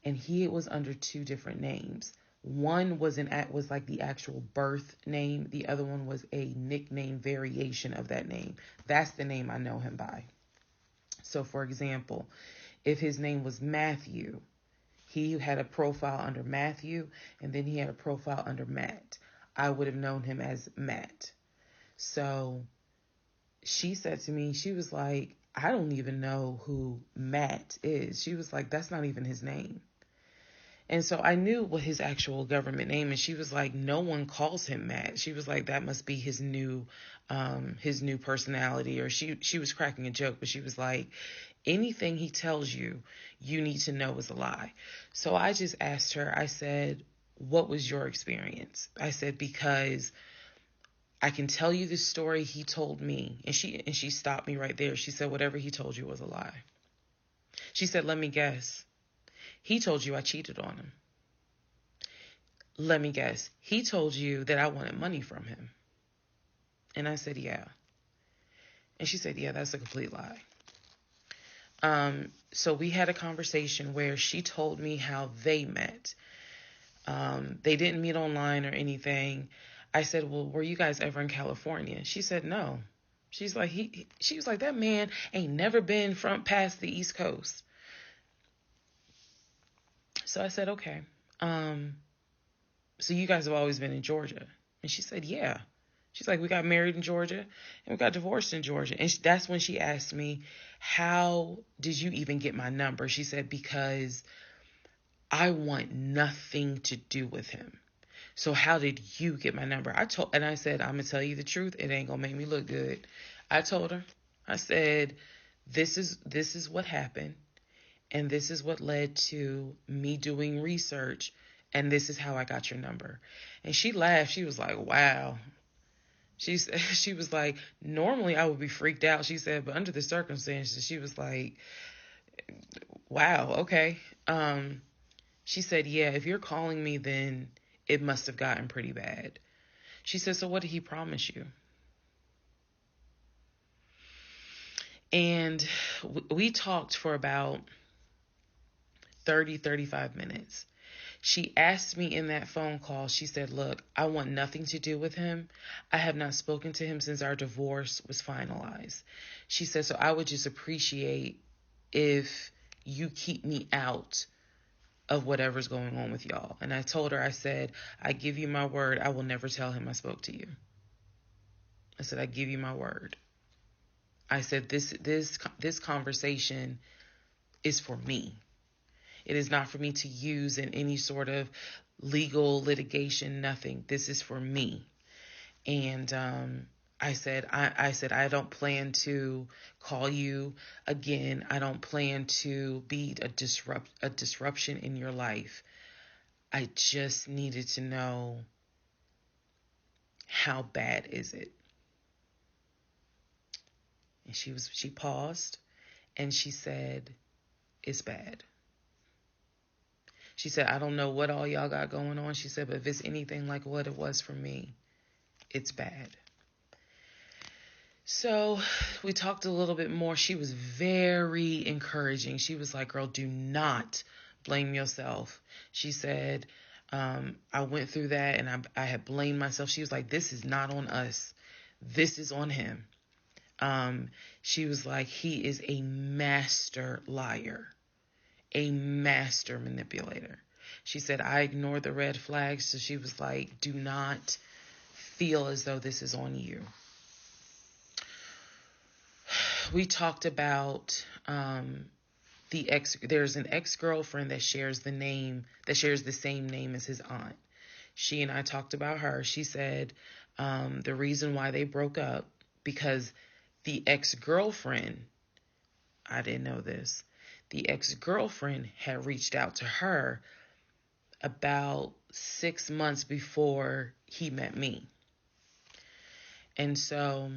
And he was under 2 different names. One was like the actual birth name. The other one was a nickname variation of that name. That's the name I know him by. So, for example, if his name was Matthew, he had a profile under Matthew, and then he had a profile under Matt. I would have known him as Matt. So she said to me, she was like, I don't even know who Matt is. She was like, that's not even his name. And so I knew what his actual government name, and she was like, no one calls him Matt. She was like, that must be his new personality. Or she was cracking a joke, but she was like, anything he tells you, you need to know is a lie. So I just asked her, I said, what was your experience? I said, because I can tell you the story he told me. And she stopped me right there. She said, whatever he told you was a lie. She said, let me guess. He told you I cheated on him. Let me guess. He told you that I wanted money from him. And I said, yeah. And she said, yeah, that's a complete lie. So we had a conversation where she told me how they met. They didn't meet online or anything. I said, well, were you guys ever in California? She said, no. She's like, she was like, that man ain't never been past the East Coast. So I said, okay. So you guys have always been in Georgia? And she said, yeah. She's like, we got married in Georgia and we got divorced in Georgia. And that's when she asked me, how did you even get my number? She said, because I want nothing to do with him. So how did you get my number? I said, I'm going to tell you the truth. It ain't going to make me look good. I told her, I said, this is what happened. And this is what led to me doing research. And this is how I got your number. And she laughed. She was like, wow. She was like, normally I would be freaked out. She said, but under the circumstances, she was like, wow, okay. She said, yeah, if you're calling me, then it must have gotten pretty bad. She said, so what did he promise you? And we talked for about 35 minutes. She asked me in that phone call, she said, look, I want nothing to do with him. I have not spoken to him since our divorce was finalized. She said, so I would just appreciate if you keep me out of whatever's going on with y'all. And I told her, I said, I give you my word, I will never tell him I spoke to you. I said, I give you my word. I said, this conversation is for me. It is not for me to use in any sort of legal litigation, nothing. This is for me. And I said, I don't plan to call you again. I don't plan to be a disruption in your life. I just needed to know, how bad is it? And she paused and she said, it's bad. She said, I don't know what all y'all got going on. She said, but if it's anything like what it was for me, it's bad. So we talked a little bit more. She was very encouraging. She was like, girl, do not blame yourself. She said, I went through that and I had blamed myself. She was like, this is not on us. This is on him. She was like, he is a master liar, a master manipulator. She said, I ignored the red flags. So she was like, do not feel as though this is on you. We talked about there's an ex-girlfriend that shares the same name as his aunt. She and I talked about her. She said the reason why they broke up, because the ex-girlfriend, I didn't know this, the ex-girlfriend had reached out to her about 6 months before he met me. And so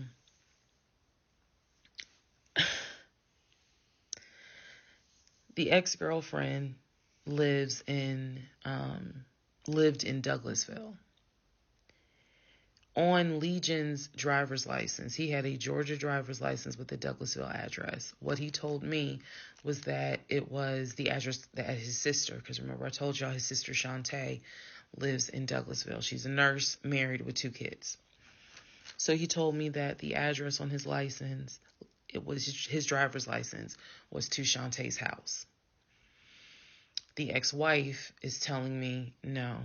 the ex-girlfriend lived in Douglasville. On Legion's driver's license, he had a Georgia driver's license with the Douglasville address. What he told me was that it was the address that his sister, because remember I told y'all his sister Shantae lives in Douglasville. She's a nurse, married with 2 kids. So he told me that the address on his license, it was his driver's license, was to Shantae's house. The ex-wife is telling me, no,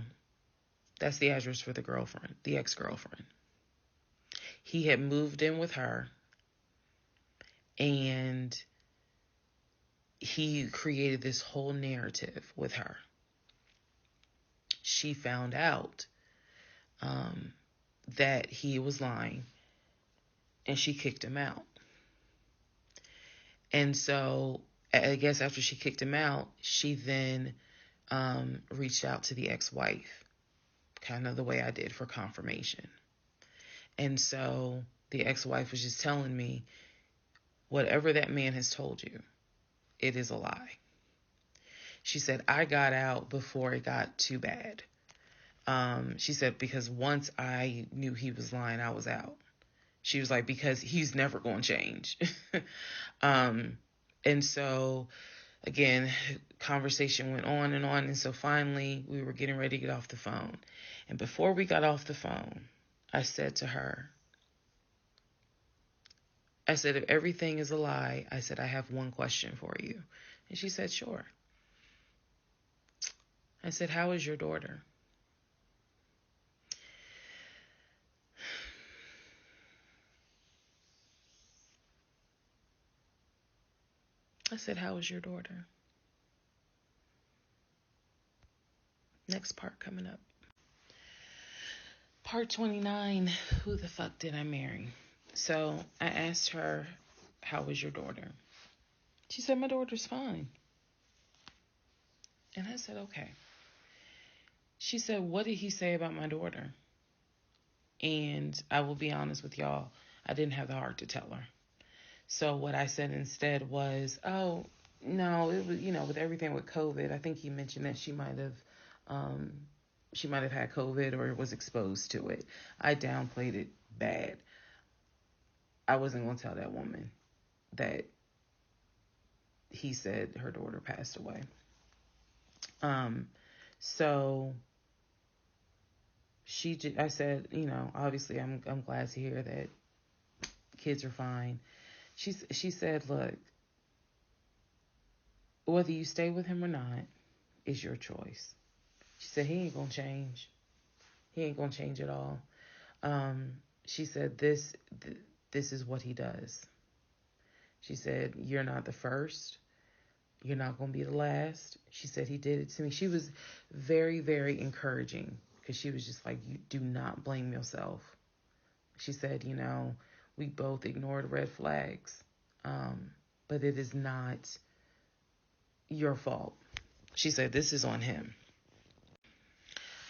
that's the address for the ex-girlfriend. He had moved in with her and he created this whole narrative with her. she found out that he was lying, and she kicked him out. And so I guess after she kicked him out, she then reached out to the ex-wife, kind of the way I did, for confirmation. And so the ex-wife was just telling me, whatever that man has told you, it is a lie. She said, I got out before it got too bad. She said, because once I knew he was lying, I was out. She was like, because he's never going to change. And so, again, conversation went on. And so finally, we were getting ready to get off the phone. And before we got off the phone, I said to her, I said, if everything is a lie, I said, I have one question for you. And she said, sure. I said, how is your daughter? I said, how is your daughter? Next part coming up. Part 29, who the fuck did I marry? So I asked her, how was your daughter? She said, my daughter's fine. And I said, okay. She said, what did he say about my daughter? And I will be honest with y'all, I didn't have the heart to tell her. So what I said instead was, oh, no, it was, with everything with COVID, I think he mentioned that she might have had COVID or was exposed to it. I downplayed it bad. I wasn't going to tell that woman that he said her daughter passed away. So I said, obviously I'm glad to hear that kids are fine. She said, look, whether you stay with him or not is your choice. She said, he ain't going to change. He ain't going to change at all. She said, this is what he does. She said, you're not the first. You're not going to be the last. She said, he did it to me. She was very, very encouraging, because she was just like, you do not blame yourself. She said, we both ignored red flags, but it is not your fault. She said, this is on him.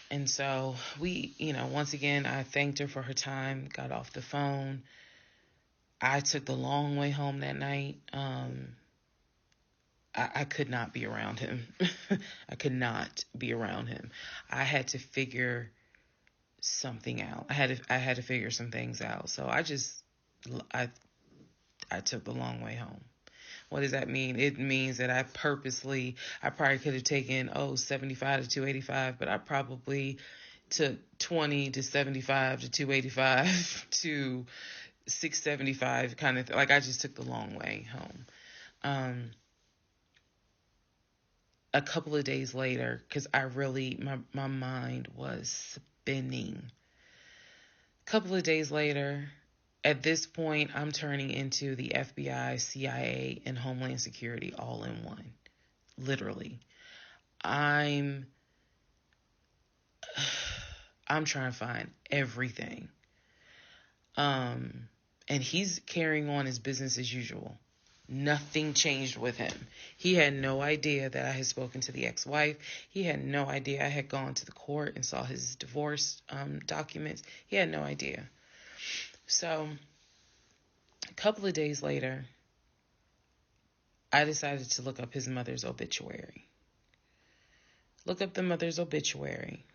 And so we, once again, I thanked her for her time, got off the phone. I took the long way home that night. I could not be around him. I could not be around him. I had to figure something out. I had to figure some things out. So I took the long way home. What does that mean? It means that I probably could have taken 75 to 285, but I probably took 20 to 75 to 285 to 675 kind of like I just took the long way home. A couple of days later, because my mind was spinning. A couple of days later, at this point, I'm turning into the FBI, CIA, and Homeland Security all in one. Literally. I'm trying to find everything. And he's carrying on his business as usual. Nothing changed with him. He had no idea that I had spoken to the ex-wife. He had no idea I had gone to the court and saw his divorce documents. He had no idea. So a couple of days later, I decided to look up his mother's obituary. Look up the mother's obituary.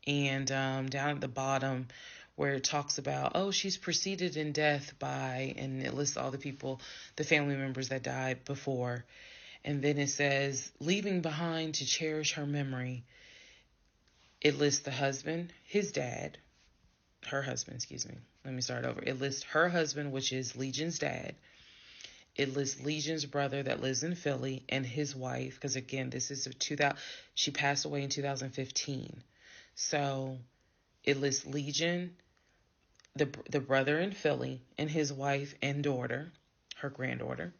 And down at the bottom where it talks about, she's preceded in death by, and it lists all the people, the family members that died before. And then it says, leaving behind to cherish her memory. It lists the husband, her husband. Let me start over. It lists her husband, which is Legion's dad. It lists Legion's brother that lives in Philly and his wife, because again, this is she passed away in 2015. So it lists Legion, the brother in Philly, and his wife and daughter, her granddaughter.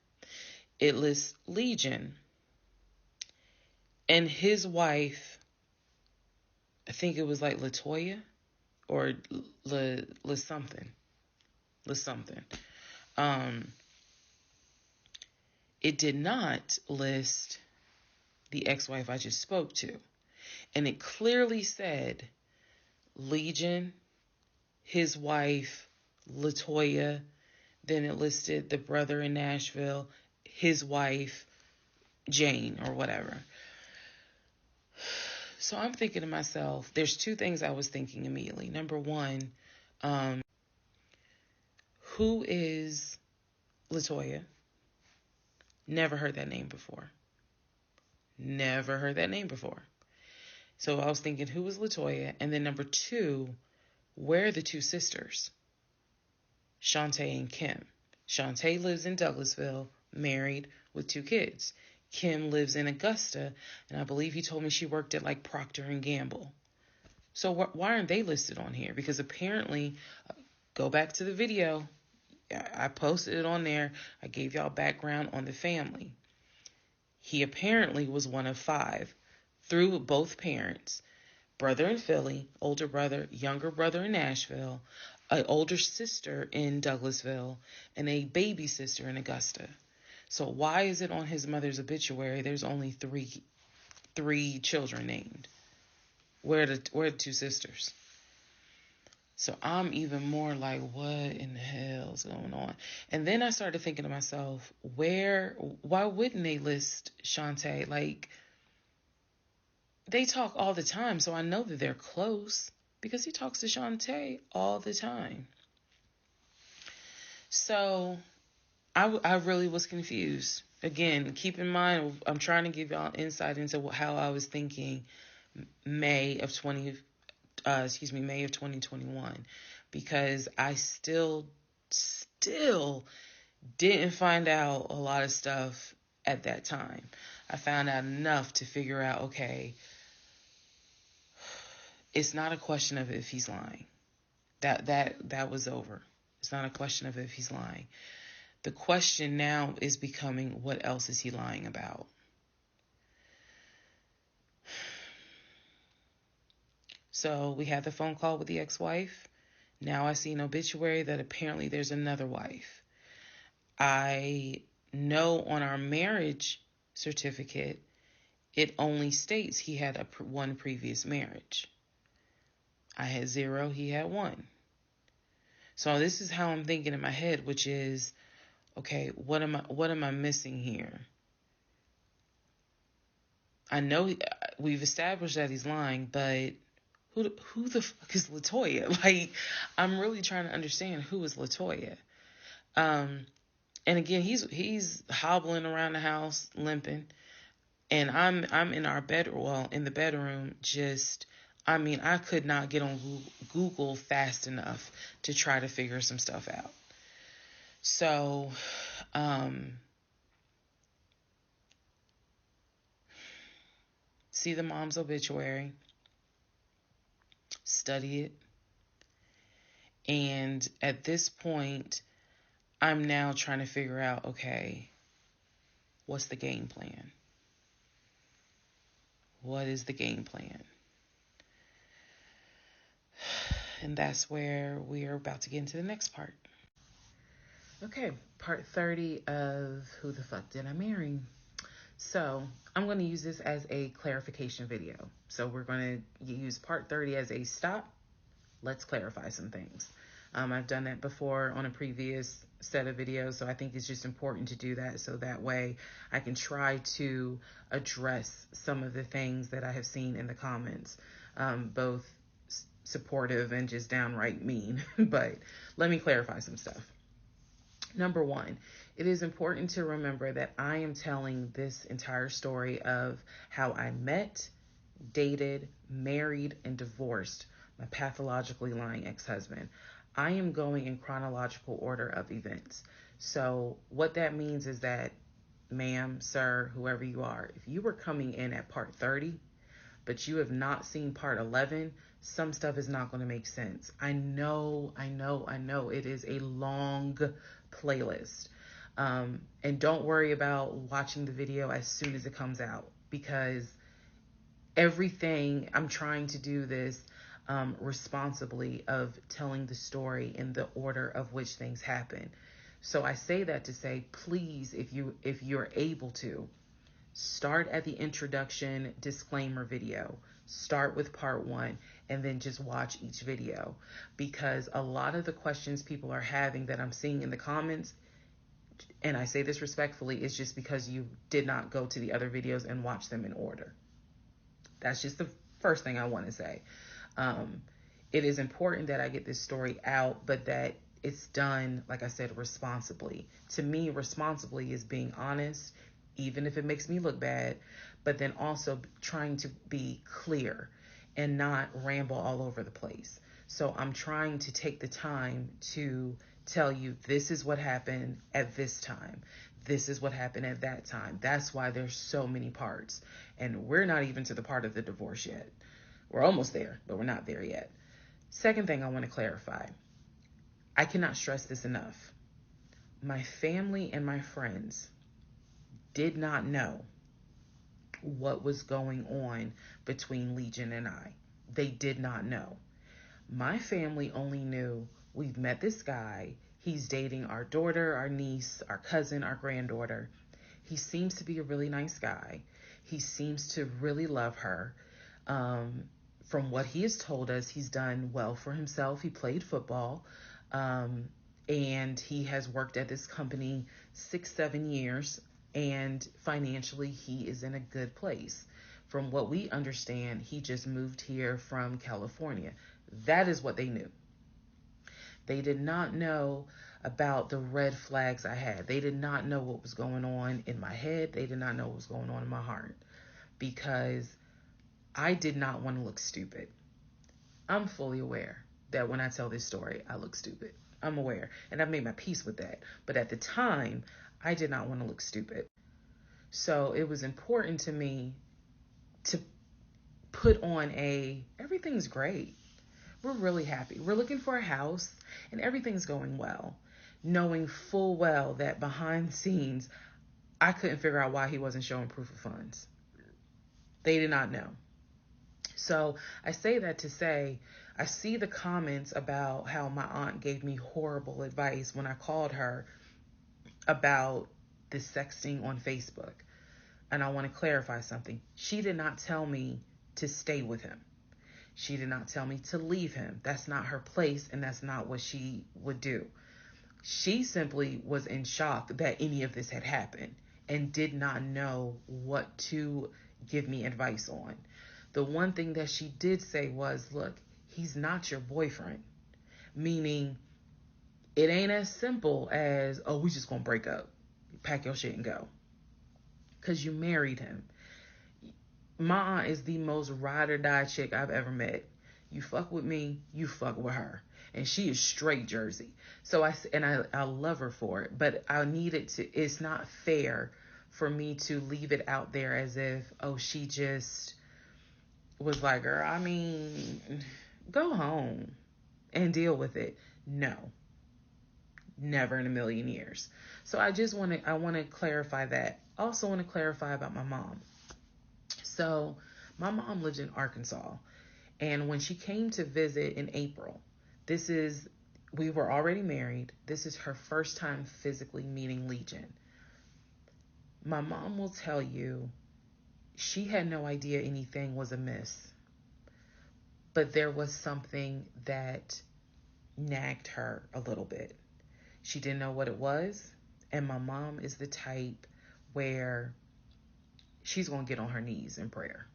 It lists Legion and his wife think it was like Latoya or Le something. Le something. It did not list the ex-wife I just spoke to. And it clearly said Legion, his wife, Latoya. Then it listed the brother in Nashville, his wife, Jane, or whatever. So I'm thinking to myself, there's two things I was thinking immediately. Number one, who is Latoya? Never heard that name before. Never heard that name before. So I was thinking, who is Latoya? And then number two, where are the two sisters? Shantae and Kim. Shantae lives in Douglasville, married with 2 kids. Kim lives in Augusta, and I believe he told me she worked at like Procter and Gamble. So why aren't they listed on here? Because apparently, go back to the video. I posted it on there. I gave y'all background on the family. He apparently was one of 5 through both parents. Brother in Philly, older brother, younger brother in Nashville, an older sister in Douglasville, and a baby sister in Augusta. So why is it on his mother's obituary there's only three children named? Where are the 2 sisters? So I'm even more like, what in the hell's going on? And then I started thinking to myself, why wouldn't they list Shantae? Like, they talk all the time, so I know that they're close because he talks to Shantae all the time. So I really was confused. Again, keep in mind, I'm trying to give y'all insight into how I was thinking May of 2021, because I still didn't find out a lot of stuff at that time. I found out enough to figure out, okay, it's not a question of if he's lying. That was over. It's not a question of if he's lying. The question now is becoming, what else is he lying about? So we had the phone call with the ex-wife. Now I see an obituary that apparently there's another wife. I know on our marriage certificate, it only states he had one previous marriage. I had 0, he had 1. So this is how I'm thinking in my head, which is, okay, what am I missing here? I know we've established that he's lying, but who the fuck is Latoya? Like, I'm really trying to understand who is Latoya. And again, he's hobbling around the house, limping, and I'm in our in the bedroom, I could not get on Google fast enough to try to figure some stuff out. So, see the mom's obituary, study it, and at this point, I'm now trying to figure out, okay, what's the game plan? What is the game plan? And that's where we are about to get into the next part. Okay, part 30 of Who the Fuck Did I Marry? So I'm going to use this as a clarification video. So we're going to use part 30 as a stop. Let's clarify some things. I've done that before on a previous set of videos, so I think it's just important to do that so that way I can try to address some of the things that I have seen in the comments, both supportive and just downright mean. But let me clarify some stuff. Number 1, it is important to remember that I am telling this entire story of how I met, dated, married, and divorced my pathologically lying ex-husband. I am going in chronological order of events. So what that means is that, ma'am, sir, whoever you are, if you were coming in at part 30, but you have not seen part 11, some stuff is not going to make sense. I know. It is a long playlist. And don't worry about watching the video as soon as it comes out, because everything, I'm trying to do this responsibly, of telling the story in the order of which things happen. So I say that to say, please, if you're able to, start at the introduction disclaimer video. Start with part 1 and then just watch each video, because a lot of the questions people are having that I'm seeing in the comments, and I say this respectfully, is just because you did not go to the other videos and watch them in order. That's just the first thing I want to say. It is important that I get this story out, but that it's done, like I said, responsibly. To me, responsibly is being honest, even if it makes me look bad, but then also trying to be clear and not ramble all over the place. So I'm trying to take the time to tell you, this is what happened at this time. This is what happened at that time. That's why there's so many parts. And we're not even to the part of the divorce yet. We're almost there, but we're not there yet. Second thing I want to clarify. I cannot stress this enough. My family and my friends did not know what was going on between Legion and I. They did not know. My family only knew, we've met this guy. He's dating our daughter, our niece, our cousin, our granddaughter. He seems to be a really nice guy. He seems to really love her. From what he has told us, he's done well for himself. He played football. And he has worked at this company 6-7 years. And financially, he is in a good place. From what we understand, he just moved here from California. That is what they knew. They did not know about the red flags I had. They did not know what was going on in my head. They did not know what was going on in my heart, because I did not want to look stupid. I'm fully aware that when I tell this story, I look stupid. I'm aware, and I've made my peace with that. But at the time, I did not want to look stupid. So it was important to me to put on everything's great. We're really happy. We're looking for a house and everything's going well, knowing full well that behind the scenes, I couldn't figure out why he wasn't showing proof of funds. They did not know. So I say that to say, I see the comments about how my aunt gave me horrible advice when I called her about the sexting on Facebook. And I want to clarify something. She did not tell me to stay with him. She did not tell me to leave him. That's not her place, and that's not what she would do. She simply was in shock that any of this had happened and did not know what to give me advice on. The one thing that she did say was, look, he's not your boyfriend. Meaning, it ain't as simple as, oh, we just gonna break up. Pack your shit and go. Because you married him. My aunt is the most ride or die chick I've ever met. You fuck with me, you fuck with her. And she is straight Jersey. So I love her for it. But I needed to, it's not fair for me to leave it out there as if, oh, she just was like, girl, I mean, go home and deal with it. No. Never in a million years. So I want to clarify that. Also want to clarify about my mom. So my mom lives in Arkansas, and when she came to visit in April, we were already married. This is her first time physically meeting Legion. My mom will tell you she had no idea anything was amiss, but there was something that nagged her a little bit. She didn't know what it was, and my mom is the type where she's going to get on her knees in prayer.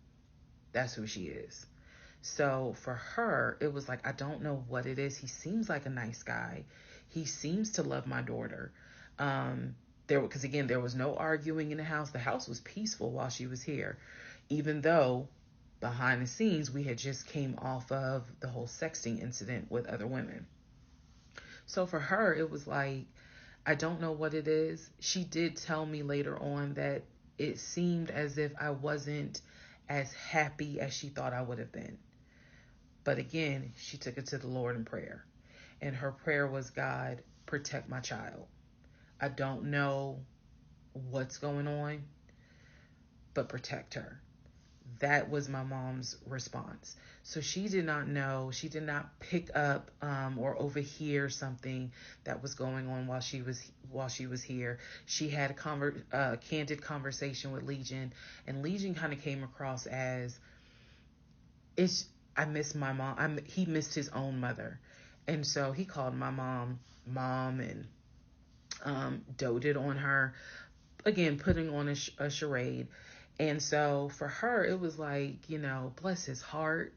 That's who she is. So for her, it was like, I don't know what it is. He seems like a nice guy. He seems to love my daughter. Because again, there was no arguing in the house. The house was peaceful while she was here, even though behind the scenes, we had just came off of the whole sexting incident with other women. So for her, it was like, I don't know what it is. She did tell me later on that it seemed as if I wasn't as happy as she thought I would have been. But again, she took it to the Lord in prayer. And her prayer was, God, protect my child. I don't know what's going on, but protect her. That was my mom's response. So she did not know, she did not pick up or overhear something that was going on while she was here. She had a candid conversation with Legion, and Legion kind of came across as, I miss my mom. He missed his own mother, and so he called my mom and doted on her, again putting on a charade. And so for her, it was like, bless his heart.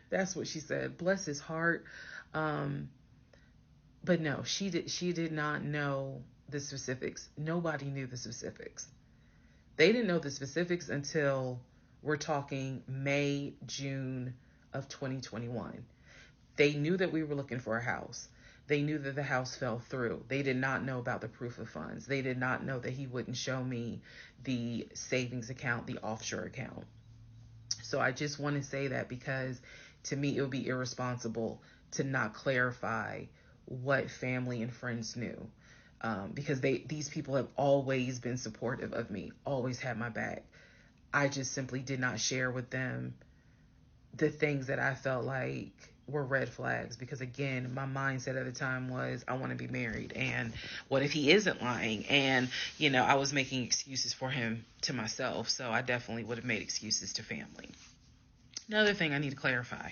That's what she said. Bless his heart. But no, she did not know the specifics. Nobody knew the specifics. They didn't know the specifics until we're talking May, June of 2021. They knew that we were looking for a house. They knew that the house fell through. They did not know about the proof of funds. They did not know that he wouldn't show me the savings account, the offshore account. So I just want to say that, because to me, it would be irresponsible to not clarify what family and friends knew. Because these people have always been supportive of me, always had my back. I just simply did not share with them the things that I felt like were red flags, because again, my mindset at the time was, I want to be married, and what if he isn't lying? And I was making excuses for him to myself, so I definitely would have made excuses to family. Another thing I need to clarify,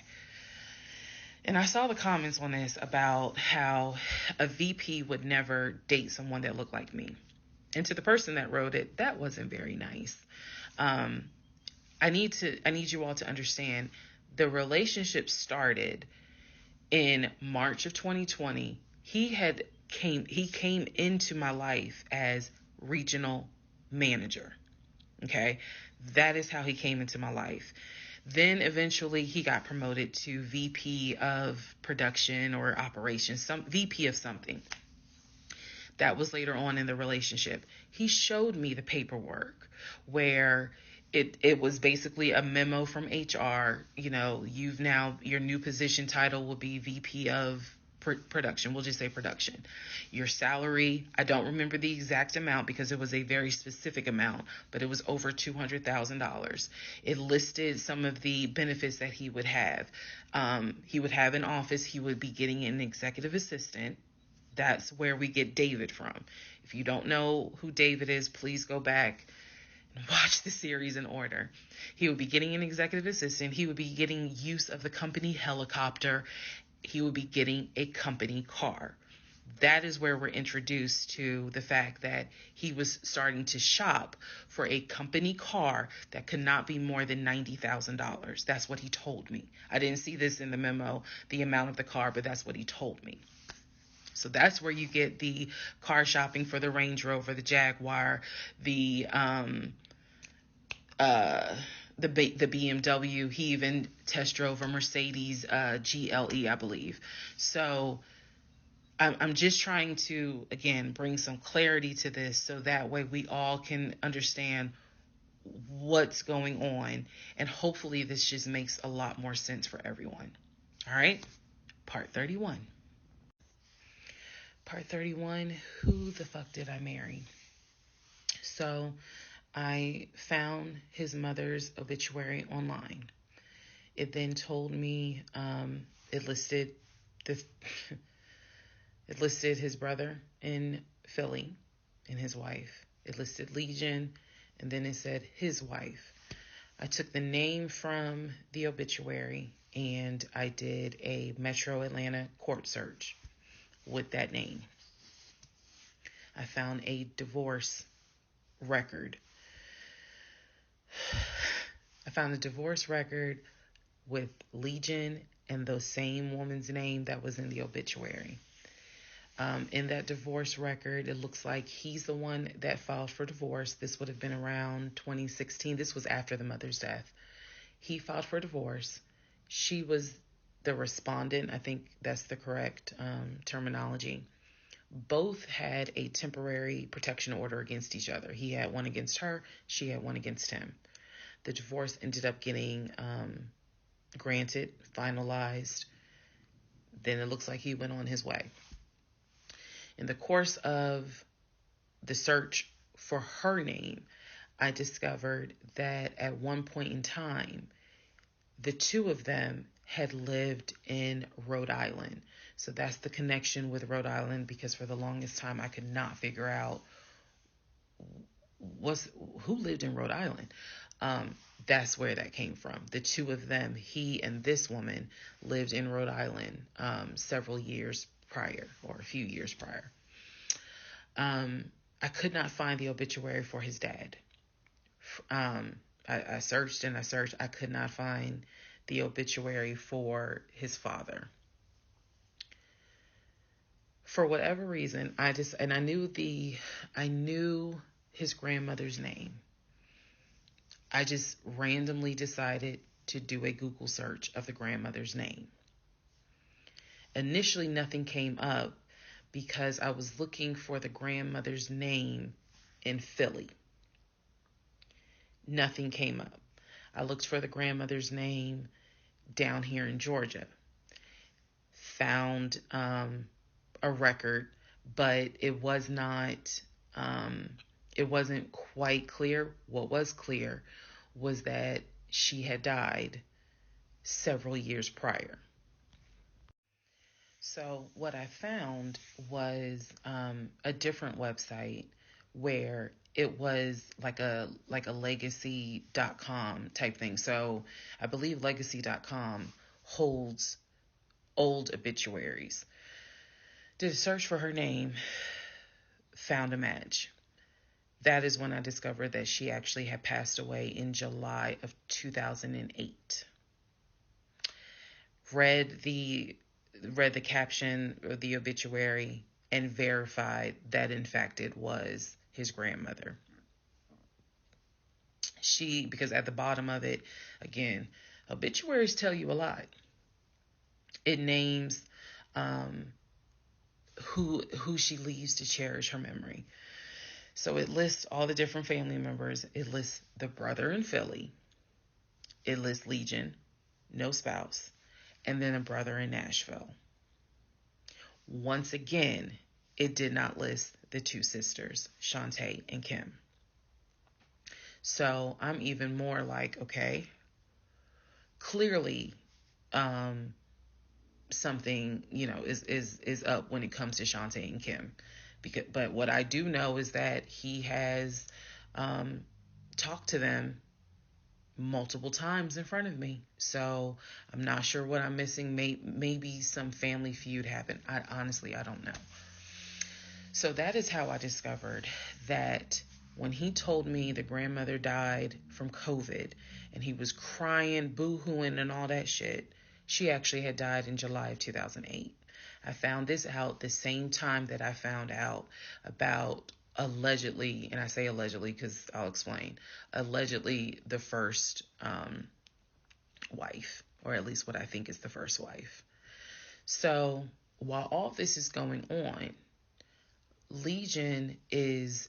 and I saw the comments on this about how a VP would never date someone that looked like me, and to the person that wrote it, that wasn't very nice. I need you all to understand, the relationship started in March of 2020. He came into my life as regional manager. Okay. That is how he came into my life. Then eventually he got promoted to VP of production or operations, some VP of something. That was later on in the relationship. He showed me the paperwork where it was basically a memo from HR. Your new position title will be VP of production. We'll just say production. Your salary, I don't remember the exact amount because it was a very specific amount, but it was over $200,000. It listed some of the benefits that he would have. He would have an office. He would be getting an executive assistant. That's where we get David from. If you don't know who David is, please go back and watch the series in order. He would be getting an executive assistant. He would be getting use of the company helicopter. He would be getting a company car. That is where we're introduced to the fact that he was starting to shop for a company car that could not be more than $90,000. That's what he told me. I didn't see this in the memo, the amount of the car, but that's what he told me. So that's where you get the car shopping for the Range Rover, the Jaguar, the BMW. He even test drove a Mercedes GLE, I believe. So I'm just trying to, again, bring some clarity to this so that way we all can understand what's going on. And hopefully this just makes a lot more sense for everyone. All right. Part 31. Part 31, who the fuck did I marry? So I found his mother's obituary online. It then told me, it listed his brother in Philly and his wife. It listed Legion, and then it said his wife. I took the name from the obituary and I did a Metro Atlanta court search with that name. I found a divorce record. I found a divorce record with Legion and the same woman's name that was in the obituary. In that divorce record, it looks like he's the one that filed for divorce. This would have been around 2016. This was after the mother's death. He filed for divorce. She was the respondent. I think that's the correct terminology. Both had a temporary protection order against each other. He had one against her. She had one against him. The divorce ended up getting granted, finalized. Then it looks like he went on his way. In the course of the search for her name, I discovered that at one point in time, the two of them had lived in Rhode Island. So that's the connection with Rhode Island, because for the longest time I could not figure out who lived in Rhode Island. That's where that came from. The two of them, he and this woman, lived in Rhode Island several years prior, or a few years prior. I could not find the obituary for his dad. I searched and I searched. I could not find the obituary for his father. For whatever reason, I knew his grandmother's name. I just randomly decided to do a Google search of the grandmother's name. Initially, nothing came up because I was looking for the grandmother's name in Philly. Nothing came up. I looked for the grandmother's name down here in Georgia. Found a record, but it wasn't quite clear. What was clear was that she had died several years prior. So what I found was a different website where it was like a legacy.com type thing. So I believe legacy.com holds old obituaries. Did a search for her name, found a match. That is when I discovered that she actually had passed away in July of 2008. Read the caption of the obituary and verified that in fact it was his grandmother. Because at the bottom of it, again, obituaries tell you a lot. It names who she leaves to cherish her memory. So it lists all the different family members. It lists the brother in Philly. It lists Legion, no spouse, and then a brother in Nashville. Once again, it did not list the two sisters, Shantae and Kim. So I'm even more like, okay, clearly something, is up when it comes to Shantae and Kim. But what I do know is that he has talked to them multiple times in front of me. So I'm not sure what I'm missing. Maybe some family feud happened. I don't know. So that is how I discovered that when he told me the grandmother died from COVID and he was crying, boo-hooing and all that shit, she actually had died in July of 2008. I found this out the same time that I found out about allegedly, and I say allegedly because I'll explain, allegedly the first wife, or at least what I think is the first wife. So while all this is going on, Legion is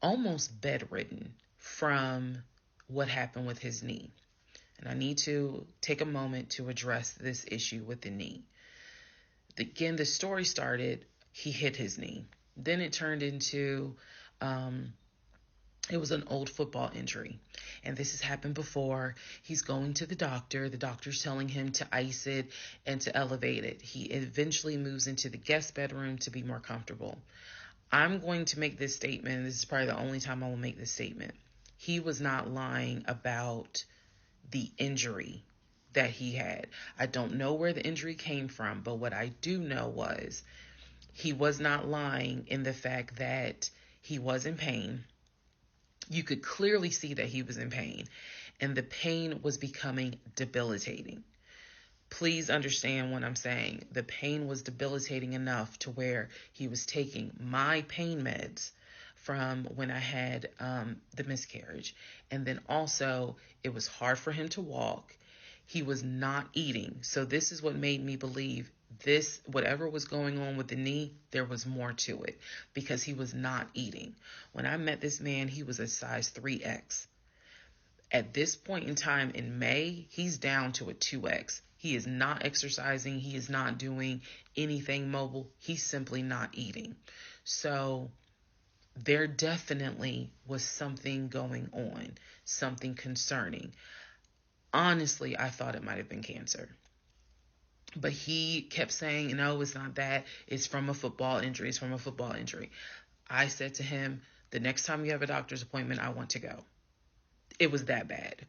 almost bedridden from what happened with his knee. And I need to take a moment to address this issue with the knee. Again, the story started, he hit his knee. Then it turned into, it was an old football injury. And this has happened before. He's going to the doctor. The doctor's telling him to ice it and to elevate it. He eventually moves into the guest bedroom to be more comfortable. I'm going to make this statement. This is probably the only time I will make this statement. He was not lying about the injury that he had. I don't know where the injury came from, but what I do know was he was not lying in the fact that he was in pain. You could clearly see that he was in pain, and the pain was becoming debilitating. Please understand what I'm saying. The pain was debilitating enough to where he was taking my pain meds from when I had the miscarriage. And then also it was hard for him to walk. He was not eating. So this is what made me believe this, whatever was going on with the knee, there was more to it because he was not eating. When I met this man, he was a size 3X. At this point in time in May, he's down to a 2X. He is not exercising. He is not doing anything mobile. He's simply not eating. So there definitely was something going on, something concerning. Honestly, I thought it might have been cancer. But he kept saying, no, it's not that. It's from a football injury. It's from a football injury. I said to him, the next time you have a doctor's appointment, I want to go. It was that bad.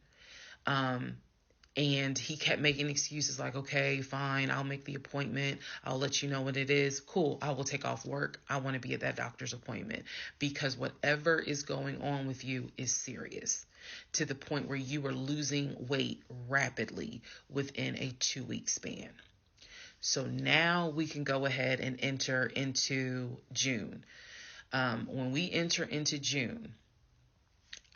And he kept making excuses like, okay, fine, I'll make the appointment. I'll let you know what it is. Cool, I will take off work. I want to be at that doctor's appointment because whatever is going on with you is serious to the point where you are losing weight rapidly within a 2-week span. So now we can go ahead and enter into June. When we enter into June,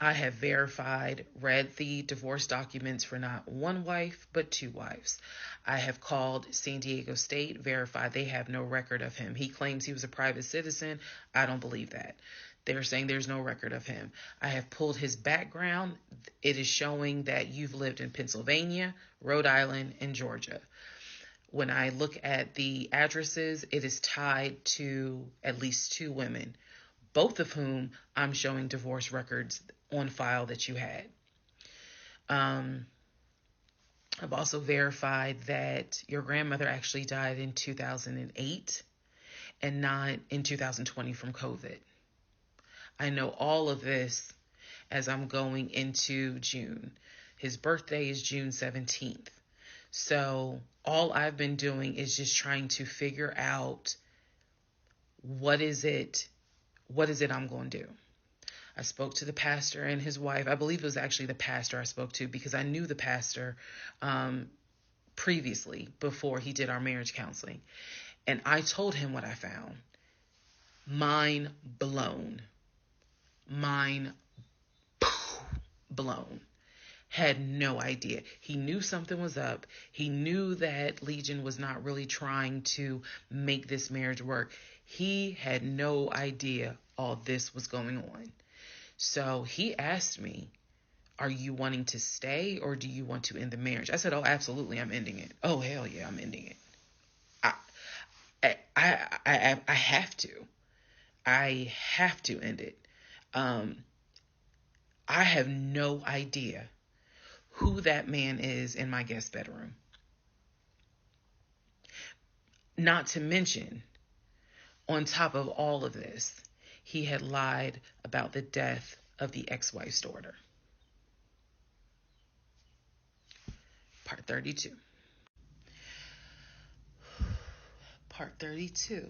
I have verified, read the divorce documents for not one wife, but 2 wives. I have called San Diego State, verified they have no record of him. He claims he was a private citizen. I don't believe that. They're saying there's no record of him. I have pulled his background. It is showing that you've lived in Pennsylvania, Rhode Island, and Georgia. When I look at the addresses, it is tied to at least 2 women, both of whom I'm showing divorce records on file that you had. I've also verified that your grandmother actually died in 2008 and not in 2020 from COVID. I know all of this as I'm going into June. His birthday is June 17th. So all I've been doing is just trying to figure out what is it I'm going to do. I spoke to the pastor and his wife. I believe it was actually the pastor I spoke to because I knew the pastor previously before he did our marriage counseling. And I told him what I found. Mind blown. Mind blown. Had no idea. He knew something was up. He knew that Legion was not really trying to make this marriage work. He had no idea all this was going on. So he asked me, are you wanting to stay or do you want to end the marriage? I said, oh, absolutely, I'm ending it. Oh, hell yeah, I'm ending it. I have to. I have to end it. I have no idea who that man is in my guest bedroom. Not to mention, on top of all of this, he had lied about the death of the ex-wife's daughter. Part 32. Part 32.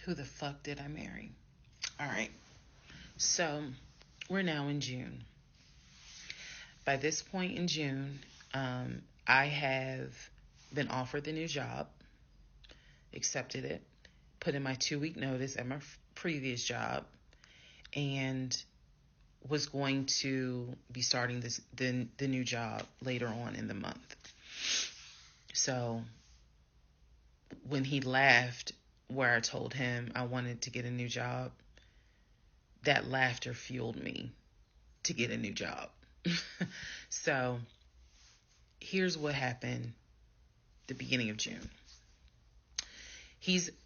Who the fuck did I marry? All right. So we're now in June. By this point in June, I have been offered the new job, accepted it, put in my 2-week notice at my previous job, and was going to be starting the new job later on in the month. So when he laughed where I told him I wanted to get a new job, that laughter fueled me to get a new job. So here's what happened the beginning of June.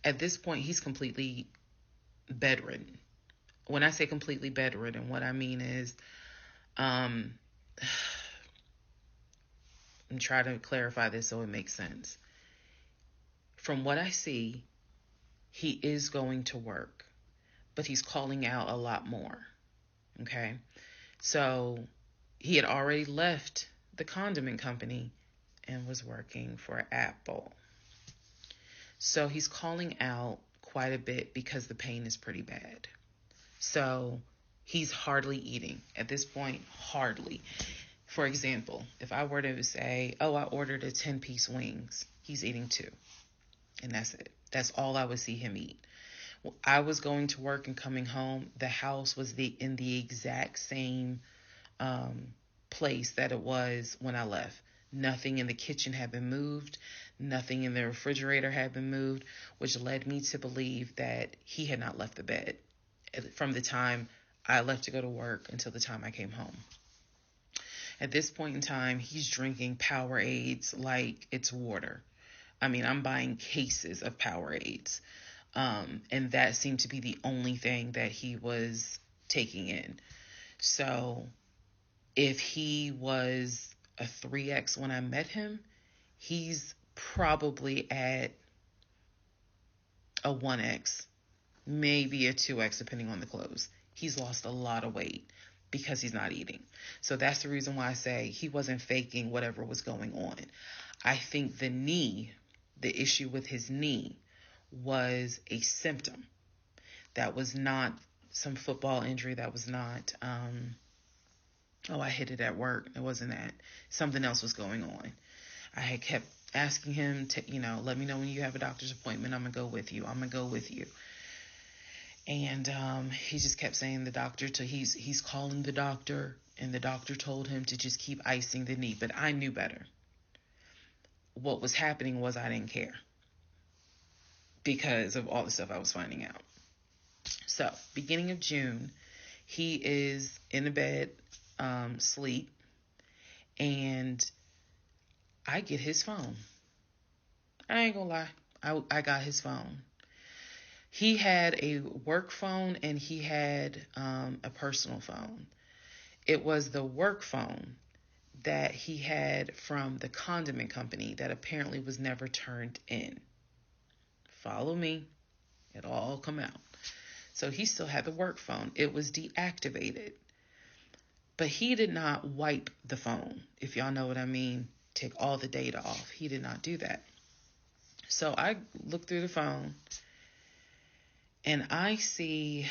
At this point, he's completely bedridden. When I say completely bedridden, what I mean is, I'm trying to clarify this so it makes sense. From what I see, he is going to work, but he's calling out a lot more. Okay? So he had already left the condiment company and was working for Apple. So he's calling out quite a bit because the pain is pretty bad. So he's hardly eating at this point, hardly. For example, if I were to say, oh, I ordered a 10-piece wings, he's eating 2. And that's it. That's all I would see him eat. I was going to work and coming home. The house was in the exact same place that it was when I left. Nothing in the kitchen had been moved. Nothing in the refrigerator had been moved, which led me to believe that he had not left the bed from the time I left to go to work until the time I came home. At this point in time, he's drinking Powerades like it's water. I mean, I'm buying cases of Powerades. And that seemed to be the only thing that he was taking in. So if he was a 3X when I met him, he's probably at a 1X, maybe a 2X, depending on the clothes. He's lost a lot of weight because he's not eating. So that's the reason why I say he wasn't faking whatever was going on. I think the issue with his knee was a symptom. That was not some football injury. That was not, I hit it at work. It wasn't that. Something else was going on. I had kept asking him to, let me know when you have a doctor's appointment. I'm going to go with you. I'm going to go with you. And he just kept saying the doctor, he's calling the doctor, and the doctor told him to just keep icing the knee. But I knew better. What was happening was I didn't care because of all the stuff I was finding out. So, beginning of June, he is in the bed, sleep, and I get his phone. I ain't gonna lie. I got his phone. He had a work phone and he had a personal phone. It was the work phone that he had from the condiment company that apparently was never turned in. Follow me. It'll all come out. So he still had the work phone. It was deactivated. But he did not wipe the phone, if y'all know what I mean. Take all the data off. He did not do that. So I look through the phone and I see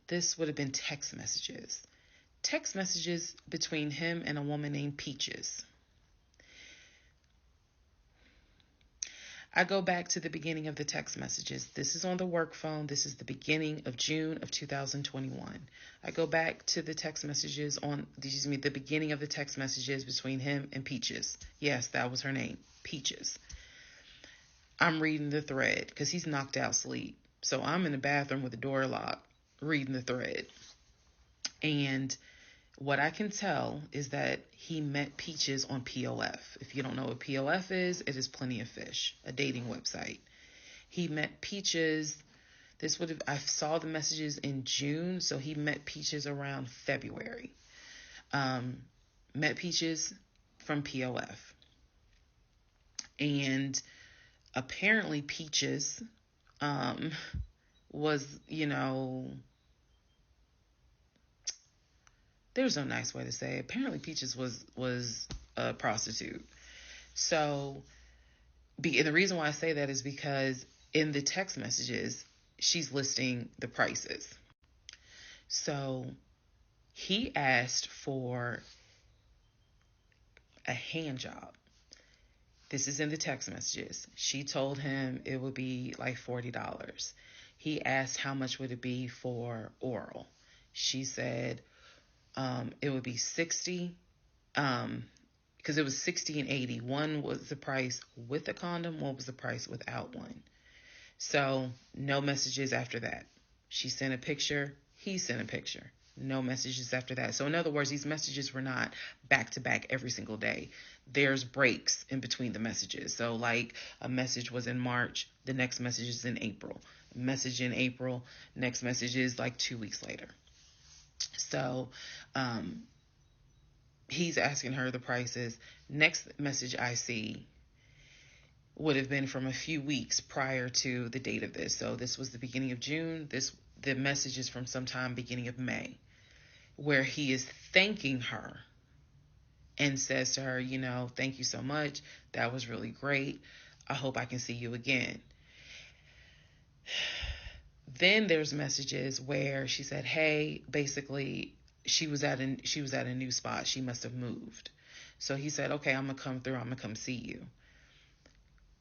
this would have been text messages. Text messages between him and a woman named Peaches. I go back to the beginning of the text messages. This is on the work phone. This is the beginning of June of 2021. I go back to the text messages the beginning of the text messages between him and Peaches. Yes, that was her name, Peaches. I'm reading the thread because he's knocked out sleep. So I'm in the bathroom with the door locked, reading the thread. And what I can tell is that he met Peaches on POF. If you don't know what POF is, it is Plenty of Fish, a dating website. He met Peaches. I saw the messages in June, so he met Peaches around February. Met Peaches from POF. And apparently Peaches was, there's no nice way to say it. Apparently Peaches was a prostitute. So, and the reason why I say that is because in the text messages, she's listing the prices. So he asked for a hand job. This is in the text messages. She told him it would be like $40. He asked how much would it be for oral. She said it would be $60, because it was $60 and $80. One was the price with a condom, one was the price without one. So no messages after that. She sent a picture, he sent a picture. No messages after that. So in other words, these messages were not back to back every single day. There's breaks in between the messages. So like a message was in March, the next message is in April. A message in April, next message is like 2 weeks later. So he's asking her the prices. Next message I see would have been from a few weeks prior to the date of this. So this was the beginning of June. The message is from sometime beginning of May, where he is thanking her and says to her, thank you so much. That was really great. I hope I can see you again. Then there's messages where she said, hey, basically she was at a new spot. She must have moved. So he said, okay, I'm going to come through. I'm going to come see you.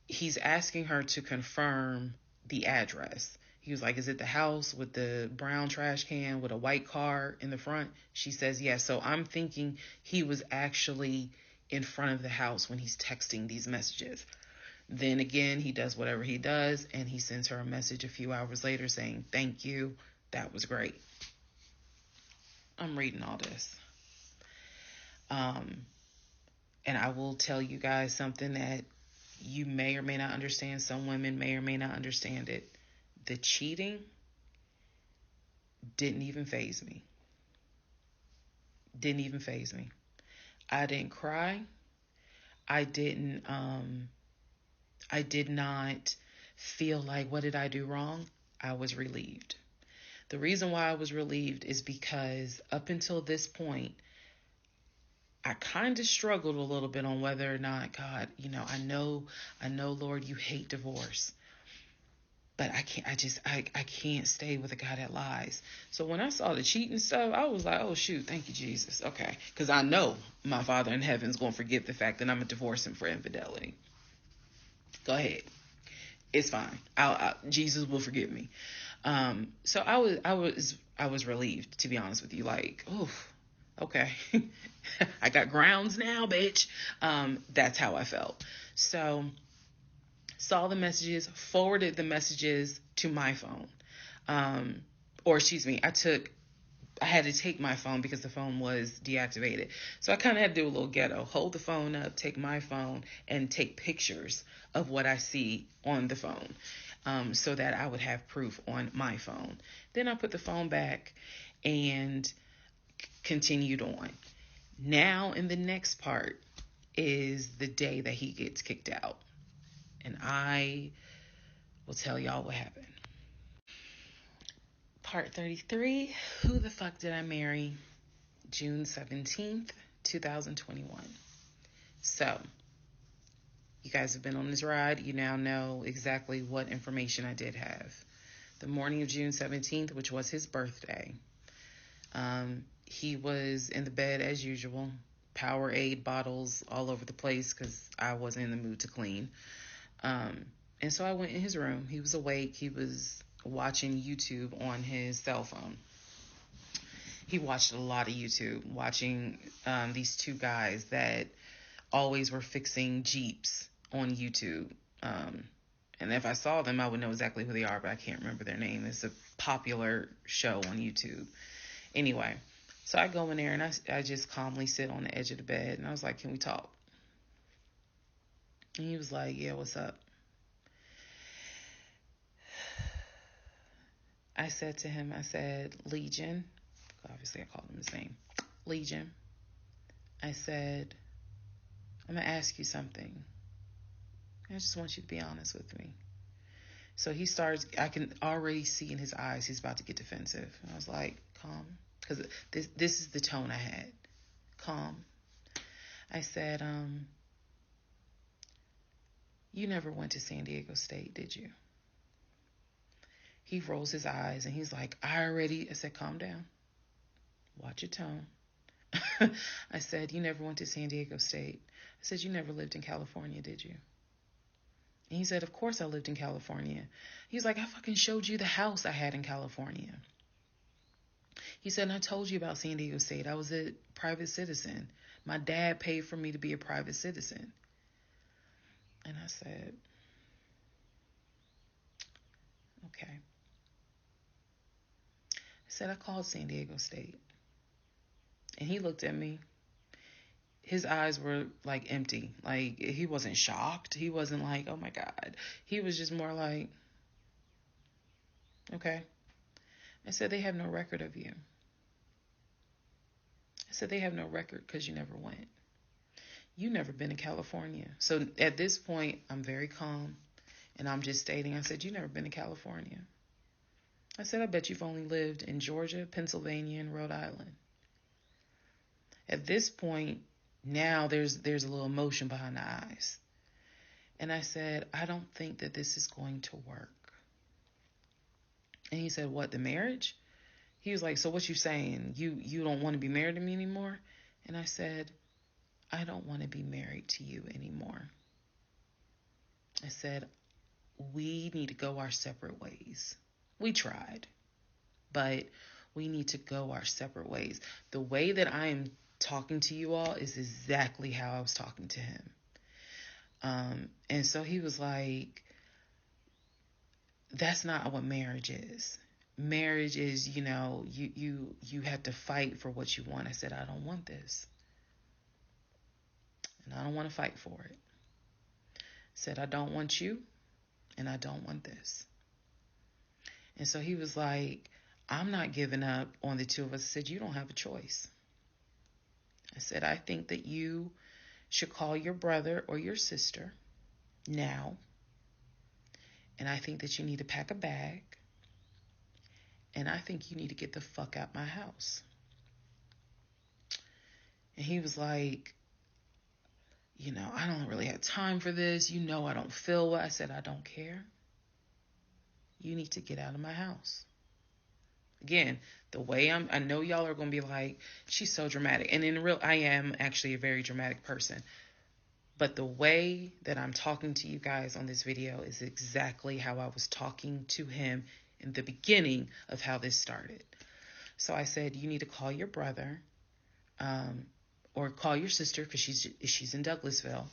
He's asking her to confirm the address. He was like, is it the house with the brown trash can with a white car in the front? She says, yes. So I'm thinking he was actually in front of the house when he's texting these messages. Then again, he does whatever he does, and he sends her a message a few hours later saying, thank you. That was great. I'm reading all this. And I will tell you guys something that you may or may not understand. Some women may or may not understand it. the cheating didn't even faze me. Didn't even faze me. I didn't cry. I did not feel like, what did I do wrong? I was relieved. The reason why I was relieved is because up until this point, I kind of struggled a little bit on whether or not, God, I know, Lord, you hate divorce. But I can't stay with a guy that lies. So when I saw the cheating stuff, I was like, oh, shoot, thank you, Jesus. Okay. Because I know my Father in heaven is going to forgive the fact that I'm going to divorce him for infidelity. Go ahead. It's fine. Jesus will forgive me. So I was relieved, to be honest with you. Like, oh, okay. I got grounds now, bitch. That's how I felt. So saw the messages, forwarded the messages to my phone. Or excuse me, I had to take my phone because the phone was deactivated. So I kind of had to do a little ghetto. Hold the phone up, take my phone, and take pictures of what I see on the phone, so that I would have proof on my phone. Then I put the phone back and continued on. Now in the next part is the day that he gets kicked out. And I will tell y'all what happened. Part 33, who the fuck did I marry? June 17th, 2021. So, you guys have been on this ride. You now know exactly what information I did have. The morning of June 17th, which was his birthday, he was in the bed as usual. Powerade bottles all over the place because I wasn't in the mood to clean. And so I went in his room. He was awake. He was watching YouTube on his cell phone. He watched a lot of YouTube, watching these two guys that always were fixing Jeeps on YouTube. And if I saw them, I would know exactly who they are, but I can't remember their name. It's a popular show on YouTube. Anyway, so I go in there and I just calmly sit on the edge of the bed. And I was like, can we talk? And he was like, yeah, what's up? I said to him, Legion. Obviously, I called him his name. Legion. I said, I'm going to ask you something. I just want you to be honest with me. So he starts, I can already see in his eyes, he's about to get defensive. I was like, calm. Because this is the tone I had. Calm. I said, you never went to San Diego State, did you? He rolls his eyes and he's like, I said, calm down. Watch your tone. I said, you never went to San Diego State. I said, you never lived in California, did you? And he said, of course I lived in California. He's like, I fucking showed you the house I had in California. He said, and I told you about San Diego State. I was a private citizen. My dad paid for me to be a private citizen. And I said, okay. I said, I called San Diego State. And he looked at me. His eyes were like empty. Like he wasn't shocked. He wasn't like, oh my God. He was just more like, okay. I said, they have no record of you. I said, they have no record because you never went. You never been to California. So at this point, I'm very calm. And I'm just stating, I said, you never been to California. I said, I bet you've only lived in Georgia, Pennsylvania, and Rhode Island. At this point, now there's a little emotion behind the eyes. And I said, I don't think that this is going to work. And he said, what, the marriage? He was like, so what you saying? You don't want to be married to me anymore? And I said, I don't want to be married to you anymore. I said, we need to go our separate ways. We tried, but we need to go our separate ways. The way that I am talking to you all is exactly how I was talking to him. And so he was like, that's not what marriage is. Marriage is, you have to fight for what you want. I said, I don't want this. And I don't want to fight for it. I said, I don't want you, and I don't want this. And so he was like, I'm not giving up on the two of us. I said, you don't have a choice. I said, I think that you should call your brother or your sister now. And I think that you need to pack a bag. And I think you need to get the fuck out my house. And he was like, I don't really have time for this. I don't feel well. I said, I don't care. You need to get out of my house. Again, the way I know y'all are going to be like, she's so dramatic. And I am actually a very dramatic person. But the way that I'm talking to you guys on this video is exactly how I was talking to him in the beginning of how this started. So I said, you need to call your brother, or call your sister, because she's in Douglasville,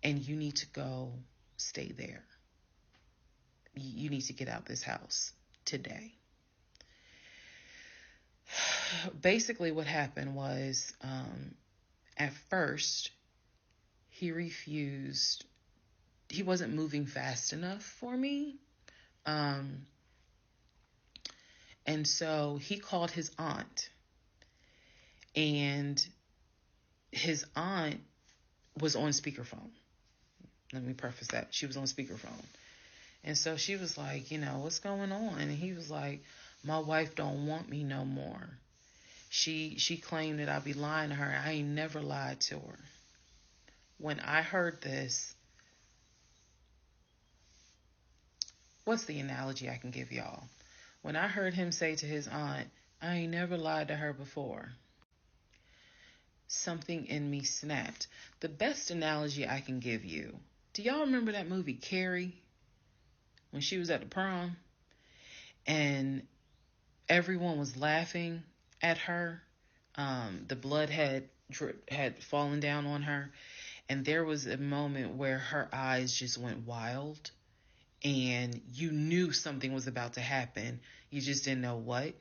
and you need to go stay there. You need to get out this house today. Basically what happened was, at first, he refused. He wasn't moving fast enough for me. And so he called his aunt. And his aunt was on speakerphone. Let me preface that. She was on speakerphone. And so she was like, what's going on? And he was like, my wife don't want me no more. She claimed that I be lying to her. I ain't never lied to her. When I heard this, what's the analogy I can give y'all? When I heard him say to his aunt, I ain't never lied to her before, something in me snapped. The best analogy I can give you, do y'all remember that movie Carrie? When she was at the prom and everyone was laughing at her. The blood had fallen down on her. And there was a moment where her eyes just went wild. And you knew something was about to happen. You just didn't know what.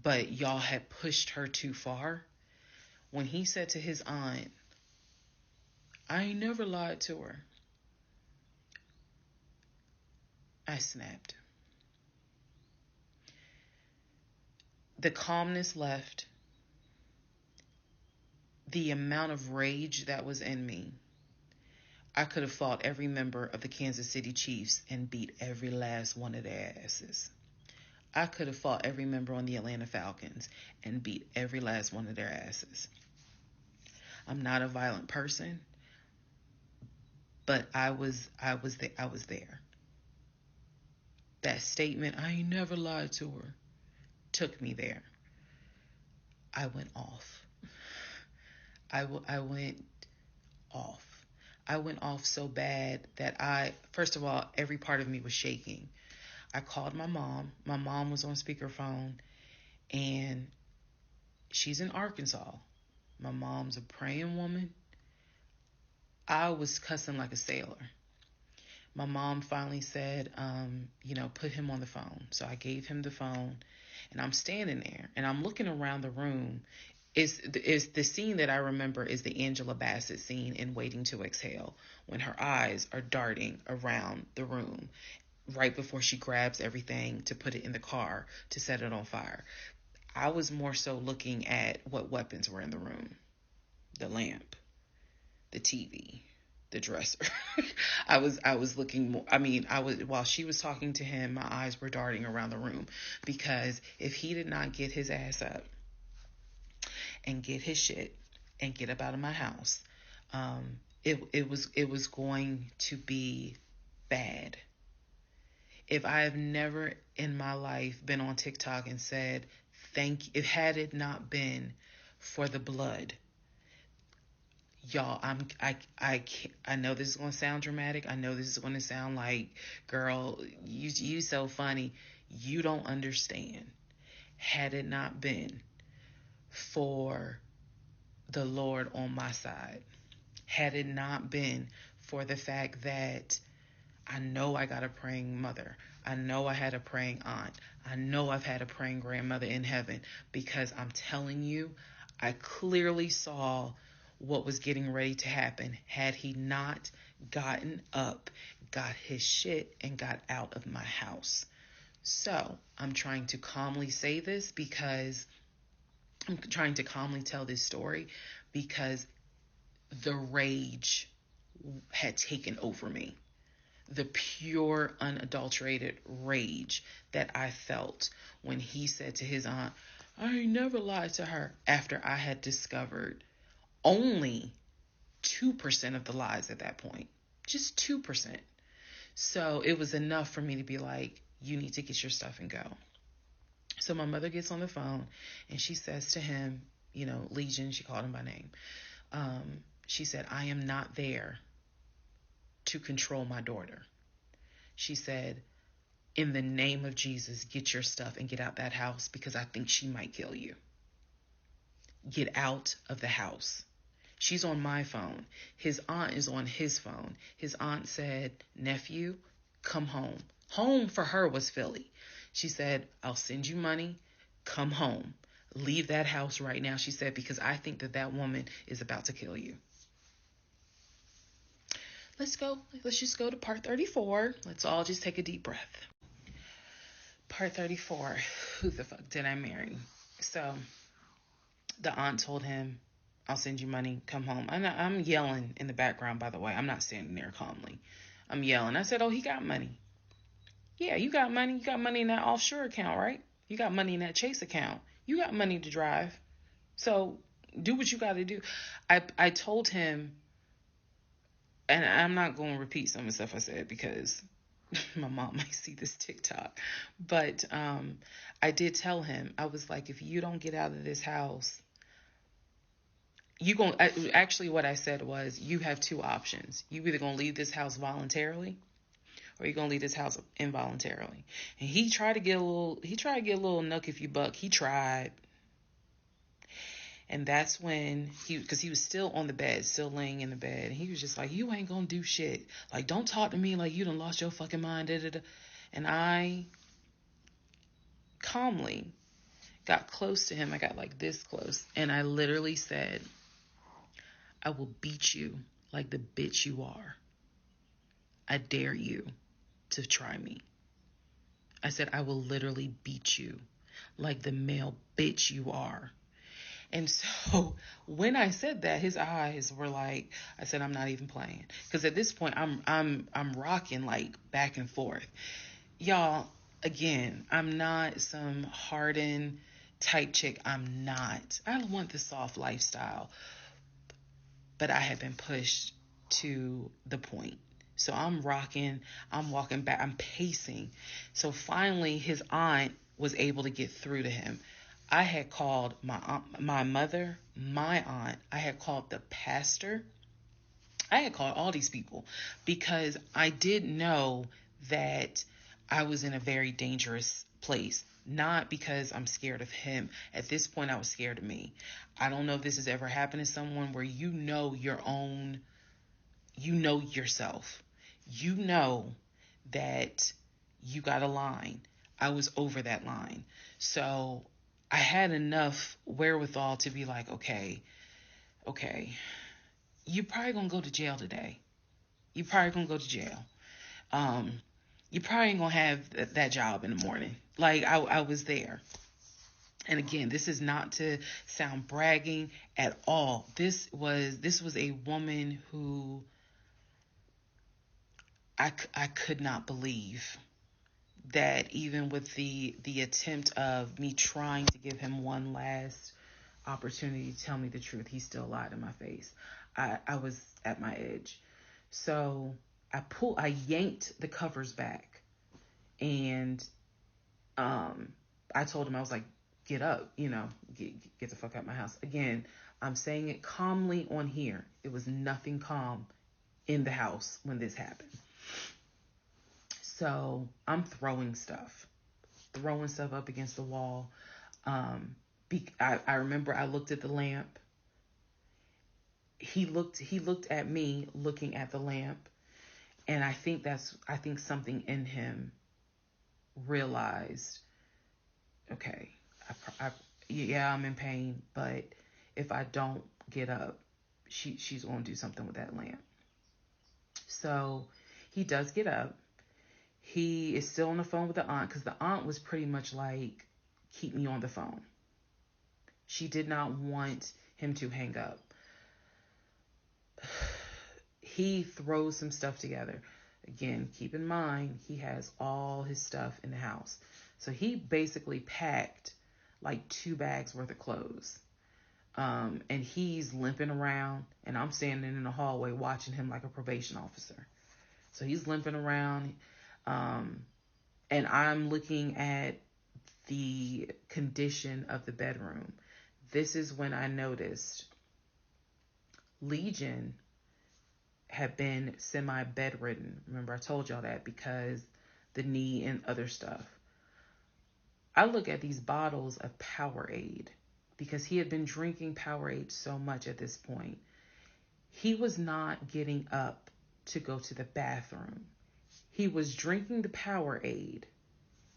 But y'all had pushed her too far. When he said to his aunt, I ain't never lied to her, I snapped. The calmness left. The amount of rage that was in me. I could have fought every member of the Kansas City Chiefs and beat every last one of their asses. I could have fought every member on the Atlanta Falcons and beat every last one of their asses. I'm not a violent person, but I was there. That statement, I ain't never lied to her, took me there. I went off. I went off. I went off so bad that first of all, every part of me was shaking. I called my mom. My mom was on speakerphone, and she's in Arkansas. My mom's a praying woman. I was cussing like a sailor. My mom finally said, put him on the phone. So I gave him the phone, and I'm standing there, and I'm looking around the room. Is the scene that I remember is the Angela Bassett scene in Waiting to Exhale, when her eyes are darting around the room right before she grabs everything to put it in the car to set it on fire. I was more so looking at what weapons were in the room. The lamp, the TV, the dresser. I was looking more, while she was talking to him, my eyes were darting around the room, because if he did not get his ass up and get his shit and get up out of my house, it was going to be bad. If I have never in my life been on TikTok and said had it not been for the blood, y'all, I know this is going to sound dramatic. I know this is going to sound like, girl, you so funny. You don't understand. Had it not been for the Lord on my side, had it not been for the fact that I know I got a praying mother, I know I had a praying aunt, I know I've had a praying grandmother in heaven, because I'm telling you, I clearly saw what was getting ready to happen had he not gotten up, got his shit, and got out of my house. So I'm trying to calmly say this because I'm trying to calmly tell this story because the rage had taken over me. The pure, unadulterated rage that I felt when he said to his aunt, I ain't never lied to her, after I had discovered only 2% of the lies at that point. Just 2%. So it was enough for me to be like, you need to get your stuff and go. So my mother gets on the phone and she says to him, Legion, she called him by name. She said, I am not there to control my daughter. She said, in the name of Jesus, get your stuff and get out that house because I think she might kill you. Get out of the house. She's on my phone. His aunt is on his phone. His aunt said, nephew, come home. Home for her was Philly. She said, I'll send you money. Come home. Leave that house right now, she said, because I think that woman is about to kill you. Let's just go to part 34. Let's all just take a deep breath. Part 34. Who the fuck did I marry? So the aunt told him, I'll send you money. Come home. I'm yelling in the background, by the way. I'm not standing there calmly. I'm yelling. I said, oh, he got money. Yeah, you got money. You got money in that offshore account, right? You got money in that Chase account. You got money to drive. So do what you got to do. I told him, and I'm not going to repeat some of the stuff I said because my mom might see this TikTok. But I did tell him, I was like, if you don't get out of this house, actually what I said was, you have two options. You either going to leave this house voluntarily or you're going to leave this house involuntarily. And he tried to get a little nuck if you buck. He tried. And that's when because he was still on the bed, still laying in the bed. And he was just like, you ain't going to do shit. Like, don't talk to me like you done lost your fucking mind. Da, da, da. And I calmly got close to him. I got like this close. And I literally said, I will beat you like the bitch you are. I dare you to try me. I said, I will literally beat you like the male bitch you are. And so when I said that, his eyes were like, I said, I'm not even playing. Because at this point, I'm rocking like back and forth. Y'all, again, I'm not some hardened type chick. I'm not. I want the soft lifestyle. But I have been pushed to the point. So I'm rocking, I'm walking back, I'm pacing. So finally, his aunt was able to get through to him. I had called my aunt, my mother, my aunt. I had called the pastor. I had called all these people because I did know that I was in a very dangerous place. Not because I'm scared of him. At this point, I was scared of me. I don't know if this has ever happened to someone where you know yourself. You know that you got a line. I was over that line. So I had enough wherewithal to be like, okay, you're probably going to go to jail today. You're probably going to go to jail. You probably ain't going to have that job in the morning. Like, I was there. And again, this is not to sound bragging at all. This was a woman who I could not believe that even with the attempt of me trying to give him one last opportunity to tell me the truth, he still lied in my face. I was at my edge. So I yanked the covers back and I told him, I was like, get up, get the fuck out of my house. Again, I'm saying it calmly on here. It was nothing calm in the house when this happened. So I'm throwing stuff up against the wall. I remember I looked at the lamp. He looked at me looking at the lamp. And I think something in him realized, okay, I'm in pain, but if I don't get up, she's going to do something with that lamp. So he does get up. He is still on the phone with the aunt because the aunt was pretty much like, keep me on the phone. She did not want him to hang up. He throws some stuff together. Again, keep in mind, he has all his stuff in the house. So he basically packed like 2 bags worth of clothes. And he's limping around, and I'm standing in the hallway watching him like a probation officer. So he's limping around, and I'm looking at the condition of the bedroom. This is when I noticed Legion had been semi-bedridden. Remember, I told y'all that because the knee and other stuff. I look at these bottles of Powerade because he had been drinking Powerade so much at this point. He was not getting up to go to the bathroom. He was drinking the Powerade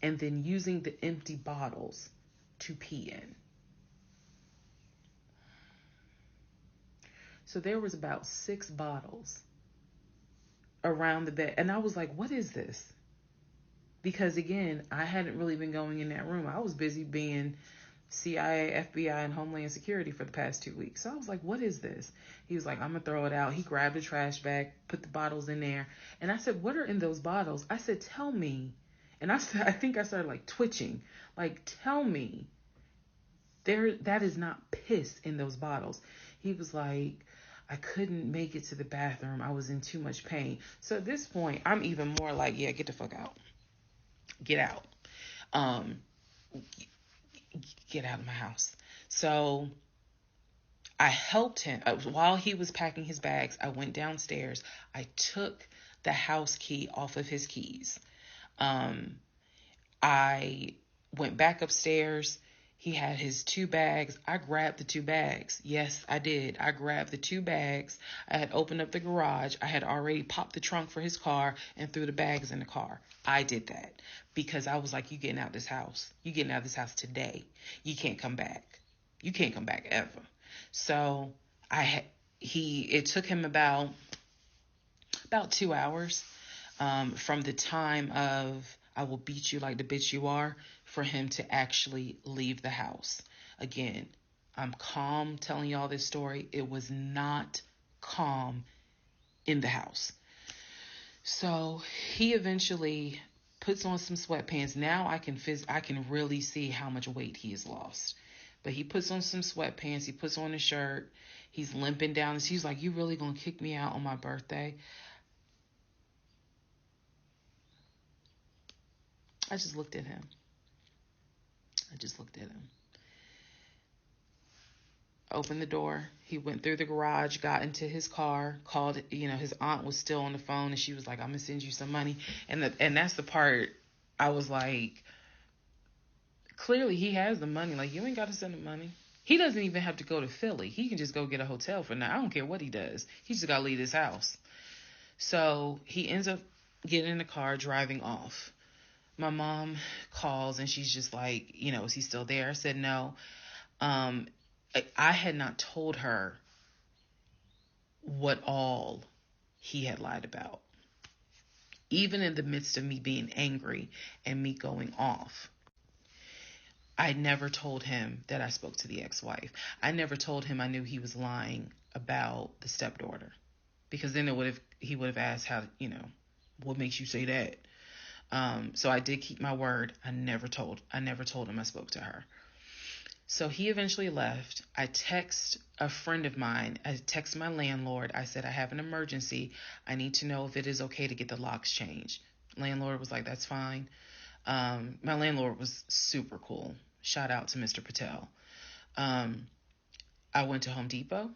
and then using the empty bottles to pee in. So there was about 6 bottles around the bed. And I was like, what is this? Because again, I hadn't really been going in that room. I was busy being CIA, FBI, and Homeland Security for the past 2 weeks. So I was like, what is this? He was like, I'm going to throw it out. He grabbed a trash bag, put the bottles in there. And I said, what are in those bottles? I said, tell me. And I think I started like twitching. Like, tell me. That is not piss in those bottles. He was like, I couldn't make it to the bathroom. I was in too much pain. So at this point, I'm even more like, yeah, get the fuck out. Get out. Get out of my house. So I helped him. While he was packing his bags, I went downstairs. I took the house key off of his keys. I went back upstairs. He had his 2 bags. I grabbed the 2 bags. Yes, I did. I grabbed the 2 bags. I had opened up the garage. I had already popped the trunk for his car and threw the bags in the car. I did that because I was like, you getting out of this house. You getting out of this house today. You can't come back. You can't come back ever. So it took him about 2 hours from the time of I will beat you like the bitch you are for him to actually leave the house. Again, I'm calm telling y'all this story. It was not calm in the house. So he eventually puts on some sweatpants. Now I can really see how much weight he has lost. But he puts on some sweatpants. He puts on a shirt. He's limping down. He's like, you really gonna kick me out on my birthday? I just looked at him. Opened the door. He went through the garage, got into his car, called, his aunt was still on the phone, and she was like, I'm going to send you some money. And that's the part I was like, clearly he has the money. Like, you ain't got to send him money. He doesn't even have to go to Philly. He can just go get a hotel for now. I don't care what he does. He just got to leave his house. So he ends up getting in the car, driving off. My mom calls and she's just like, is he still there? I said no. I had not told her what all he had lied about. Even in the midst of me being angry and me going off, I never told him that I spoke to the ex-wife. I never told him I knew he was lying about the stepdaughter, because then he would have asked how, what makes you say that? So I did keep my word. I never told him I spoke to her. So he eventually left. I text a friend of mine. I text my landlord. I said, I have an emergency. I need to know if it is okay to get the locks changed. Landlord was like, that's fine. My landlord was super cool. Shout out to Mr. Patel. I went to Home Depot,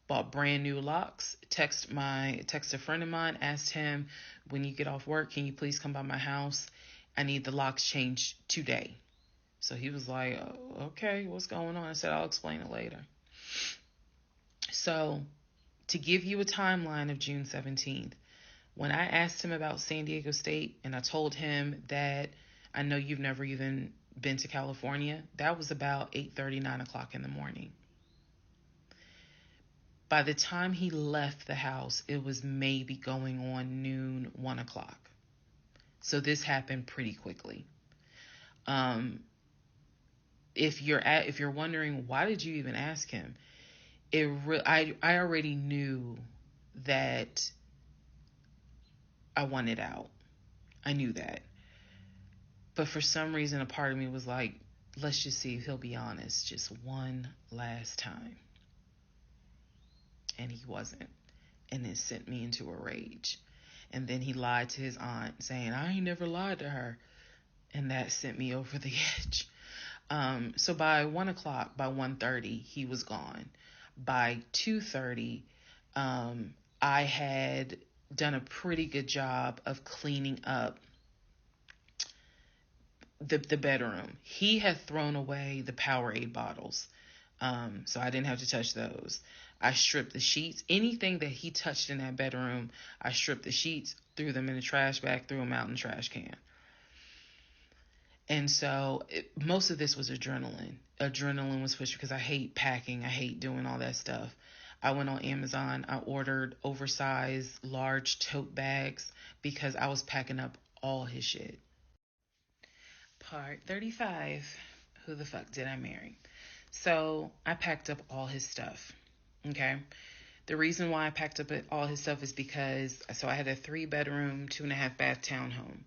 bought brand new locks, text a friend of mine, asked him, when you get off work, can you please come by my house? I need the locks changed today. So he was like, oh, okay, what's going on? I said, I'll explain it later. So to give you a timeline of June 17th, when I asked him about San Diego State and I told him that I know you've never even been to California, that was about 8:30, 9 o'clock in the morning. By the time he left the house, it was maybe going on noon, 1 o'clock. So this happened pretty quickly. If you're wondering, why did you even ask him? I already knew that I wanted out. I knew that. But for some reason, a part of me was like, let's just see if he'll be honest just one last time. And he wasn't. And it sent me into a rage. And then he lied to his aunt, saying, I ain't never lied to her. And that sent me over the edge. So by 1 o'clock, by 1:30, he was gone. By 2:30, I had done a pretty good job of cleaning up the bedroom. He had thrown away the Powerade bottles. So I didn't have to touch those. I stripped the sheets. Anything that he touched in that bedroom, I stripped the sheets, threw them in the trash bag, threw them out in the trash can. And so most of this was adrenaline. Adrenaline was pushed because I hate packing. I hate doing all that stuff. I went on Amazon. I ordered oversized, large tote bags because I was packing up all his shit. Part 35. Who the fuck did I marry? So I packed up all his stuff. Okay. The reason why I packed up all his stuff is because, so I had a 3-bedroom, 2.5-bath townhome.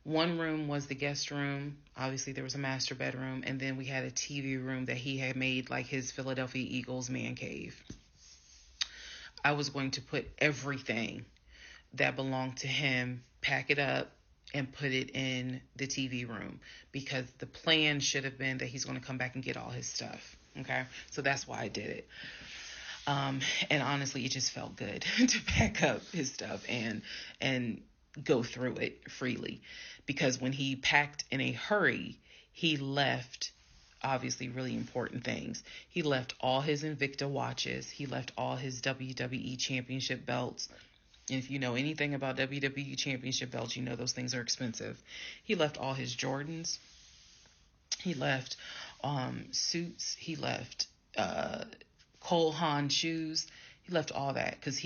One room was the guest room. Obviously, there was a master bedroom. And then we had a TV room that he had made like his Philadelphia Eagles man cave. I was going to put everything that belonged to him, pack it up, and put it in the TV room, because the plan should have been that he's going to come back and get all his stuff. Okay, so that's why I did it. And honestly, it just felt good to pack up his stuff and go through it freely, because when he packed in a hurry, he left obviously really important things. He left all his Invicta watches. He left all his WWE championship belts. And if you know anything about WWE championship belts, you know those things are expensive. He left all his Jordans. He left suits. He left Cole Haan shoes. He left all that because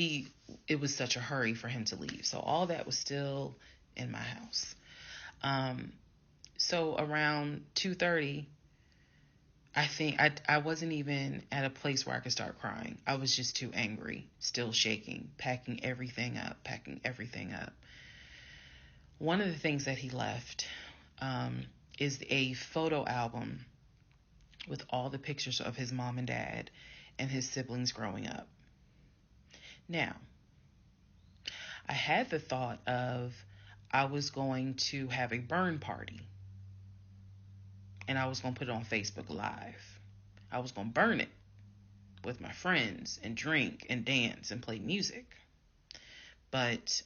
it was such a hurry for him to leave. So all that was still in my house. So around 2:30, I think I wasn't even at a place where I could start crying. I was just too angry, still shaking, packing everything up. One of the things that he left is a photo album with all the pictures of his mom and dad and his siblings growing up. Now, I had the thought of I was going to have a burn party. And I was going to put it on Facebook Live. I was going to burn it with my friends and drink and dance and play music. But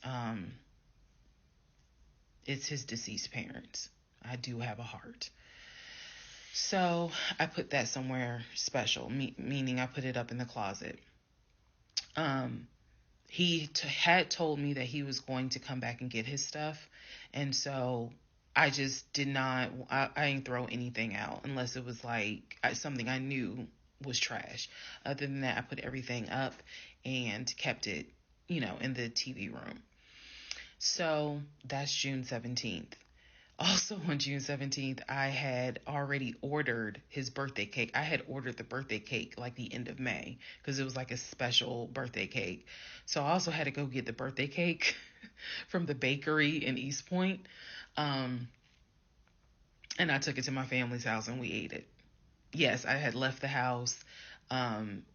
it's his deceased parents. I do have a heart. So I put that somewhere special, meaning I put it up in the closet. He had told me that he was going to come back and get his stuff. And so I just did not, I didn't throw anything out unless it was like something I knew was trash. Other than that, I put everything up and kept it, in the TV room. So that's June 17th. Also on June 17th, I had already ordered his birthday cake. I had ordered the birthday cake like the end of May because it was like a special birthday cake. So I also had to go get the birthday cake from the bakery in East Point. And I took it to my family's house and we ate it. Yes, I had left the house,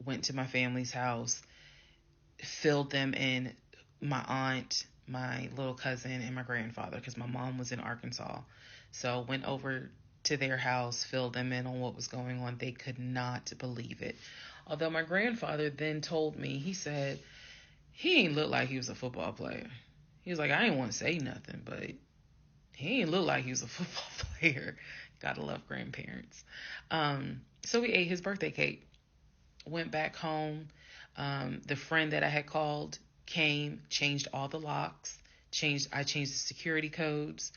went to my family's house, filled them in, my aunt, my little cousin, and my grandfather, because my mom was in Arkansas. So went over to their house, filled them in on what was going on. They could not believe it. Although my grandfather then told me, he said, he ain't look like he was a football player. He was like, I ain't want to say nothing, but he ain't look like he was a football player. Gotta love grandparents. So we ate his birthday cake. Went back home. The friend that I had called came, changed all the locks, I changed the security codes.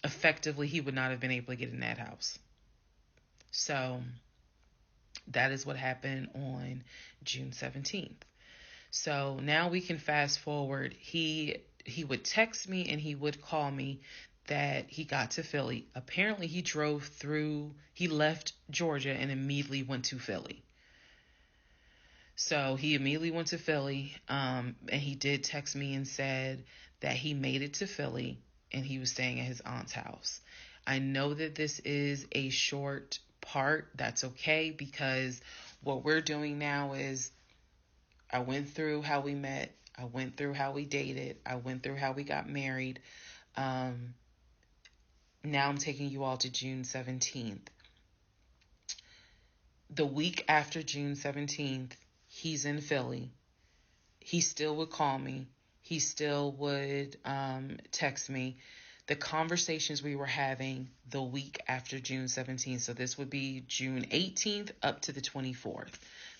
Effectively, he would not have been able to get in that house. So that is what happened on June 17th. So now we can fast forward. He would text me and he would call me that he got to Philly. Apparently he left Georgia and immediately went to Philly. So he immediately went to Philly, and he did text me and said that he made it to Philly and he was staying at his aunt's house. I know that this is a short part. That's okay, because what we're doing now is I went through how we met. I went through how we dated. I went through how we got married. Now I'm taking you all to June 17th. The week after June 17th, he's in Philly. He still would call me. He still would text me. The conversations we were having the week after June 17th, so this would be June 18th up to the 24th.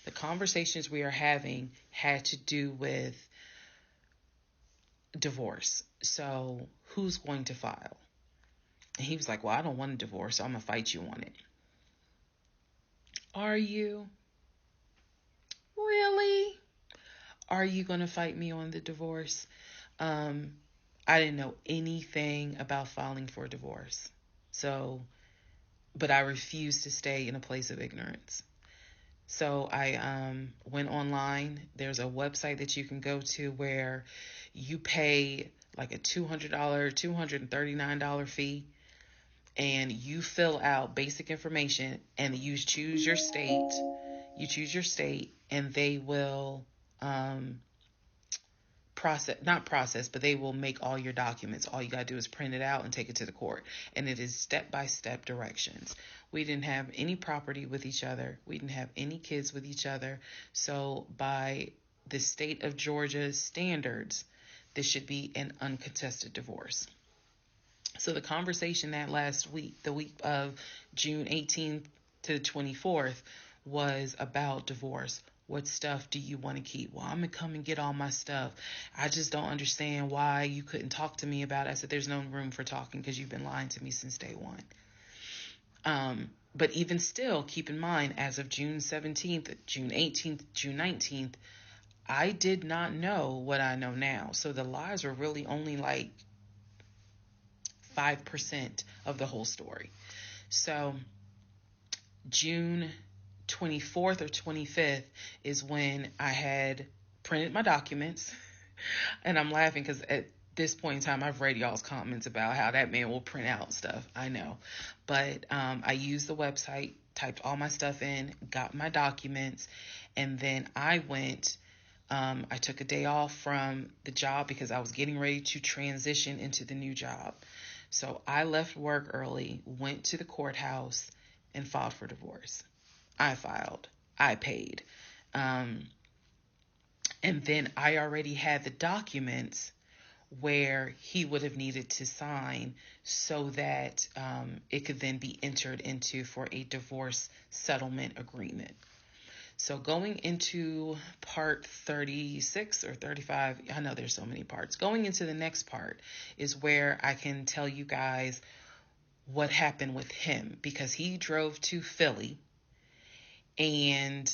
The conversations we are having had to do with divorce. So who's going to file? And he was like, well, I don't want a divorce, so I'm going to fight you on it. Are you? Really? Are you going to fight me on the divorce? I didn't know anything about filing for a divorce. But I refused to stay in a place of ignorance. So I went online. There's a website that you can go to where you pay like a $200, $239 fee, and you fill out basic information and you choose your state. And they will but they will make all your documents. All you got to do is print it out and take it to the court. And it is step-by-step directions. We didn't have any property with each other. We didn't have any kids with each other. So by the state of Georgia's standards, this should be an uncontested divorce. So the conversation that last week, the week of June 18th to the 24th, was about divorce. What stuff do you want to keep? Well, I'm going to come and get all my stuff. I just don't understand why you couldn't talk to me about it. I said, there's no room for talking because you've been lying to me since day one. But even still, keep in mind, as of June 17th, June 18th, June 19th, I did not know what I know now. So the lies were really only like 5% of the whole story. So June 24th or 25th is when I had printed my documents. And I'm laughing because at this point in time, I've read y'all's comments about how that man will print out stuff. I know. But I used the website, typed all my stuff in, got my documents, and then I went. I took a day off from the job because I was getting ready to transition into the new job. So I left work early, went to the courthouse, and filed for divorce. I filed. I paid. And then I already had the documents where he would have needed to sign so that it could then be entered into for a divorce settlement agreement. So going into part 36 or 35, I know there's so many parts. Going into the next part is where I can tell you guys what happened with him, because he drove to Philly and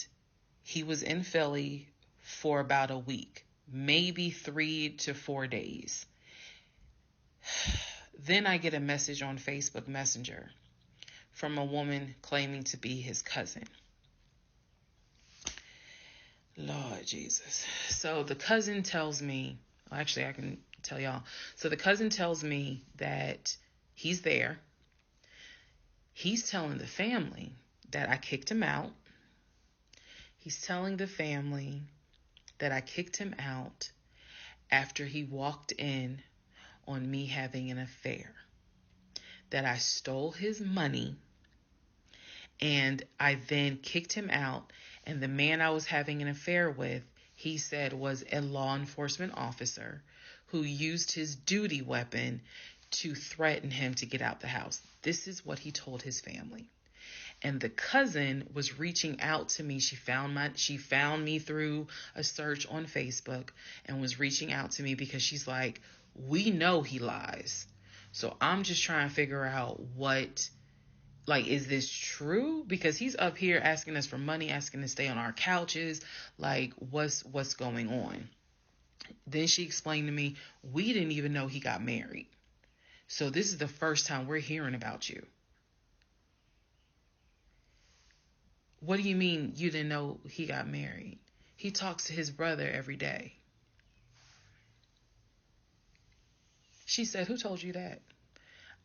he was in Philly for about a week, maybe 3 to 4 days. Then I get a message on Facebook Messenger from a woman claiming to be his cousin. Lord Jesus. So the cousin tells me, actually I can tell y'all. So the cousin tells me that he's there. He's telling the family that I kicked him out. He's telling the family that I kicked him out after he walked in on me having an affair. That I stole his money and I then kicked him out. And the man I was having an affair with, he said was a law enforcement officer who used his duty weapon to threaten him to get out the house. This is what he told his family. And the cousin was reaching out to me. She found me through a search on Facebook and was reaching out to me because she's like, we know he lies. So I'm just trying to figure out is this true? Because he's up here asking us for money, asking to stay on our couches. Like, what's going on? Then she explained to me, we didn't even know he got married. So this is the first time we're hearing about you. What do you mean you didn't know he got married? He talks to his brother every day. She said, who told you that?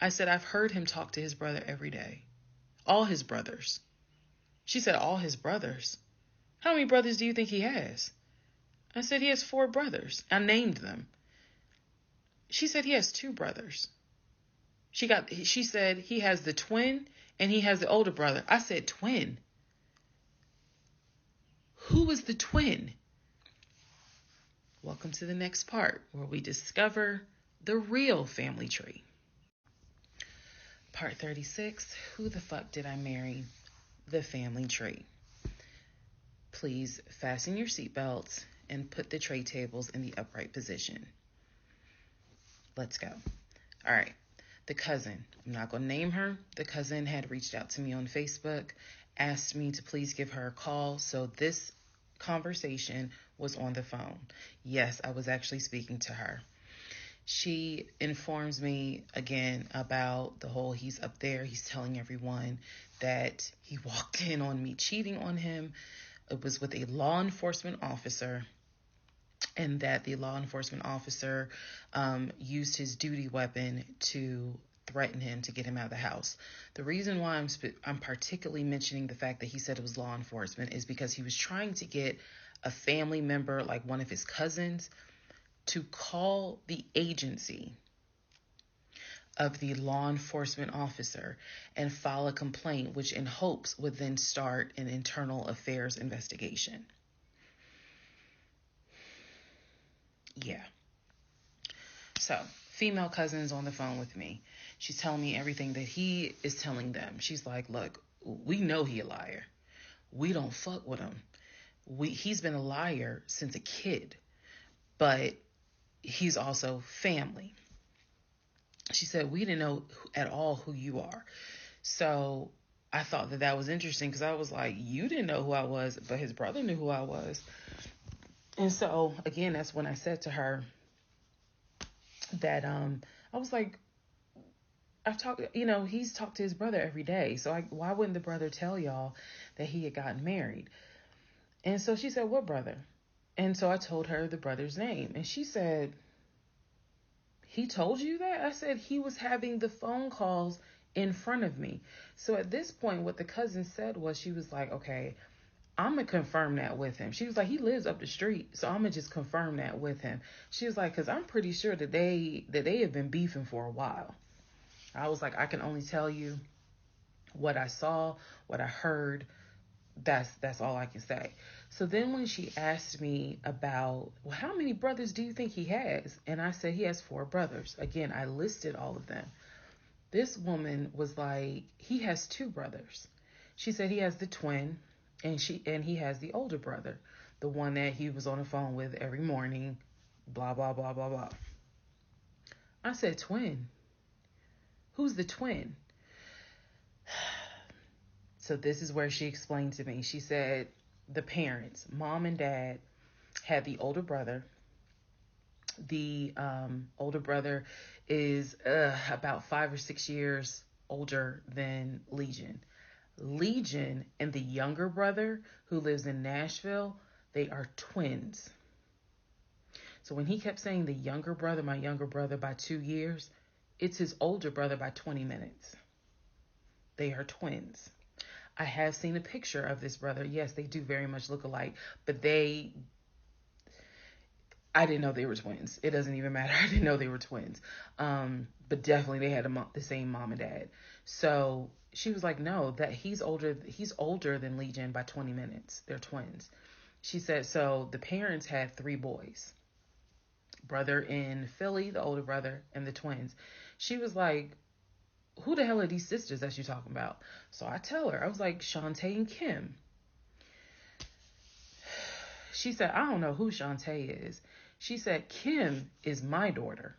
I said, I've heard him talk to his brother every day. All his brothers. She said, all his brothers? How many brothers do you think he has? I said, he has 4 brothers. I named them. She said, he has 2 brothers. She said, he has the twin and he has the older brother. I said, twin? Who is the twin? Welcome to the next part where we discover the real family tree. Part 36, who the fuck did I marry? The family tree. Please fasten your seatbelts and put the tray tables in the upright position. Let's go. All right. The cousin, I'm not going to name her. The cousin had reached out to me on Facebook, asked me to please give her a call. So this conversation was on the phone. Yes, I was actually speaking to her. She informs me again about the whole he's up there. He's telling everyone that he walked in on me cheating on him. It was with a law enforcement officer, and that the law enforcement officer used his duty weapon to threaten him to get him out of the house. The reason why I'm particularly mentioning the fact that he said it was law enforcement is because he was trying to get a family member, like one of his cousins, to call the agency of the law enforcement officer and file a complaint, which in hopes would then start an internal affairs investigation. Yeah. So, female cousin's on the phone with me. She's telling me everything that he is telling them. She's like, look, we know he a liar. We don't fuck with him. He's been a liar since a kid, but he's also family. She said, we didn't know at all who you are. So I thought that was interesting because I was like, you didn't know who I was, but his brother knew who I was. And so, again, that's when I said to her that I was like, he's talked to his brother every day. So why wouldn't the brother tell y'all that he had gotten married? And so she said, what brother? And so I told her the brother's name. And she said, he told you that? I said, he was having the phone calls in front of me. So at this point, what the cousin said was, she was like, okay, I'm going to confirm that with him. She was like, he lives up the street, so I'm going to just confirm that with him. She was like, because I'm pretty sure that they have been beefing for a while. I was like, I can only tell you what I saw, what I heard. That's all I can say. So then when she asked me about, well, how many brothers do you think he has? And I said, he has 4 brothers. Again, I listed all of them. This woman was like, he has 2 brothers. She said he has the twin, and he has the older brother, the one that he was on the phone with every morning, blah, blah, blah, blah, blah. I said, twin? Who's the twin? So this is where she explained to me. She said the parents, mom and dad, had the older brother. The older brother is about 5 or 6 years older than Legion. Legion and the younger brother, who lives in Nashville, they are twins. So when he kept saying the younger brother, my younger brother by 2 years, it's his older brother by 20 minutes. They are twins. I have seen a picture of this brother. Yes, they do very much look alike, but I didn't know they were twins. It doesn't even matter. I didn't know they were twins. But definitely they had the same mom and dad. So she was like, no, that he's older than Legion by 20 minutes. They're twins. She said, so the parents had 3 boys. Brother in Philly, the older brother, and the twins. She was like, who the hell are these sisters that you're talking about? So I tell her, I was like, Shantae and Kim. She said, I don't know who Shantae is. She said, Kim is my daughter.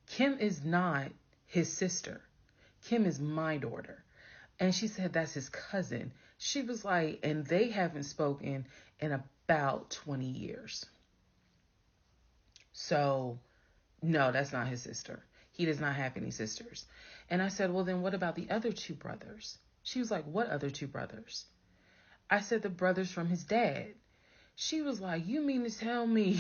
Kim is not his sister. Kim is my daughter. And she said, that's his cousin. She was like, and they haven't spoken in about 20 years. So, no, that's not his sister. He does not have any sisters. And I said, well, then what about the other two brothers? She was like, what other two brothers? I said, the brothers from his dad. She was like, you mean to tell me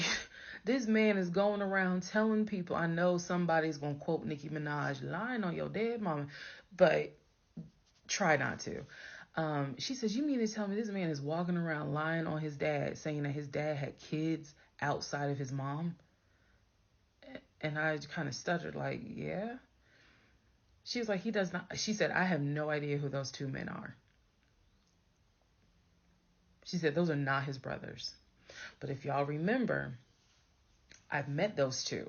this man is going around telling people, I know somebody's going to quote Nicki Minaj, lying on your dead mama, but try not to. She says, you mean to tell me this man is walking around lying on his dad, saying that his dad had kids outside of his mom? And I kind of stuttered, like, yeah. She was like, he does not. She said, I have no idea who those two men are. She said, those are not his brothers. But if y'all remember, I've met those two.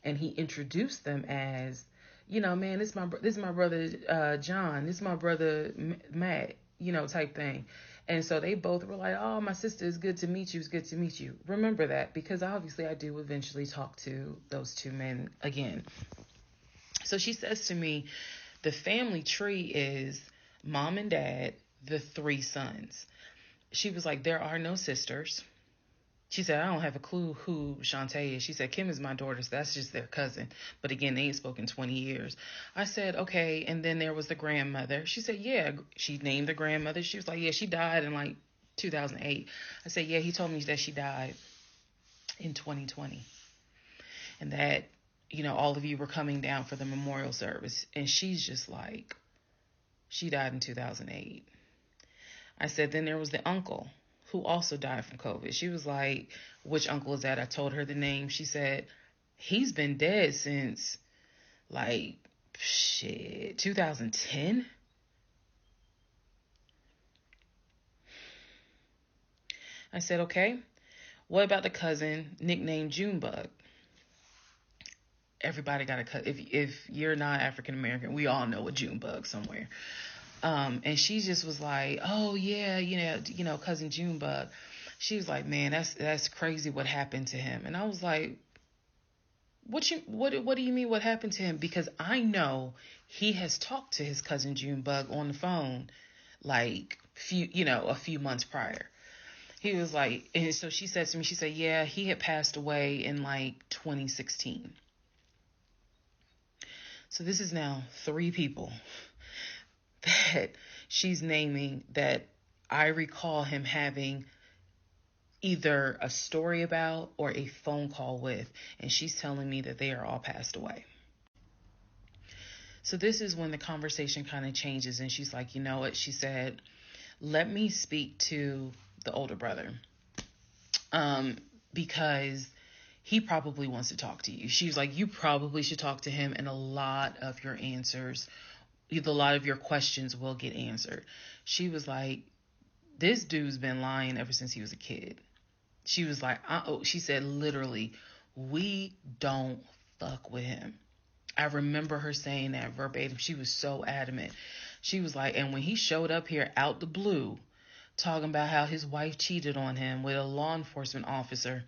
And he introduced them as, you know, man, this is my brother John. This is my brother Matt, you know, type thing. And so they both were like, oh, my sister, it's good to meet you. It's good to meet you. Remember that, because obviously I do eventually talk to those two men again. So she says to me, the family tree is mom and dad, the three sons. She was like, there are no sisters. She said, I don't have a clue who Shantae is. She said, Kim is my daughter, so that's just their cousin. But again, they ain't spoken 20 years. I said, okay. And then there was the grandmother. She said, yeah. She named the grandmother. She was like, yeah, she died in like 2008. I said, yeah, he told me that she died in 2020. And that, you know, all of you were coming down for the memorial service. And she's just like, she died in 2008. I said, then there was the uncle who also died from COVID. She was like, which uncle is that? I told her the name. She said, he's been dead since like, 2010. I said, okay, what about the cousin nicknamed Junebug? Everybody got a cut. If you're not African American, we all know a Junebug somewhere. And she just was like, oh yeah, you know, cousin Junebug. She was like, man, that's crazy what happened to him. And I was like, what do you mean what happened to him? Because I know he has talked to his cousin Junebug on the phone, like a few months prior. He was like, and so she said to me, she said, yeah, he had passed away in like 2016. So this is now 3 people that she's naming that I recall him having either a story about or a phone call with, and she's telling me that they are all passed away. So this is when the conversation kind of changes, and she's like, you know what? She said, let me speak to the older brother, because he probably wants to talk to you. She was like, you probably should talk to him, and a lot of your questions will get answered. She was like, this dude's been lying ever since he was a kid. She was like, she said, literally, we don't fuck with him. I remember her saying that verbatim. She was so adamant. She was like, and when he showed up here out the blue, talking about how his wife cheated on him with a law enforcement officer,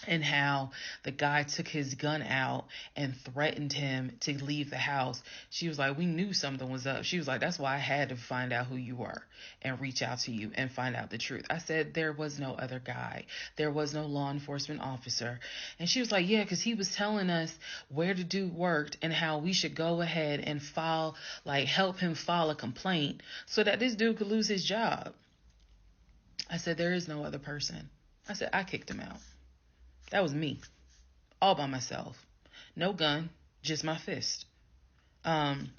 and how the guy took his gun out and threatened him to leave the house. She was like, we knew something was up. She was like, that's why I had to find out who you were and reach out to you and find out the truth. I said, there was no other guy. There was no law enforcement officer. And she was like, yeah, because he was telling us where the dude worked and how we should go ahead and help him file a complaint so that this dude could lose his job. I said, there is no other person. I said, I kicked him out. That was me, all by myself. No gun, just my fist. And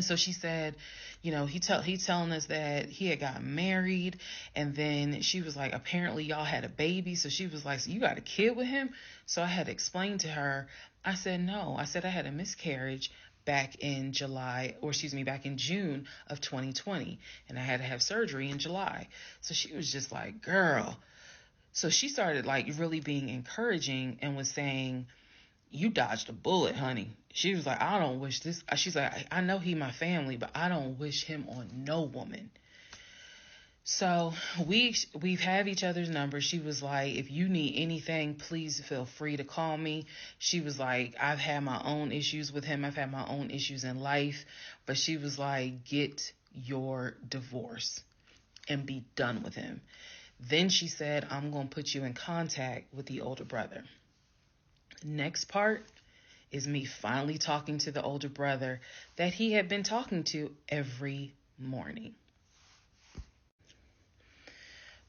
so she said, you know, he's telling us that he had gotten married, and then she was like, apparently y'all had a baby. So she was like, so you got a kid with him? So I had to explain to her. I said, no. I said I had a miscarriage back in June of 2020, and I had to have surgery in July. So she was just like, girl. So she started like really being encouraging and was saying, you dodged a bullet, honey. She was like, I don't wish this. She's like, I know he my family, but I don't wish him on no woman. So we've have each other's numbers. She was like, if you need anything, please feel free to call me. She was like, I've had my own issues with him. I've had my own issues in life. But she was like, get your divorce and be done with him. Then she said, I'm going to put you in contact with the older brother. Next part is me finally talking to the older brother that he had been talking to every morning.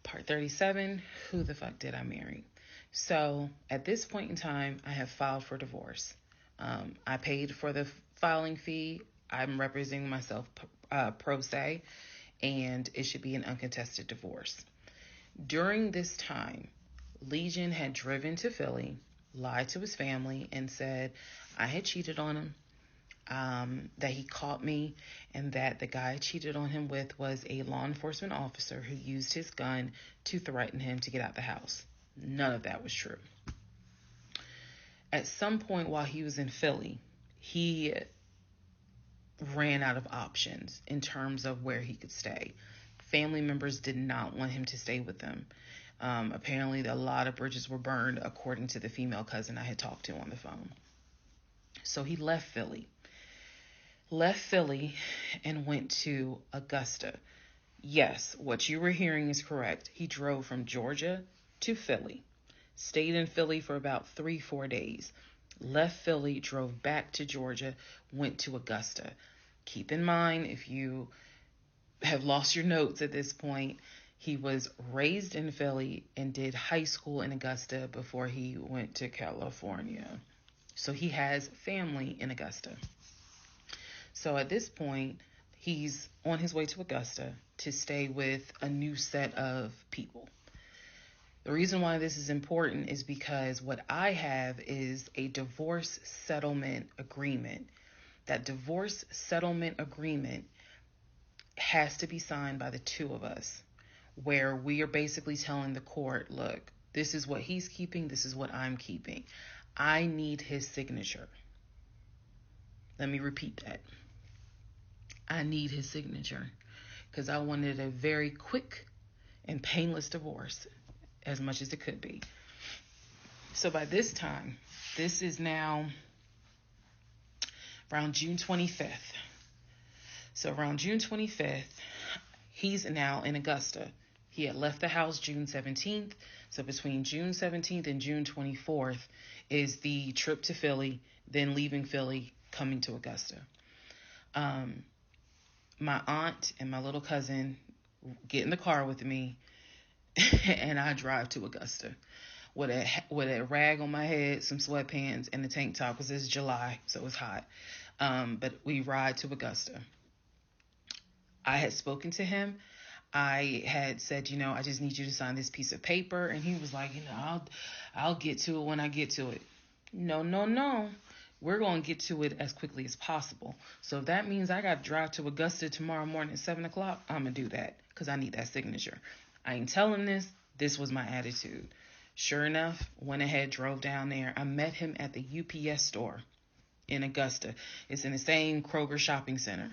Part 37, who the fuck did I marry? So at this point in time, I have filed for divorce. I paid for the filing fee. I'm representing myself pro se, and it should be an uncontested divorce. During this time, Legion had driven to Philly, lied to his family, and said I had cheated on him, that he caught me, and that the guy I cheated on him with was a law enforcement officer who used his gun to threaten him to get out the house. None of that was true. At some point while he was in Philly, he ran out of options in terms of where he could stay. Family members did not want him to stay with them. Apparently, a lot of bridges were burned, according to the female cousin I had talked to on the phone. So he left Philly and went to Augusta. Yes, what you were hearing is correct. He drove from Georgia to Philly, stayed in Philly for about 3-4 days, left Philly, drove back to Georgia, went to Augusta. Keep in mind, if you have lost your notes at this point, he was raised in Philly and did high school in Augusta before he went to California. So he has family in Augusta. So at this point, he's on his way to Augusta to stay with a new set of people. The reason why this is important is because what I have is a divorce settlement agreement. That divorce settlement agreement has to be signed by the two of us, where we are basically telling the court, look, this is what he's keeping, this is what I'm keeping. I need his signature. Let me repeat that. I need his signature because I wanted a very quick and painless divorce, as much as it could be. So by this time, this is now around June 25th. So around June 25th, he's now in Augusta. He had left the house June 17th. So between June 17th and June 24th is the trip to Philly, then leaving Philly, coming to Augusta. My aunt and my little cousin get in the car with me, and I drive to Augusta with a rag on my head, some sweatpants, and a tank top because it's July, so it's hot. But we ride to Augusta. I had spoken to him. I had said, I just need you to sign this piece of paper. And he was like, I'll get to it when I get to it. No. We're going to get to it as quickly as possible. So if that means I got to drive to Augusta tomorrow morning at 7 o'clock, I'm going to do that because I need that signature. I ain't telling this. This was my attitude. Sure enough, went ahead, drove down there. I met him at the UPS store in Augusta. It's in the same Kroger shopping center.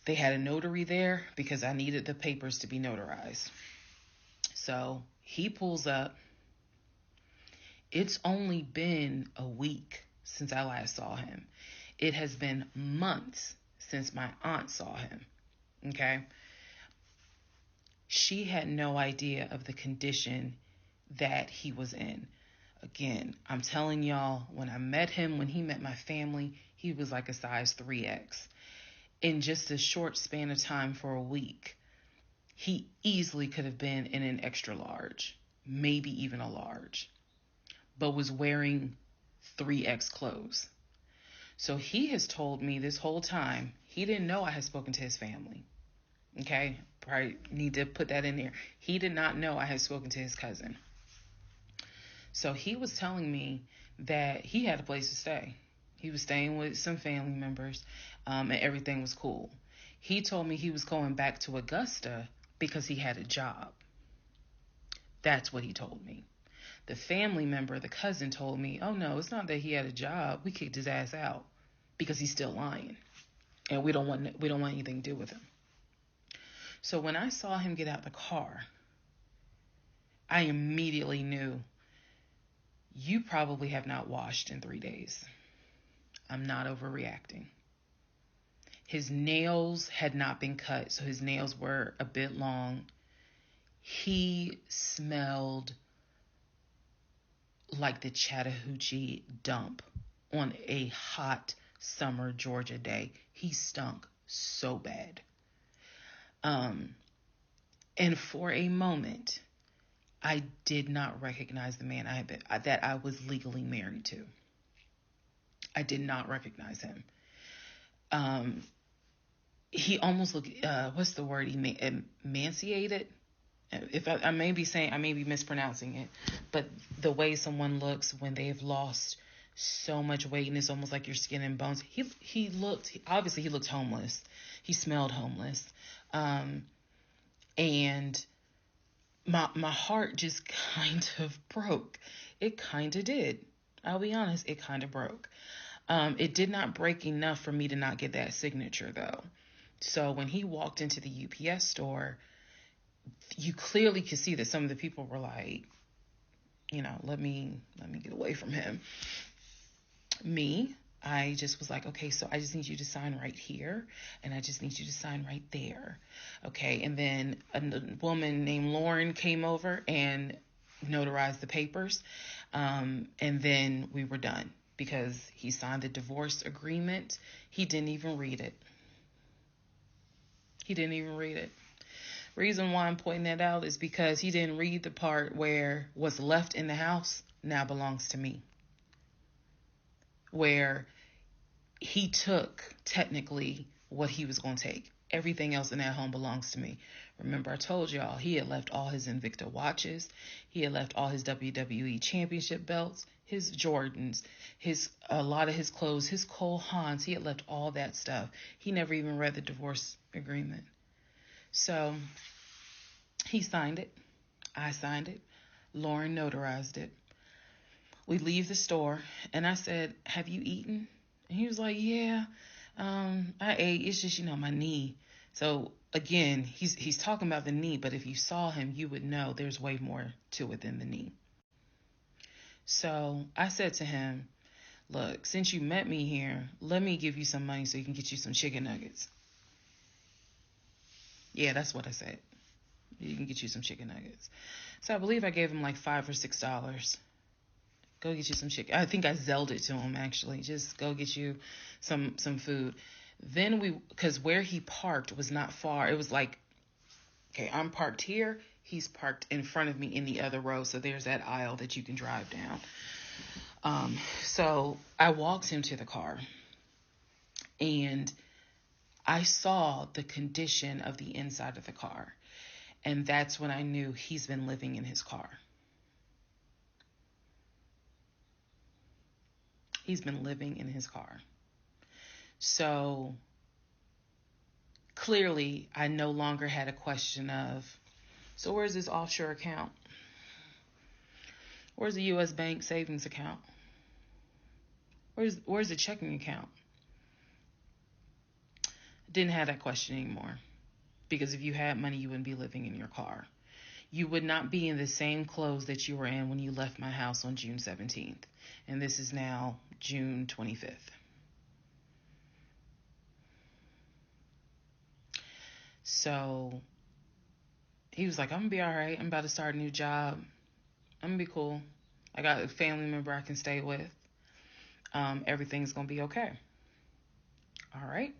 They had a notary there because I needed the papers to be notarized. So he pulls up. It's only been a week since I last saw him. It has been months since my aunt saw him. Okay? She had no idea of the condition that he was in. Again, I'm telling y'all, when I met him, when he met my family, he was like a size 3X. In just a short span of time for a week, he easily could have been in an extra large, maybe even a large, but was wearing 3X clothes. So he has told me this whole time, he didn't know I had spoken to his family. Okay, probably need to put that in there. He did not know I had spoken to his cousin. So he was telling me that he had a place to stay. He was staying with some family members, and everything was cool. He told me he was going back to Augusta because he had a job. That's what he told me. The family member, the cousin, told me, oh no, it's not that he had a job. We kicked his ass out because he's still lying, and we don't want anything to do with him. So when I saw him get out the car, I immediately knew, you probably have not washed in 3 days. I'm not overreacting. His nails had not been cut, so his nails were a bit long. He smelled like the Chattahoochee dump on a hot summer Georgia day. He stunk so bad. And for a moment, I did not recognize the man that I was legally married to. I did not recognize him. He almost looked, what's the word? Emaciated. I may be mispronouncing it, but the way someone looks when they've lost so much weight and it's almost like your skin and bones. He looked homeless. He smelled homeless. And my heart just kind of broke. It kind of did. I'll be honest, it kind of broke. It did not break enough for me to not get that signature though. So when he walked into the UPS store, you clearly could see that some of the people were like, let me get away from him. Me, I just was like, okay, so I just need you to sign right here, and I just need you to sign right there. Okay, and then a woman named Lauren came over and notarized the papers, and then we were done because he signed the divorce agreement. He didn't even read it. Reason why I'm pointing that out is because he didn't read the part where what's left in the house now belongs to me. Where he took technically what he was going to take. Everything else in that home belongs to me. Remember, I told y'all he had left all his Invicta watches. He had left all his WWE championship belts, his Jordans, a lot of his clothes, his Cole Haans. He had left all that stuff. He never even read the divorce agreement. So he signed it. I signed it. Lauren notarized it. We leave the store, and I said, "Have you eaten?" And he was like, "Yeah, I ate. It's just, my knee." So again, he's talking about the knee, but if you saw him, you would know there's way more to it than the knee. So I said to him, "Look, since you met me here, let me give you some money so you can get you some chicken nuggets." Yeah, that's what I said. You can get you some chicken nuggets. So I believe I gave him like $5 or $6. Go get you some chicken. I think I Zelled it to him, actually. Just go get you some food. Then because where he parked was not far. It was like, okay, I'm parked here. He's parked in front of me in the other row. So there's that aisle that you can drive down. So I walked him to the car. And I saw the condition of the inside of the car. And that's when I knew he's been living in his car. He's been living in his car. So clearly, I no longer had a question of, so where's this offshore account? Where's the U.S. bank savings account? Where's the checking account? Didn't have that question anymore. Because if you had money, you wouldn't be living in your car. You would not be in the same clothes that you were in when you left my house on June 17th. And this is now June 25th. So he was like, "I'm going to be all right. I'm about to start a new job. I'm going to be cool. I got a family member I can stay with. Everything's going to be okay." All right.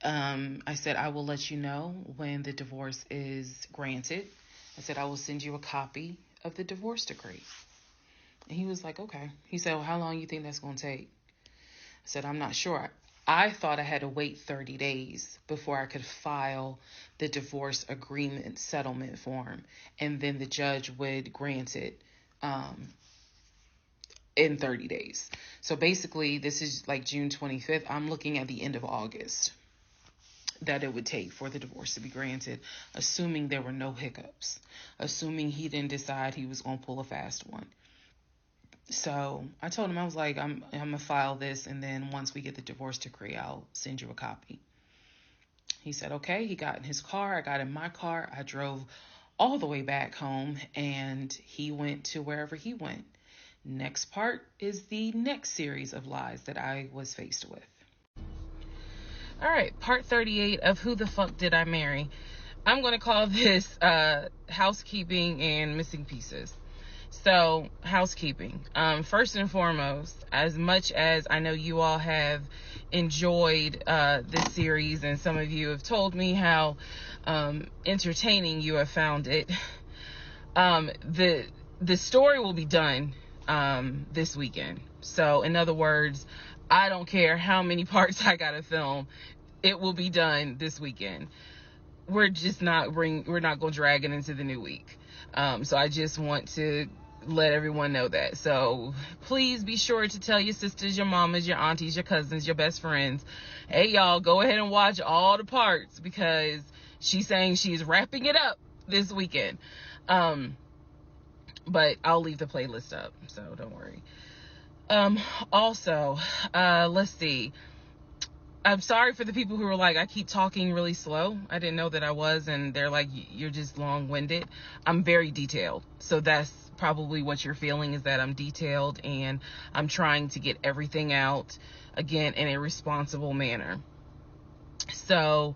I said, "I will let you know when the divorce is granted." I said, "I will send you a copy of the divorce decree." And he was like, "Okay." He said, "Well, how long do you think that's going to take?" I said, "I'm not sure." I thought I had to wait 30 days before I could file the divorce agreement settlement form. And then the judge would grant it in 30 days. So basically, this is like June 25th. I'm looking at the end of August that it would take for the divorce to be granted, assuming there were no hiccups, assuming he didn't decide he was going to pull a fast one. So I told him, I was like, I'm going to file this, and then once we get the divorce decree, I'll send you a copy. He said, okay. He got in his car. I got in my car. I drove all the way back home, and he went to wherever he went. Next part is the next series of lies that I was faced with. All right, part 38 of Who the Fuck Did I Marry? I'm going to call this housekeeping and missing pieces. So, housekeeping. First and foremost, as much as I know you all have enjoyed this series, and some of you have told me how entertaining you have found it, the story will be done this weekend. So, in other words, I don't care how many parts I gotta film, it will be done this weekend. We're not gonna drag it into the new week. So I just want to let everyone know that. So please be sure to tell your sisters, your mamas, your aunties, your cousins, your best friends, hey y'all, go ahead and watch all the parts, because she's saying she's wrapping it up this weekend. But I'll leave the playlist up, so don't worry. Also, let's see. I'm sorry for the people who were like, I keep talking really slow. I didn't know that I was, and they're like, you're just long-winded. I'm very detailed. So that's probably what you're feeling, is that I'm detailed and I'm trying to get everything out, again, in a responsible manner. So,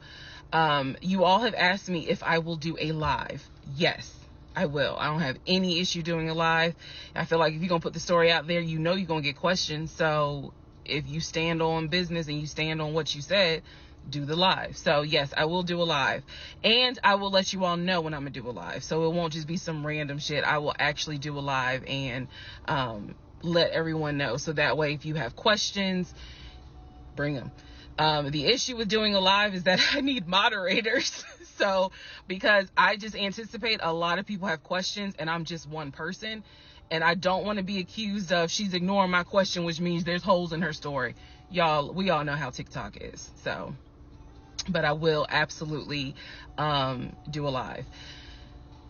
you all have asked me if I will do a live. Yes, I will. I don't have any issue doing a live. I feel like if you're going to put the story out there, you know you're going to get questions. So if you stand on business and you stand on what you said, do the live. So yes, I will do a live, and I will let you all know when I'm gonna do a live. So it won't just be some random shit. I will actually do a live and let everyone know. So that way, if you have questions, bring them. The issue with doing a live is that I need moderators. So because I just anticipate a lot of people have questions and I'm just one person, and I don't want to be accused of she's ignoring my question, which means there's holes in her story. Y'all, we all know how TikTok is. So, but I will absolutely do a live.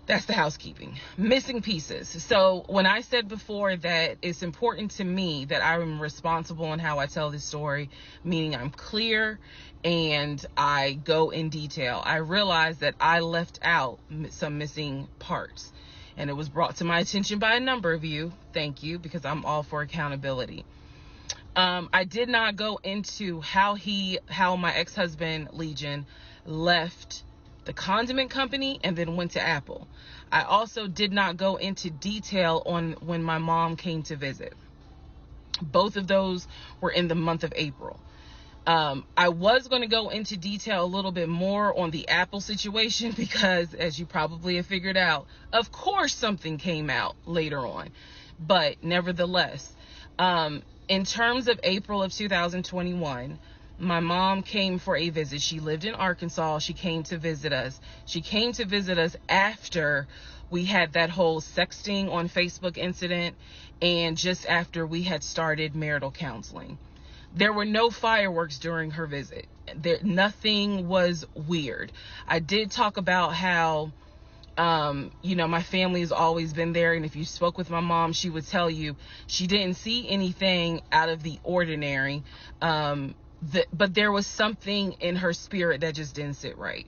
That's the housekeeping. Missing pieces. So when I said before that it's important to me that I am responsible in how I tell this story, meaning I'm clear and I go in detail, I realized that I left out some missing parts. And it was brought to my attention by a number of you. Thank you, because I'm all for accountability. I did not go into how my ex-husband, Legion, left the condiment company and then went to Apple. I also did not go into detail on when my mom came to visit. Both of those were in the month of April. I was going to go into detail a little bit more on the Apple situation because, as you probably have figured out, of course something came out later on. But nevertheless, in terms of April of 2021, my mom came for a visit. She lived in Arkansas. She came to visit us. She came to visit us after we had that whole sexting on Facebook incident and just after we had started marital counseling. There were no fireworks during her visit. Nothing was weird. I did talk about how, my family has always been there. And if you spoke with my mom, she would tell you she didn't see anything out of the ordinary. But there was something in her spirit that just didn't sit right.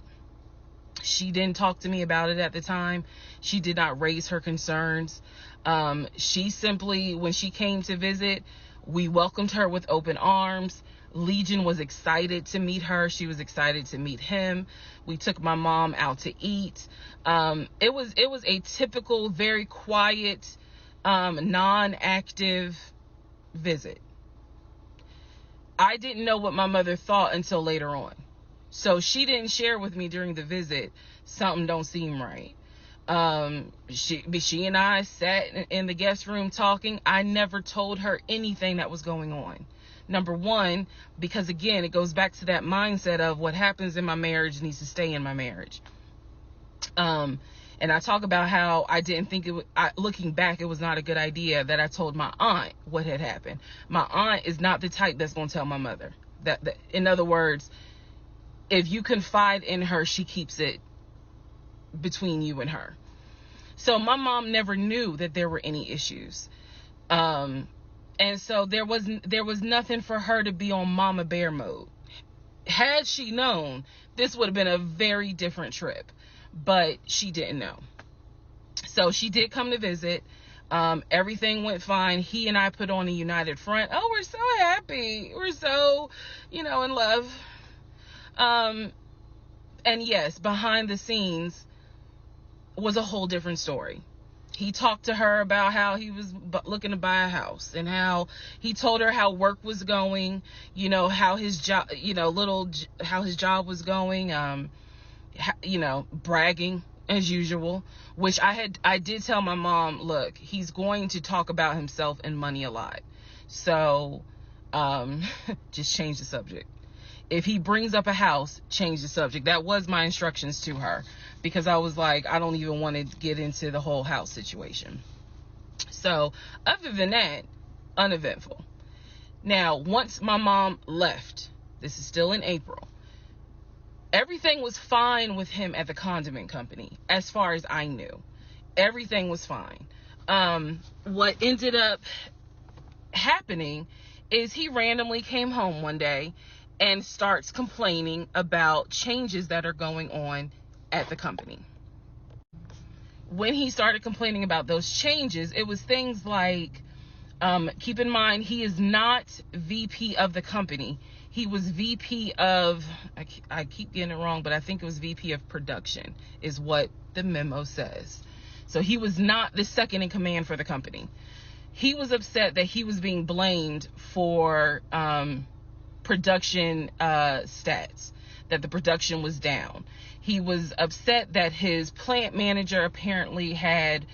She didn't talk to me about it at the time. She did not raise her concerns. She simply, when she came to visit, we welcomed her with open arms. Legion was excited to meet her. She was excited to meet him. We took my mom out to eat. It was a typical, very quiet, non-active visit. I didn't know what my mother thought until later on. So she didn't share with me during the visit, something don't seem right. She and I sat in the guest room talking. I never told her anything that was going on. Number one, because again, it goes back to that mindset of what happens in my marriage needs to stay in my marriage. And I talk about how I didn't think looking back, it was not a good idea that I told my aunt what had happened. My aunt is not the type that's going to tell my mother. That in other words, if you confide in her, she keeps it between you and her. So my mom never knew that there were any issues. And so there was nothing for her to be on mama bear mode. Had she known, this would have been a very different trip. But she didn't know. So she did come to visit. Everything went fine. He and I put on a united front. Oh, we're so happy. We're so, in love. And yes, behind the scenes was a whole different story. He talked to her about how he was looking to buy a house, and how he told her how work was going, how his job, how his job was going, bragging as usual, which I did tell my mom, look, he's going to talk about himself and money a lot. So, just change the subject. If he brings up a house, change the subject. That was my instructions to her, because I was like, I don't even want to get into the whole house situation. So, other than that, uneventful. Now, once my mom left, this is still in April, everything was fine with him at the condiment company, as far as I knew. Everything was fine. What ended up happening is he randomly came home one day and starts complaining about changes that are going on at the company. When he started complaining about those changes, it was things like, keep in mind, he is not VP of the company. He was VP of, I keep getting it wrong, but I think it was VP of production is what the memo says. So he was not the second in command for the company. He was upset that he was being blamed for production stats, that the production was down. He was upset that his plant manager apparently had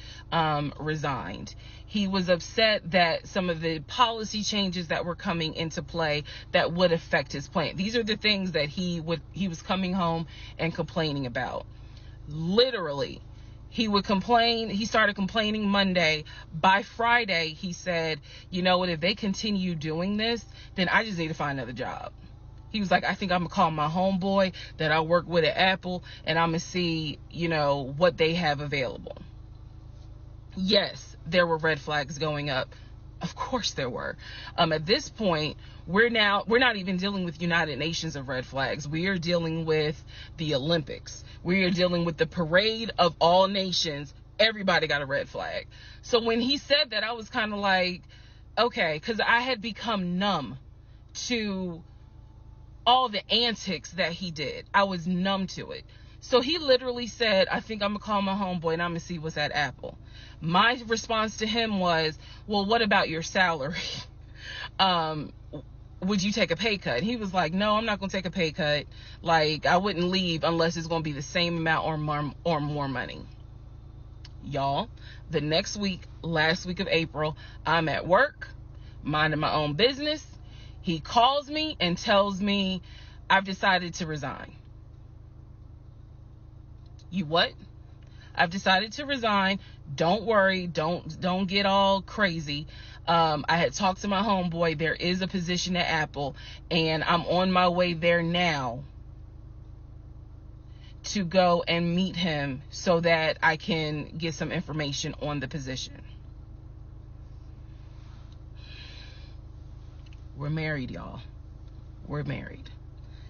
resigned. He was upset that some of the policy changes that were coming into play that would affect his plant. These are the things that he was coming home and complaining about. Literally, he would complain. He started complaining Monday. By Friday, he said, you know what, if they continue doing this, then I just need to find another job. He was like, I think I'm going to call my homeboy that I work with at Apple, and I'm going to see, what they have available. Yes, there were red flags going up. Of course there were. At this point, we're not even dealing with United Nations of red flags. We are dealing with the Olympics. We are dealing with the parade of all nations. Everybody got a red flag. So when he said that, I was kind of like, okay, because I had become numb to all the antics that he did. I was numb to it. So he literally said, I think I'm going to call my homeboy and I'm going to see what's at Apple. My response to him was, well, what about your salary? Would you take a pay cut? He was like, no, I'm not going to take a pay cut. Like, I wouldn't leave unless it's going to be the same amount or more money. Y'all, the next week, last week of April, I'm at work, minding my own business. He calls me and tells me, I've decided to resign. You what? I've decided to resign. Don't worry. Don't get all crazy. I had talked to my homeboy. There is a position at Apple, and I'm on my way there now to go and meet him so that I can get some information on the position. We're married, y'all. We're married.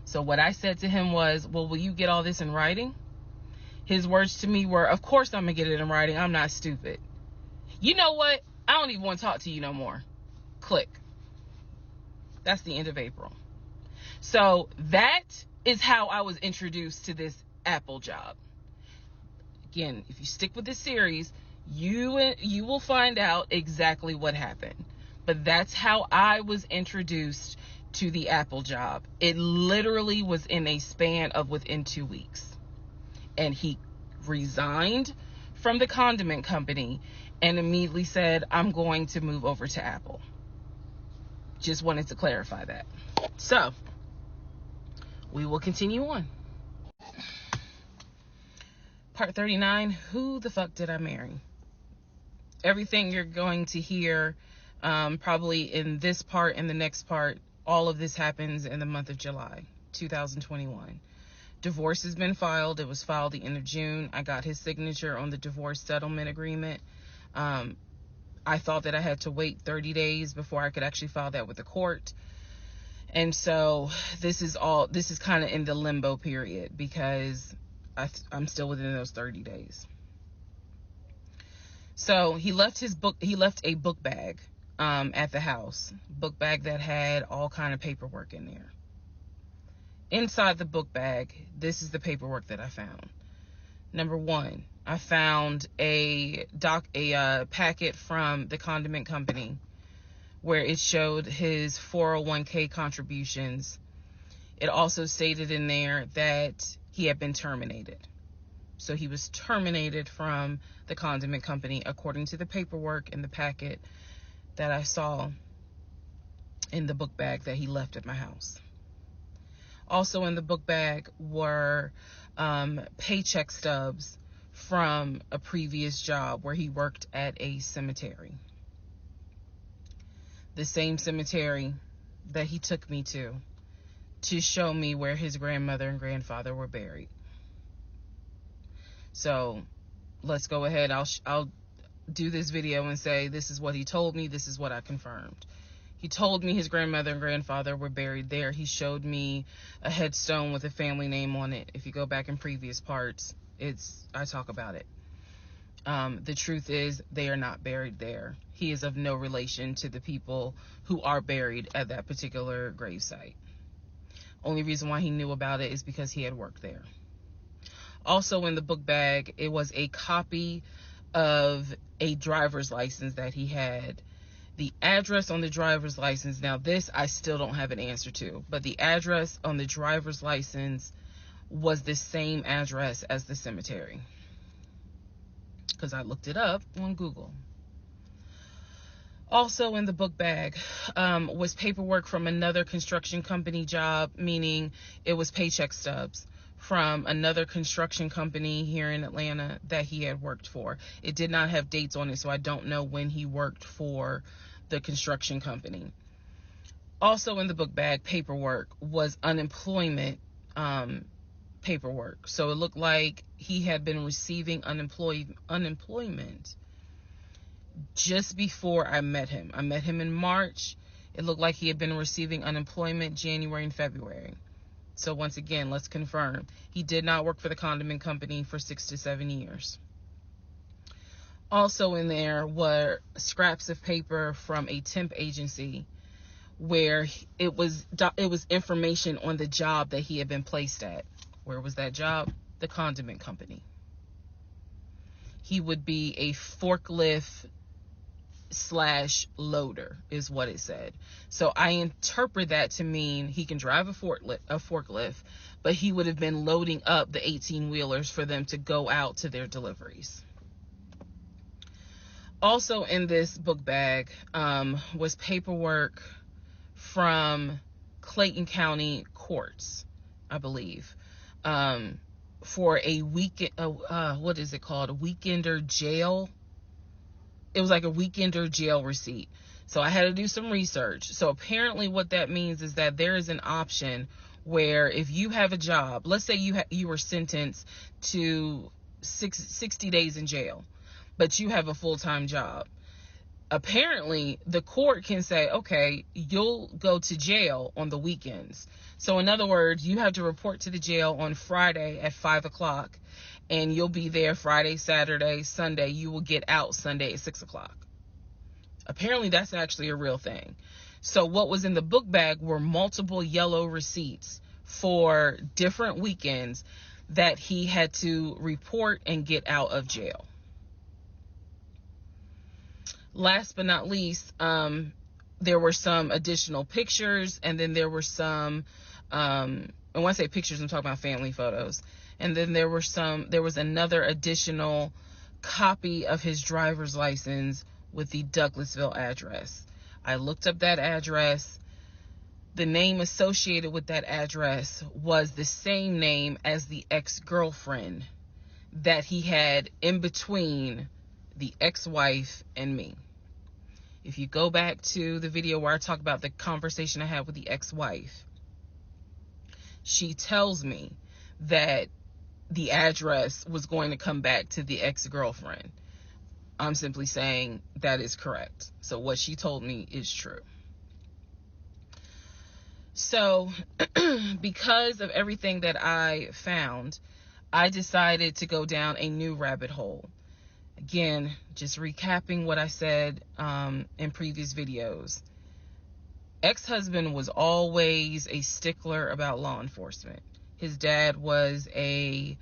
So what I said to him was, well, will you get all this in writing? His words to me were, of course I'm going to get it in writing. I'm not stupid. You know what? I don't even want to talk to you no more. Click. That's the end of April. So that is how I was introduced to this Apple job. Again, if you stick with this series, you will find out exactly what happened. But that's how I was introduced to the Apple job. It literally was in a span of within 2 weeks. And he resigned from the condiment company and immediately said, I'm going to move over to Apple. Just wanted to clarify that. So, we will continue on. Part 39, who the fuck did I marry? Everything you're going to hear, probably in this part and the next part, all of this happens in the month of July, 2021. Divorce has been filed. It was filed the end of June. I got his signature on the divorce settlement agreement. I thought that I had to wait 30 days before I could actually file that with the court. And so this is kind of in the limbo period because I'm still within those 30 days. So he left a book bag at the house, book bag that had all kind of paperwork in there. Inside the book bag, this is the paperwork that I found. Number 1, I found a packet from the condiment company where it showed his 401k contributions. It also stated in there that he had been terminated. So he was terminated from the condiment company according to the paperwork in the packet that I saw in the book bag that he left at my house. Also in the book bag were paycheck stubs from a previous job where he worked at a cemetery. The same cemetery that he took me to show me where his grandmother and grandfather were buried. So let's go ahead. I'll do this video and say this is what he told me. This is what I confirmed. He told me his grandmother and grandfather were buried there. He showed me a headstone with a family name on it. If you go back in previous parts, I talk about it. The truth is they are not buried there. He is of no relation to the people who are buried at that particular gravesite. Only reason why he knew about it is because he had worked there. Also in the book bag, it was a copy of a driver's license that he had. The address on the driver's license, now this I still don't have an answer to, but the address on the driver's license was the same address as the cemetery, because I looked it up on Google. Also in the book bag was paperwork from another construction company job, meaning it was paycheck stubs from another construction company here in Atlanta that he had worked for. It did not have dates on it, so I don't know when he worked for the construction company. Also in the book bag paperwork was unemployment paperwork. So it looked like he had been receiving unemployment just before I met him. I met him in March. It looked like he had been receiving unemployment January and February. So once again, let's confirm. He did not work for the condiment company for 6 to 7 years. Also in there were scraps of paper from a temp agency where it was information on the job that he had been placed at. Where was that job? The condiment company. He would be a forklift /loader is what it said. So I interpret that to mean he can drive a forklift, but he would have been loading up the 18-wheelers for them to go out to their deliveries. Also in this book bag was paperwork from Clayton County courts, I believe, for a weekend, what is it called? A weekender jail. It was like a weekender jail receipt. So I had to do some research. So apparently what that means is that there is an option where if you have a job, let's say you were sentenced to 60 days in jail, but you have a full-time job. Apparently the court can say, okay, you'll go to jail on the weekends. So in other words, you have to report to the jail on Friday at 5 o'clock. And you'll be there Friday, Saturday, Sunday. You will get out Sunday at 6 o'clock. Apparently, that's actually a real thing. So what was in the book bag were multiple yellow receipts for different weekends that he had to report and get out of jail. Last but not least, there were some additional pictures, and then there were some, and when I say pictures, I'm talking about family photos. And then there was another additional copy of his driver's license with the Douglasville address. I looked up that address. The name associated with that address was the same name as the ex-girlfriend that he had in between the ex-wife and me. If you go back to the video where I talk about the conversation I had with the ex-wife, she tells me that the address was going to come back to the ex-girlfriend. I'm simply saying that is correct. So what she told me is true. So because of everything that I found, I decided to go down a new rabbit hole. Again, just recapping what I said in previous videos. Ex-husband was always a stickler about law enforcement. His dad was a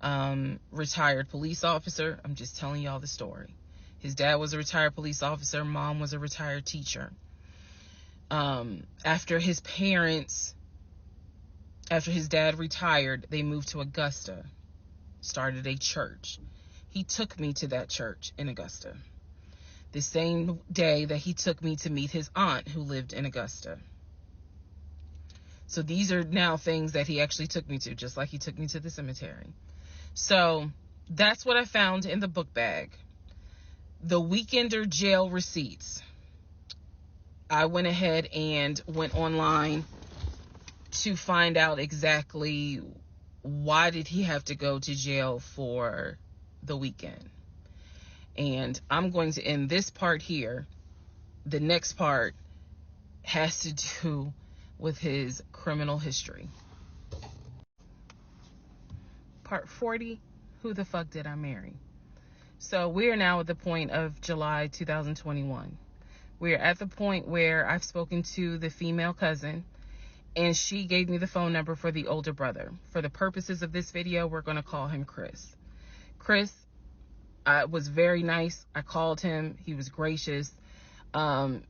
retired police officer. I'm just telling y'all the story. His dad was a retired police officer. Mom was a retired teacher. After his dad retired, they moved to Augusta, started a church. He took me to that church in Augusta, the same day that he took me to meet his aunt who lived in Augusta. So these are now things that he actually took me to, just like he took me to the cemetery. So that's what I found in the book bag. The Weekender jail receipts. I went ahead and went online to find out exactly why did he have to go to jail for the weekend. And I'm going to end this part here. The next part has to do with his criminal history. Part 40, who the fuck did I marry? So we are now at the point of July 2021. We are at the point where I've spoken to the female cousin, and she gave me the phone number for the older brother. For the purposes of this video, we're going to call him Chris. Chris was very nice. I called him. He was gracious.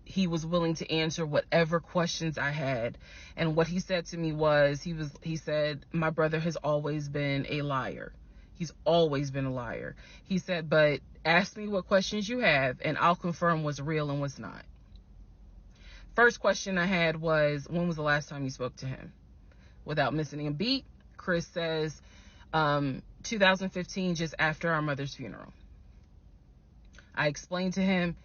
He was willing to answer whatever questions I had. And what he said to me was, he said, my brother has always been a liar. He's always been a liar. He said, but ask me what questions you have, and I'll confirm what's real and what's not. First question I had was, when was the last time you spoke to him? Without missing a beat, Chris says, 2015, just after our mother's funeral. I explained to him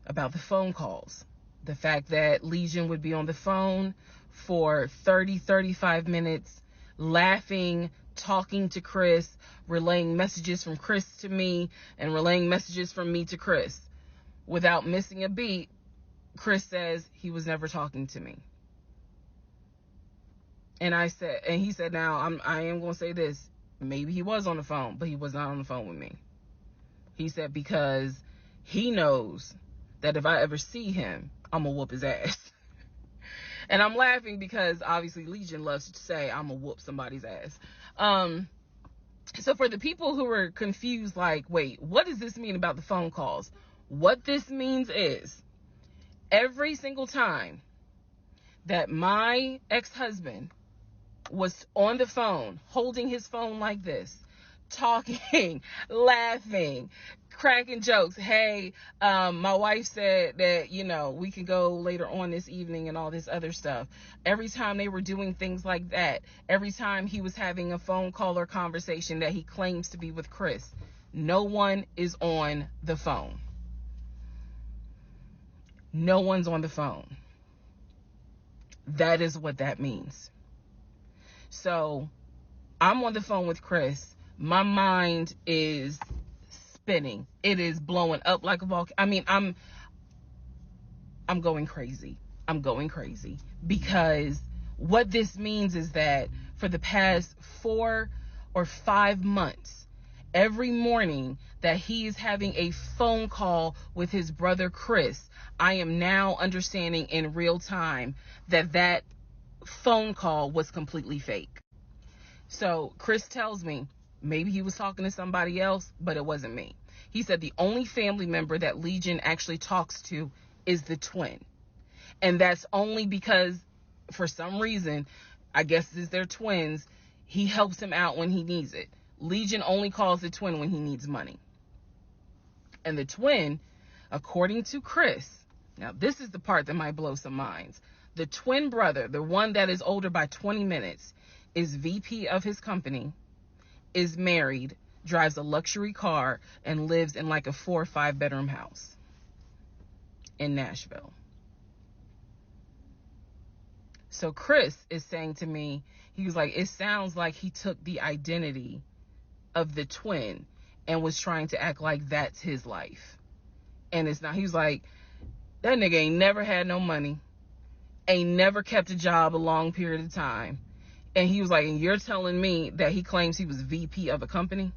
about the phone calls, the fact that Legion would be on the phone for 35 minutes, laughing, talking to Chris, relaying messages from Chris to me, and relaying messages from me to Chris. Without missing a beat, Chris says he was never talking to me. And he said, now I am going to say this. Maybe he was on the phone, but he was not on the phone with me. He said, because he knows that if I ever see him, I'm going to whoop his ass. And I'm laughing because obviously Legion loves to say I'm going to whoop somebody's ass. So for the people who are confused, like, wait, what does this mean about the phone calls? What this means is every single time that my ex-husband was on the phone, holding his phone like this, talking, laughing, cracking jokes. Hey, my wife said that, we can go later on this evening and all this other stuff. Every time they were doing things like that, every time he was having a phone call or conversation that he claims to be with Chris, no one is on the phone. No one's on the phone. That is what that means. So I'm on the phone with Chris. My mind is spinning. It is blowing up like a volcano. I mean, I'm going crazy. I'm going crazy because what this means is that for the past 4 or 5 months, every morning that he is having a phone call with his brother Chris, I am now understanding in real time that phone call was completely fake. So Chris tells me maybe he was talking to somebody else, but it wasn't me. He said the only family member that Legion actually talks to is the twin. And that's only because, for some reason, I guess it's their twins, he helps him out when he needs it. Legion only calls the twin when he needs money. And the twin, according to Chris, now this is the part that might blow some minds. The twin brother, the one that is older by 20 minutes, is VP of his company, is married, drives a luxury car, and lives in like a 4 or 5 bedroom house in Nashville. So Chris is saying to me, he was like, it sounds like he took the identity of the twin and was trying to act like that's his life. And it's not. He was like, that nigga ain't never had no money, ain't never kept a job a long period of time. And he was like, and you're telling me that he claims he was VP of a company?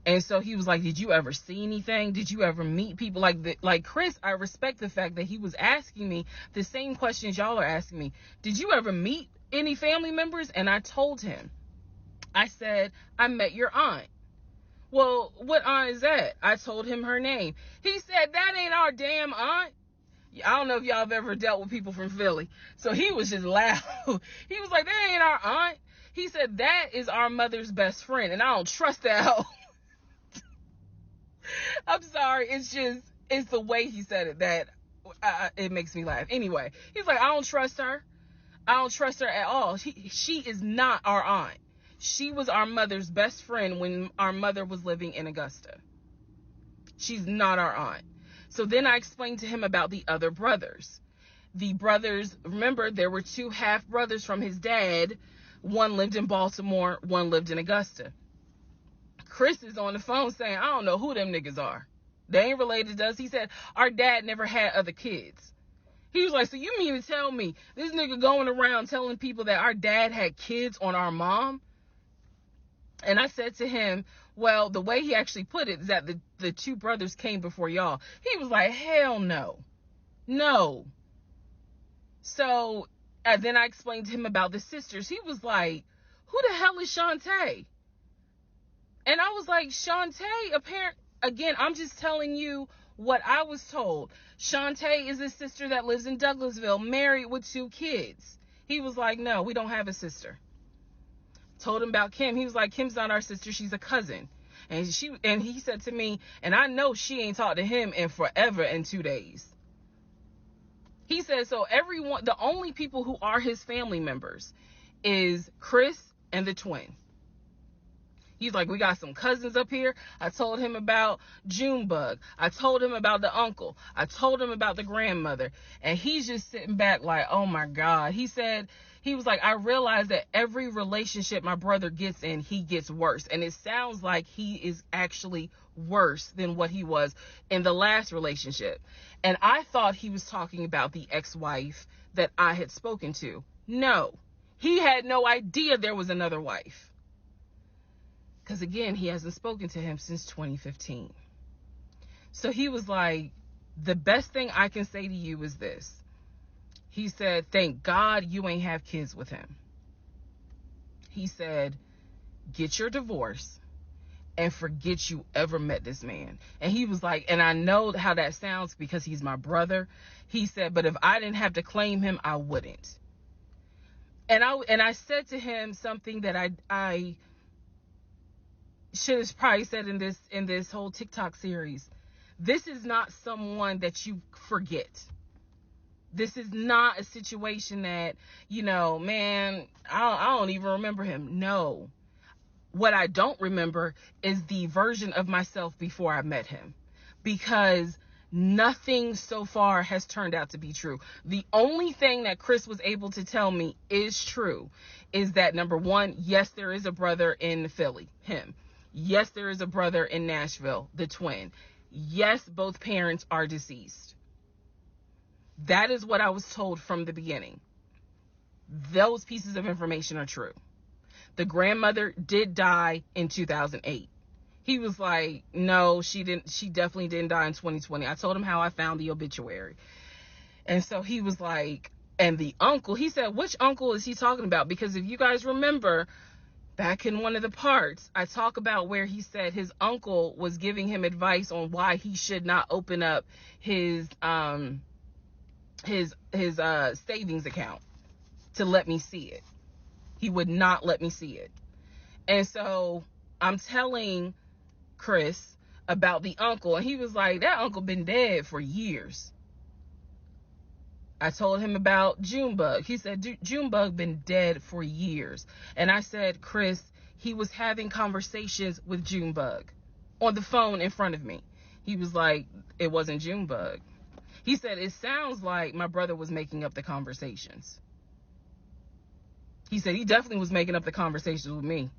And so he was like, did you ever see anything? Did you ever meet people like Chris? I respect the fact that he was asking me the same questions y'all are asking me. Did you ever meet any family members? And I told him, I said, I met your aunt. Well, what aunt is that? I told him her name. He said, that ain't our damn aunt. I don't know if y'all have ever dealt with people from Philly. So he was just loud. He was like, that ain't our aunt. He said, that is our mother's best friend. And I don't trust that hoe. I'm sorry. It's the way he said it that it makes me laugh. Anyway, he's like, I don't trust her. I don't trust her at all. She is not our aunt. She was our mother's best friend when our mother was living in Augusta. She's not our aunt. So then I explained to him about the other brothers. The brothers, remember, there were 2 half brothers from his dad. One lived in Baltimore, one lived in Augusta. Chris is on the phone saying, I don't know who them niggas are. They ain't related to us. He said, our dad never had other kids. He was like, so you mean to tell me this nigga going around telling people that our dad had kids on our mom? And I said to him, well, the way he actually put it is that the 2 brothers came before y'all. He was like, hell no. No. So then I explained to him about the sisters. He was like, who the hell is Shantae? And I was like, Shantae, again, I'm just telling you what I was told. Shantae is a sister that lives in Douglasville, married with 2 kids. He was like, no, we don't have a sister. Told him about Kim. He was like, Kim's not our sister, she's a cousin. And he said to me, and I know she ain't talked to him in forever in 2 days. He said, so everyone, the only people who are his family members is Chris and the twin. He's like, we got some cousins up here. I told him about Junebug. I told him about the uncle. I told him about the grandmother. And he's just sitting back like, oh my God. He said, he was like, I realize that every relationship my brother gets in, he gets worse. And it sounds like he is actually worse than what he was in the last relationship. And I thought he was talking about the ex-wife that I had spoken to. No, he had no idea there was another wife. Because again, he hasn't spoken to him since 2015. So he was like, the best thing I can say to you is this. He said, thank God you ain't have kids with him. He said, get your divorce and forget you ever met this man. And he was like, and I know how that sounds because he's my brother. He said, but if I didn't have to claim him, I wouldn't. And I said to him something that I should have probably said in this whole TikTok series. This is not someone that you forget. This is not a situation that, man, I don't even remember him. No. What I don't remember is the version of myself before I met him. Because nothing so far has turned out to be true. The only thing that Chris was able to tell me is true is that, number one, yes, there is a brother in Philly, him. Yes, there is a brother in Nashville, the twin. Yes, both parents are deceased. That is what I was told from the beginning. Those pieces of information are true. The grandmother did die in 2008. He was like, no, she definitely didn't die in 2020. I told him how I found the obituary. And so he was like, and the uncle, he said, which uncle is he talking about? Because if you guys remember, back in one of the parts, I talk about where he said his uncle was giving him advice on why he should not open up his savings account to let me see it. He would not let me see it. And so I'm telling Chris about the uncle, and he was like, that uncle been dead for years. I told him about Junebug. He said, Junebug been dead for years. And I said, Chris, he was having conversations with Junebug on the phone in front of me. He was like, it wasn't Junebug. He said, it sounds like my brother was making up the conversations. He said, he definitely was making up the conversations with me.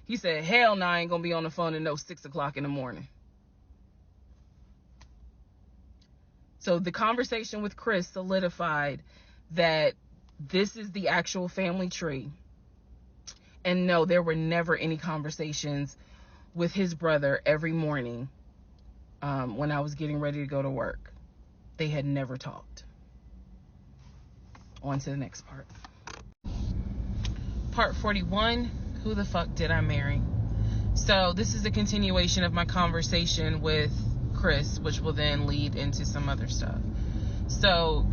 He said, hell no, I ain't going to be on the phone at no 6 o'clock in the morning. So the conversation with Chris solidified that this is the actual family tree. And no, there were never any conversations with his brother every morning when I was getting ready to go to work. They had never talked. On to the next part. Part 41, Who the fuck did I marry? So this is a continuation of my conversation with Chris, which will then lead into some other stuff. So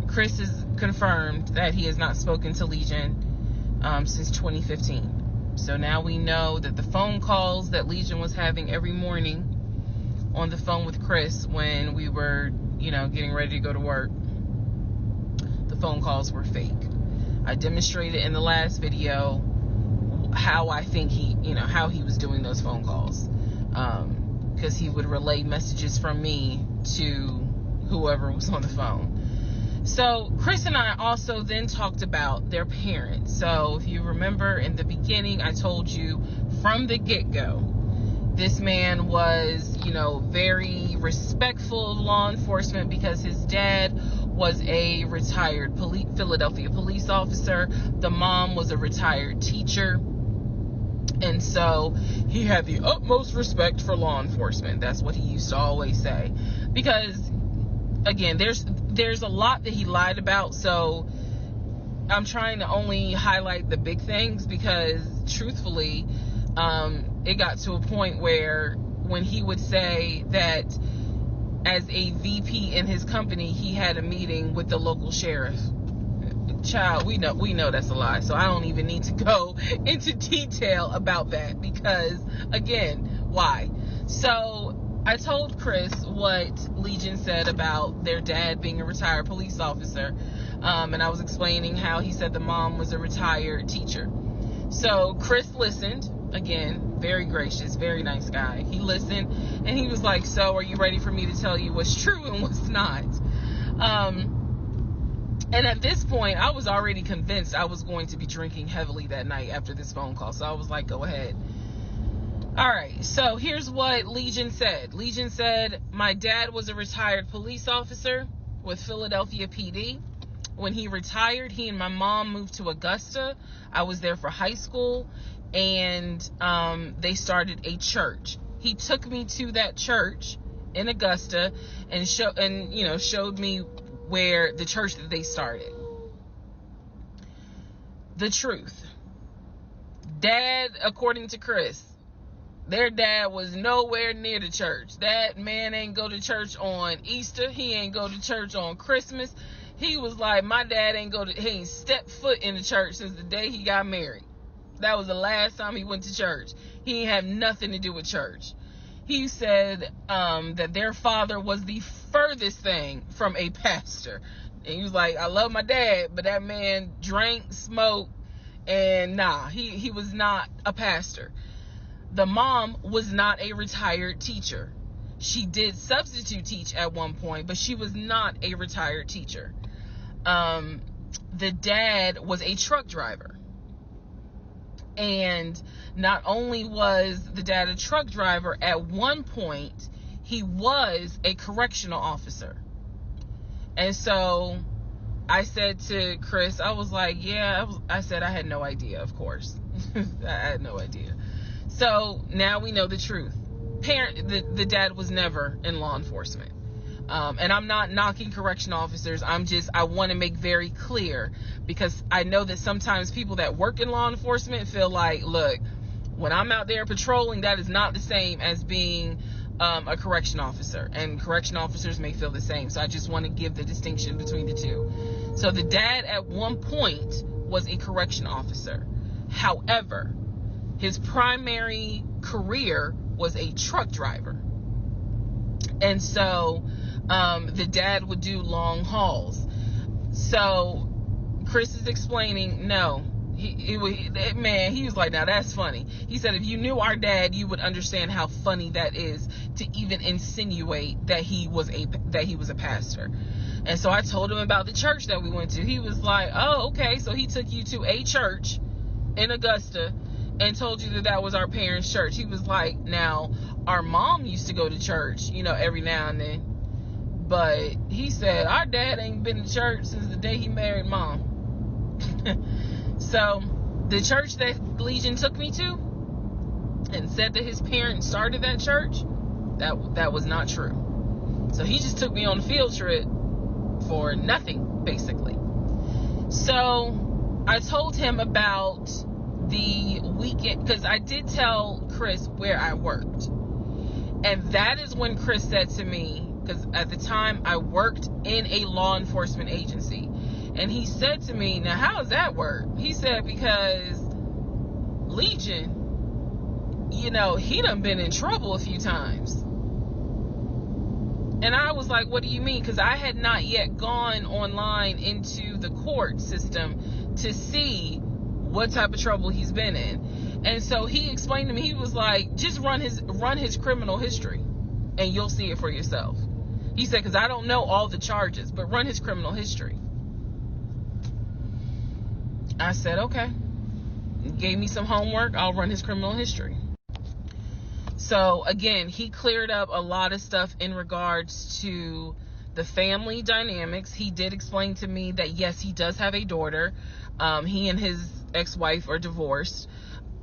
Chris has confirmed that he has not spoken to Legion since 2015. So now we know that the phone calls that Legion was having every morning on the phone with Chris when we were, getting ready to go to work, the phone calls were fake. I demonstrated in the last video how I think how he was doing those phone calls. Because he would relay messages from me to whoever was on the phone. So Chris and I also then talked about their parents. So if you remember in the beginning, I told you from the get-go, this man was, very respectful of law enforcement because his dad was a retired Philadelphia police officer. The mom was a retired teacher. And so he had the utmost respect for law enforcement. That's what he used to always say. Because, again, there's a lot that he lied about. So I'm trying to only highlight the big things because, truthfully, it got to a point where when he would say that as a VP in his company, he had a meeting with the local sheriff. Child, we know that's a lie. So I don't even need to go into detail about that because, again, why? So I told Chris what Legion said about their dad being a retired police officer. And I was explaining how he said the mom was a retired teacher. So Chris listened. Again, very gracious, very nice guy. He listened and he was like, so are you ready for me to tell you what's true and what's not? And at this point, I was already convinced I was going to be drinking heavily that night after this phone call. So I was like, go ahead. All right. So here's what Legion said. Legion said, my dad was a retired police officer with Philadelphia PD. When he retired, he and my mom moved to Augusta. I was there for high school. And they started a church. He took me to that church in Augusta and showed me where the church that they started. The truth. Dad, according to Chris, their dad was nowhere near the church. That man ain't go to church on Easter. He ain't go to church on Christmas. He was like, my dad he ain't stepped foot in the church since the day he got married. That was the last time he went to church. He didn't have nothing to do with church. He said that their father was the furthest thing from a pastor. And he was like, I love my dad, but that man drank, smoked, and he was not a pastor. The mom was not a retired teacher. She did substitute teach at one point, but she was not a retired teacher. The dad was a truck driver. And not only was the dad a truck driver, at one point, he was a correctional officer. And so I said to Chris, I was like, I said I had no idea, of course. I had no idea. So now we know the truth. The dad was never in law enforcement. And I'm not knocking correction officers. I want to make very clear because I know that sometimes people that work in law enforcement feel like, look, when I'm out there patrolling, that is not the same as being a correction officer. And correction officers may feel the same. So I just want to give the distinction between the two. So the dad at one point was a correction officer. However, his primary career was a truck driver. And so the dad would do long hauls. So Chris is explaining, no, he was like, now that's funny. He said, if you knew our dad, you would understand how funny that is to even insinuate that he was a pastor. And so I told him about the church that we went to. He was like, oh, okay. So he took you to a church in Augusta and told you that was our parents' church. He was like, now, our mom used to go to church, every now and then. But he said, our dad ain't been to church since the day he married mom. So the church that Legion took me to and said that his parents started that church, that was not true. So he just took me on a field trip for nothing, basically. So I told him about the weekend, because I did tell Chris where I worked. And that is when Chris said to me, because at the time I worked in a law enforcement agency. And he said to me, now how does that work? He said, because Legion, you know, he done been in trouble a few times. And I was like, what do you mean? Because I had not yet gone online into the court system to see what type of trouble he's been in. And so he explained to me, he was like, just run his criminal history and you'll see it for yourself. He said, because I don't know all the charges, but run his criminal history. I said, okay. He gave me some homework. I'll run his criminal history. So again, he cleared up a lot of stuff in regards to the family dynamics. He did explain to me that yes, he does have a daughter. He and his ex-wife are divorced.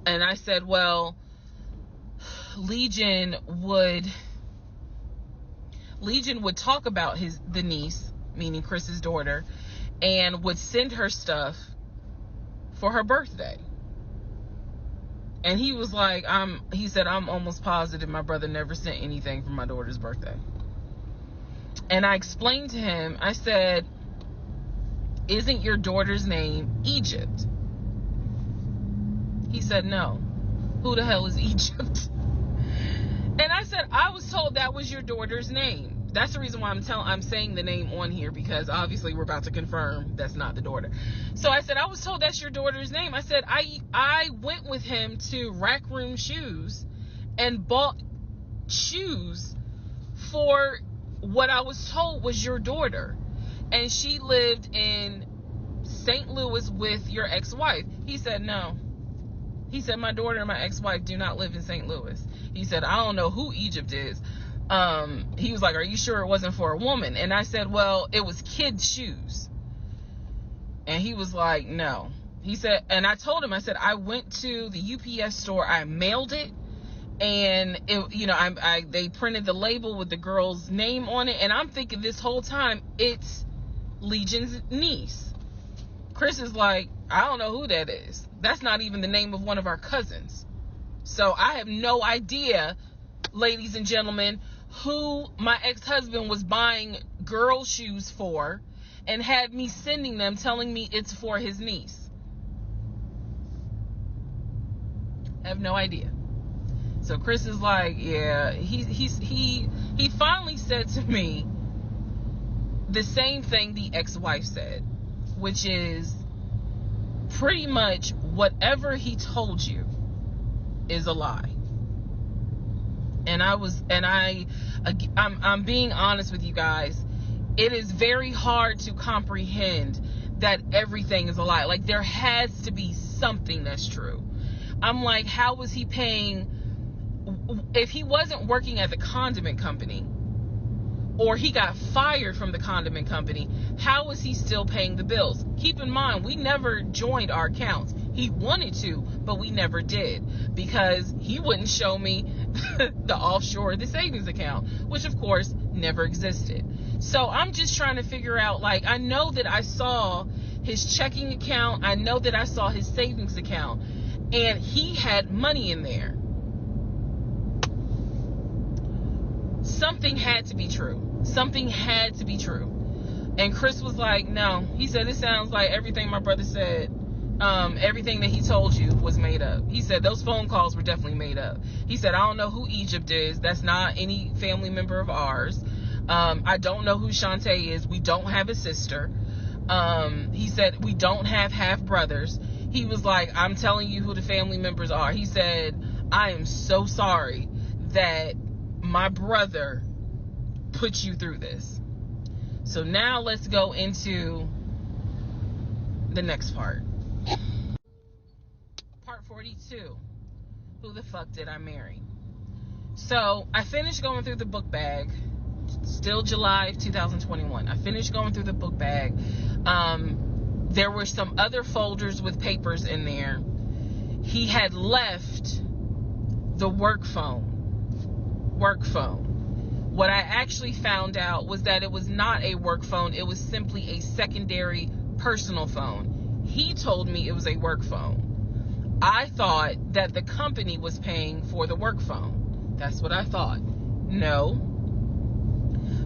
And I said, well, Legion would talk about the niece, meaning Chris's daughter, and would send her stuff for her birthday. And he was like, he said, I'm almost positive my brother never sent anything for my daughter's birthday. And I explained to him, I said, isn't your daughter's name Egypt? He said, no. Who the hell is Egypt? And I said, I was told that was your daughter's name. That's the reason why I'm saying the name on here, because obviously we're about to confirm that's not the daughter. So I said, I was told that's your daughter's name. I said, I went with him to Rack Room Shoes and bought shoes for what I was told was your daughter. And she lived in St. Louis with your ex-wife. He said, no. He said, my daughter and my ex-wife do not live in St. Louis. He said, I don't know who Egypt is. He was like, are you sure it wasn't for a woman? And I said, well, it was kids' shoes. And he was like, no. He said, and I told him, I said, I went to the UPS store, I mailed it, and it, you know, they printed the label with the girl's name on it, and I'm thinking this whole time it's Legion's niece. Chris is like, I don't know who that is. That's not even the name of one of our cousins. So I have no idea, ladies and gentlemen, who my ex-husband was buying girl shoes for and had me sending them telling me it's for his niece. I have no idea. So Chris is like, yeah, he finally said to me the same thing the ex-wife said, which is pretty much whatever he told you is a lie. And I'm being honest with you guys. It is very hard to comprehend that everything is a lie. Like, there has to be something that's true. I'm like, how was he paying? If he wasn't working at the condiment company, or he got fired from the condiment company, how was he still paying the bills? Keep in mind, we never joined our accounts. He wanted to, but we never did, because he wouldn't show me the offshore, the savings account, which of course never existed. So I'm just trying to figure out, like, I know that I saw his checking account, I know that I saw his savings account, and he had money in there. Something had to be true. Something had to be true. And Chris was like, no. He said, it sounds like everything my brother said, everything that he told you was made up. He said those phone calls were definitely made up. He said, I don't know who Egypt is. That's not any family member of ours. I don't know who Shantae is. We don't have a sister. He said, we don't have half brothers. He was like, I'm telling you who the family members are. He said, I am so sorry that my brother put you through this. So now let's go into the next part. Part 42. Who the fuck did I marry? So I finished going through the book bag. Still July of 2021. I finished going through the book bag. There were some other folders with papers in there. He had left the work phone. What I actually found out was that it was not a work phone. It was simply a secondary personal phone. He told me it was a work phone. I thought that the company was paying for the work phone. That's what I thought. No,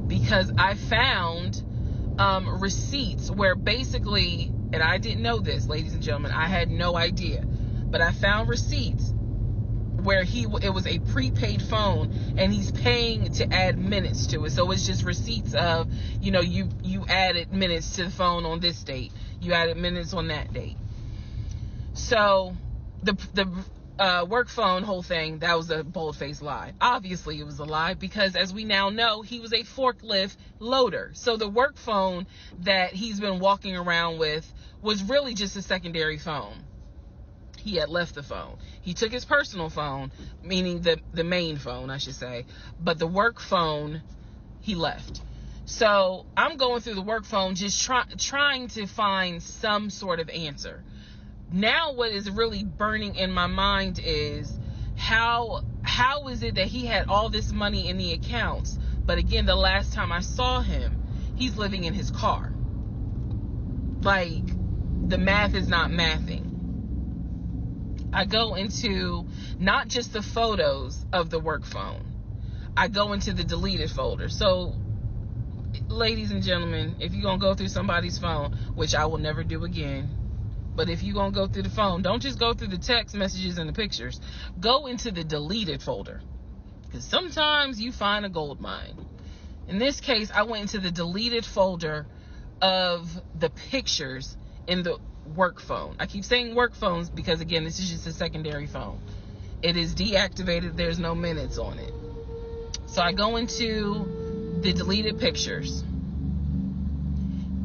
because I found receipts where basically, and I didn't know this, ladies and gentlemen, I had no idea, but I found receipts where it was a prepaid phone and he's paying to add minutes to it. So it's just receipts of, you added minutes to the phone on this date, you added minutes on that date. So the work phone whole thing, that was a bold-faced lie. Obviously it was a lie, because as we now know, he was a forklift loader. So the work phone that he's been walking around with was really just a secondary phone. He had left the phone. He took his personal phone, meaning the main phone, I should say, but the work phone he left. So I'm going through the work phone, just trying to find some sort of answer. Now what is really burning in my mind is how is it that he had all this money in the accounts, but again, the last time I saw him, he's living in his car. Like, the math is not mathing. I go into not just the photos of the work phone, I go into the deleted folder. So, ladies and gentlemen, if you're going to go through somebody's phone, which I will never do again, but if you're going to go through the phone, don't just go through the text messages and the pictures. Go into the deleted folder, because sometimes you find a gold mine. In this case, I went into the deleted folder of the pictures in the work phone. I keep saying work phones because, again, this is just a secondary phone. It is deactivated. There's no minutes on it. So I go into the deleted pictures,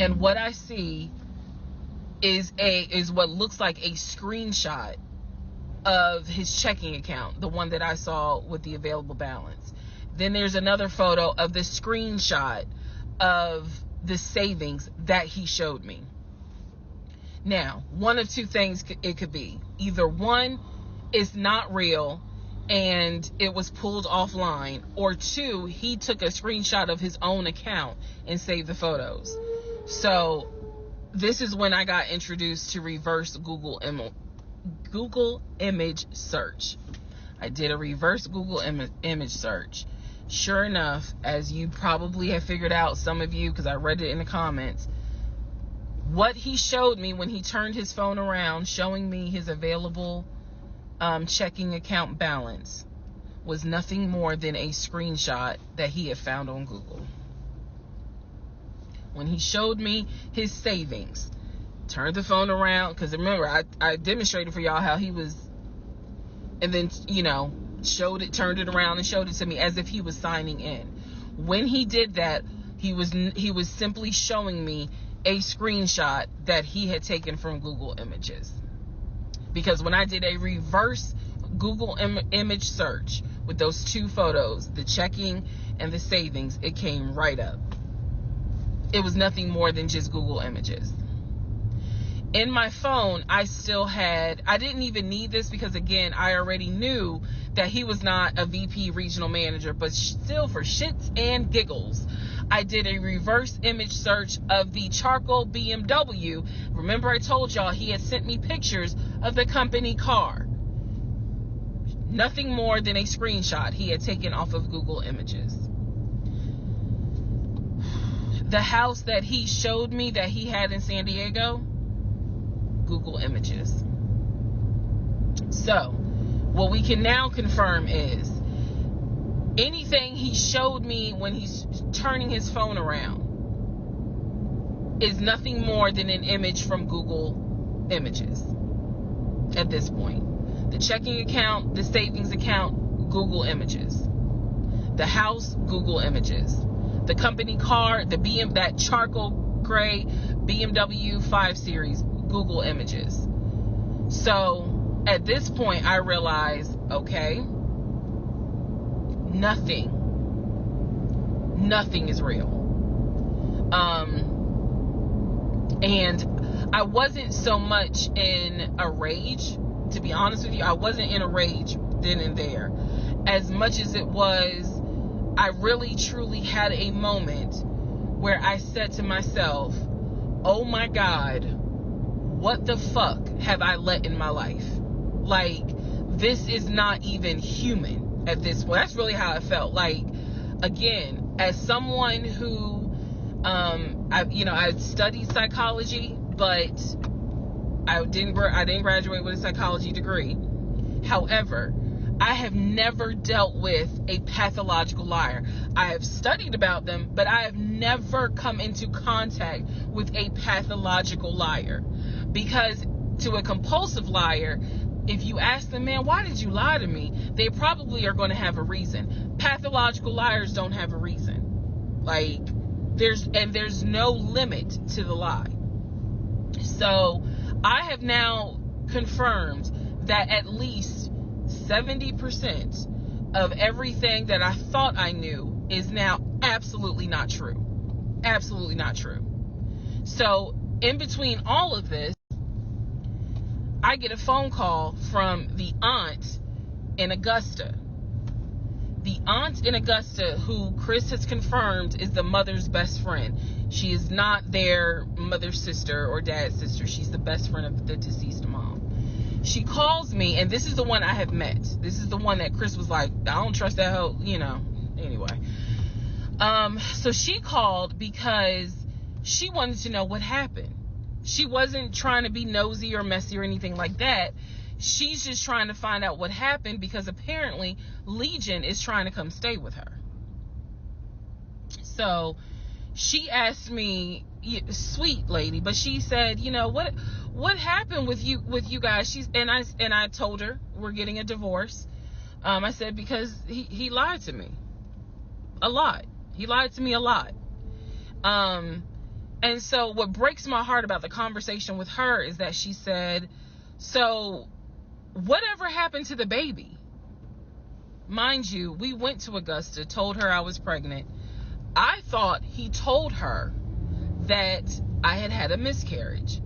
and what I see is what looks like a screenshot of his checking account, the one that I saw with the available balance. Then there's another photo of the screenshot of the savings that he showed me. Now, one of two things it could be. Either one, it's not real and it was pulled offline, or two, he took a screenshot of his own account and saved the photos. So this is when I got introduced to reverse Google image search. I did a reverse Google image search. Sure enough, as you probably have figured out, some of you, because I read it in the comments, what he showed me when he turned his phone around, showing me his available checking account balance, was nothing more than a screenshot that he had found on Google. When he showed me his savings, turned the phone around, because remember, I demonstrated for y'all how he was, and then, turned it around and showed it to me as if he was signing in. When he did that, he was simply showing me a screenshot that he had taken from Google Images. Because when I did a reverse Google image search with those two photos, the checking and the savings, it came right up. It was nothing more than just Google Images. In my phone, I didn't even need this, because again, I already knew that he was not a VP regional manager, but still, for shits and giggles, I did a reverse image search of the charcoal BMW. Remember, I told y'all he had sent me pictures of the company car. Nothing more than a screenshot he had taken off of Google Images. The house that he showed me that he had in San Diego, Google Images. So, what we can now confirm is anything he showed me when he's turning his phone around is nothing more than an image from Google Images at this point. The checking account, the savings account, Google Images. The house, Google Images. The company car, that charcoal gray BMW 5 Series, Google Images. So at this point, I realized, okay, nothing is real. And I wasn't so much in a rage, to be honest with you. I wasn't in a rage then and there, as much as it was, I really truly had a moment where I said to myself, oh my God, what the fuck have I let in my life? Like, this is not even human at this point. That's really how I felt. Like, again, as someone who, I studied psychology, but I didn't graduate with a psychology degree. However, I have never dealt with a pathological liar. I have studied about them, but I have never come into contact with a pathological liar. Because to a compulsive liar, if you ask them, man, why did you lie to me? They probably are going to have a reason. Pathological liars don't have a reason. Like, there's no limit to the lie. So I have now confirmed that at least 70% of everything that I thought I knew is now absolutely not true. Absolutely not true. So in between all of this, I get a phone call from the aunt in Augusta. The aunt in Augusta, who Chris has confirmed is the mother's best friend. She is not their mother's sister or dad's sister. She's the best friend of the deceased mom. She calls me, and this is the one I have met. This is the one that Chris was like, I don't trust that hoe, anyway. So she called because she wanted to know what happened. She wasn't trying to be nosy or messy or anything like that. She's just trying to find out what happened because apparently Legion is trying to come stay with her. So she asked me, sweet lady, but she said, what happened with you guys? And I told her we're getting a divorce. I said, because he lied to me a lot. He lied to me a lot. And so what breaks my heart about the conversation with her is that she said, so whatever happened to the baby? Mind you, we went to Augusta, told her I was pregnant. I thought he told her that I had a miscarriage.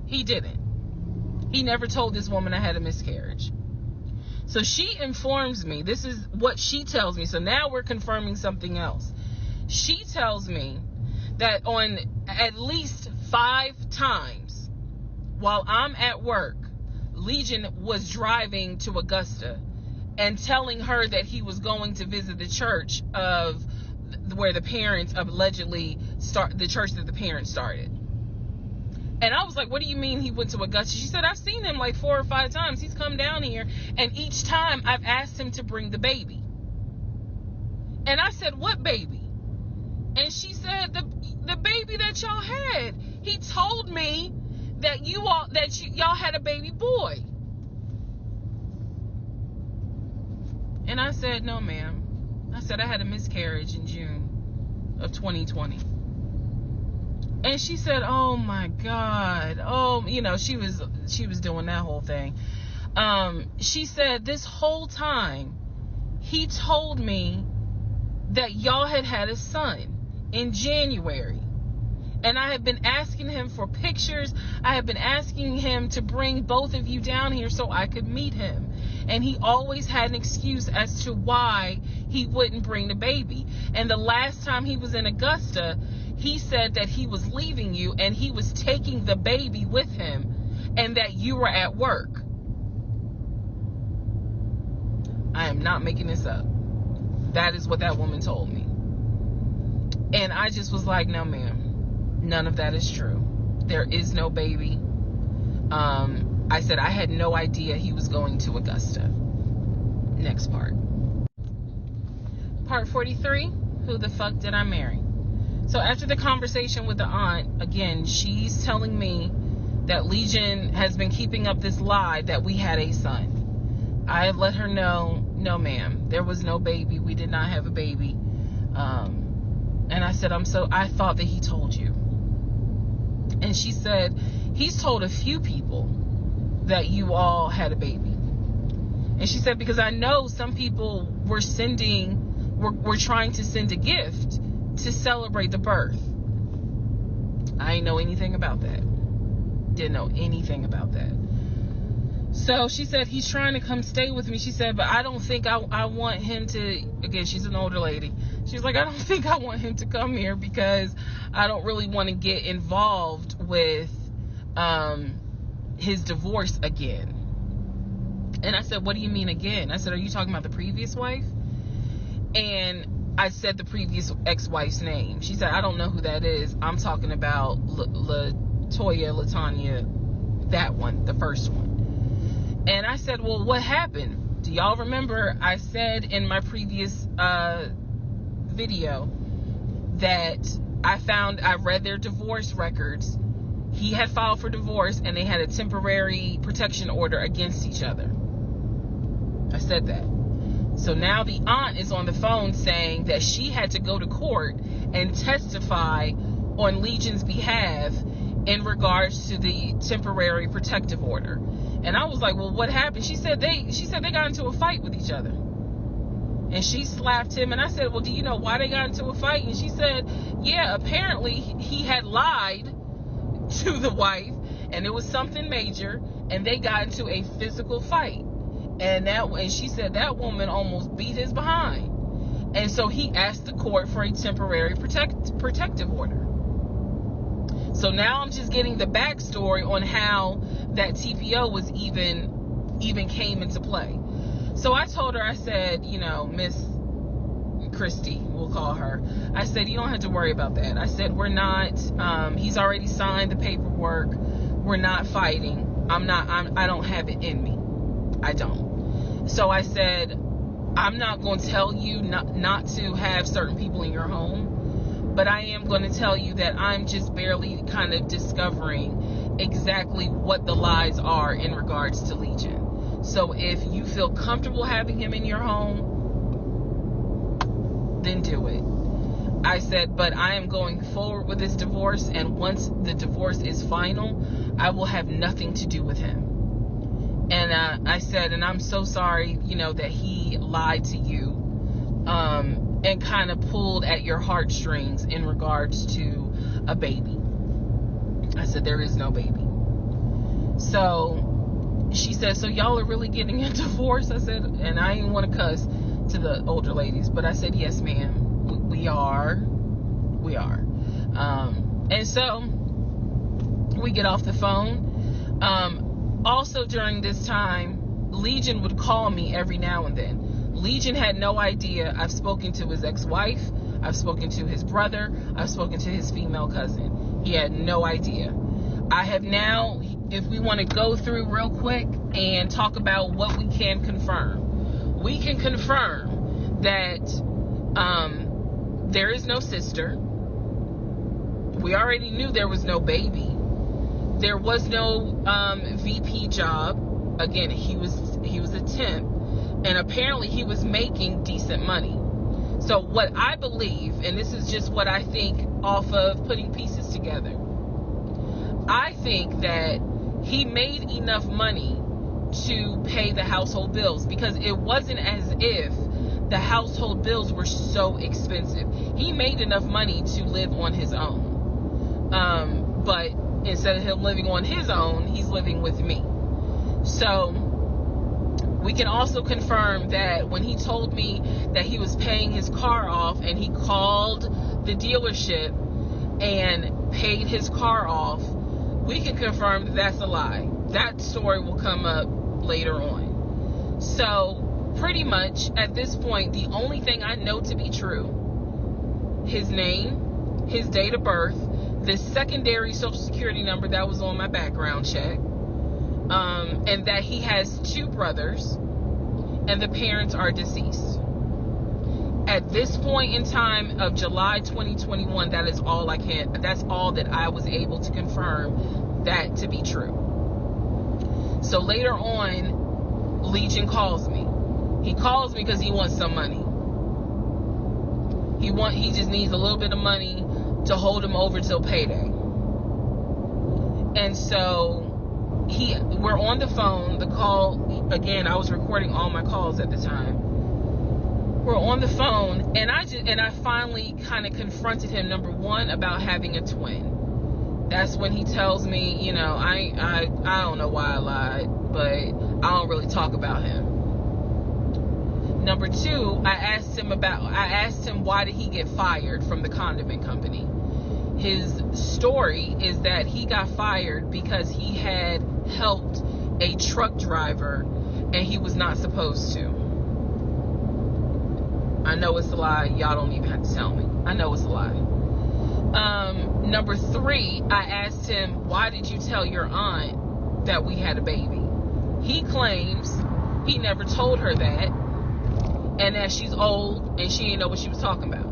He didn't. He never told this woman I had a miscarriage. So she informs me, this is what she tells me. So now we're confirming something else. She tells me that on at least 5 times while I'm at work, Legion was driving to Augusta and telling her that he was going to visit the church of where the parents allegedly the church that the parents started. And I was like, what do you mean he went to Augusta? She said, I've seen him like 4 or 5 times. He's come down here, and each time I've asked him to bring the baby. And I said, what baby? And she said, the baby that y'all had. He told me that y'all had a baby boy. And I said, no, ma'am. I said I had a miscarriage in June of 2020. And she said, oh my God. Oh, she was doing that whole thing. She said, this whole time he told me that y'all had a son in January. And I have been asking him for pictures. I have been asking him to bring both of you down here so I could meet him. And he always had an excuse as to why he wouldn't bring the baby. And the last time he was in Augusta, he said that he was leaving you and he was taking the baby with him and that you were at work. I am not making this up. That is what that woman told me. And I just was like, no, ma'am, none of that is true. There is no baby. I said I had no idea he was going to Augusta. Next part. Part 43, who the fuck did I marry? So after the conversation with the aunt, again, she's telling me that Legion has been keeping up this lie that we had a son. I have let her know, no ma'am, there was no baby. We did not have a baby. And I said, I thought that he told you. And she said, he's told a few people that you all had a baby. And she said, because I know some people were trying to send a gift to celebrate the birth. I didn't know anything about that. Didn't know anything about that. So she said, he's trying to come stay with me. She said, but I don't think I want him to, again, she's an older lady. She's like, I don't think I want him to come here because I don't really want to get involved with his divorce again. And I said, what do you mean again? I said, are you talking about the previous wife? And I said the previous ex-wife's name. She said, I don't know who that is. I'm talking about LaTanya, that one, the first one. And I said, well, what happened? Do y'all remember I said in my previous video that I read their divorce records. He had filed for divorce and they had a temporary protection order against each other. I said that. So now the aunt is on the phone saying that she had to go to court and testify on Legion's behalf in regards to the temporary protective order. And I was like, well, what happened? She said they got into a fight with each other. And she slapped him. And I said, well, do you know why they got into a fight? And she said, yeah, apparently he had lied to the wife and it was something major and they got into a physical fight. And she said that woman almost beat his behind. And so he asked the court for a temporary protective order. So now I'm just getting the backstory on how that TPO was even came into play. So I told her, I said, you know, Miss Christy, we'll call her. I said, you don't have to worry about that. I said, we're not, he's already signed the paperwork. We're not fighting. I don't have it in me. I don't. So I said, I'm not going to tell you not to have certain people in your home, but I am going to tell you that I'm just barely kind of discovering exactly what the lies are in regards to Legion. So if you feel comfortable having him in your home, then do it. I said, but I am going forward with this divorce, and once the divorce is final, I will have nothing to do with him. And I said, and I'm so sorry, you know, that he lied to you and kind of pulled at your heartstrings in regards to a baby. I said, there is no baby. So she said, so y'all are really getting a divorce? I said, and I didn't want to cuss to the older ladies, but I said, yes, ma'am, we are. And so we get off the phone. Also during this time, Legion would call me every now and then. Legion had no idea. I've spoken to his ex-wife. I've spoken to his brother. I've spoken to his female cousin. He had no idea. I have now, if we want to go through real quick and talk about what we can confirm. We can confirm that there is no sister. We already knew there was no baby. There was no VP job. Again, he was a temp, and apparently he was making decent money. So what I believe, and this is just what I think off of putting pieces together, I think that he made enough money to pay the household bills, because it wasn't as if the household bills were so expensive. He made enough money to live on his own. But instead of him living on his own, he's living with me. So we can also confirm that when he told me that he was paying his car off and he called the dealership and paid his car off, we can confirm that that's a lie. That story will come up later on. So pretty much at this point, the only thing I know to be true, his name, his date of birth, the secondary social security number that was on my background check, and that he has 2 brothers and the parents are deceased. At this point in time of July 2021, that's all that I was able to confirm that to be true. So later on, Legion calls me. He calls me because he wants some money. He just needs a little bit of money to hold him over till payday. And so we're on the phone. The call, again, I was recording all my calls at the time. We're on the phone, and I finally kind of confronted him, number one, about having a twin. That's when he tells me, you know, I don't know why I lied, but I don't really talk about him. Number 2, I asked him why did he get fired from the condiment company. His story is that he got fired because he had helped a truck driver and he was not supposed to. I know it's a lie. Y'all don't even have to tell me. I know it's a lie. Number 3, I asked him, why did you tell your aunt that we had a baby? He claims he never told her that, and that she's old and she didn't know what she was talking about.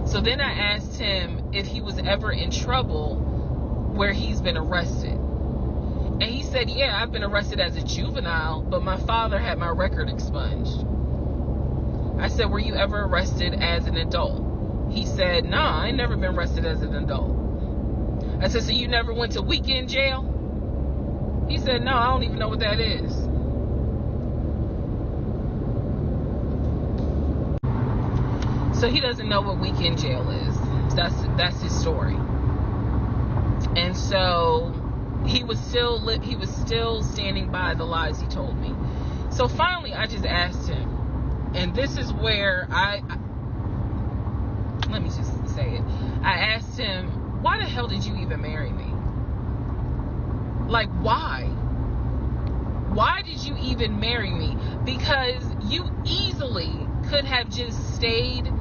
So then I asked him if he was ever in trouble where he's been arrested. And he said, yeah, I've been arrested as a juvenile, but my father had my record expunged. I said, were you ever arrested as an adult? He said, nah, I ain't never been arrested as an adult. I said, so you never went to weekend jail? He said, no, I don't even know what that is. So he doesn't know what weekend jail is. That's his story. And so he was still standing by the lies he told me. So finally, I just asked him, and this is where let me just say it. I asked him, why the hell did you even marry me? Like, why? Why did you even marry me? Because you easily could have just stayed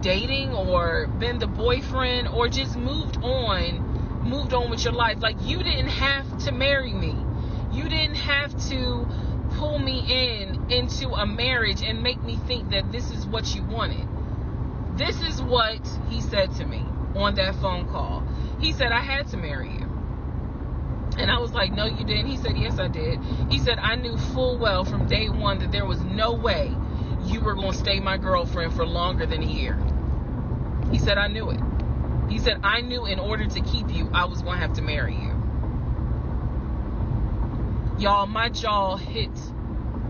dating or been the boyfriend or just moved on with your life. Like, you didn't have to marry me. You didn't have to pull me into a marriage and make me think that this is what you wanted. This is what he said to me on that phone call. He said, I had to marry you. And I was like, no, you didn't. He said, yes, I did. He said, I knew full well from day one that there was no way you were going to stay my girlfriend for longer than a year. He said, I knew it. He said, I knew in order to keep you, I was going to have to marry you. Y'all, my jaw hit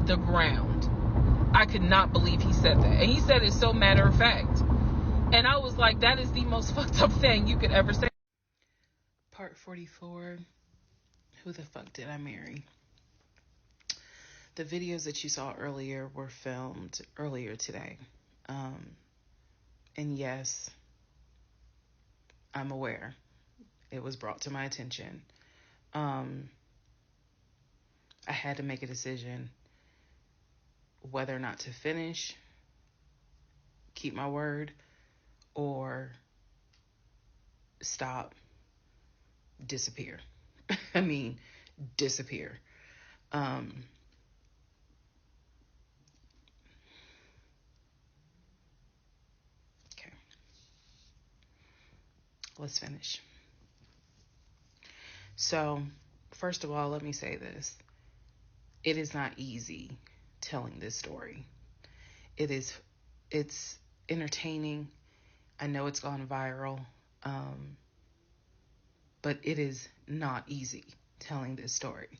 the ground. I could not believe he said that. And he said it so matter of fact. And I was like, that is the most fucked up thing you could ever say. Part 44. Who the fuck did I marry? The videos that you saw earlier were filmed earlier today. And yes, I'm aware. It was brought to my attention. I had to make a decision whether or not to finish, keep my word, or stop, disappear. I mean, disappear. Okay. Let's finish. So, first of all, let me say this. It is not easy telling this story. It's entertaining. I know it's gone viral. But it is not easy telling this story.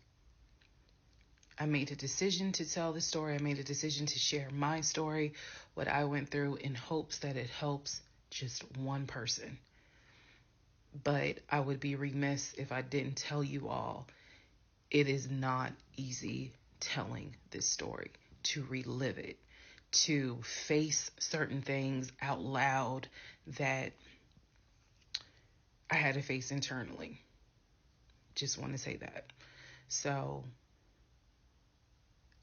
I made a decision to tell this story. I made a decision to share my story, what I went through, in hopes that it helps just one person. But I would be remiss if I didn't tell you all, it is not easy telling this story, to relive it, to face certain things out loud that I had to face internally. Just want to say that. So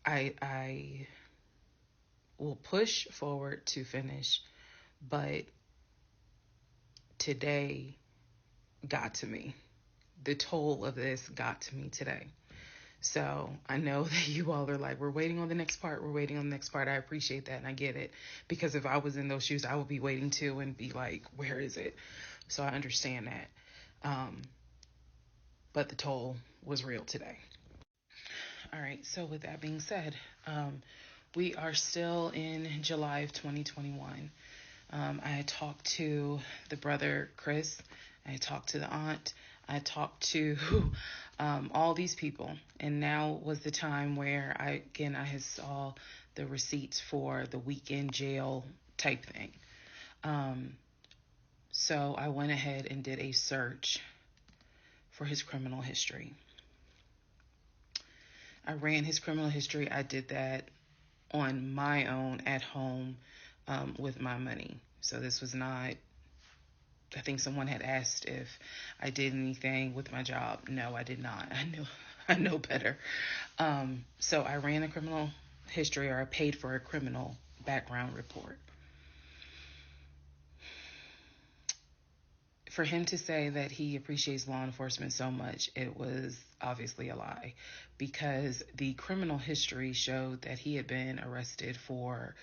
I will push forward to finish, but today got to me. The toll of this got to me today. So I know that you all are like, we're waiting on the next part. We're waiting on the next part. I appreciate that, and I get it. Because if I was in those shoes, I would be waiting too and be like, where is it? So I understand that. But the toll was real today. All right. So with that being said, we are still in July of 2021. I talked to the brother, Chris. I talked to the aunt. I talked to all these people. And now was the time where I had saw the receipts for the weekend jail type thing. So I went ahead and did a search for his criminal history. I ran his criminal history. I did that on my own at home with my money. So this was not, I think someone had asked if I did anything with my job. No, I did not. I know better. So I ran a criminal history, or I paid for a criminal background report. For him to say that he appreciates law enforcement so much, it was obviously a lie, because the criminal history showed that he had been arrested for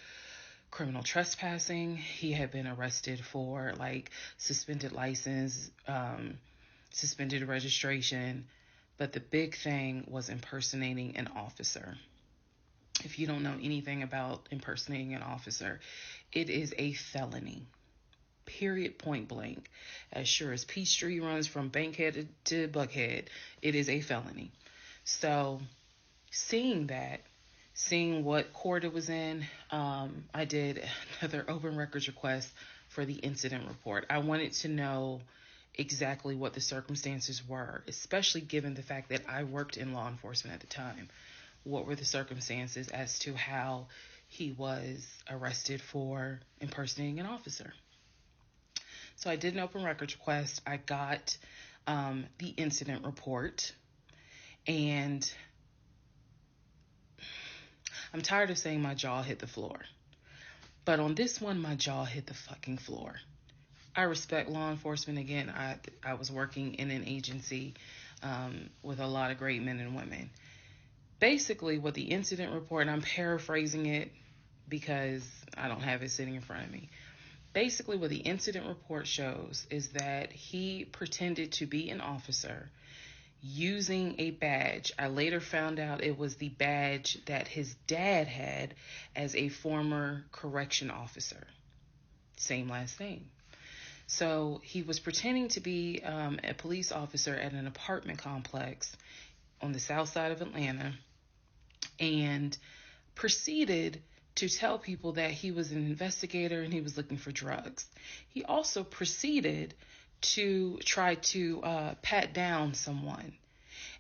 criminal trespassing. He had been arrested for like suspended license, suspended registration. But the big thing was impersonating an officer. If you don't know anything about impersonating an officer, it is a felony. Period, point blank. As sure as Peachtree runs from Bankhead to Buckhead, it is a felony. So seeing that, seeing what court it was in, I did another open records request for the incident report. I wanted to know exactly what the circumstances were, especially given the fact that I worked in law enforcement at the time. What were the circumstances as to how he was arrested for impersonating an officer? So I did an open records request. I got the incident report, and I'm tired of saying my jaw hit the floor. But on this one, my jaw hit the fucking floor. I respect law enforcement. Again, I was working in an agency with a lot of great men and women. Basically, what the incident report, and I'm paraphrasing it because I don't have it sitting in front of me. Basically, what the incident report shows is that he pretended to be an officer using a badge. I later found out it was the badge that his dad had as a former correction officer. Same last name. So he was pretending to be a police officer at an apartment complex on the south side of Atlanta, and proceeded to tell people that he was an investigator and he was looking for drugs. He also proceeded to try to pat down someone,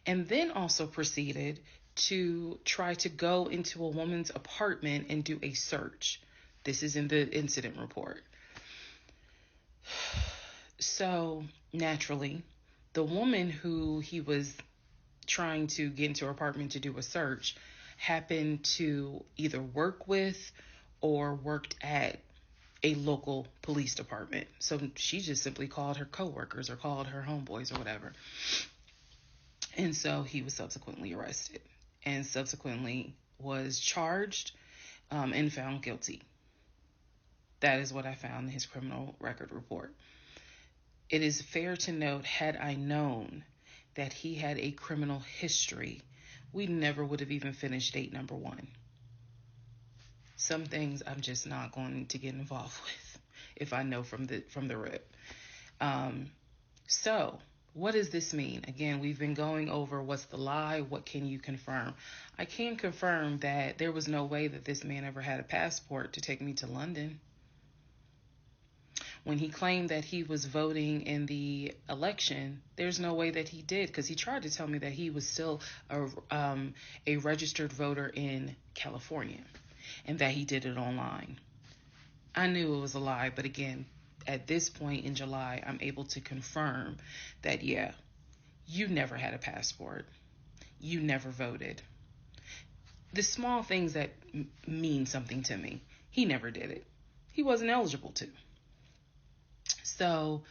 and then also proceeded to try to go into a woman's apartment and do a search. This is in the incident report. So naturally, the woman who he was trying to get into her apartment to do a search happened to either work with or worked at a local police department. So she just simply called her coworkers or called her homeboys or whatever. And so he was subsequently arrested and subsequently was charged and found guilty. That is what I found in his criminal record report. It is fair to note, had I known that he had a criminal history, we never would have even finished date number 1. Some things I'm just not going to get involved with if I know from the rip. So what does this mean? Again, we've been going over what's the lie, what can you confirm? I can confirm that there was no way that this man ever had a passport to take me to London. When he claimed that he was voting in the election, there's no way that he did, because he tried to tell me that he was still a registered voter in California and that he did it online. I knew it was a lie, but again, at this point in July, I'm able to confirm that, yeah, you never had a passport. You never voted. The small things that mean something to me, he never did it. He wasn't eligible to. So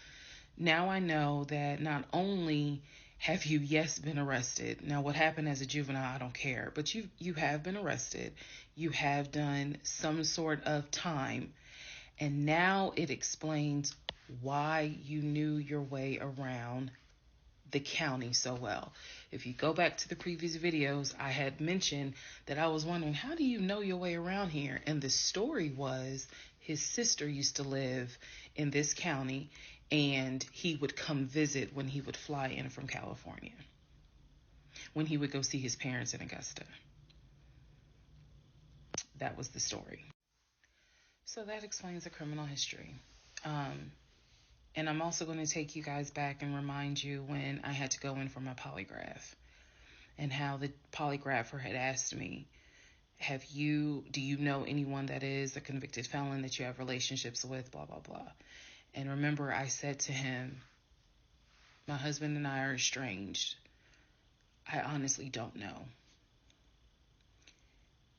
now I know that not only have you, yes, been arrested. Now, what happened as a juvenile, I don't care. But you have been arrested. You have done some sort of time. And now it explains why you knew your way around the county so well. If you go back to the previous videos, I had mentioned that I was wondering, how do you know your way around here? And the story was his sister used to live in this county, and he would come visit when he would fly in from California, when he would go see his parents in Augusta. That was the story. So that explains the criminal history. And I'm also going to take you guys back and remind you when I had to go in for my polygraph, and how the polygrapher had asked me, do you know anyone that is a convicted felon that you have relationships with, blah, blah, blah. And remember, I said to him, my husband and I are estranged. I honestly don't know.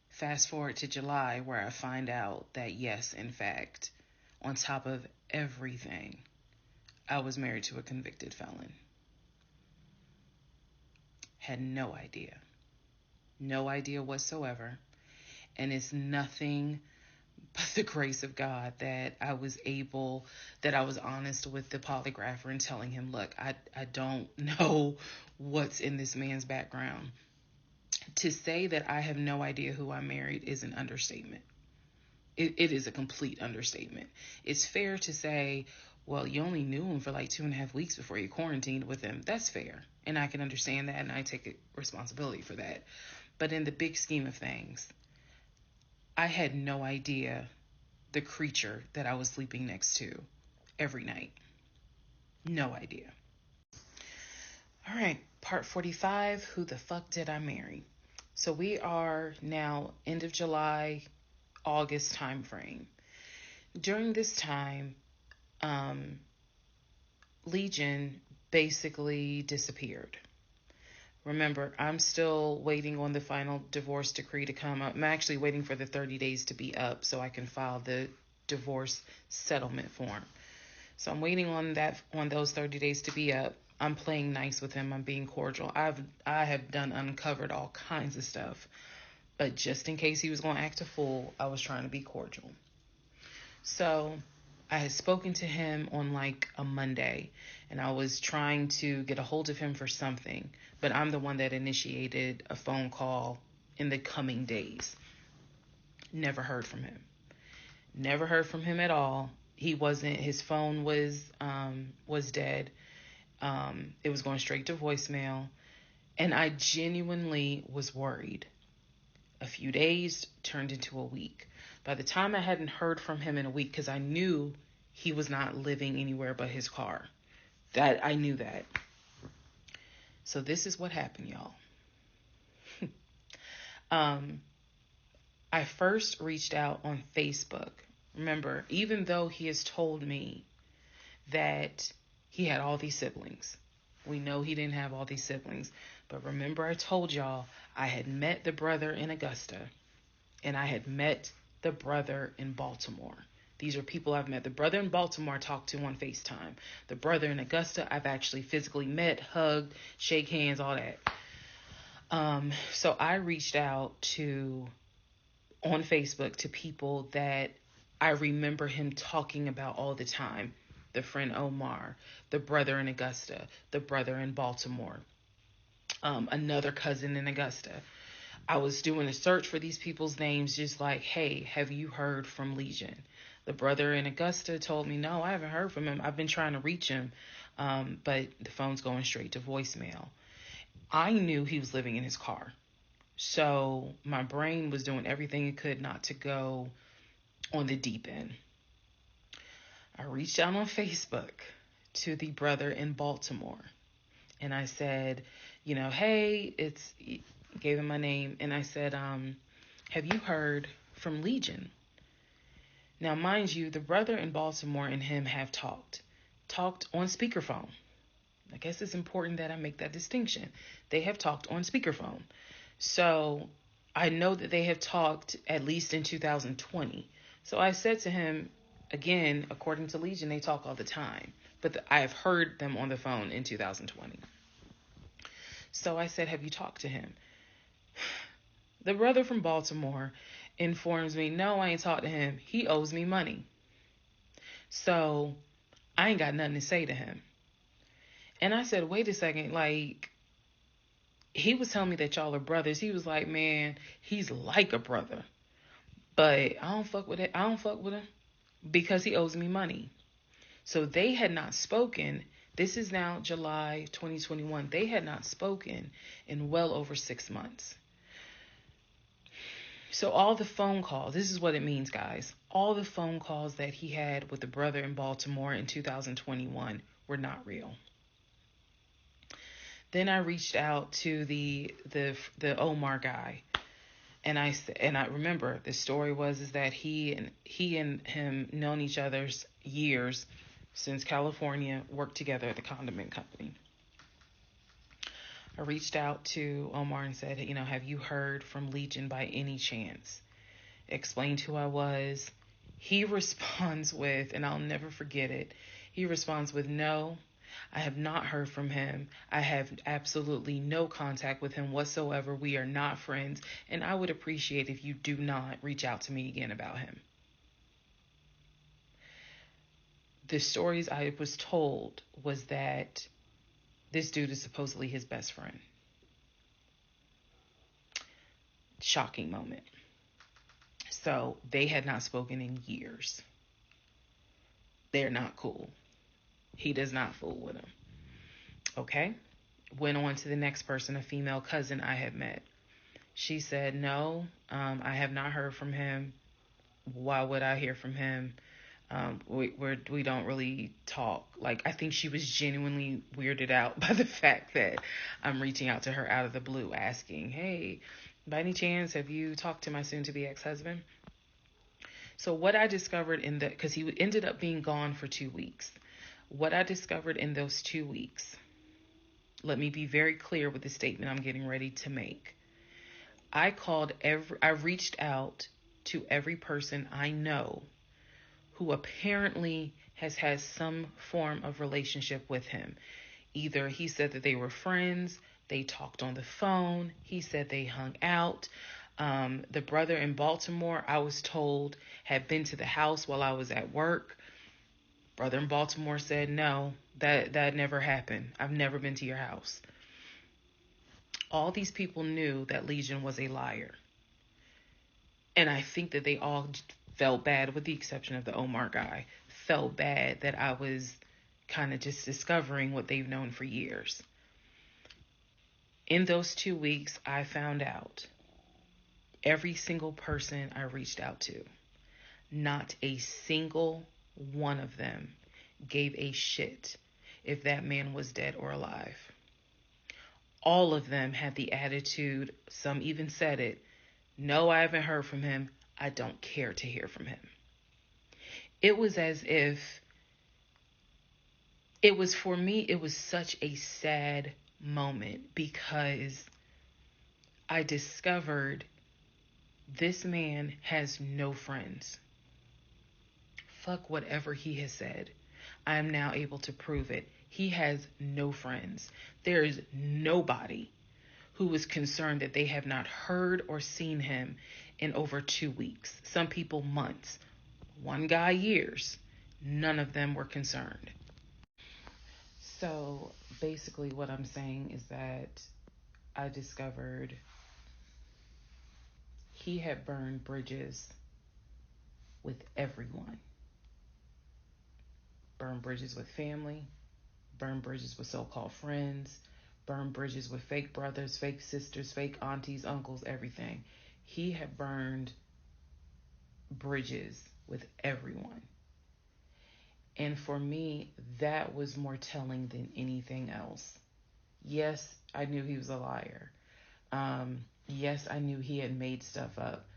Fast forward to July, where I find out that yes, in fact, on top of everything, I was married to a convicted felon. Had no idea. No idea whatsoever. And it's nothing but the grace of God that I was honest with the polygrapher and telling him, look, I don't know what's in this man's background. To say that I have no idea who I married is an understatement. It is a complete understatement. It's fair to say, well, you only knew him for like 2.5 weeks before you quarantined with him. That's fair. And I can understand that, and I take responsibility for that. But in the big scheme of things, I had no idea the creature that I was sleeping next to every night. No idea. All right, part 45, who the fuck did I marry? So we are now end of July, August time frame. During this time, Legion basically disappeared. Remember, I'm still waiting on the final divorce decree to come up. I'm actually waiting for the 30 days to be up so I can file the divorce settlement form. So I'm waiting on those 30 days to be up. I'm playing nice with him. I'm being cordial. I have uncovered all kinds of stuff. But just in case he was going to act a fool, I was trying to be cordial. So I had spoken to him on like a Monday, and I was trying to get a hold of him for something. But I'm the one that initiated a phone call in the coming days. Never heard from him. Never heard from him at all. His phone was dead. It was going straight to voicemail. And I genuinely was worried. A few days turned into a week. By the time I hadn't heard from him in a week, because I knew he was not living anywhere but his car. I knew that. So this is what happened, y'all. I first reached out on Facebook. Remember, even though he has told me that he had all these siblings, we know he didn't have all these siblings. But remember, I told y'all I had met the brother in Augusta, and I had met the brother in Baltimore. These are people I've met. The brother in Baltimore I talked to on FaceTime. The brother in Augusta I've actually physically met, hugged, shake hands, all that. So I reached out on Facebook to people that I remember him talking about all the time. The friend Omar, the brother in Augusta, the brother in Baltimore, another cousin in Augusta. I was doing a search for these people's names, just like, hey, have you heard from Legion? The brother in Augusta told me, no, I haven't heard from him. I've been trying to reach him, but the phone's going straight to voicemail. I knew he was living in his car. So my brain was doing everything it could not to go on the deep end. I reached out on Facebook to the brother in Baltimore. And I said, hey, gave him my name. And I said, have you heard from Legion? Now, mind you, the brother in Baltimore and him have talked on speakerphone. I guess it's important that I make that distinction. They have talked on speakerphone. So I know that they have talked at least in 2020. So I said to him, again, according to Legion, they talk all the time. But I have heard them on the phone in 2020. So I said, have you talked to him? The brother from Baltimore informs me, no, I ain't talked to him. He owes me money. So I ain't got nothing to say to him. And I said, wait a second, like, he was telling me that y'all are brothers. He was like, man, he's like a brother. But I don't fuck with it. I don't fuck with him because he owes me money. So they had not spoken. This is now July 2021. They had not spoken in well over 6 months. So all the phone calls, this is what it means, guys. All the phone calls that he had with the brother in Baltimore in 2021 were not real. Then I reached out to the Omar guy, and I remember the story was that he and him known each other's years since California, worked together at the condiment company. I reached out to Omar and said, have you heard from Legion by any chance? Explained who I was. He responds with, and I'll never forget it, he responds with, no, I have not heard from him. I have absolutely no contact with him whatsoever. We are not friends, and I would appreciate if you do not reach out to me again about him. The stories I was told was that this dude is supposedly his best friend. Shocking moment. So they had not spoken in years. They're not cool. He does not fool with him. Okay. Went on to the next person, a female cousin I had met. She said, no, I have not heard from him. Why would I hear from him? We don't really talk. Like, I think she was genuinely weirded out by the fact that I'm reaching out to her out of the blue, asking, hey, by any chance, have you talked to my soon-to-be ex-husband? So what I discovered because he ended up being gone for 2 weeks. What I discovered in those 2 weeks, let me be very clear with the statement I'm getting ready to make. I reached out to every person I know who apparently has had some form of relationship with him. Either he said that they were friends, they talked on the phone, he said they hung out. The brother in Baltimore, I was told, had been to the house while I was at work. Brother in Baltimore said, no, that never happened. I've never been to your house. All these people knew that Legion was a liar. And I think that they all felt bad, with the exception of the Omar guy, felt bad that I was kind of just discovering what they've known for years. In those 2 weeks, I found out every single person I reached out to, not a single one of them gave a shit if that man was dead or alive. All of them had the attitude, some even said it, no, I haven't heard from him. I don't care to hear from him. It was as if, for me, it was such a sad moment because I discovered this man has no friends. Fuck whatever he has said. I am now able to prove it. He has no friends. There is nobody who is concerned that they have not heard or seen him in over 2 weeks. Some people months. One guy years. None of them were concerned. So basically what I'm saying is that I discovered he had burned bridges with everyone. Burned bridges with family, burned bridges with so-called friends, burned bridges with fake brothers, fake sisters, fake aunties, uncles, everything. He had burned bridges with everyone. And for me, that was more telling than anything else. Yes, I knew he was a liar. Yes, I knew he had made stuff up.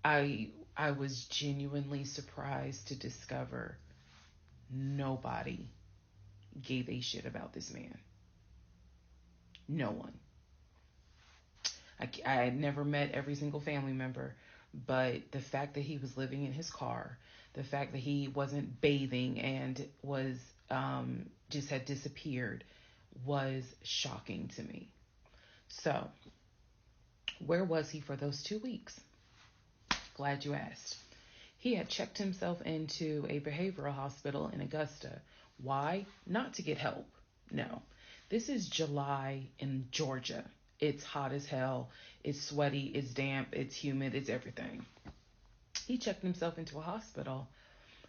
I was genuinely surprised to discover nobody gave a shit about this man. No one. I had never met every single family member, but the fact that he was living in his car, the fact that he wasn't bathing and was just had disappeared was shocking to me. So, where was he for those 2 weeks? Glad you asked. He had checked himself into a behavioral hospital in Augusta. Why? Not to get help. No. This is July in Georgia. It's hot as hell. It's sweaty. It's damp. It's humid. It's everything. He checked himself into a hospital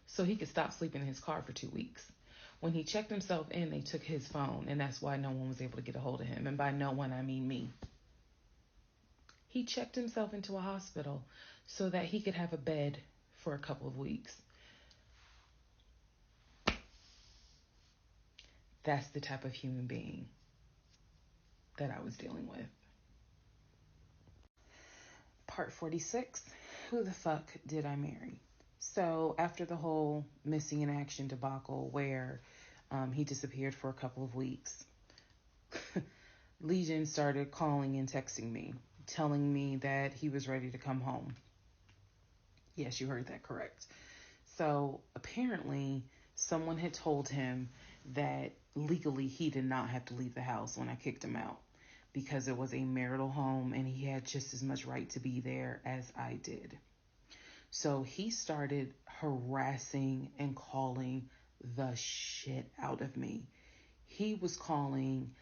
so he could stop sleeping in his car for 2 weeks. When he checked himself in, they took his phone, and that's why no one was able to get a hold of him. And by no one, I mean me. He checked himself into a hospital so that he could have a bed for a couple of weeks. That's the type of human being that I was dealing with. Part 46, who the fuck did I marry? So after the whole missing in action debacle where he disappeared for a couple of weeks, Legion started calling and texting me, telling me that he was ready to come home. Yes, you heard that correct. So apparently someone had told him that legally he did not have to leave the house when I kicked him out, because it was a marital home and he had just as much right to be there as I did. So he started harassing and calling the shit out of me. He was calling,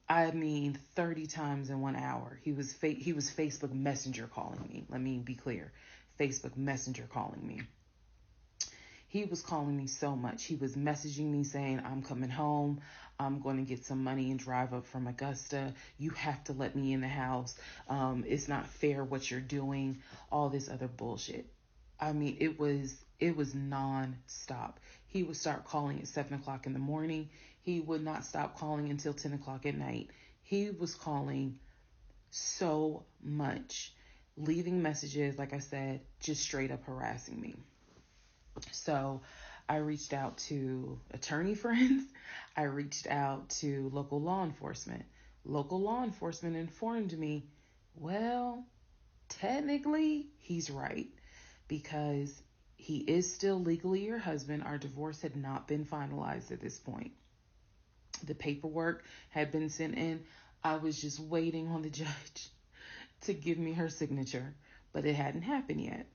30 times in 1 hour. He was Facebook Messenger calling me. Let me be clear. Facebook Messenger calling me. He was calling me so much. He was messaging me saying, I'm coming home. I'm going to get some money and drive up from Augusta. You have to let me in the house. It's not fair what you're doing. All this other bullshit. It was non-stop. He would start calling at 7 o'clock in the morning. He would not stop calling until 10 o'clock at night. He was calling so much, leaving messages, like I said, just straight up harassing me. So I reached out to attorney friends. I reached out to local law enforcement. Local law enforcement informed me, well, technically he's right, because he is still legally your husband. Our divorce had not been finalized at this point. The paperwork had been sent in. I was just waiting on the judge to give me her signature, but it hadn't happened yet.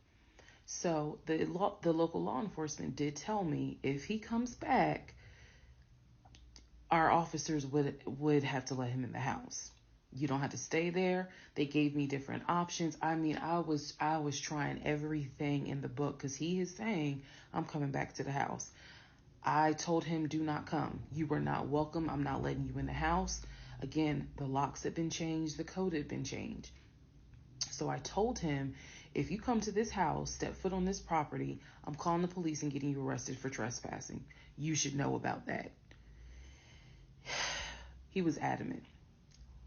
So the local law enforcement did tell me if he comes back, our officers would have to let him in the house. You don't have to stay there. They gave me different options. I was trying everything in the book, because he is saying I'm coming back to the house. I told him, do not come. You were not welcome. I'm not letting you in the house. Again, the locks had been changed. The code had been changed. So I told him, if you come to this house, step foot on this property, I'm calling the police and getting you arrested for trespassing. You should know about that. He was adamant.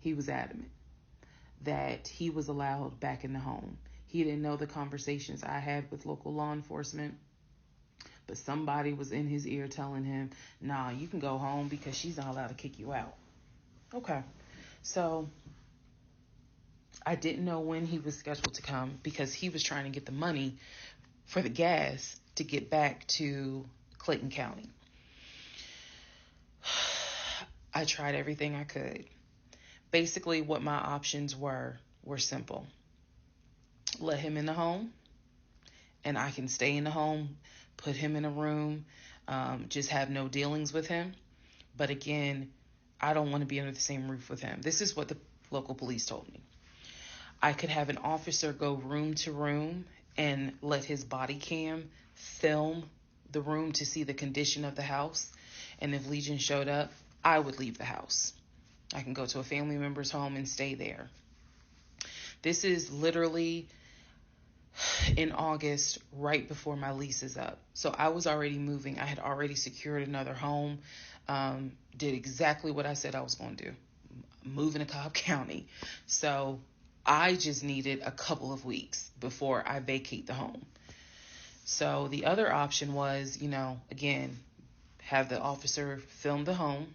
He was adamant that he was allowed back in the home. He didn't know the conversations I had with local law enforcement, but somebody was in his ear telling him, nah, you can go home because she's not allowed to kick you out. Okay. So I didn't know when he was scheduled to come, because he was trying to get the money for the gas to get back to Clayton County. I tried everything I could. Basically, what my options were simple. Let him in the home, and I can stay in the home, put him in a room, just have no dealings with him. But again, I don't want to be under the same roof with him. This is what the local police told me. I could have an officer go room to room and let his body cam film the room to see the condition of the house. And if Legion showed up, I would leave the house. I can go to a family member's home and stay there. This is literally in August, right before my lease is up. So I was already moving. I had already secured another home, did exactly what I said I was going to do, moving to Cobb County. So I just needed a couple of weeks before I vacate the home. So the other option was, again, have the officer film the home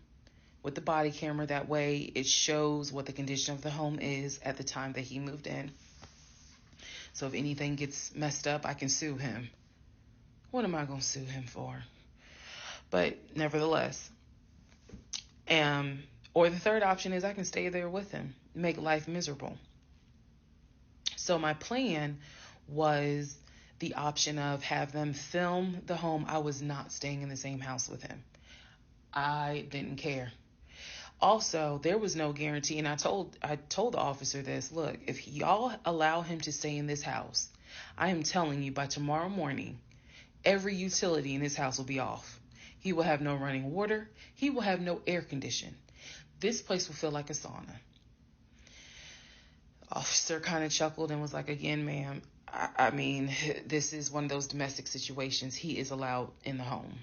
with the body camera. That way it shows what the condition of the home is at the time that he moved in. So if anything gets messed up, I can sue him. What am I going to sue him for? But nevertheless, or the third option is I can stay there with him, make life miserable. So my plan was the option of have them film the home. I was not staying in the same house with him. I didn't care. Also, there was no guarantee, and I told the officer this, look, if y'all allow him to stay in this house, I am telling you, by tomorrow morning, every utility in this house will be off. He will have no running water. He will have no air condition. This place will feel like a sauna. Officer kind of chuckled and was like, again, ma'am, this is one of those domestic situations. He is allowed in the home.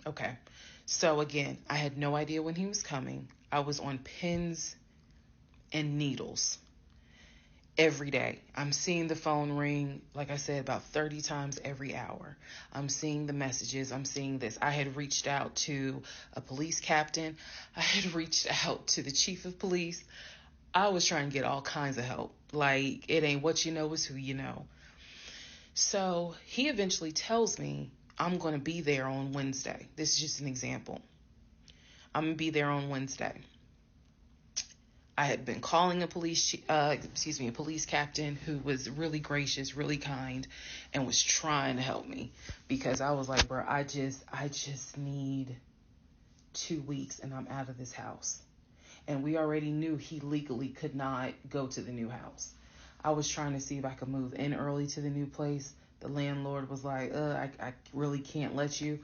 Okay. So again, I had no idea when he was coming. I was on pins and needles. every day. I'm seeing the phone ring, like I said, about 30 times every hour. I'm seeing the messages. I'm seeing this. I had reached out to a police captain. I had reached out to the chief of police. I was trying to get all kinds of help. Like, it ain't what you know, it's who you know. So he eventually tells me I'm going to be there on Wednesday. This is just an example. I'm going to be there on Wednesday. I had been calling a police captain who was really gracious, really kind, and was trying to help me, because I was like, bro, I just need 2 weeks and I'm out of this house. And we already knew he legally could not go to the new house. I was trying to see if I could move in early to the new place. The landlord was like, I really can't let you.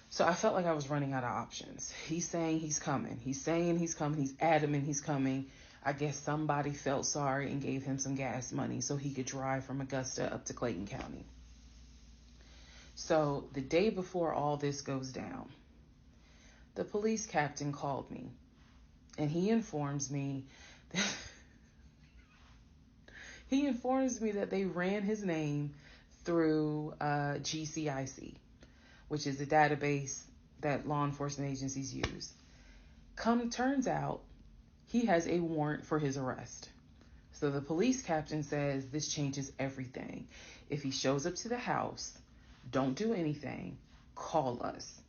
So I felt like I was running out of options. He's saying he's coming. He's saying he's coming. He's adamant he's coming. I guess somebody felt sorry and gave him some gas money so he could drive from Augusta up to Clayton County. So the day before all this goes down, the police captain called me, and he informs me that they ran his name through GCIC, which is a database that law enforcement agencies use. Turns out, he has a warrant for his arrest. So the police captain says this changes everything. If he shows up to the house, don't do anything, call us.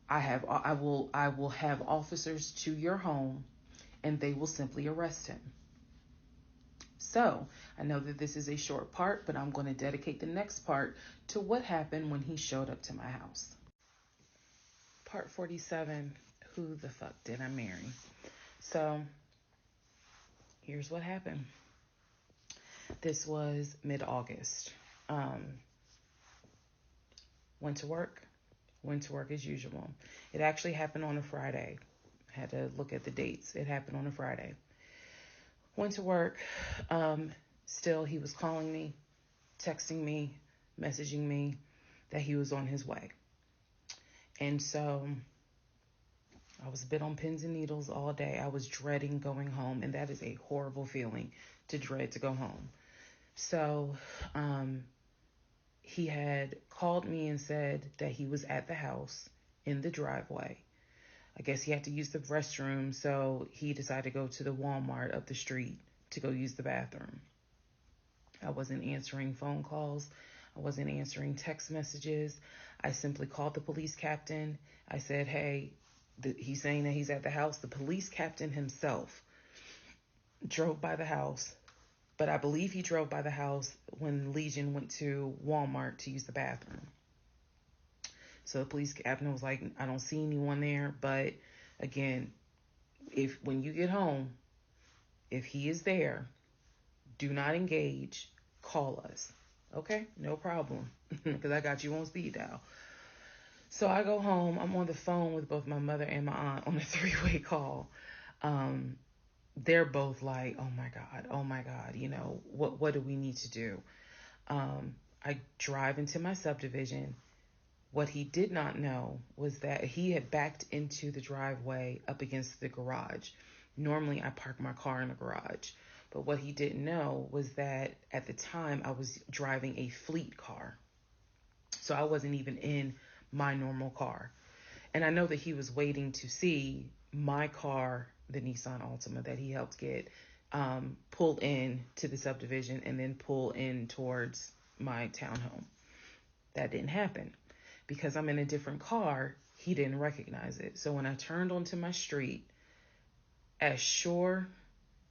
I will have officers to your home, and they will simply arrest him. So I know that this is a short part, but I'm going to dedicate the next part to what happened when he showed up to my house. Part 47, who the fuck did I marry? So here's what happened. This was mid-August. Went to work as usual. It actually happened on a Friday. I had to look at the dates. It happened on a Friday. Went to work. Still, he was calling me, texting me, messaging me that he was on his way. And so I was a bit on pins and needles all day. I was dreading going home, and that is a horrible feeling, to dread to go home. So he had called me and said that he was at the house in the driveway. I guess he had to use the restroom, so he decided to go to the Walmart up the street to go use the bathroom. I wasn't answering phone calls. I wasn't answering text messages. I simply called the police captain. I said, hey, he's saying that he's at the house. The police captain himself drove by the house, but I believe he drove by the house when Legion went to Walmart to use the bathroom. So the police captain was like, I don't see anyone there, but again, when you get home, if he is there, do not engage, call us. Okay, no problem, because I got you on speed dial. So I go home. I'm on the phone with both my mother and my aunt on a 3-way call. They're both like, oh my God, you know, what do we need to do? I drive into my subdivision. What he did not know was that he had backed into the driveway up against the garage. Normally I park my car in the garage. But what he didn't know was that at the time I was driving a fleet car. So I wasn't even in my normal car. And I know that he was waiting to see my car, the Nissan Altima that he helped get, pull in to the subdivision and then pull in towards my townhome. That didn't happen. Because I'm in a different car, he didn't recognize it. So when I turned onto my street, as sure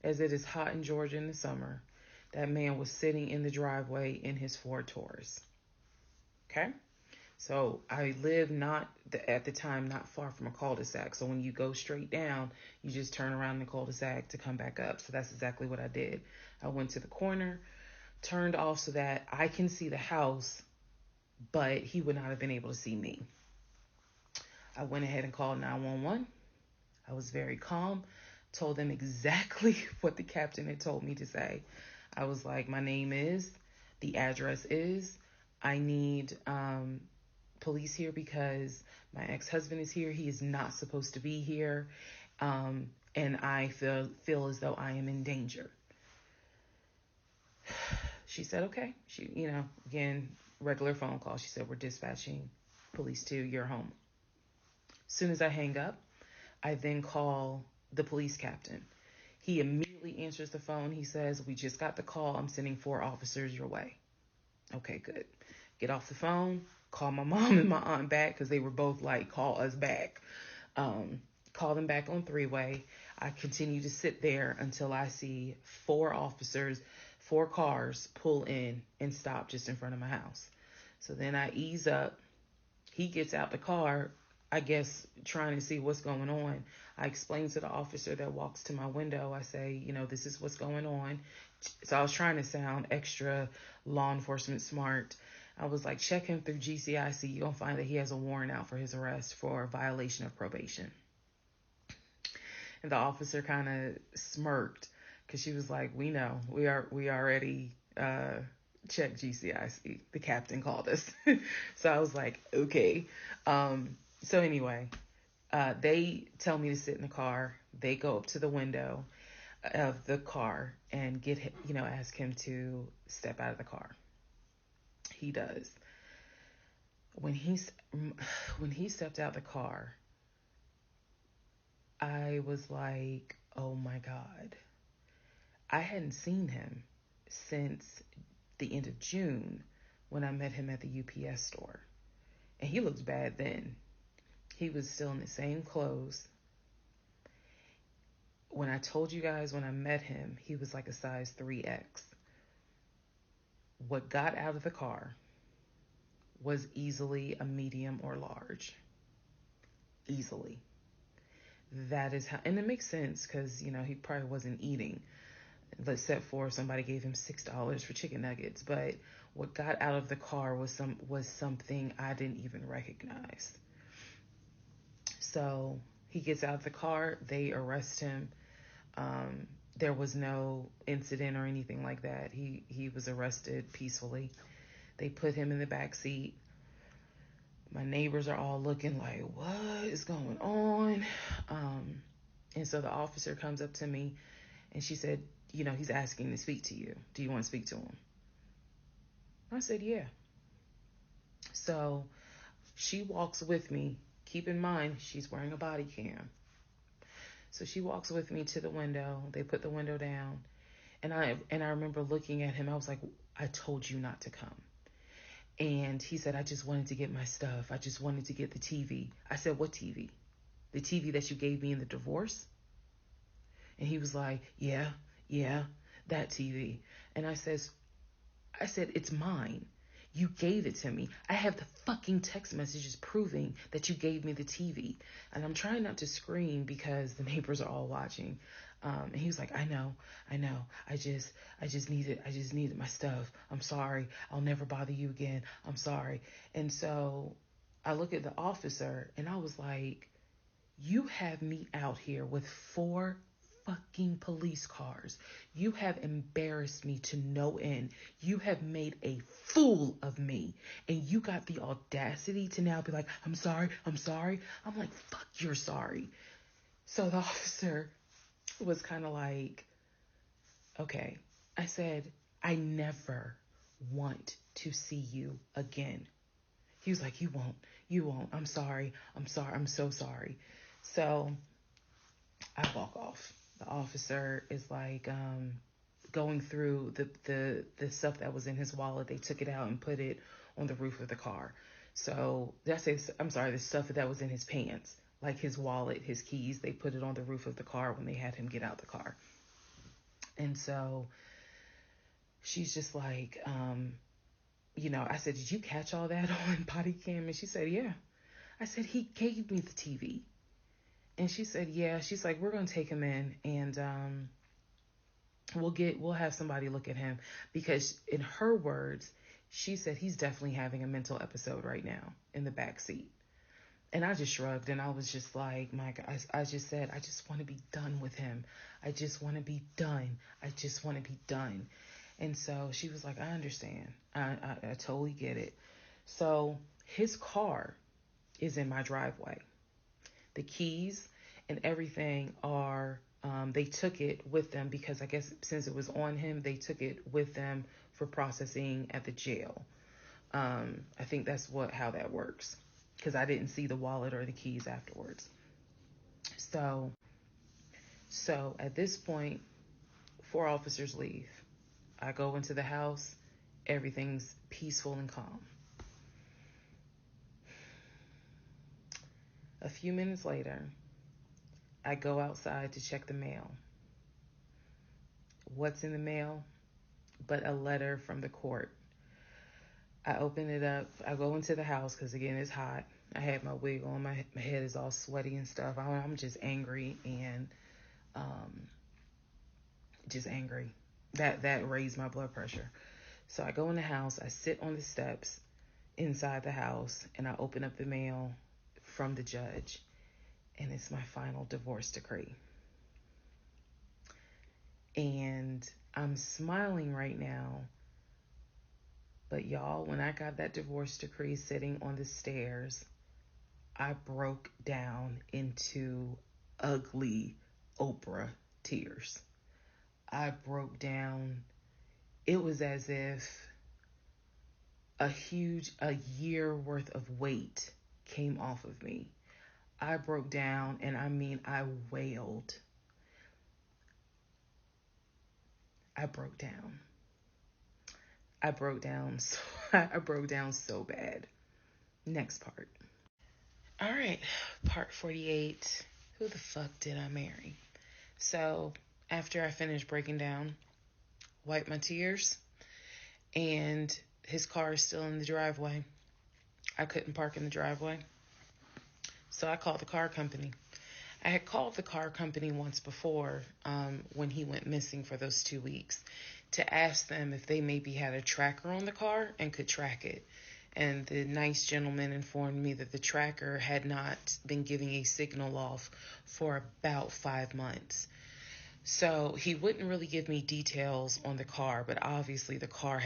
as it is hot in Georgia in the summer, that man was sitting in the driveway in his Ford Taurus. Okay? So I live at the time not far from a cul-de-sac. So when you go straight down, you just turn around the cul-de-sac to come back up. So that's exactly what I did. I went to the corner, turned off so that I can see the house, but he would not have been able to see me. I went ahead and called 911. I was very calm, told them exactly what the captain had told me to say. I was like, my name is, the address is, I need police here because my ex-husband is here. He is not supposed to be here. And I feel as though I am in danger. She said, okay. She, again, regular phone call. She said, we're dispatching police to your home. As soon as I hang up, I then call the police captain. He immediately answers the phone. He says, we just got the call. I'm sending 4 officers your way. Okay, good. Get off the phone. Call my mom and my aunt back because they were both like, call us back. Call them back on 3-way. I continue to sit there until I see 4 officers, 4 cars pull in and stop just in front of my house. So then I ease up. He gets out the car, I guess trying to see what's going on. I explain to the officer that walks to my window. I say, this is what's going on. So I was trying to sound extra law enforcement smart. I was like, check him through GCIC. You're going to find that he has a warrant out for his arrest for violation of probation. And the officer kind of smirked because she was like, we know, we already checked GCIC. The captain called us. So I was like, okay. So anyway, they tell me to sit in the car. They go up to the window of the car and ask him to step out of the car. He does. When he stepped out the car, I was like, oh my God. I hadn't seen him since the end of June when I met him at the UPS store. And he looked bad then. He was still in the same clothes. When I told you guys when I met him, he was like a size 3X. What got out of the car was easily a medium or large. Easily. That is how, and it makes sense because, he probably wasn't eating, except for somebody gave him $6 for chicken nuggets. But what got out of the car was something I didn't even recognize. So he gets out of the car, they arrest him. There was no incident or anything like that. He was arrested peacefully. They put him in the back seat. My neighbors are all looking like, what is going on? And so the officer comes up to me and she said, he's asking to speak to you. Do you want to speak to him? I said, yeah. So she walks with me. Keep in mind, she's wearing a body cam. So she walks with me to the window. They put the window down. And I remember looking at him. I was like, I told you not to come. And he said, I just wanted to get my stuff. I just wanted to get the TV. I said, what TV? The TV that you gave me in the divorce? And he was like, yeah, that TV. And I said, it's mine. You gave it to me. I have the fucking text messages proving that you gave me the TV. And I'm trying not to scream because the neighbors are all watching. And he was like, I know. I just needed my stuff. I'm sorry. I'll never bother you again. I'm sorry. And so I look at the officer and I was like, you have me out here with 4 fucking police cars. You have embarrassed me to no end. You have made a fool of me. And you got the audacity to now be like, I'm sorry. I'm like, fuck, you're sorry. So the officer was kind of like, okay. I said, I never want to see you again. He was like, you won't. I'm sorry. I'm so sorry. So I walk off. The officer is like going through the stuff that was in his wallet. They took it out and put it on the roof of the car. So the stuff that was in his pants, like his wallet, his keys, they put it on the roof of the car when they had him get out the car. And so she's just like, I said, did you catch all that on body cam? And she said, yeah. I said, he gave me the TV. And she said, yeah. She's like, we're going to take him in and we'll have somebody look at him, because in her words, she said he's definitely having a mental episode right now in the back seat. And I just shrugged and I was just like, my God, I just said, I just want to be done with him. I just want to be done. And so she was like, I understand. I totally get it. So his car is in my driveway. The keys and everything are They took it with them because I guess since it was on him, they took it with them for processing at the jail. I think that's how that works, because I didn't see the wallet or the keys afterwards. So at this point, 4 officers leave. I go into the house. Everything's peaceful and calm. A few minutes later, I go outside to check the mail. What's in the mail but a letter from the court? I open it up. I go into the house because, again, it's hot. I had my wig on. My head is all sweaty and stuff. I'm just angry and just angry. That raised my blood pressure. So I go in the house. I sit on the steps inside the house, and I open up the mail from the judge, and it's my final divorce decree. And I'm smiling right now, but y'all, when I got that divorce decree sitting on the stairs, I broke down into ugly Oprah tears. I broke down. It was as if a year worth of weight came off of me. I broke down, and I mean, I wailed. I broke down. I broke down so bad. Next part. All right, part 48. Who the fuck did I marry? So after I finished breaking down, wiped my tears, and his car is still in the driveway. I couldn't park in the driveway, so I called the car company. I had called the car company once before, when he went missing for those 2 weeks, to ask them if they maybe had a tracker on the car and could track it. And the nice gentleman informed me that the tracker had not been giving a signal off for about 5 months. So he wouldn't really give me details on the car, but obviously the car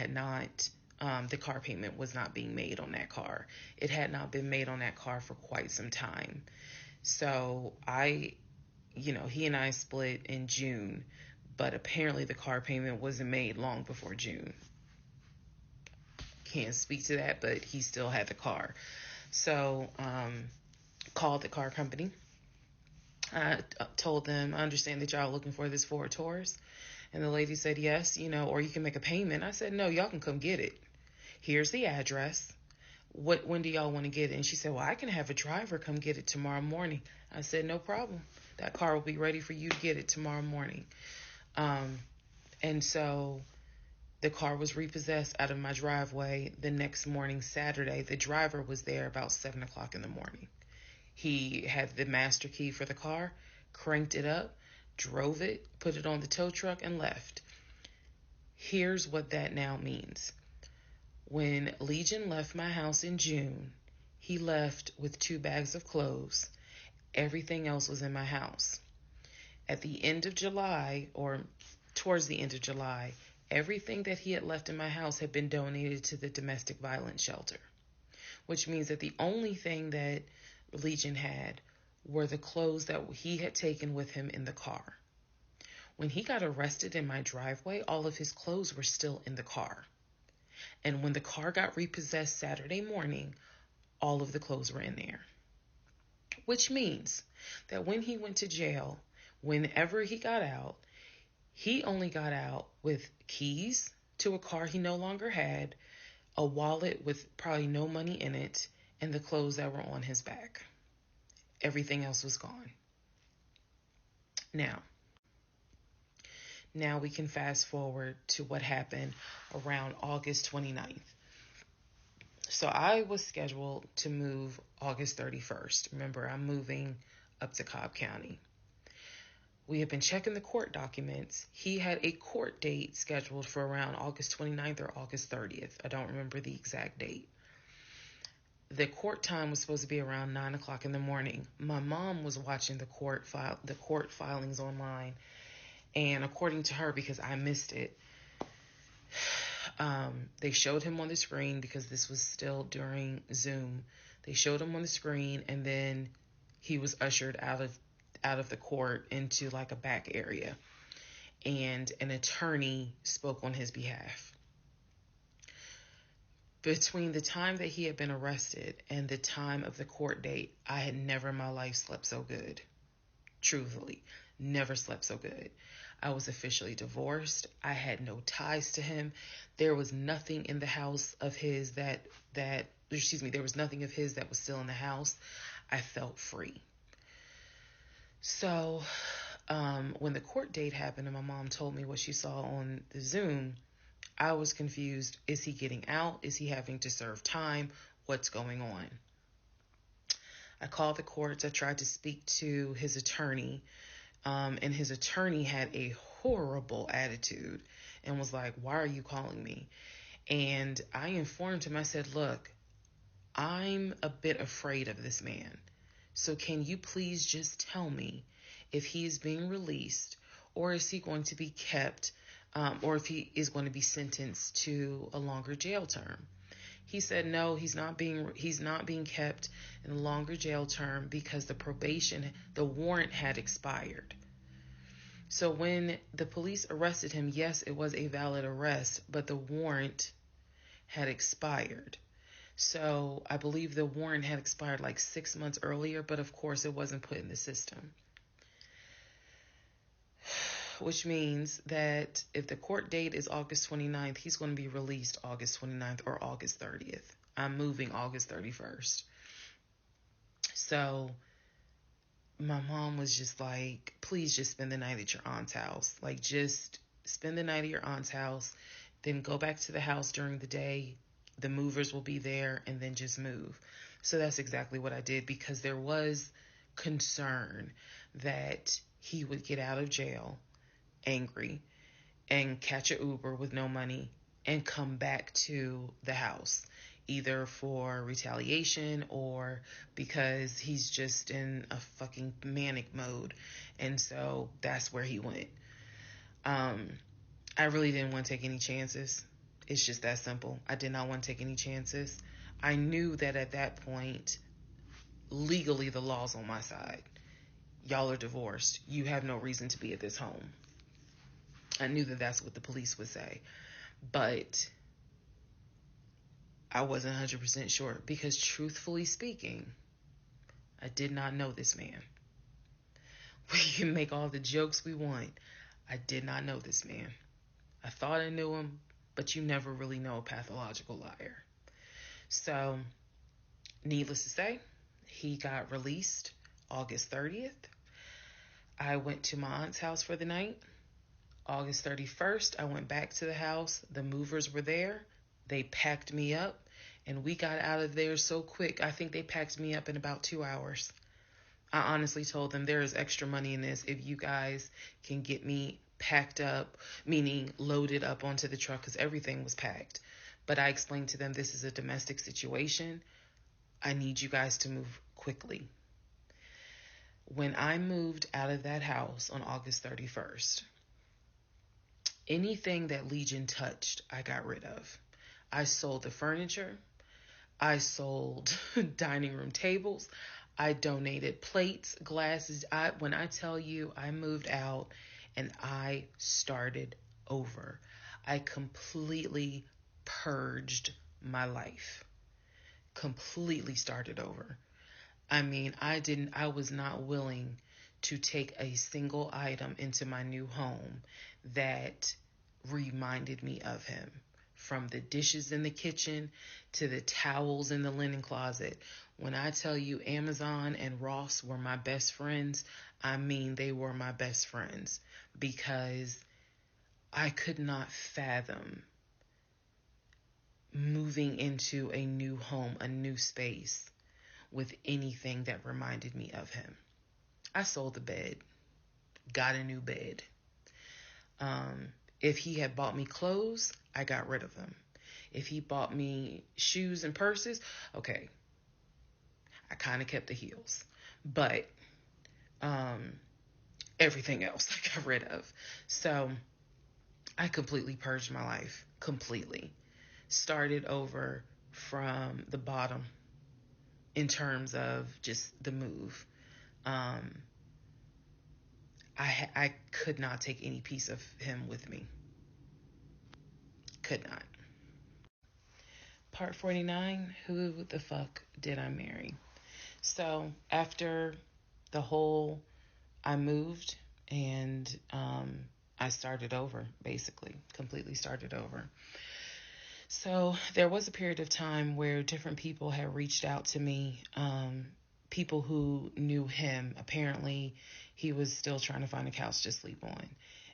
payment was not being made on that car. It had not been made on that car for quite some time. So he and I split in June, but apparently the car payment wasn't made long before June. Can't speak to that, but he still had the car. So, called the car company. I told them, I understand that y'all are looking for this Ford Taurus. And the lady said, yes, or you can make a payment. I said, no, y'all can come get it. Here's the address. When do y'all want to get it? And she said, well, I can have a driver come get it tomorrow morning. I said, no problem. That car will be ready for you to get it tomorrow morning. And so the car was repossessed out of my driveway the next morning, Saturday. The driver was there about 7 o'clock in the morning. He had the master key for the car, cranked it up, drove it, put it on the tow truck, and left. Here's what that now means. When Legion left my house in June, he left with 2 bags of clothes. Everything else was in my house. At the end of July, or towards the end of July, everything that he had left in my house had been donated to the domestic violence shelter, which means that the only thing that Legion had were the clothes that he had taken with him in the car. When he got arrested in my driveway, all of his clothes were still in the car. And when the car got repossessed Saturday morning, all of the clothes were in there. Which means that when he went to jail, whenever he got out, he only got out with keys to a car he no longer had, a wallet with probably no money in it, and the clothes that were on his back. Everything else was gone. Now we can fast forward to what happened around August 29th. So I was scheduled to move August 31st. Remember, I'm moving up to Cobb County. We had been checking the court documents. He had a court date scheduled for around August 29th or August 30th. I don't remember the exact date. The court time was supposed to be around 9 o'clock in the morning. My mom was watching the court filings online. And according to her, because I missed it, they showed him on the screen because this was still during Zoom. They showed him on the screen, and then he was ushered out of out of the court into like a back area, and an attorney spoke on his behalf. Between the time that he had been arrested and the time of the court date, I had never in my life slept so good. Truthfully, never slept so good. I was officially divorced. I had no ties to him. There was nothing in the house of his there was nothing of his that was still in the house. I felt free. So, when the court date happened and my mom told me what she saw on the Zoom, I was confused. Is he getting out? Is he having to serve time? What's going on? I called the courts. I tried to speak to his attorney, and his attorney had a horrible attitude and was like, why are you calling me? And I informed him. I said, look, I'm a bit afraid of this man. So can you please just tell me if he is being released, or is he going to be kept, or if he is going to be sentenced to a longer jail term? He said, no, he's not being kept in a longer jail term because the warrant had expired. So when the police arrested him, yes, it was a valid arrest, but the warrant had expired. So I believe the warrant had expired like 6 months earlier, but of course it wasn't put in the system. Which means that if the court date is August 29th, he's going to be released August 29th or August 30th. I'm moving August 31st. So my mom was just like, please just spend the night at your aunt's house. Like, just spend the night at your aunt's house, then go back to the house during the day. The movers will be there, and then just move. So that's exactly what I did, because there was concern that he would get out of jail angry and catch an Uber with no money and come back to the house, either for retaliation or because he's just in a fucking manic mode. And so that's where he went. I really didn't want to take any chances. It's just that simple. I did not want to take any chances. I knew that at that point, legally, the law's on my side. Y'all are divorced. You have no reason to be at this home. I knew that that's what the police would say. But I wasn't 100% sure, because truthfully speaking, I did not know this man. We can make all the jokes we want. I did not know this man. I thought I knew him, but you never really know a pathological liar. So, needless to say, he got released August 30th. I went to my aunt's house for the night. August 31st, I went back to the house. The movers were there. They packed me up, and we got out of there so quick. I think they packed me up in about 2 hours. I honestly told them, there is extra money in this if you guys can get me packed up, meaning loaded up onto the truck, because everything was packed. But I explained to them, this is a domestic situation. I need you guys to move quickly. When I moved out of that house on August 31st, anything that Legion touched, I got rid of. I sold the furniture. I sold dining room tables. I donated plates, glasses. When I tell you, I moved out and I started over. I completely purged my life. Completely started over. I mean, I was not willing to take a single item into my new home that reminded me of him. From the dishes in the kitchen to the towels in the linen closet. When I tell you Amazon and Ross were my best friends, I mean they were my best friends, because I could not fathom moving into a new home, a new space, with anything that reminded me of him. I sold the bed, got a new bed. If he had bought me clothes, I got rid of them. If he bought me shoes and purses, okay, I kind of kept the heels. But everything else I got rid of. So I completely purged my life. Completely. Started over from the bottom in terms of just the move. I could not take any piece of him with me. Could not. Part 49, who the fuck did I marry? So after the whole, I moved and I started over, basically, completely started over. So there was a period of time where different people had reached out to me, people who knew him. Apparently, he was still trying to find a couch to sleep on.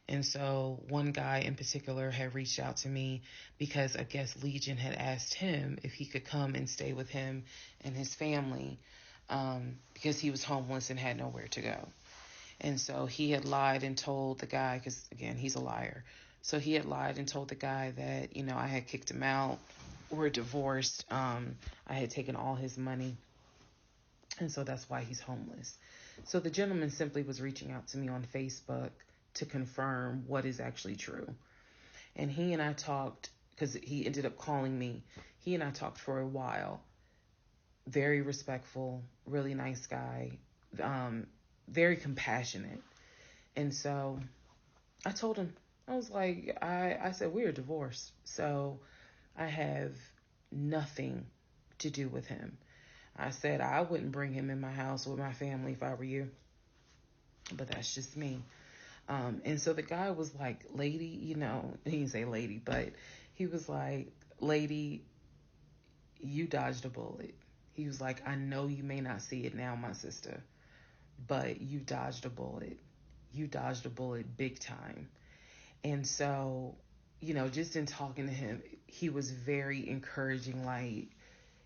And so one guy in particular had reached out to me because I guess Legion had asked him if he could come and stay with him and his family, because he was homeless and had nowhere to go. And so he had lied and told the guy, because again, he's a liar. So he had lied and told the guy that, I had kicked him out. We're divorced. I had taken all his money. And so that's why he's homeless. So the gentleman simply was reaching out to me on Facebook to confirm what is actually true. And he and I talked, because he ended up calling me. He and I talked for a while. Very respectful, really nice guy. Very compassionate. And so I told him, I was like, I said, we're divorced. So I have nothing to do with him. I said, I wouldn't bring him in my house with my family if I were you. But that's just me. And so the guy was like, lady, he didn't say lady, but he was like, lady, you dodged a bullet. He was like, I know you may not see it now, my sister, but you dodged a bullet. You dodged a bullet big time. And so, just in talking to him, he was very encouraging. Like,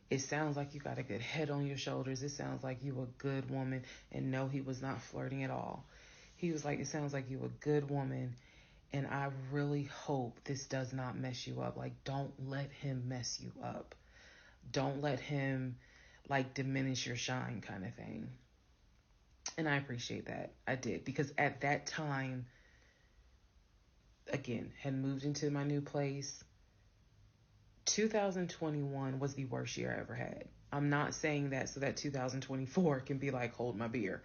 it sounds like you got a good head on your shoulders. It sounds like you a good woman. And no, he was not flirting at all. He was like, it sounds like you a good woman. And I really hope this does not mess you up. Like, don't let him mess you up. Don't let him, diminish your shine kind of thing. And I appreciate that. I did. Because at that time, again, had moved into my new place. 2021 was the worst year I ever had. I'm not saying that so that 2024 can be like, hold my beer.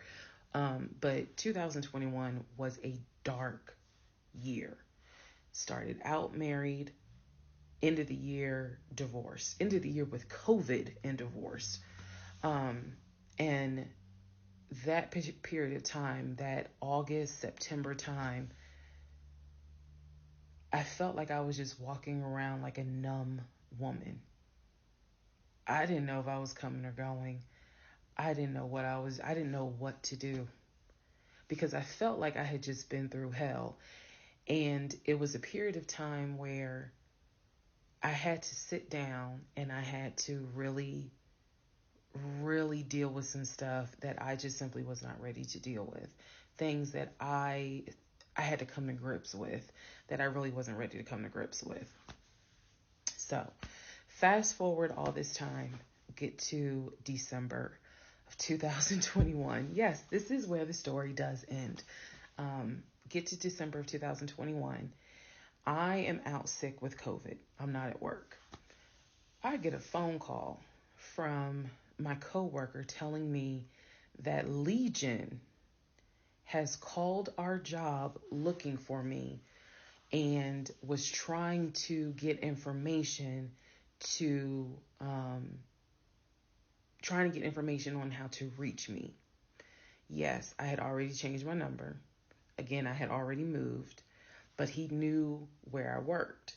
But 2021 was a dark year. Started out married, end of the year divorced, end of the year with COVID and divorced. And that period of time, that August, September time, I felt like I was just walking around like a numb woman. I didn't know if I was coming or going. I didn't know what to do, because I felt like I had just been through hell. And it was a period of time where I had to sit down and I had to really, really deal with some stuff that I just simply was not ready to deal with. Things that I had to come to grips with that I really wasn't ready to come to grips with. So fast forward all this time, get to December of 2021. Yes, this is where the story does end. Get to December of 2021. I am out sick with COVID. I'm not at work. I get a phone call from my coworker telling me that Legion has called our job looking for me and was trying to get information on how to reach me. Yes, I had already changed my number. Again, I had already moved, but he knew where I worked.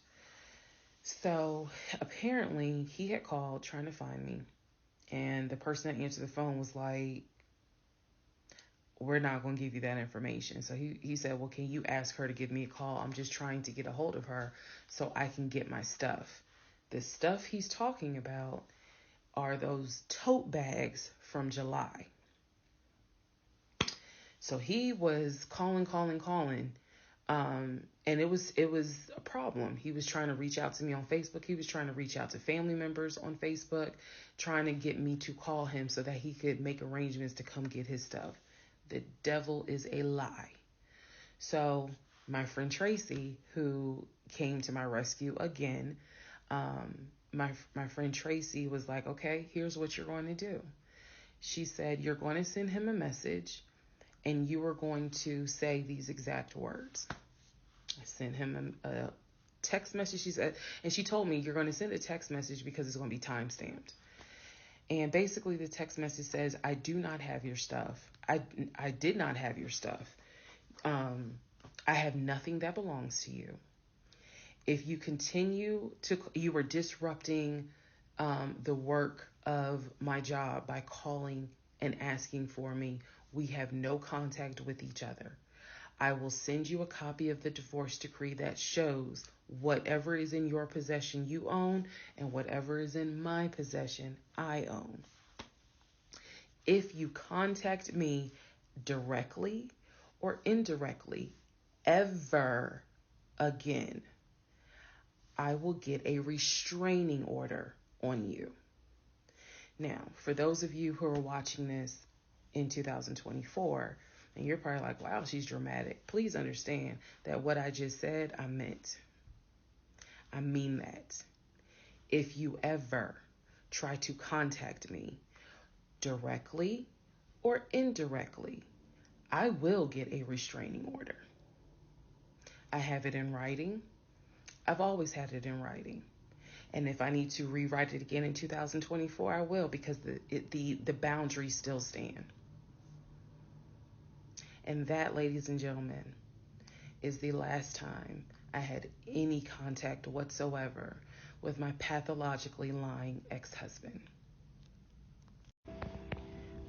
So apparently he had called trying to find me, and the person that answered the phone was like, we're not going to give you that information. So he said, well, can you ask her to give me a call? I'm just trying to get a hold of her so I can get my stuff. The stuff he's talking about are those tote bags from July. So he was calling. And it was a problem. He was trying to reach out to me on Facebook. He was trying to reach out to family members on Facebook, trying to get me to call him so that he could make arrangements to come get his stuff. The devil is a lie. So my friend Tracy, who came to my rescue again, my friend Tracy was like, okay, here's what you're going to do. She said, you're going to send him a message and you are going to say these exact words. I sent him a text message. She said, and she told me, you're going to send a text message because it's going to be time stamped. And basically the text message says, I do not have your stuff. I did not have your stuff. I have nothing that belongs to you. If you continue you are disrupting the work of my job by calling and asking for me. We have no contact with each other. I will send you a copy of the divorce decree that shows whatever is in your possession you own and whatever is in my possession I own. If you contact me directly or indirectly ever again, I will get a restraining order on you. Now, for those of you who are watching this in 2024, and you're probably like, wow, she's dramatic. Please understand that what I just said, I meant. I mean that. If you ever try to contact me directly or indirectly, I will get a restraining order. I have it in writing. I've always had it in writing. And if I need to rewrite it again in 2024, I will, because the boundaries still stand. And that, ladies and gentlemen, is the last time I had any contact whatsoever with my pathologically lying ex-husband.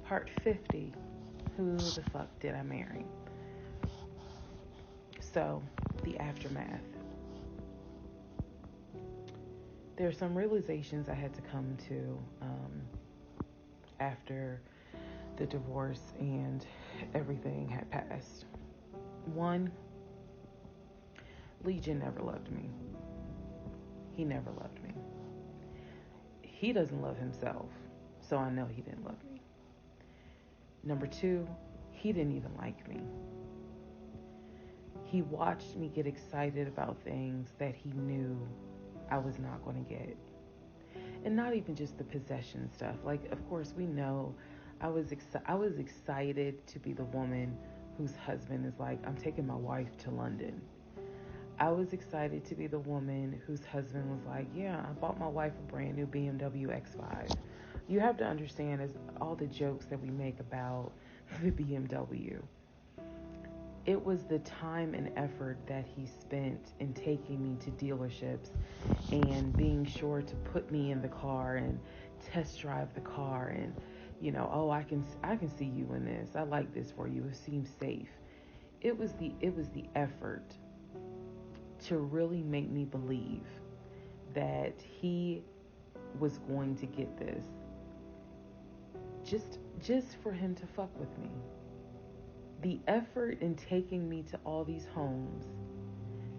Part 50. Who the fuck did I marry? So, the aftermath. There are some realizations I had to come to after the divorce and everything had passed. One, Legion never loved me. He never loved me. He doesn't love himself, so I know he didn't love me. Number two, he didn't even like me. He watched me get excited about things that he knew I was not going to get. And not even just the possession stuff. Like, of course, we know I was excited to be the woman whose husband is like, I'm taking my wife to London. I was excited to be the woman whose husband was like, yeah, I bought my wife a brand new BMW X5. You have to understand, as all the jokes that we make about the BMW, it was the time and effort that he spent in taking me to dealerships and being sure to put me in the car and test drive the car and, you know, oh, I can see you in this. I like this for you. It seems safe. It was the effort to really make me believe that he was going to get this just for him to fuck with me. The effort in taking me to all these homes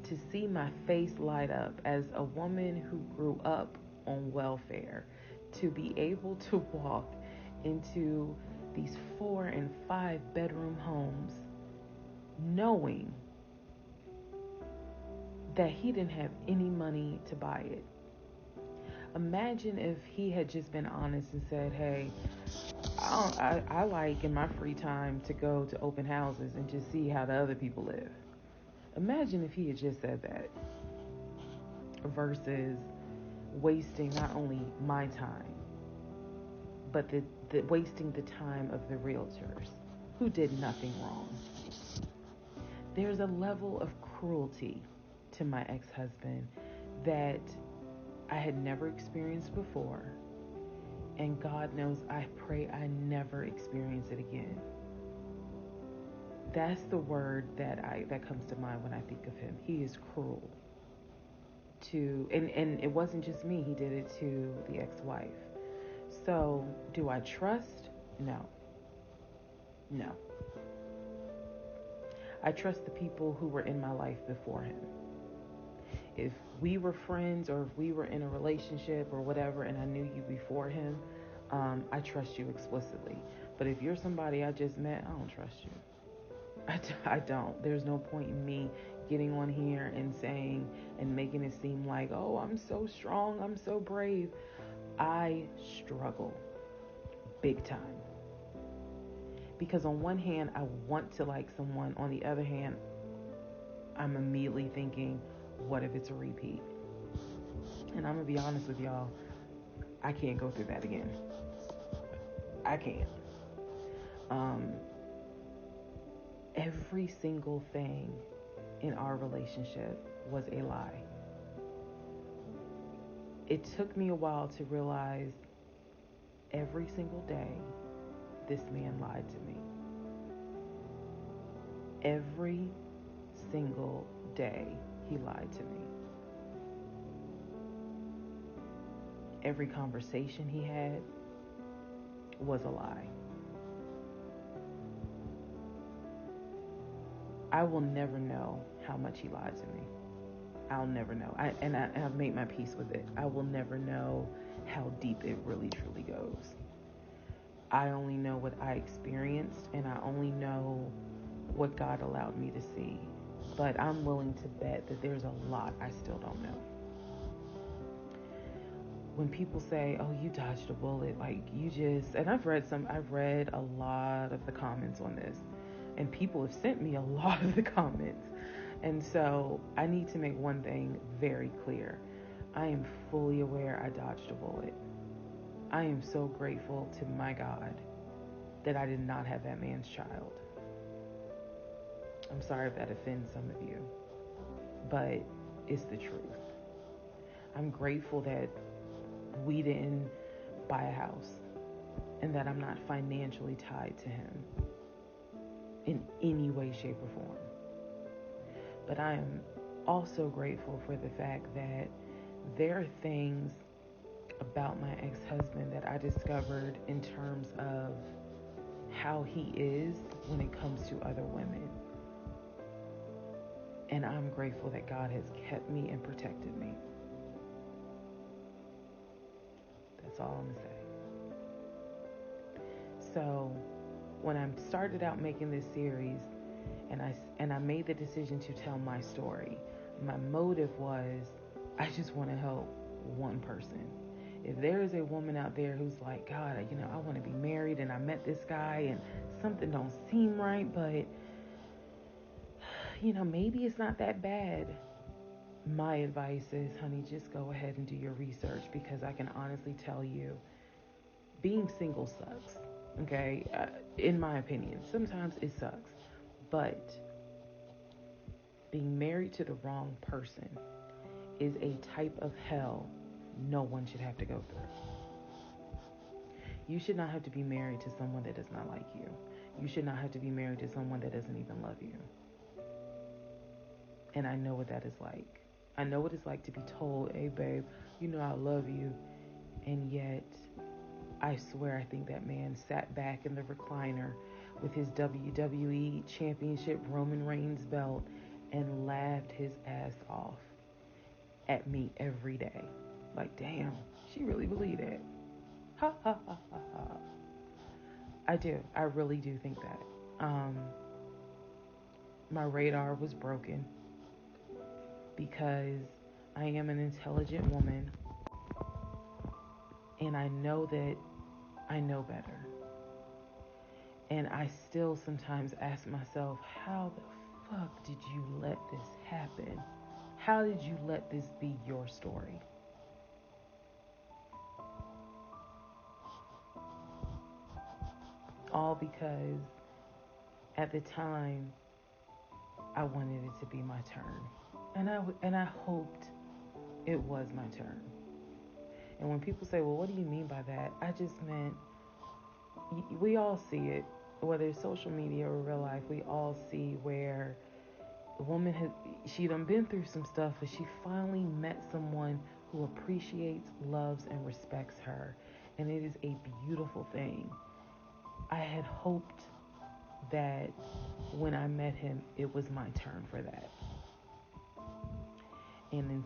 to see my face light up as a woman who grew up on welfare, to be able to walk into these 4 and 5 bedroom homes knowing that he didn't have any money to buy it. Imagine if he had just been honest and said, hey, I like in my free time to go to open houses and just see how the other people live. Imagine if he had just said that versus wasting not only my time, but the wasting the time of the realtors who did nothing wrong. There's a level of cruelty to my ex-husband that I had never experienced before, and God knows I pray I never experience it again. That's the word that comes to mind when I think of him. He is cruel to, and it wasn't just me. He did it to the ex-wife. So, do I trust? No. I trust the people who were in my life before him. If we were friends or if we were in a relationship or whatever and I knew you before him, I trust you explicitly. But if you're somebody I just met, I don't trust you. I don't. There's no point in me getting on here and saying and making it seem like, oh, I'm so strong, I'm so brave. I struggle big time Because on one hand, I want to like someone. On the other hand, I'm immediately thinking, what if it's a repeat? And I'm going to be honest with y'all, I can't go through that again. I can't. Every single thing in our relationship was a lie. It took me a while to realize every single day this man lied to me. Every single day he lied to me. Every conversation he had was a lie. I will never know how much he lied to me. I'll never know. I've made my peace with it. I will never know how deep it really truly goes. I only know what I experienced, and I only know what God allowed me to see. But I'm willing to bet that there's a lot I still don't know. When people say, oh, you dodged a bullet, like you just, and I've read a lot of the comments on this, and people have sent me a lot of the comments. And so I need to make one thing very clear. I am fully aware I dodged a bullet. I am so grateful to my God that I did not have that man's child. I'm sorry if that offends some of you, but it's the truth. I'm grateful that we didn't buy a house and that I'm not financially tied to him in any way, shape, or form. But I am also grateful for the fact that there are things about my ex-husband that I discovered in terms of how he is when it comes to other women. And I'm grateful that God has kept me and protected me. That's all I'm going to say. So when I started out making this series and I made the decision to tell my story, my motive was I just want to help one person. If there is a woman out there who's like, God, I want to be married and I met this guy and something don't seem right, but maybe it's not that bad. My advice is, honey, just go ahead and do your research, because I can honestly tell you, being single sucks, okay? In my opinion, sometimes it sucks. But being married to the wrong person is a type of hell no one should have to go through. You should not have to be married to someone that does not like you. You should not have to be married to someone that doesn't even love you. And I know what that is like. I know what it's like to be told, hey, babe, I love you. And yet, I swear I think that man sat back in the recliner with his WWE Championship Roman Reigns belt and laughed his ass off at me every day. Like, damn, she really believed that. Ha, ha, ha, ha, ha. I do. I really do think that. My radar was broken because I am an intelligent woman, and I know that I know better. And I still sometimes ask myself, how the fuck did you let this happen? How did you let this be your story? All because at the time I wanted it to be my turn. And I hoped it was my turn. And when people say, well, what do you mean by that? I just meant, we all see it, whether it's social media or real life, we all see where the woman she done been through some stuff, and she finally met someone who appreciates, loves, and respects her. And it is a beautiful thing. I had hoped that when I met him, it was my turn for that. And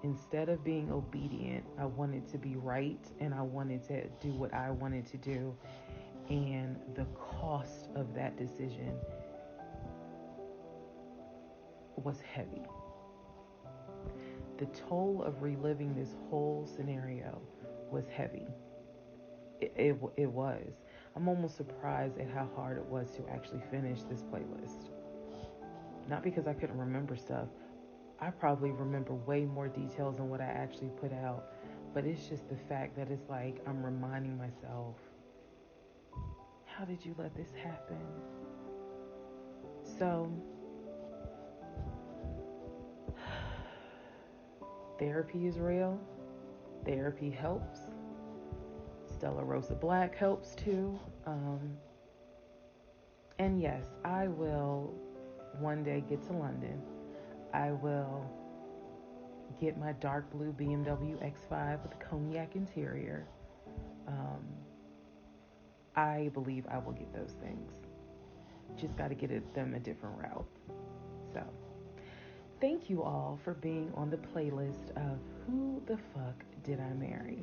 instead of being obedient, I wanted to be right, and I wanted to do what I wanted to do. And the cost of that decision was heavy. The toll of reliving this whole scenario was heavy. It was. I'm almost surprised at how hard it was to actually finish this playlist. Not because I couldn't remember stuff. I probably remember way more details than what I actually put out. But it's just the fact that it's like I'm reminding myself, how did you let this happen? So, therapy is real. Therapy helps. Stella Rosa Black helps too. And yes, I will one day get to London. I will get my dark blue BMW X5 with a cognac interior. I believe I will get those things. Just got to get them a different route. So, thank you all for being on the playlist of Who the Fuck Did I Marry?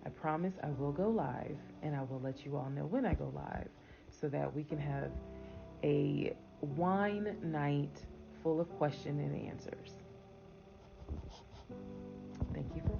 I promise I will go live, and I will let you all know when I go live so that we can have a wine night full of questions and answers. Thank you for